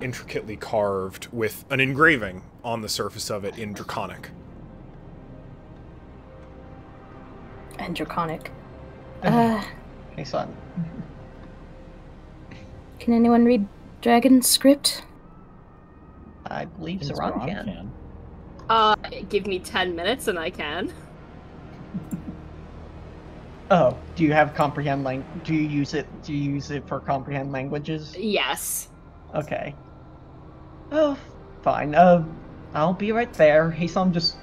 intricately carved, with an engraving on the surface of it in Draconic. And Draconic. Hey son. Can anyone read Dragon script? I believe It's Zoran Ron can. Give me 10 minutes and I can. Oh, do you have comprehend do you use it for comprehend languages? Yes. Okay. Oh, fine. I'll be right there. Hasan just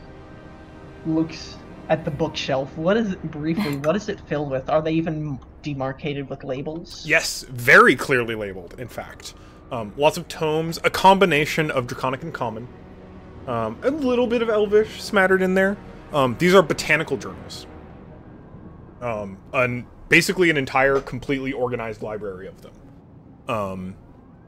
looks at the bookshelf. What is it filled with? Are they even demarcated with labels? Yes, very clearly labeled, in fact. Lots of tomes, a combination of Draconic and Common. A little bit of Elvish smattered in there. These are botanical journals. Basically an entire, completely organized library of them.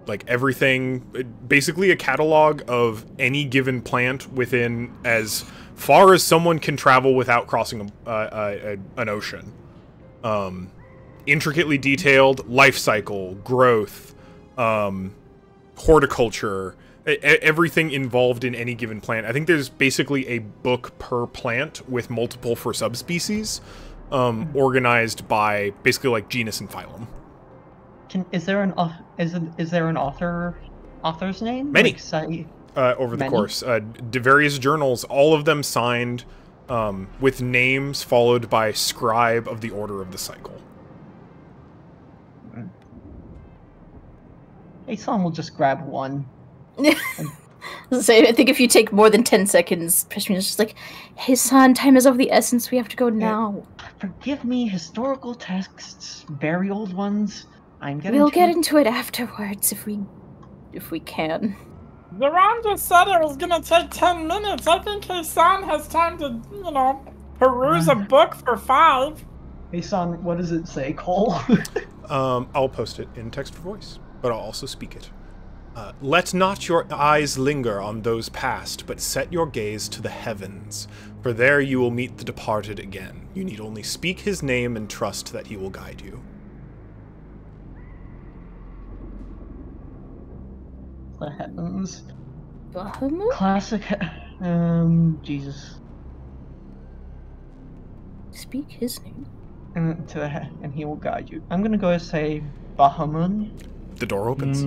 Like everything, basically a catalog of any given plant within as far as someone can travel without crossing an ocean. Intricately detailed life cycle, growth, horticulture, everything involved in any given plant. I think there's basically a book per plant with multiple for subspecies, organized by basically like genus and phylum. Is there an author's name? Many. Like, Over the course. Various journals, all of them signed with names followed by scribe of the Order of the Cycle. Hasan will just grab one. So I think if you take more than 10 seconds, Pashmina's just like, hey son, time is of the essence, we have to go now. Forgive me, historical texts, very old ones. We'll get into it afterwards if we can. Zoran just said it was gonna take 10 minutes. I think Hasan has time to, peruse a book for 5. Hasan, what does it say, Cole? I'll post it in text for voice, but I'll also speak it. Let not your eyes linger on those past, but set your gaze to the heavens, for there you will meet the departed again. You need only speak his name and trust that he will guide you. The heavens. Bahamut? Classic. Jesus. Speak his name. And he will guide you. I'm gonna go and say Bahamut. The door opens.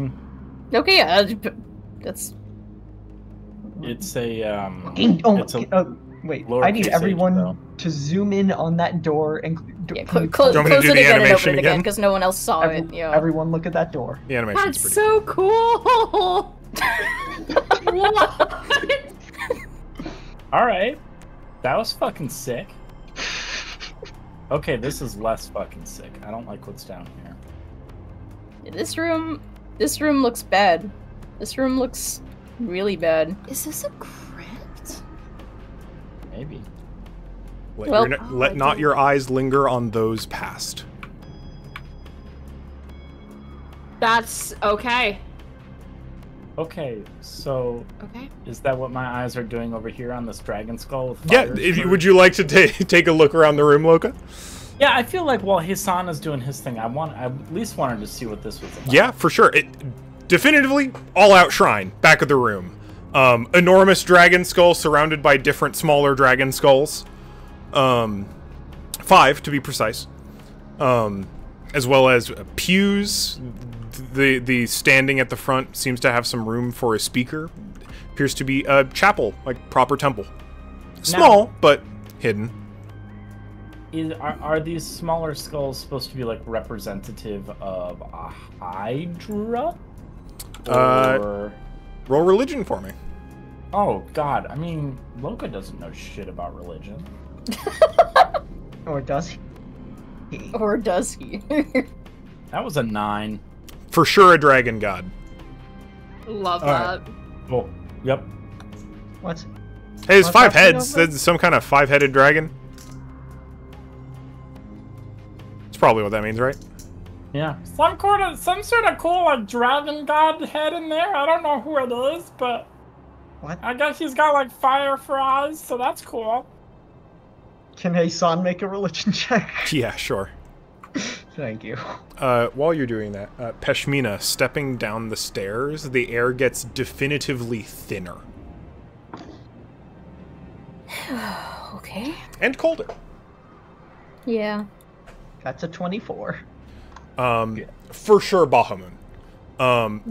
Okay, yeah, that's... It's a Wait, Lower I need case everyone H, though. to zoom in on that door and Yeah, can you close want me to it do the again and open animation it again again? because no one else saw it. Yeah. everyone look at that door. The animation's That's pretty so cool. What? All right, that was fucking sick. Okay, this is less fucking sick. I don't like what's down here. This room looks bad. This room looks really bad. Is this a crypt? Maybe. Let not your eyes linger on those past. That's okay. Okay, so Okay. is that what my eyes are doing over here on this dragon skull? With Yeah, fire? would you like to take a look around the room, Loka? Yeah, I feel like while Hisan is doing his thing, I at least wanted to see what this was about. Yeah, for sure. Definitively, all-out shrine, back of the room. Enormous dragon skull surrounded by different smaller dragon skulls. 5, to be precise. As well as pews. The standing at the front seems to have some room for a speaker. Appears to be a chapel, like proper temple. Small, but hidden. Are these smaller skulls supposed to be like representative of a hydra? Or... Roll religion for me. Oh god, I mean, Loka doesn't know shit about religion. Or does he? Or does he? That was a 9. For sure a dragon god. Love All that. Oh, yep. What? Hey, it's What's 5 happening heads. over? That's some kind of 5-headed dragon. That's probably what that means, right? Yeah. Some sort of cool like dragon god head in there. I don't know who it is, but What? I guess he's got like fire for eyes, so that's cool. Can Hasan make a religion check? Yeah, sure. Thank you. While you're doing that, Peshmina, stepping down the stairs, the air gets definitively thinner. Okay. And colder. Yeah. That's a 24. For sure Bahamut.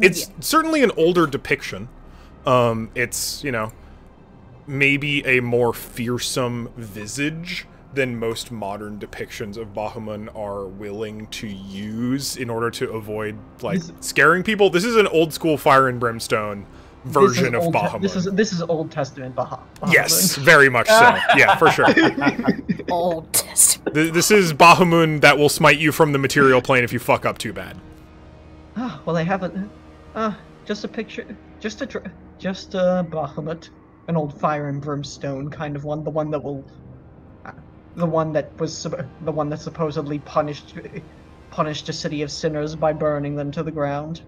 It's certainly an older depiction. It's, maybe a more fearsome visage than most modern depictions of Bahamut are willing to use in order to avoid, scaring people. This is an old school Fire and Brimstone version of Bahamut. This is Old Testament Bahamut. Yes, very much so. Yeah, for sure. Old Testament. This is Bahamut that will smite you from the material plane if you fuck up too bad. Well, I have just a picture, just a Bahamut, an old Fire and Brimstone kind of one, the one that supposedly punished a city of sinners by burning them to the ground.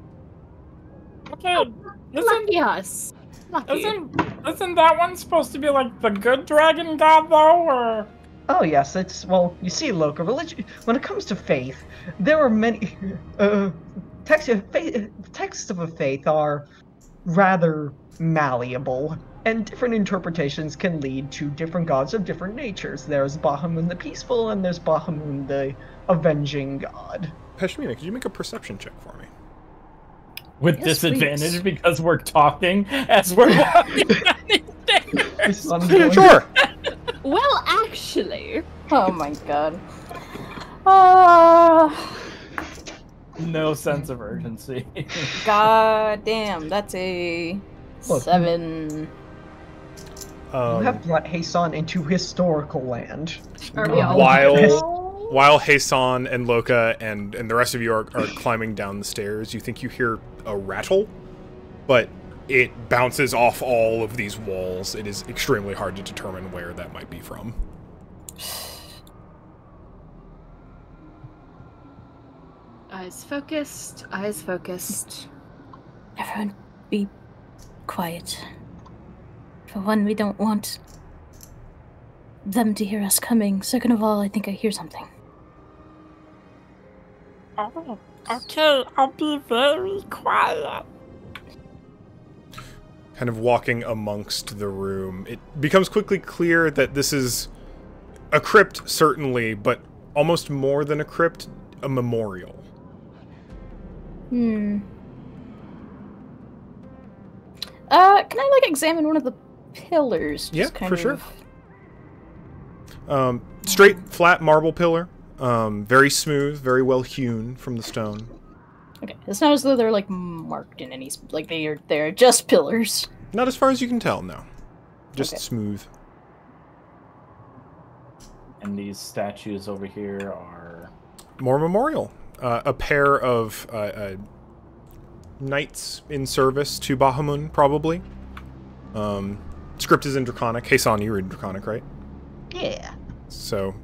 Okay, Lucky us. Lucky. isn't that one supposed to be like the good dragon god though, or? Oh yes, you see, Loka, religion. When it comes to faith, there are many. Texts of a faith are rather malleable, and different interpretations can lead to different gods of different natures. There's Bahamut the peaceful, and there's Bahamut the avenging god. Peshmina, could you make a perception check for me? With Yes, disadvantage please. because we're talking as we're walking down these stairs. Sure. Well, actually, Oh my god. No sense of urgency. God damn, that's a Look. 7. You have brought Hasan into historical land. are we all While Hasan and Loka and the rest of you are climbing down the stairs, you think you hear a rattle, but it bounces off all of these walls. It is extremely hard to determine where that might be from. Eyes focused. Eyes focused. Everyone, be quiet. For one, we don't want them to hear us coming. Second of all, I think I hear something. Oh, okay, I'll be very quiet. Kind of walking amongst the room, it becomes quickly clear that this is a crypt, certainly, but almost more than a crypt, a memorial. Can I examine one of the pillars? Yeah, Just kind for sure. of Straight, flat marble pillar. Very smooth, very well hewn from the stone. Okay, it's not as though they're like marked in any like they're just pillars. Not as far as you can tell, no. Just Okay. smooth. And these statues over here are... More memorial. A pair of knights in service to Bahamut, probably. Script is in Draconic. Hey, Son, you read Draconic, right? Yeah. So,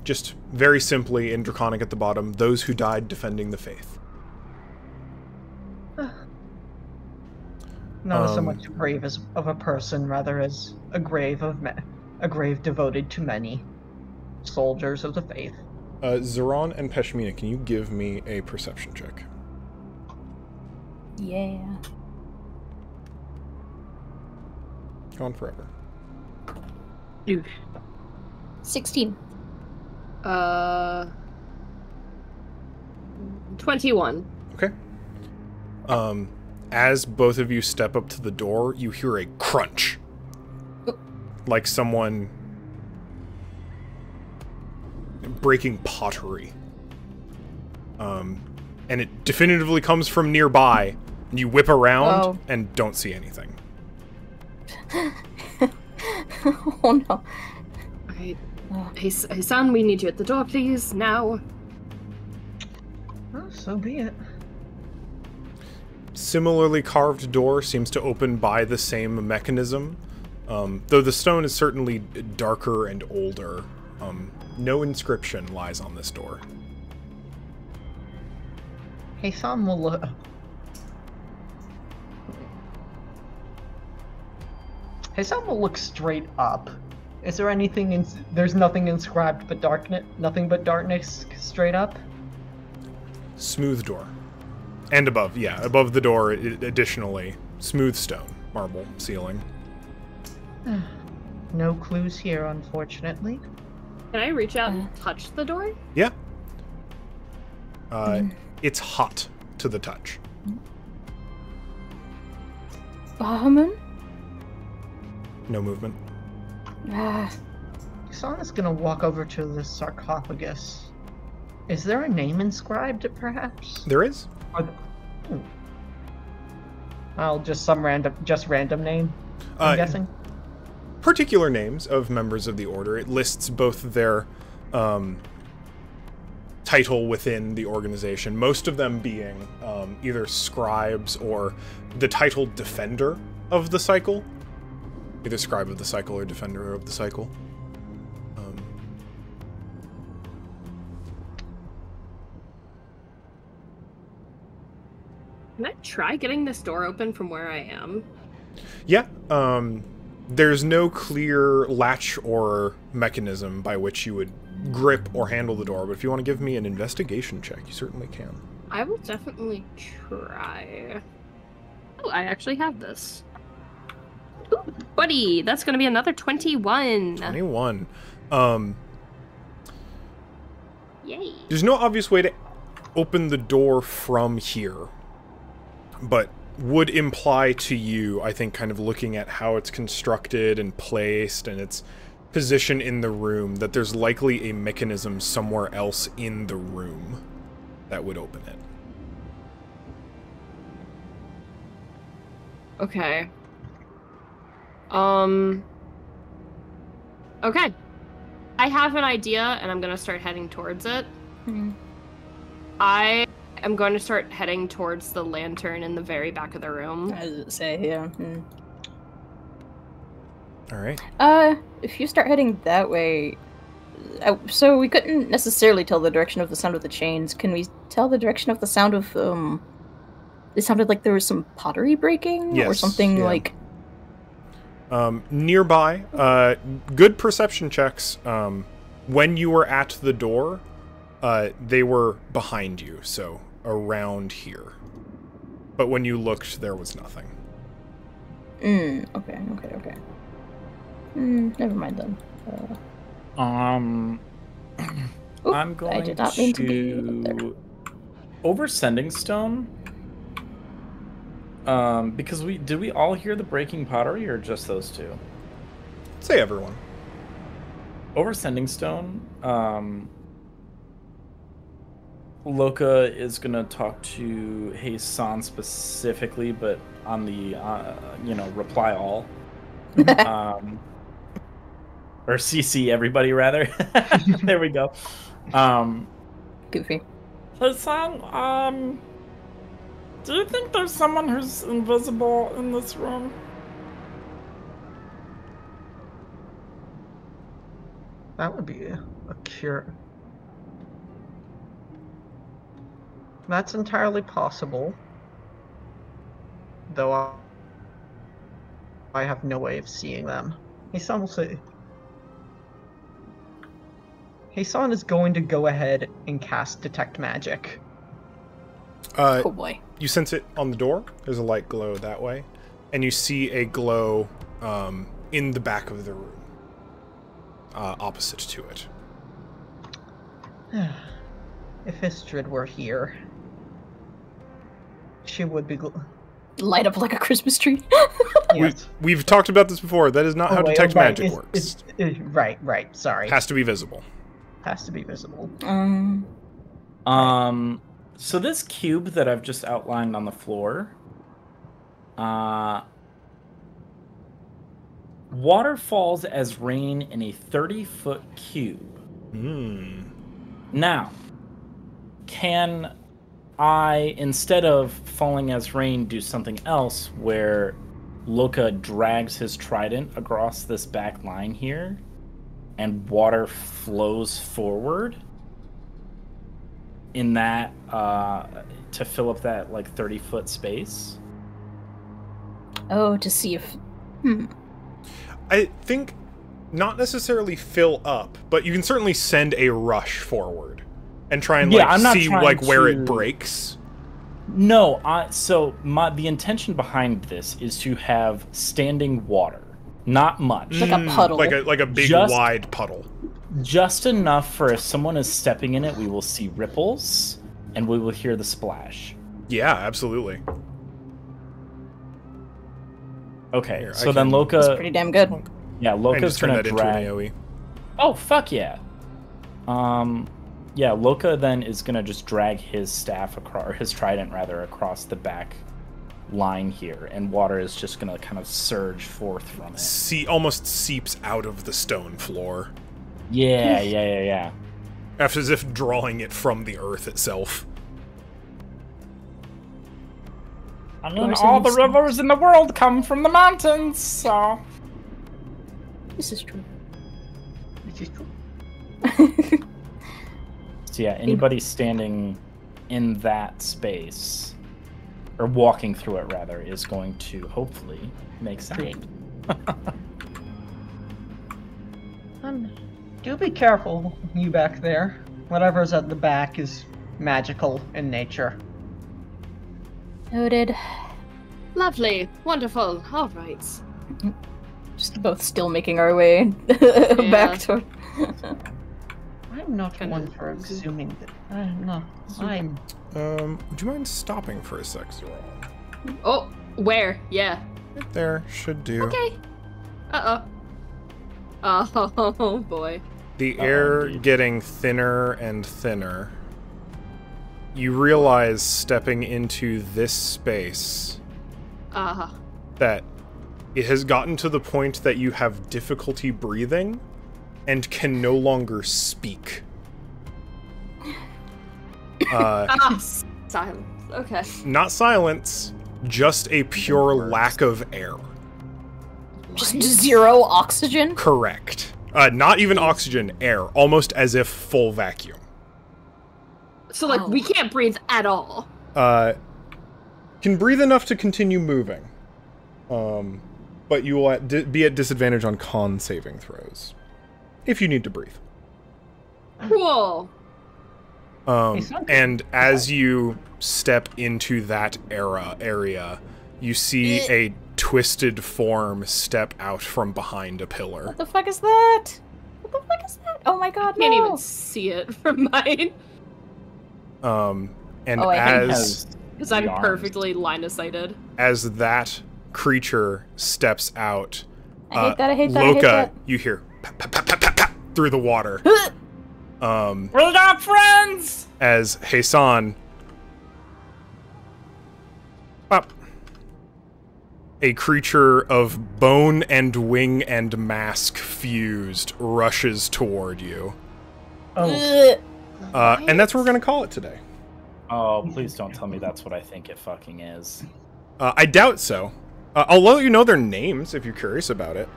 just very simply in Draconic at the bottom, those who died defending the faith. Not so much a grave as of a person, rather as a grave of a grave devoted to many soldiers of the faith. Zeron and Peshmina, can you give me a perception check? Yeah. Gone forever. 16. 21. Okay. As both of you step up to the door, you hear a crunch. Like someone breaking pottery. And it definitively comes from nearby. And you whip around and don't see anything. Oh no. Okay. Hey, son, we need you at the door, please, now. Well, so be it. Similarly carved door seems to open by the same mechanism. Though the stone is certainly darker and older. No inscription lies on this door. Hassan will look. Hassan will look straight up. Is there anything there's nothing inscribed but darkness, nothing but darkness straight up? Smooth door. And above, yeah, above the door, additionally, smooth stone, marble ceiling. No clues here, unfortunately. Can I reach out and touch the door? Yeah. It's hot to the touch. Bahamut? No movement. Hassan is gonna walk over to the sarcophagus. Is there a name inscribed, perhaps? There is. I'll just random name. I'm guessing. Particular names of members of the order. It lists both their title within the organization, most of them being either scribes or the title defender of the cycle. Either scribe of the cycle or defender of the cycle. Can I try getting this door open from where I am? Yeah, there's no clear latch or mechanism by which you would grip or handle the door, but if you want to give me an investigation check, you certainly can. I will definitely try. Oh, I actually have this. Ooh, buddy, that's going to be another 21. 21. Yay. There's no obvious way to open the door from here, but would imply to you, I think, kind of looking at how it's constructed and placed and its position in the room, that there's likely a mechanism somewhere else in the room that would open it. Okay. Okay. I have an idea, and I'm gonna start heading towards it. I am going to start heading towards the lantern in the very back of the room. I was say, yeah. All right. If you start heading that way, so we couldn't necessarily tell the direction of the sound of the chains. Can we tell the direction of the sound of, it sounded like there was some pottery breaking or something like... Nearby, good perception checks. When you were at the door, they were behind you, so around here. But when you looked, there was nothing. Okay. Never mind then. I'm going I did not mean to be there. over Sending Stone. Because did we all hear the breaking pottery or just those two? Say everyone. over Sending Stone, Loka is gonna talk to Heisan specifically, but on the reply all, or CC everybody rather. There we go. Goofy. Heisan, do you think there's someone who's invisible in this room? That would be a cure. That's entirely possible. Though I have no way of seeing them. Heisan will say... Heisan is going to go ahead and cast Detect Magic. Oh boy. You sense it on the door. There's a light glow that way. And you see a glow in the back of the room. Opposite to it. If Istrid were here, she would be... Light up like a Christmas tree. Yes. We've talked about this before. That is not how Detect Magic works. Right, sorry. Has to be visible. Has to be visible. So this cube that I've just outlined on the floor, water falls as rain in a 30-foot cube. Now, can I, instead of falling as rain, do something else where Loka drags his trident across this back line here and water flows forward in that, to fill up that, 30-foot space? Oh, to see if... I think not necessarily fill up, but you can certainly send a rush forward and try and see where it breaks. No, so the intention behind this is to have standing water, not much, like a puddle, like a big wide puddle, just enough for if someone is stepping in it, we will see ripples and we will hear the splash. Yeah, absolutely. Okay, Here, so then Loka... That's pretty damn good. Yeah, Loka's gonna drag... into an AoE. Oh, fuck yeah. Yeah, Loka then is gonna just drag his staff across, or his trident rather, across the back line here, and water is just gonna kind of surge forth from it. Almost seeps out of the stone floor. Yeah. As if drawing it from the earth itself. I mean, all the rivers in the world come from the mountains, so... This is true. So yeah, anybody standing in that space, or walking through it rather, is going to hopefully make sound. Do be careful, you back there. Whatever's at the back is magical in nature. Noted. Lovely. Wonderful. All right. Just both still making our way back toward... I'm not one for assuming that... I'm... Would you mind stopping for a sec, Zoro? Oh, where? Yeah. Right there. Should do. Okay. Oh, boy. The air getting thinner and thinner. You realize, stepping into this space, that it has gotten to the point that you have difficulty breathing and can no longer speak. Silence. Okay. Not silence, just a pure lack of air. Just zero oxygen? Correct. Not even oxygen, air. Almost as if full vacuum. So, we can't breathe at all. Can breathe enough to continue moving. But you will be at disadvantage on con saving throws. If you need to breathe. Cool. And as you step into that area, you see a twisted form step out from behind a pillar. What the fuck is that? What the fuck is that? Oh my god, I can't even see it from mine. Because I'm perfectly line of sighted. As that creature steps out, I hate that, Loka, you hear pap, pap, pap, pap, pap, through the water. We're not friends! As Hassan, a creature of bone and wing and mask fused, rushes toward you. Oh, And that's what we're going to call it today. Oh, please don't tell me that's what I think it fucking is. I doubt so. I'll let you know their names if you're curious about it.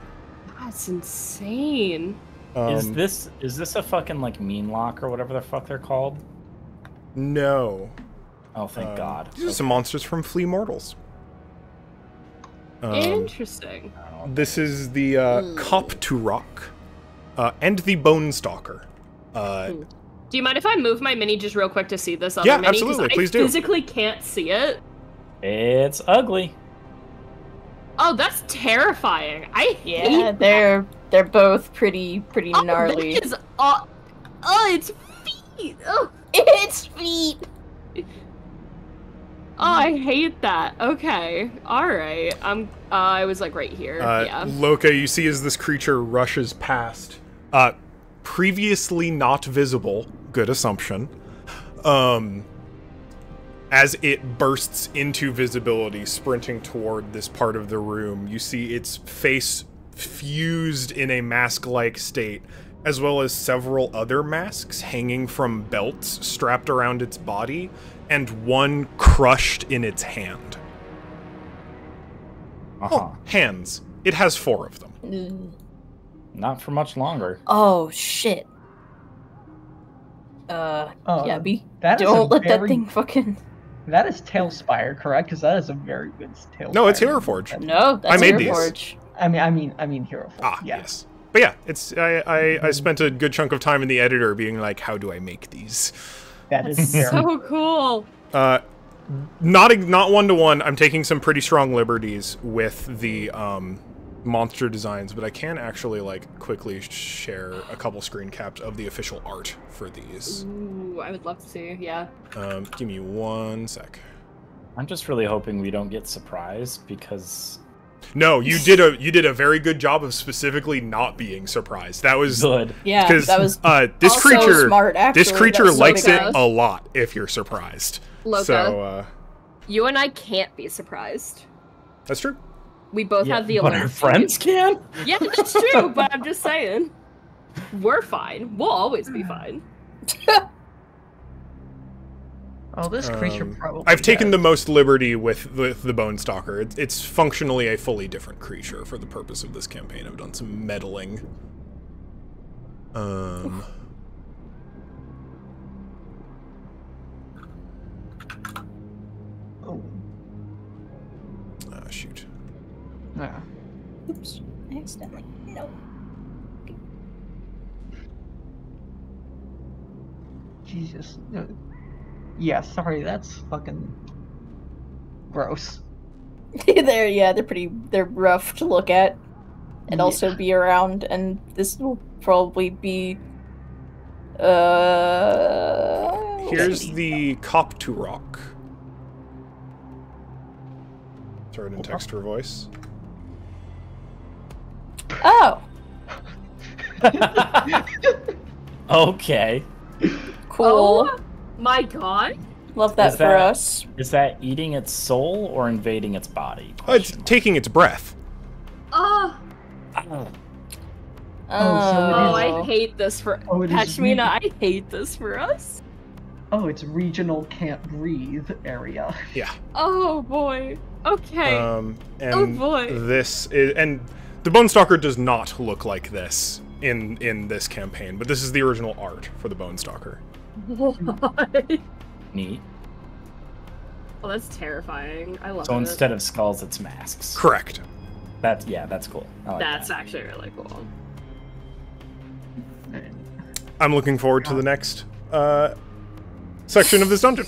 That's insane. Is this a fucking like mean lock or whatever the fuck they're called? No. Oh, thank God. These are some monsters from Flea Mortals. Interesting. This is the Cop-to-Rock and the Bone Stalker. Do you mind if I move my mini just real quick to see this other Yeah, mini? 'Cause absolutely. Please I do. physically can't see it. It's ugly. Oh, that's terrifying. I hate Yeah, they're both pretty Oh, gnarly. that is, it's feet. Oh, It's feet. I hate that. Okay, all right. I was like right here. Yeah. Loka, you see as this creature rushes past, previously not visible, good assumption, as it bursts into visibility, sprinting toward this part of the room, you see its face fused in a mask-like state, as well as several other masks hanging from belts strapped around its body, and one crushed in its hand. Oh, hands. It has 4 of them. Not for much longer. Oh shit. Gabby, that is don't a let that very- thing fucking. That is Tailspire, correct? Because that is a very good Tailspire. No, it's Hero Forge. No, that's I made Hero these. Forge. I mean Hero Forge. Ah, yeah. yes. But yeah, it's I spent a good chunk of time in the editor being like, how do I make these? That is very So cool. Not one-to-one. I'm taking some pretty strong liberties with the monster designs, but I can actually like quickly share a couple screen caps of the official art for these. Ooh, I would love to see. Yeah. Give me 1 sec. I'm just really hoping we don't get surprised because No, you did a very good job of specifically not being surprised. That was good. Yeah, because that was this also creature smart, actually. this creature That's so likes it good. a lot if you're surprised. Loka. So You and I can't be surprised. that's true. We both have the but alert. our friends can. Yeah, that's true, but I'm just saying. We're fine. We'll always be fine. Oh, this creature probably. I've taken has- the most liberty with the Bone Stalker. It's functionally a fully different creature for the purpose of this campaign. I've done some meddling. Oh. Shoot. Yeah. Oops, accidentally. No. Jesus. Yeah, sorry, that's fucking gross. They're rough to look at and also be around, and this will probably be Here's the Cop-to-Rock. Throw it in text or voice. Oh, Okay. cool. Oh my god. Love that Is for that- us. Is that eating its soul or invading its body? It's taking its breath. Oh, so it oh, is- I hate this for Oh, it is Pashmina. I hate this for us. Oh, it's regional can't breathe area. Yeah. Oh boy. Okay. And Oh, boy. this is, and the Bone Stalker does not look like this in this campaign, but this is the original art for the Bone Stalker. What? Neat. Oh, that's terrifying. I love So it. instead of skulls, it's masks. Correct. That's cool. I like That's that. actually really cool. I'm looking forward to the next section of this dungeon.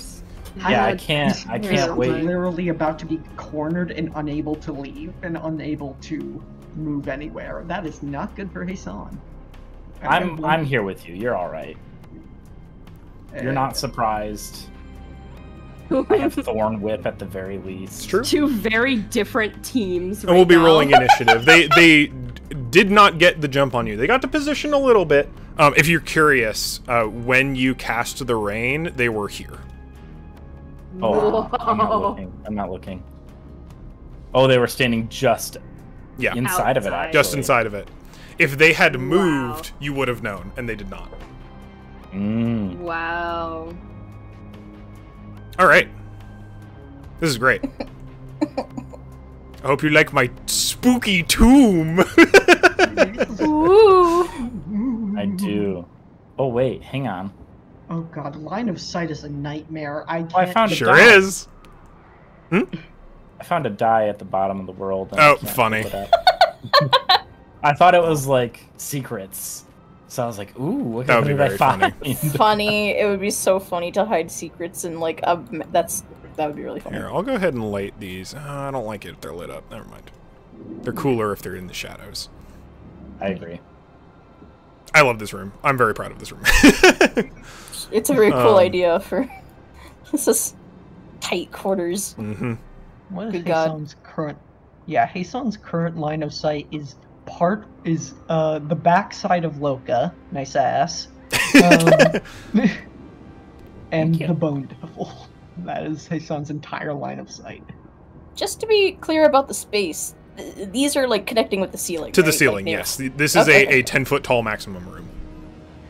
Yeah, I can't We're wait. literally about to be cornered and unable to leave and unable to move anywhere. That is not good for Hassan. I'm here with you. You're all right. You're not surprised. I have Thorn Whip at the very least. It's true. Two very different teams. And we'll be rolling initiative. They did not get the jump on you. They got to position a little bit. If you're curious, when you cast the rain, they were here. Oh, I'm not looking. Oh, they were standing just inside of it, actually. Just inside of it. If they had moved, you would have known, and they did not. Wow. All right. This is great. I hope you like my spooky tomb. Ooh. I do. Oh, wait, hang on. Oh god, line of sight is a nightmare. I can't. I found Sure is. I found a die at the bottom of the world. And Oh, I can't funny. pick it up. I thought it was like secrets. So I was like, ooh, what That would be did I very find? Funny. It would be so funny to hide secrets and like that would be really funny. Here, I'll go ahead and light these. I don't like it if they're lit up. Never mind. They're cooler if they're in the shadows. I agree. I love this room. I'm very proud of this room. It's a very cool idea for this is tight quarters. Mm-hmm. What is Good God. Haeson's current? Yeah, Haeson's current line of sight is the backside of Loka, nice ass, and the Bone Devil. That is Haeson's entire line of sight. Just to be clear about the space, these are like connecting with the ceiling. To the right? ceiling, Like, yes. This is Okay. a 10-foot tall maximum room.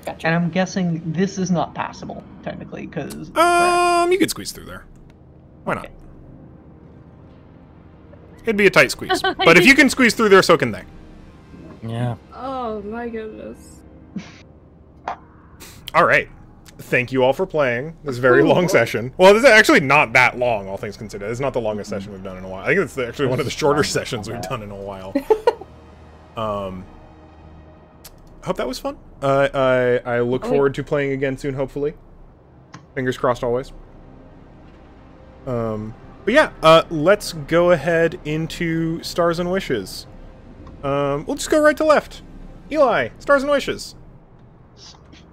Gotcha. And I'm guessing this is not passable technically because You could squeeze through there. Why not? Okay. It'd be a tight squeeze. But if you can squeeze through there, so can they. Yeah. Oh my goodness. All right. Thank you all for playing this very long session. Well, this is actually not that long, all things considered. It's not the longest session we've done in a while. I think it's actually one of the shorter sessions we've done in a while. I hope that was fun. I look forward to playing again soon, hopefully. Fingers crossed always. But yeah, let's go ahead into Stars and Wishes. We'll just go right to left. Eli, Stars and Wishes.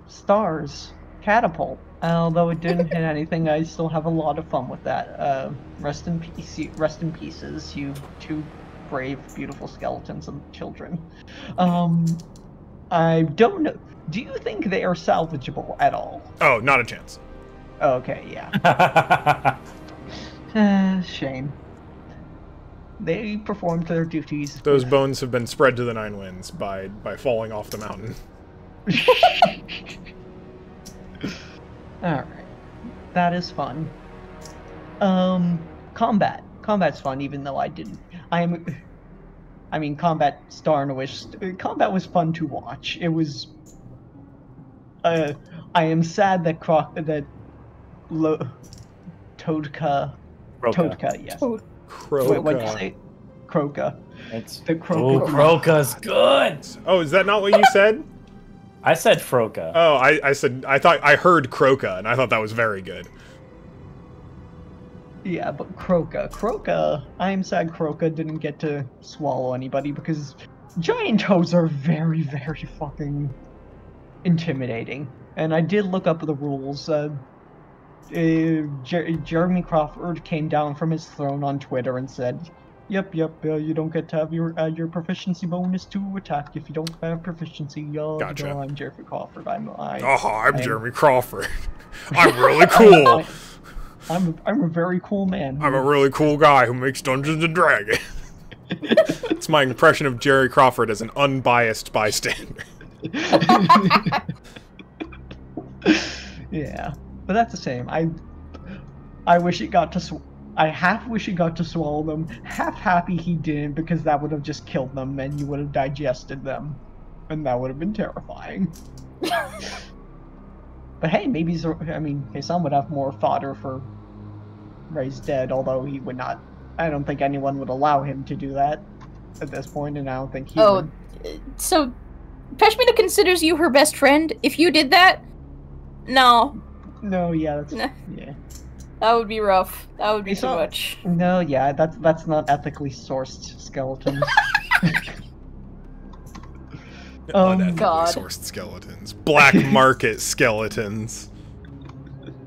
Stars. Catapult. Although it didn't hit anything, I still have a lot of fun with that. Rest in pieces, you two brave, beautiful skeletons and children. I don't know. Do you think they are salvageable at all? Oh, not a chance. Okay, yeah. Shame. They performed their duties. Those bones have been spread to the nine winds by falling off the mountain. Alright. That is fun. Combat. Combat's fun, even though I didn't. Combat Star and Wish. Combat was fun to watch. It was. I am sad that Toadka. Toadka, yes. Croca. Wait, what'd you say? Croca. It's The Croca. Croca's good. Oh, is that not what you said? I said Froca. Oh, I heard Croca, and I thought that was very good. Yeah, but Croca, I am sad Croca didn't get to swallow anybody because giant toads are very, very fucking intimidating. And I did look up the rules. Jeremy Crawford came down from his throne on Twitter and said, Yep, you don't get to have your proficiency bonus to attack if you don't have proficiency. Gotcha. I'm Jeremy Crawford. I'm Jeremy Crawford. I'm really cool. I'm a very cool man. I'm a really cool guy who makes Dungeons and Dragons. It's my impression of Jerry Crawford as an unbiased bystander. Yeah, but that's the same. I wish it got to. I half wish he got to swallow them, half happy he didn't because that would have just killed them and you would have digested them. And that would have been terrifying. But hey, maybe his son would have more fodder for Ray's dead, although he would not. I don't think anyone would allow him to do that at this point, and I don't think he would. So Peshmina considers you her best friend. If you did that, no. No, yeah, that's... Nah. Yeah. That would be rough. That would be too much. No, yeah, that's not ethically sourced skeletons. Unethically God. sourced skeletons. Black market skeletons.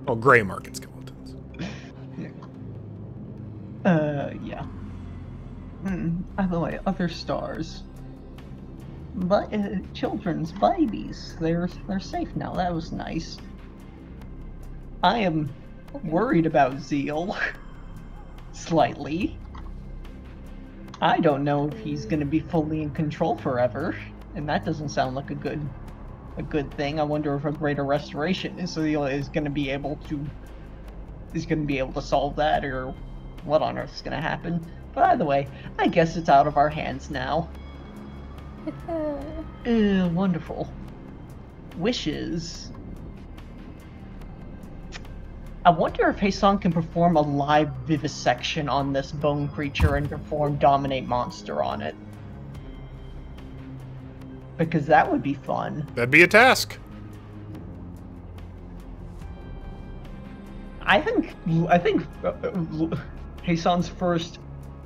Oh, gray market skeletons. Yeah. By the way, other stars. children's babies. They're safe now. That was nice. I am worried about Zeal. Slightly. I don't know if he's gonna be fully in control forever, and that doesn't sound like a good thing. I wonder if a greater restoration is gonna be able to solve that, or what on earth is gonna happen. But either way, I guess it's out of our hands now. Wonderful. Wishes. I wonder if Hasan can perform a live vivisection on this bone creature and perform Dominate Monster on it. Because that would be fun. That'd be a task. I think Hasan's first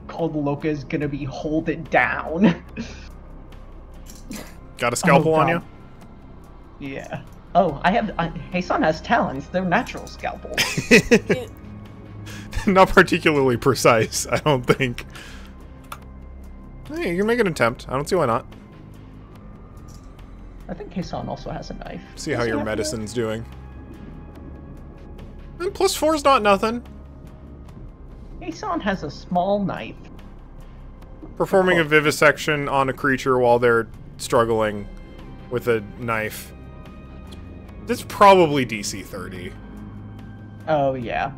call to Loka is gonna be hold it down. Got a scalpel on you? Yeah. Oh, Hasan has talons. They're natural scalpels. Not particularly precise, I don't think. Hey, you can make an attempt. I don't see why not. I think Hasan also has a knife. See how your medicine's doing. And +4 is not nothing. Hasan has a small knife. Performing a vivisection on a creature while they're struggling with a knife. That's probably DC 30. Oh yeah,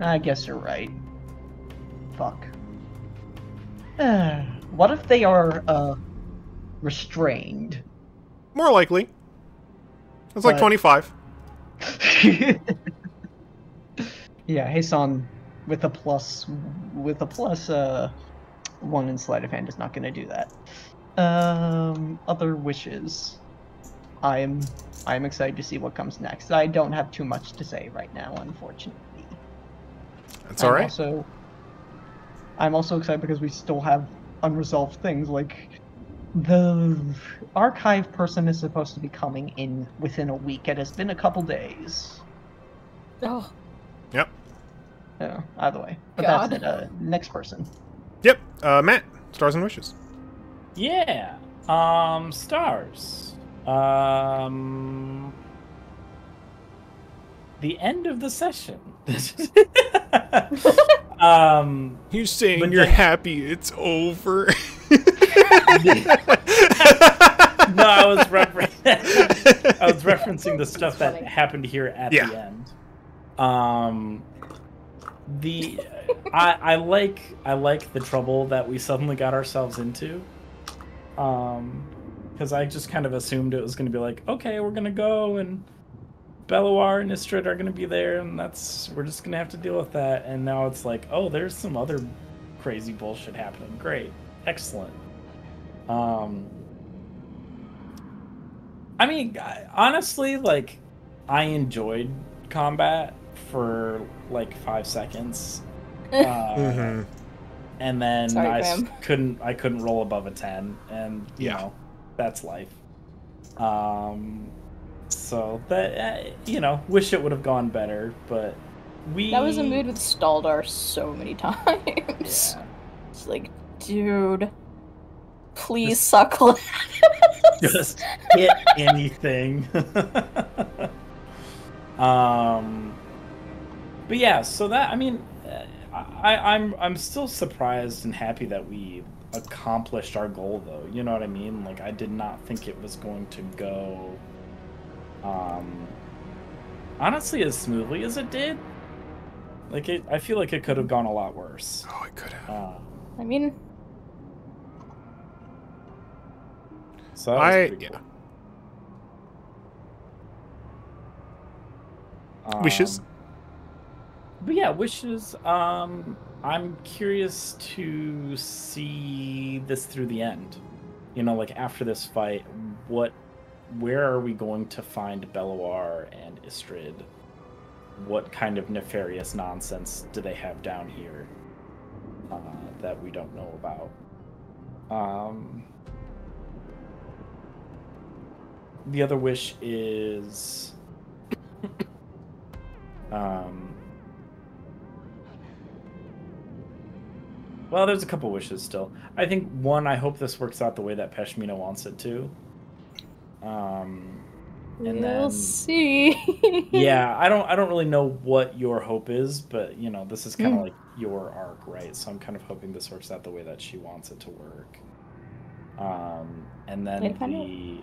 I guess you're right. Fuck. What if they are restrained? More likely. It's like 25. Yeah, Hasan with a plus 1 in sleight of hand is not going to do that. Other wishes. I'm excited to see what comes next. I don't have too much to say right now, unfortunately. That's all right. I'm also excited because we still have unresolved things, like the archive person is supposed to be coming in within a week. It has been a couple days. Oh. Yep. Yeah, either way. But God. that's it. Next person. Yep. Matt, stars and wishes. Yeah. Stars. The end of the session. You're saying but you're then- happy it's over. No, I was referencing the stuff that happened here at the end. I like the trouble that we suddenly got ourselves into. Because I just kind of assumed it was going to be like, okay, we're going to go and Belloir and Istrid are going to be there, and we're just going to have to deal with that. And now it's like, oh, there's some other crazy bullshit happening. Great. Excellent. I mean, honestly, like, I enjoyed combat for like 5 seconds. And then Sorry, I Graham. couldn't roll above a 10, and you know, that's life. So that wish it would have gone better, but That was a mood with Staldar so many times. Yeah. It's like, dude, please suckle. Just hit anything. But yeah, so that, I mean, I'm still surprised and happy that we accomplished our goal, though. You know what I mean? Like, I did not think it was going to go, honestly, as smoothly as it did. Like, I feel like it could have gone a lot worse. Oh, it could have. I mean, So that was pretty cool. Wishes. But yeah, wishes. I'm curious to see this through the end. You know, like after this fight, where are we going to find Belloir and Istrid? What kind of nefarious nonsense do they have down here that we don't know about? The other wish is Well, there's a couple wishes still. I think one, I hope this works out the way that Pashmina wants it to. And we'll then see. yeah, I don't really know what your hope is, but you know, this is kind of like your arc, right? So I'm kind of hoping this works out the way that she wants it to work. And then the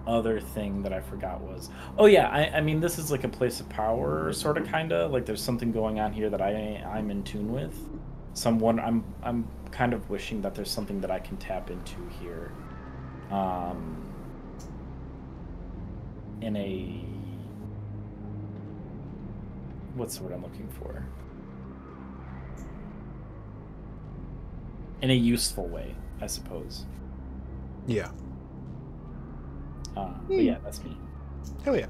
other thing that I forgot was, oh yeah, I mean, this is like a place of power, sort of, kind of like there's something going on here that I'm in tune with. Someone I'm kind of wishing that there's something that I can tap into here. In a, what's the word I'm looking for? In a useful way, I suppose. Yeah. But yeah, that's me. Hell yeah.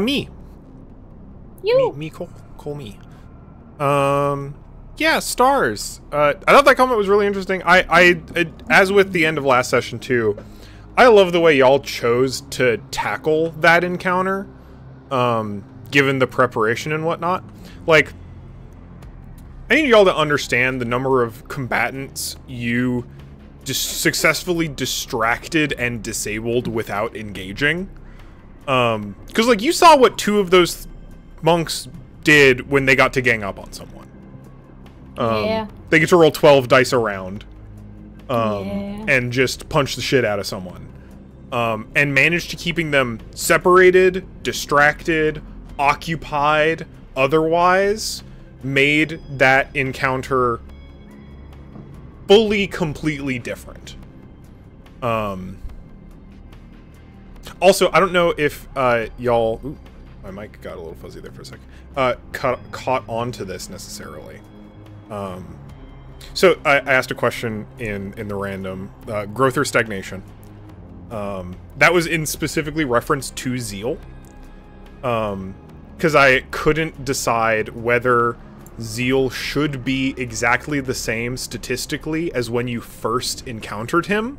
Me. You. Me, Cole, me. Yeah, stars. I thought that comment was really interesting. I as with the end of last session too, I love the way y'all chose to tackle that encounter, given the preparation and whatnot. Like, I need y'all to understand the number of combatants you just successfully distracted and disabled without engaging. Because, like, you saw what 2 of those monks did when they got to gang up on someone. Yeah. They get to roll 12 dice around. And just punch the shit out of someone. And manage to keeping them separated, distracted, occupied, otherwise made that encounter fully, completely different. Also, I don't know if y'all... Ooh, my mic got a little fuzzy there for a sec. Caught on to this necessarily. So I asked a question in the random. Growth or stagnation? That was in specifically reference to Zeal. Because I couldn't decide whether Zeal should be exactly the same statistically as when you first encountered him,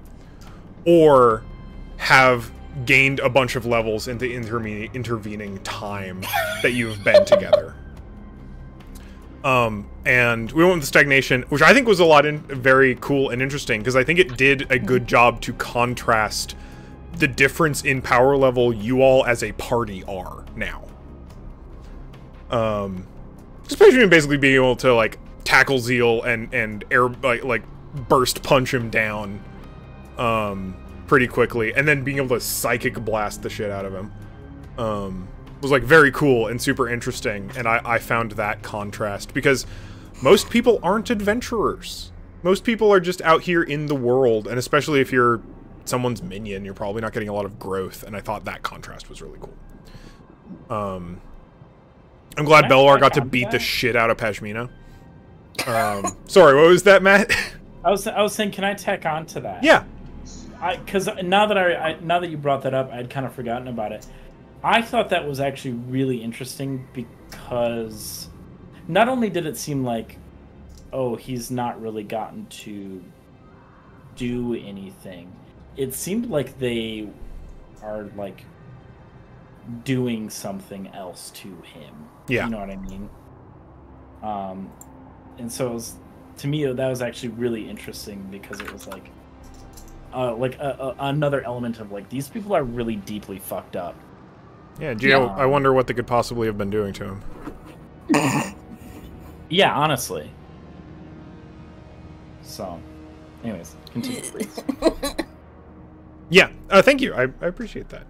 or have gained a bunch of levels in the intervening time that you've been together. And we went with the stagnation, which I think was very cool and interesting, because I think it did a good job to contrast the difference in power level you all as a party are now. Especially basically being able to like tackle Zeal and air like burst punch him down pretty quickly, and then being able to psychic blast the shit out of him was like very cool and super interesting. And I found that contrast, because most people aren't adventurers. Most people are just out here in the world, and especially if you're someone's minion, you're probably not getting a lot of growth, and I thought that contrast was really cool. I'm glad Belwar got to beat the shit out of Pashmina. Sorry, what was that, Matt? I was saying, can I tack on to that? Yeah. Because now that you brought that up, I'd kind of forgotten about it. I thought that was actually really interesting, because not only did it seem like, oh, he's not really gotten to do anything, it seemed like they are like doing something else to him. Yeah. You know what I mean? And so it was, to me, that was actually really interesting, because it was like another element of like, these people are really deeply fucked up. Yeah, Gio, I wonder what they could possibly have been doing to him. Yeah, honestly. So, anyways, continue, please. Yeah, thank you. I appreciate that.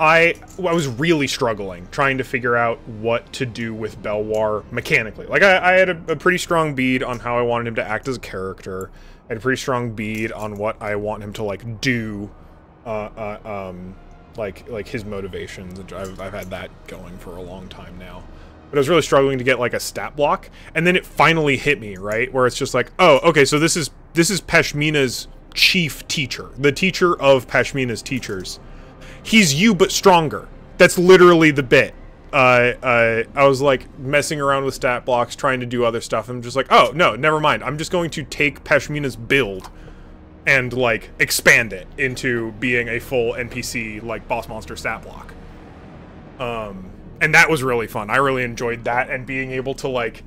I was really struggling trying to figure out what to do with Belwar mechanically. Like, I had a pretty strong bead on how I wanted him to act as a character. I had a pretty strong bead on what I want him to, like, do, like his motivations. I've had that going for a long time now. But I was really struggling to get, like, a stat block. And then it finally hit me, right? Where it's just like, oh, okay, so this is Pashmina's chief teacher. The teacher of Pashmina's teachers. He's you, but stronger. That's literally the bit. I was, like, messing around with stat blocks, trying to do other stuff. I'm just like, oh, no, never mind. I'm just going to take Pashmina's build and, like, expand it into being a full NPC, like, boss monster stat block. And that was really fun. I really enjoyed that, and being able to, like,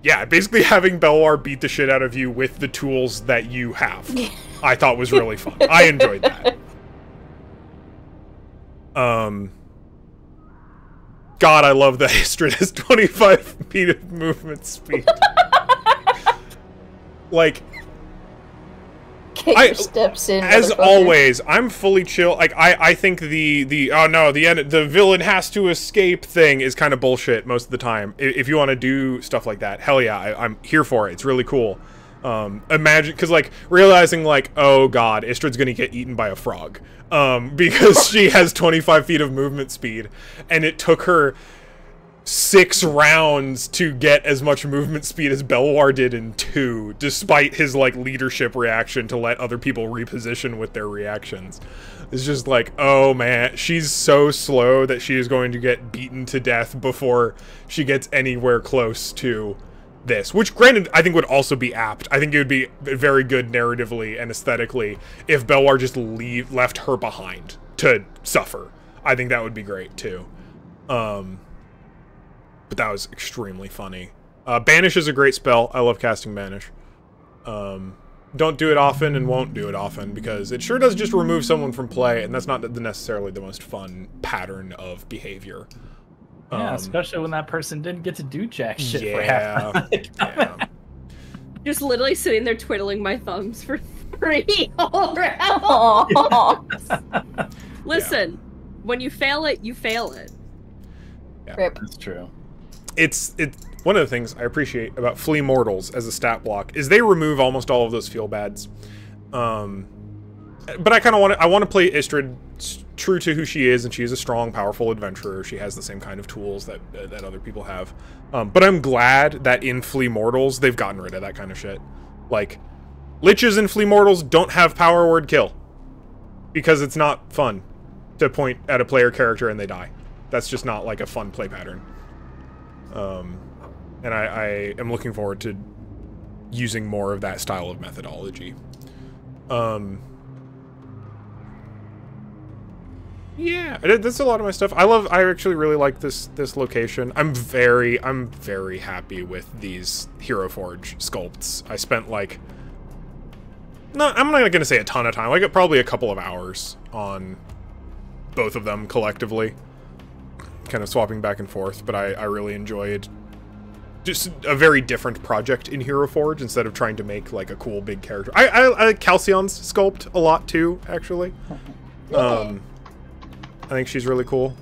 yeah, basically having Belwar beat the shit out of you with the tools that you have, I thought was really fun. I enjoyed that. God, I love that Istrid has 25 feet of movement speed. Like, Get your steps in, as always, I'm fully chill. Like, I think the oh no, the villain has to escape thing is kind of bullshit most of the time. If you want to do stuff like that, hell yeah, I'm here for it. It's really cool. Imagine, because, like, realizing, like, oh god, Istrid's gonna get eaten by a frog, because she has 25 feet of movement speed, and it took her 6 rounds to get as much movement speed as Belwar did in 2, despite his, like, leadership reaction to let other people reposition with their reactions. It's just like, oh man, she's so slow that she is going to get beaten to death before she gets anywhere close to this. Which, granted, I think would also be apt. I think it would be very good narratively and aesthetically if Belwar just left her behind to suffer. I think that would be great, too. But that was extremely funny. Banish is a great spell. I love casting Banish. Don't do it often and won't do it often, because it sure does just remove someone from play, and that's not necessarily the most fun pattern of behavior. Yeah, especially when that person didn't get to do jack shit for half the night. Yeah. Just literally sitting there twiddling my thumbs for 3 whole rounds. Listen, when you fail it, you fail it. Yeah. Rip. That's true. It's one of the things I appreciate about Flea Mortals as a stat block is they remove almost all of those feel bads. But I kind of want to play Istrid true to who she is, and she is a strong, powerful adventurer. She has the same kind of tools that other people have. But I'm glad that in Flea Mortals they've gotten rid of that kind of shit. Like, Liches in Flea Mortals don't have power word kill because it's not fun to point at a player character and they die. That's just not like a fun play pattern. And I am looking forward to using more of that style of methodology. Yeah, that's a lot of my stuff. I actually really like this location. I'm very happy with these Hero Forge sculpts. I spent, like, I'm not gonna say a ton of time, like probably a couple of hours on both of them collectively, kind of swapping back and forth, but I really enjoyed just a very different project in Hero Forge instead of trying to make, like, a cool big character. I like Calcion's sculpt a lot too, actually. I think she's really cool.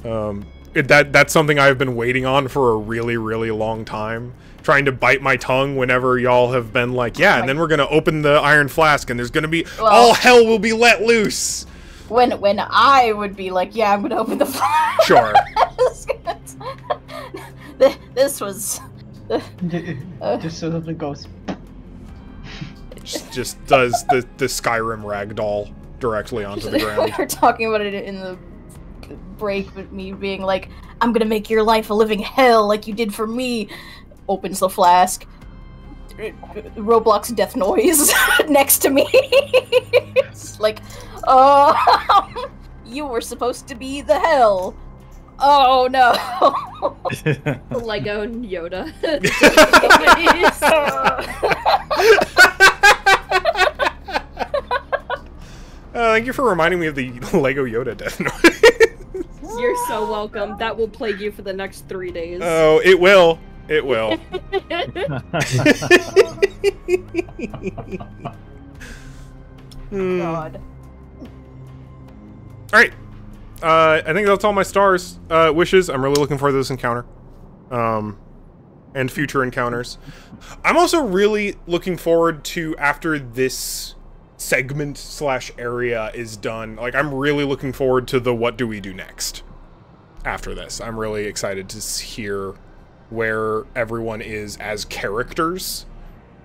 That's something I've been waiting on for a really, really long time. Trying to bite my tongue whenever y'all have been like, yeah, and then we're gonna open the Iron Flask and there's gonna be, all hell will be let loose. When I would be like, yeah, I'm gonna open the flask. Sure. This was... Just so that it goes... just does the Skyrim ragdoll directly onto the ground. We were talking about it in the break with me being like, I'm gonna make your life a living hell like you did for me. Opens the flask. Roblox death noise next to me. It's like, you were supposed to be the hell. Oh no. Lego Yoda. Thank you for reminding me of the Lego Yoda death noise. You're so welcome. That will plague you for the next 3 days. Oh, it will. It will. God. Alright. I think that's all my stars. Wishes. I'm really looking forward to this encounter. And future encounters. I'm also really looking forward to, after this segment / area is done, like, I'm really looking forward to the what do we do next after this. I'm really excited to hear where everyone is as characters,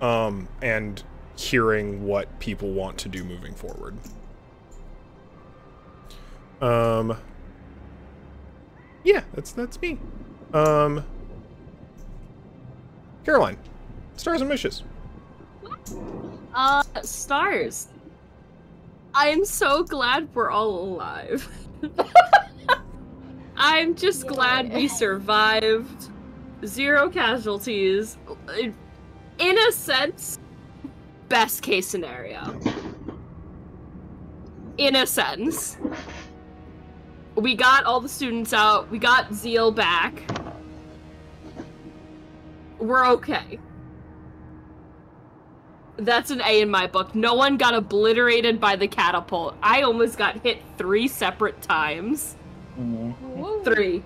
and hearing what people want to do moving forward. Yeah, that's me. Caroline, stars and wishes. Stars. I am so glad we're all alive. I'm just glad we survived. 0 casualties. In a sense, best case scenario. In a sense. We got all the students out. We got Zeal back. We're okay. That's an A in my book. No one got obliterated by the catapult. I almost got hit 3 separate times. 3.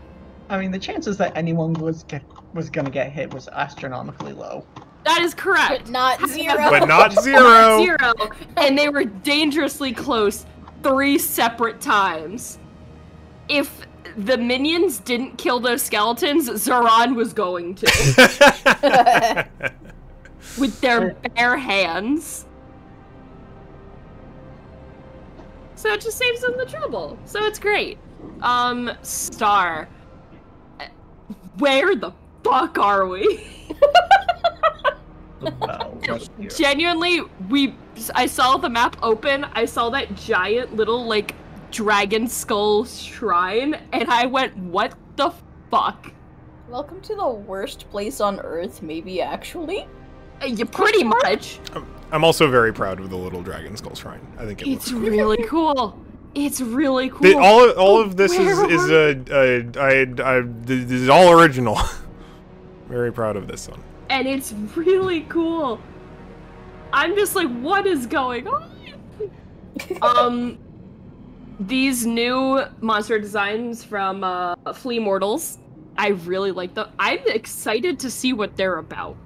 I mean, the chances that anyone was gonna get hit was astronomically low. That is correct. But not 0. But not 0. Not 0. And they were dangerously close 3 separate times. If the minions didn't kill those skeletons, Zoran was going to. With their bare hands. So it just saves them the trouble. So it's great. Star. Where the fuck are we? Genuinely, I saw the map open, I saw that giant little, like, dragon skull shrine, and I went, what the fuck? Welcome to the worst place on Earth, maybe, actually. Yeah, pretty much. I'm also very proud of the little dragon skull shrine. I think It's looks really cool. It's really cool. All of this is all original. Very proud of this one. And it's really cool. I'm just like, what is going on? These new monster designs from Flea Mortals, I really like them. I'm excited to see what they're about.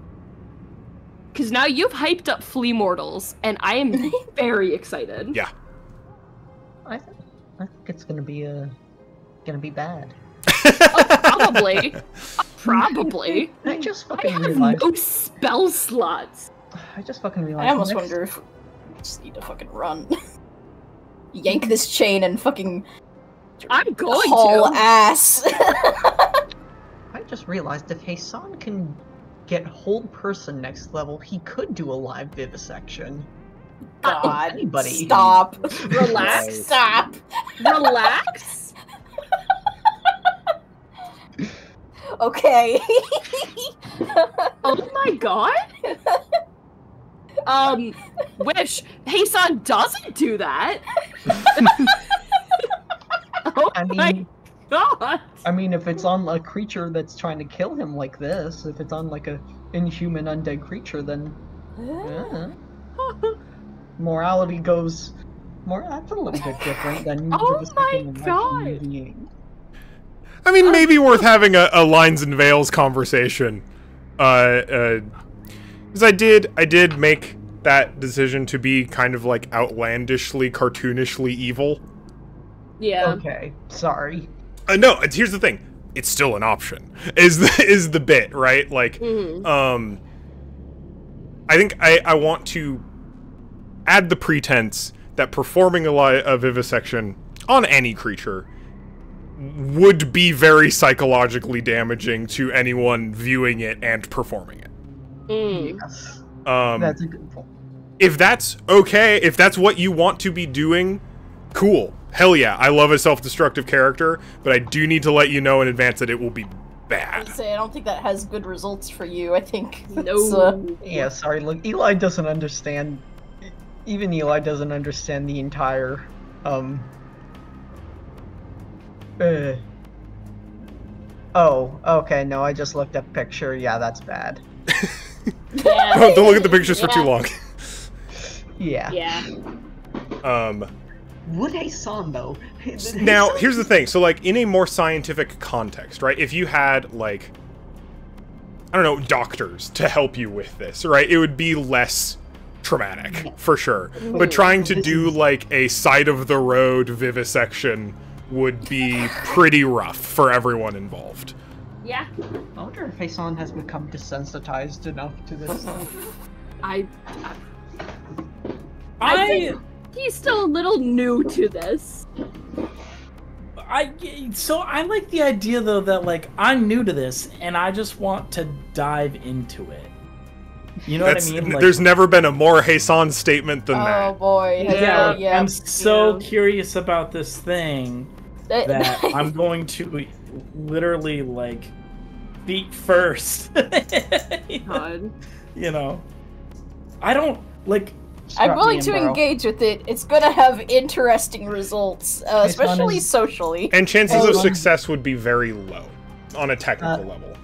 Because now you've hyped up Flea Mortals, and I am very excited. Yeah. I think it's gonna be bad. Probably. Probably. I just I fucking have realized. no spell slots. I just fucking realized. I almost wonder if we just need to fucking run. Yank this chain and fucking I'm going haul to. ass. I just realized if Hassan can get hold person next level, he could do a live vivisection. God, Anybody. stop. Relax. Stop. Relax. Okay. Oh my god. Wish Hassan doesn't do that. Oh I mean, my god. I mean, if it's on a creature that's trying to kill him like this, if it's on like a inhuman undead creature, then morality goes. That's a little bit different than Oh just my picking a God. human being. I mean, maybe worth having a lines and veils conversation. Because I did make that decision to be kind of like outlandishly, cartoonishly evil. Yeah. Okay, sorry. No, here's the thing. It's still an option. Is the bit, right? Like, Mhm. I think I want to add the pretense that performing a vivisection on any creature would be very psychologically damaging to anyone viewing it and performing it. Yes. Um, That's a good point. if that's okay, if that's what you want to be doing, cool. Hell yeah, I love a self-destructive character, but I do need to let you know in advance that it will be bad. I don't think that has good results for you. I think that's, No. Yeah, sorry, look, Eli doesn't understand. Even Eli doesn't understand the entire, Oh, okay, no, I just looked up picture. Yeah, that's bad. Yeah. Don't look at the pictures for too Yeah. long. Yeah. Yeah. Would Hassan, though? Now, here's the thing. So, like, in a more scientific context, right? If you had, like, I don't know, doctors to help you with this, right? It would be less traumatic, for sure. But trying to do, like, a side-of-the-road vivisection would be pretty rough for everyone involved. Yeah. I wonder if Hassan has become desensitized enough to this stuff. I think he's still a little new to this. So I like the idea though that like I'm new to this and I just want to dive into it. You know what I mean? Like, There's never been a more Hassan statement than oh that. boy. I'm so Yeah. curious about this thing that I'm going to literally like feet first. God. You know, I don't like. I'm willing to engage with it. It's gonna have interesting results, especially socially. And chances of success would be very low on a technical level.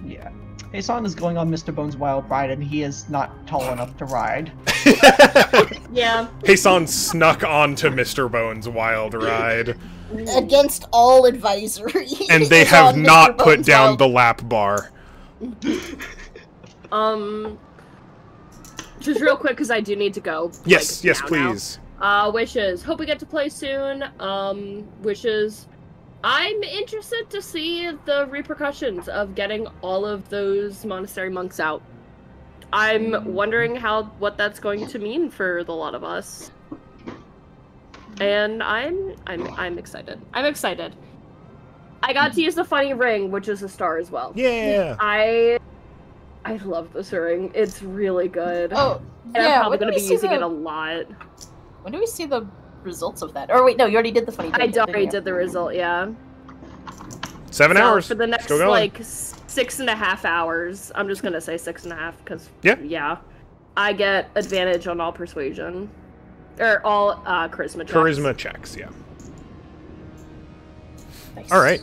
Yeah. Hassan is going on Mr. Bones' wild ride, and he is not tall enough to ride. Yeah. Hassan snuck onto Mr. Bones' wild ride. Against all advisory. And they have not put down the lap bar. Just real quick, because I do need to go. Yes, like, yes, now. please. Wishes. Hope we get to play soon. Wishes. I'm interested to see the repercussions of getting all of those monastery monks out. I'm wondering what that's going to mean for the lot of us. And I'm excited. I'm excited. I got to use the funny ring, which is a star as well. Yeah. I love this ring. It's really good. Oh, and I'm probably going to be using it a lot. When do we see the results of that? Or wait, no, you already did the funny thing. I already did the result, yeah. 7 hours. For the next, like, 6.5 hours, I'm just going to say 6.5, because, yeah, I get advantage on all persuasion. Or all charisma checks. Charisma checks, yeah. Nice. All right.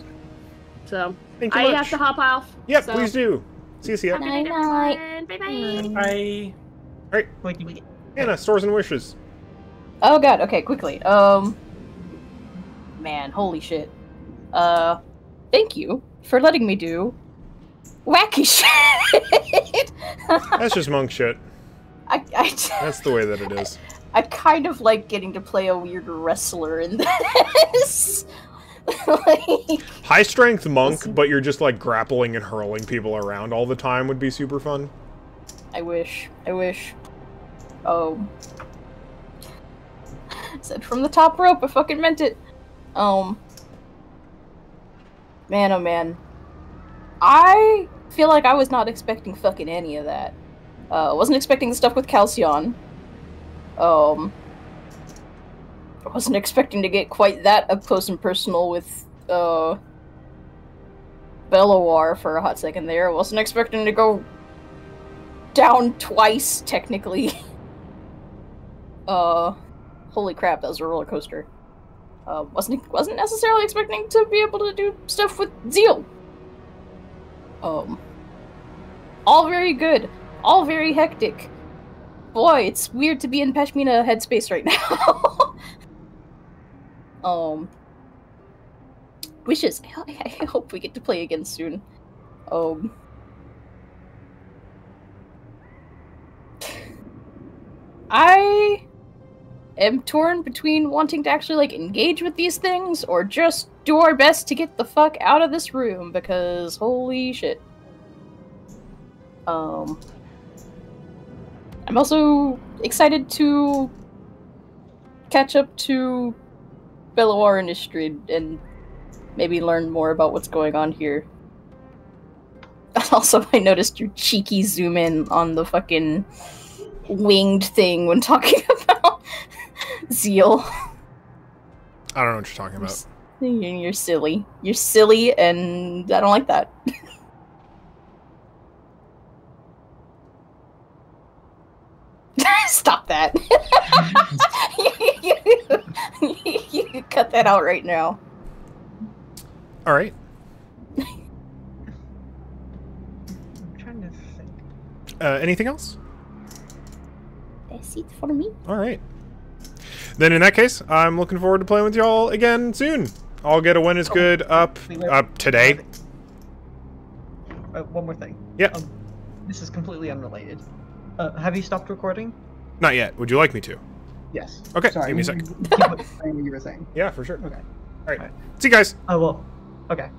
So, Thank you I much. have to hop off. Yep, so. please do. See ya. Night-night. Bye-bye. Bye. All right. Anna, stores and wishes. Oh god, okay, quickly. Man, holy shit. Thank you for letting me do wacky shit. That's just monk shit. That's the way that it is. I kind of like getting to play a weird wrestler in this. Like, High strength monk, but you're just like grappling and hurling people around all the time would be super fun. I wish. Oh. Said from the top rope, I fucking meant it. Man, oh man. I feel like I was not expecting fucking any of that. Wasn't expecting the stuff with Calcion. I wasn't expecting to get quite that up close and personal with, Belloir for a hot second there. Wasn't expecting to go down twice, technically. Holy crap, that was a roller coaster. Wasn't necessarily expecting to be able to do stuff with Zeal. All very good. All very hectic. Boy, it's weird to be in Pashmina headspace right now. Wishes. I hope we get to play again soon. I am torn between wanting to actually, like, engage with these things, or just do our best to get the fuck out of this room, because holy shit. I'm also excited to catch up to Belloir Industry and maybe learn more about what's going on here. Also, I noticed your cheeky zoom in on the fucking winged thing when talking about Zeal. I don't know what you're talking about. You're silly. You're silly, and I don't like that. Stop that. You cut that out right now. All right. I'm trying to think. Anything else? That's it for me. All right. Then in that case, I'm looking forward to playing with y'all again soon. I'll get a when is good up today. One more thing. Yeah. This is completely unrelated. Have you stopped recording? Not yet. Would you like me to? Yes. Okay, Sorry, give me a second. Keep saying what you were saying. Yeah, for sure. Okay. All right. See you guys. Oh, well. Okay.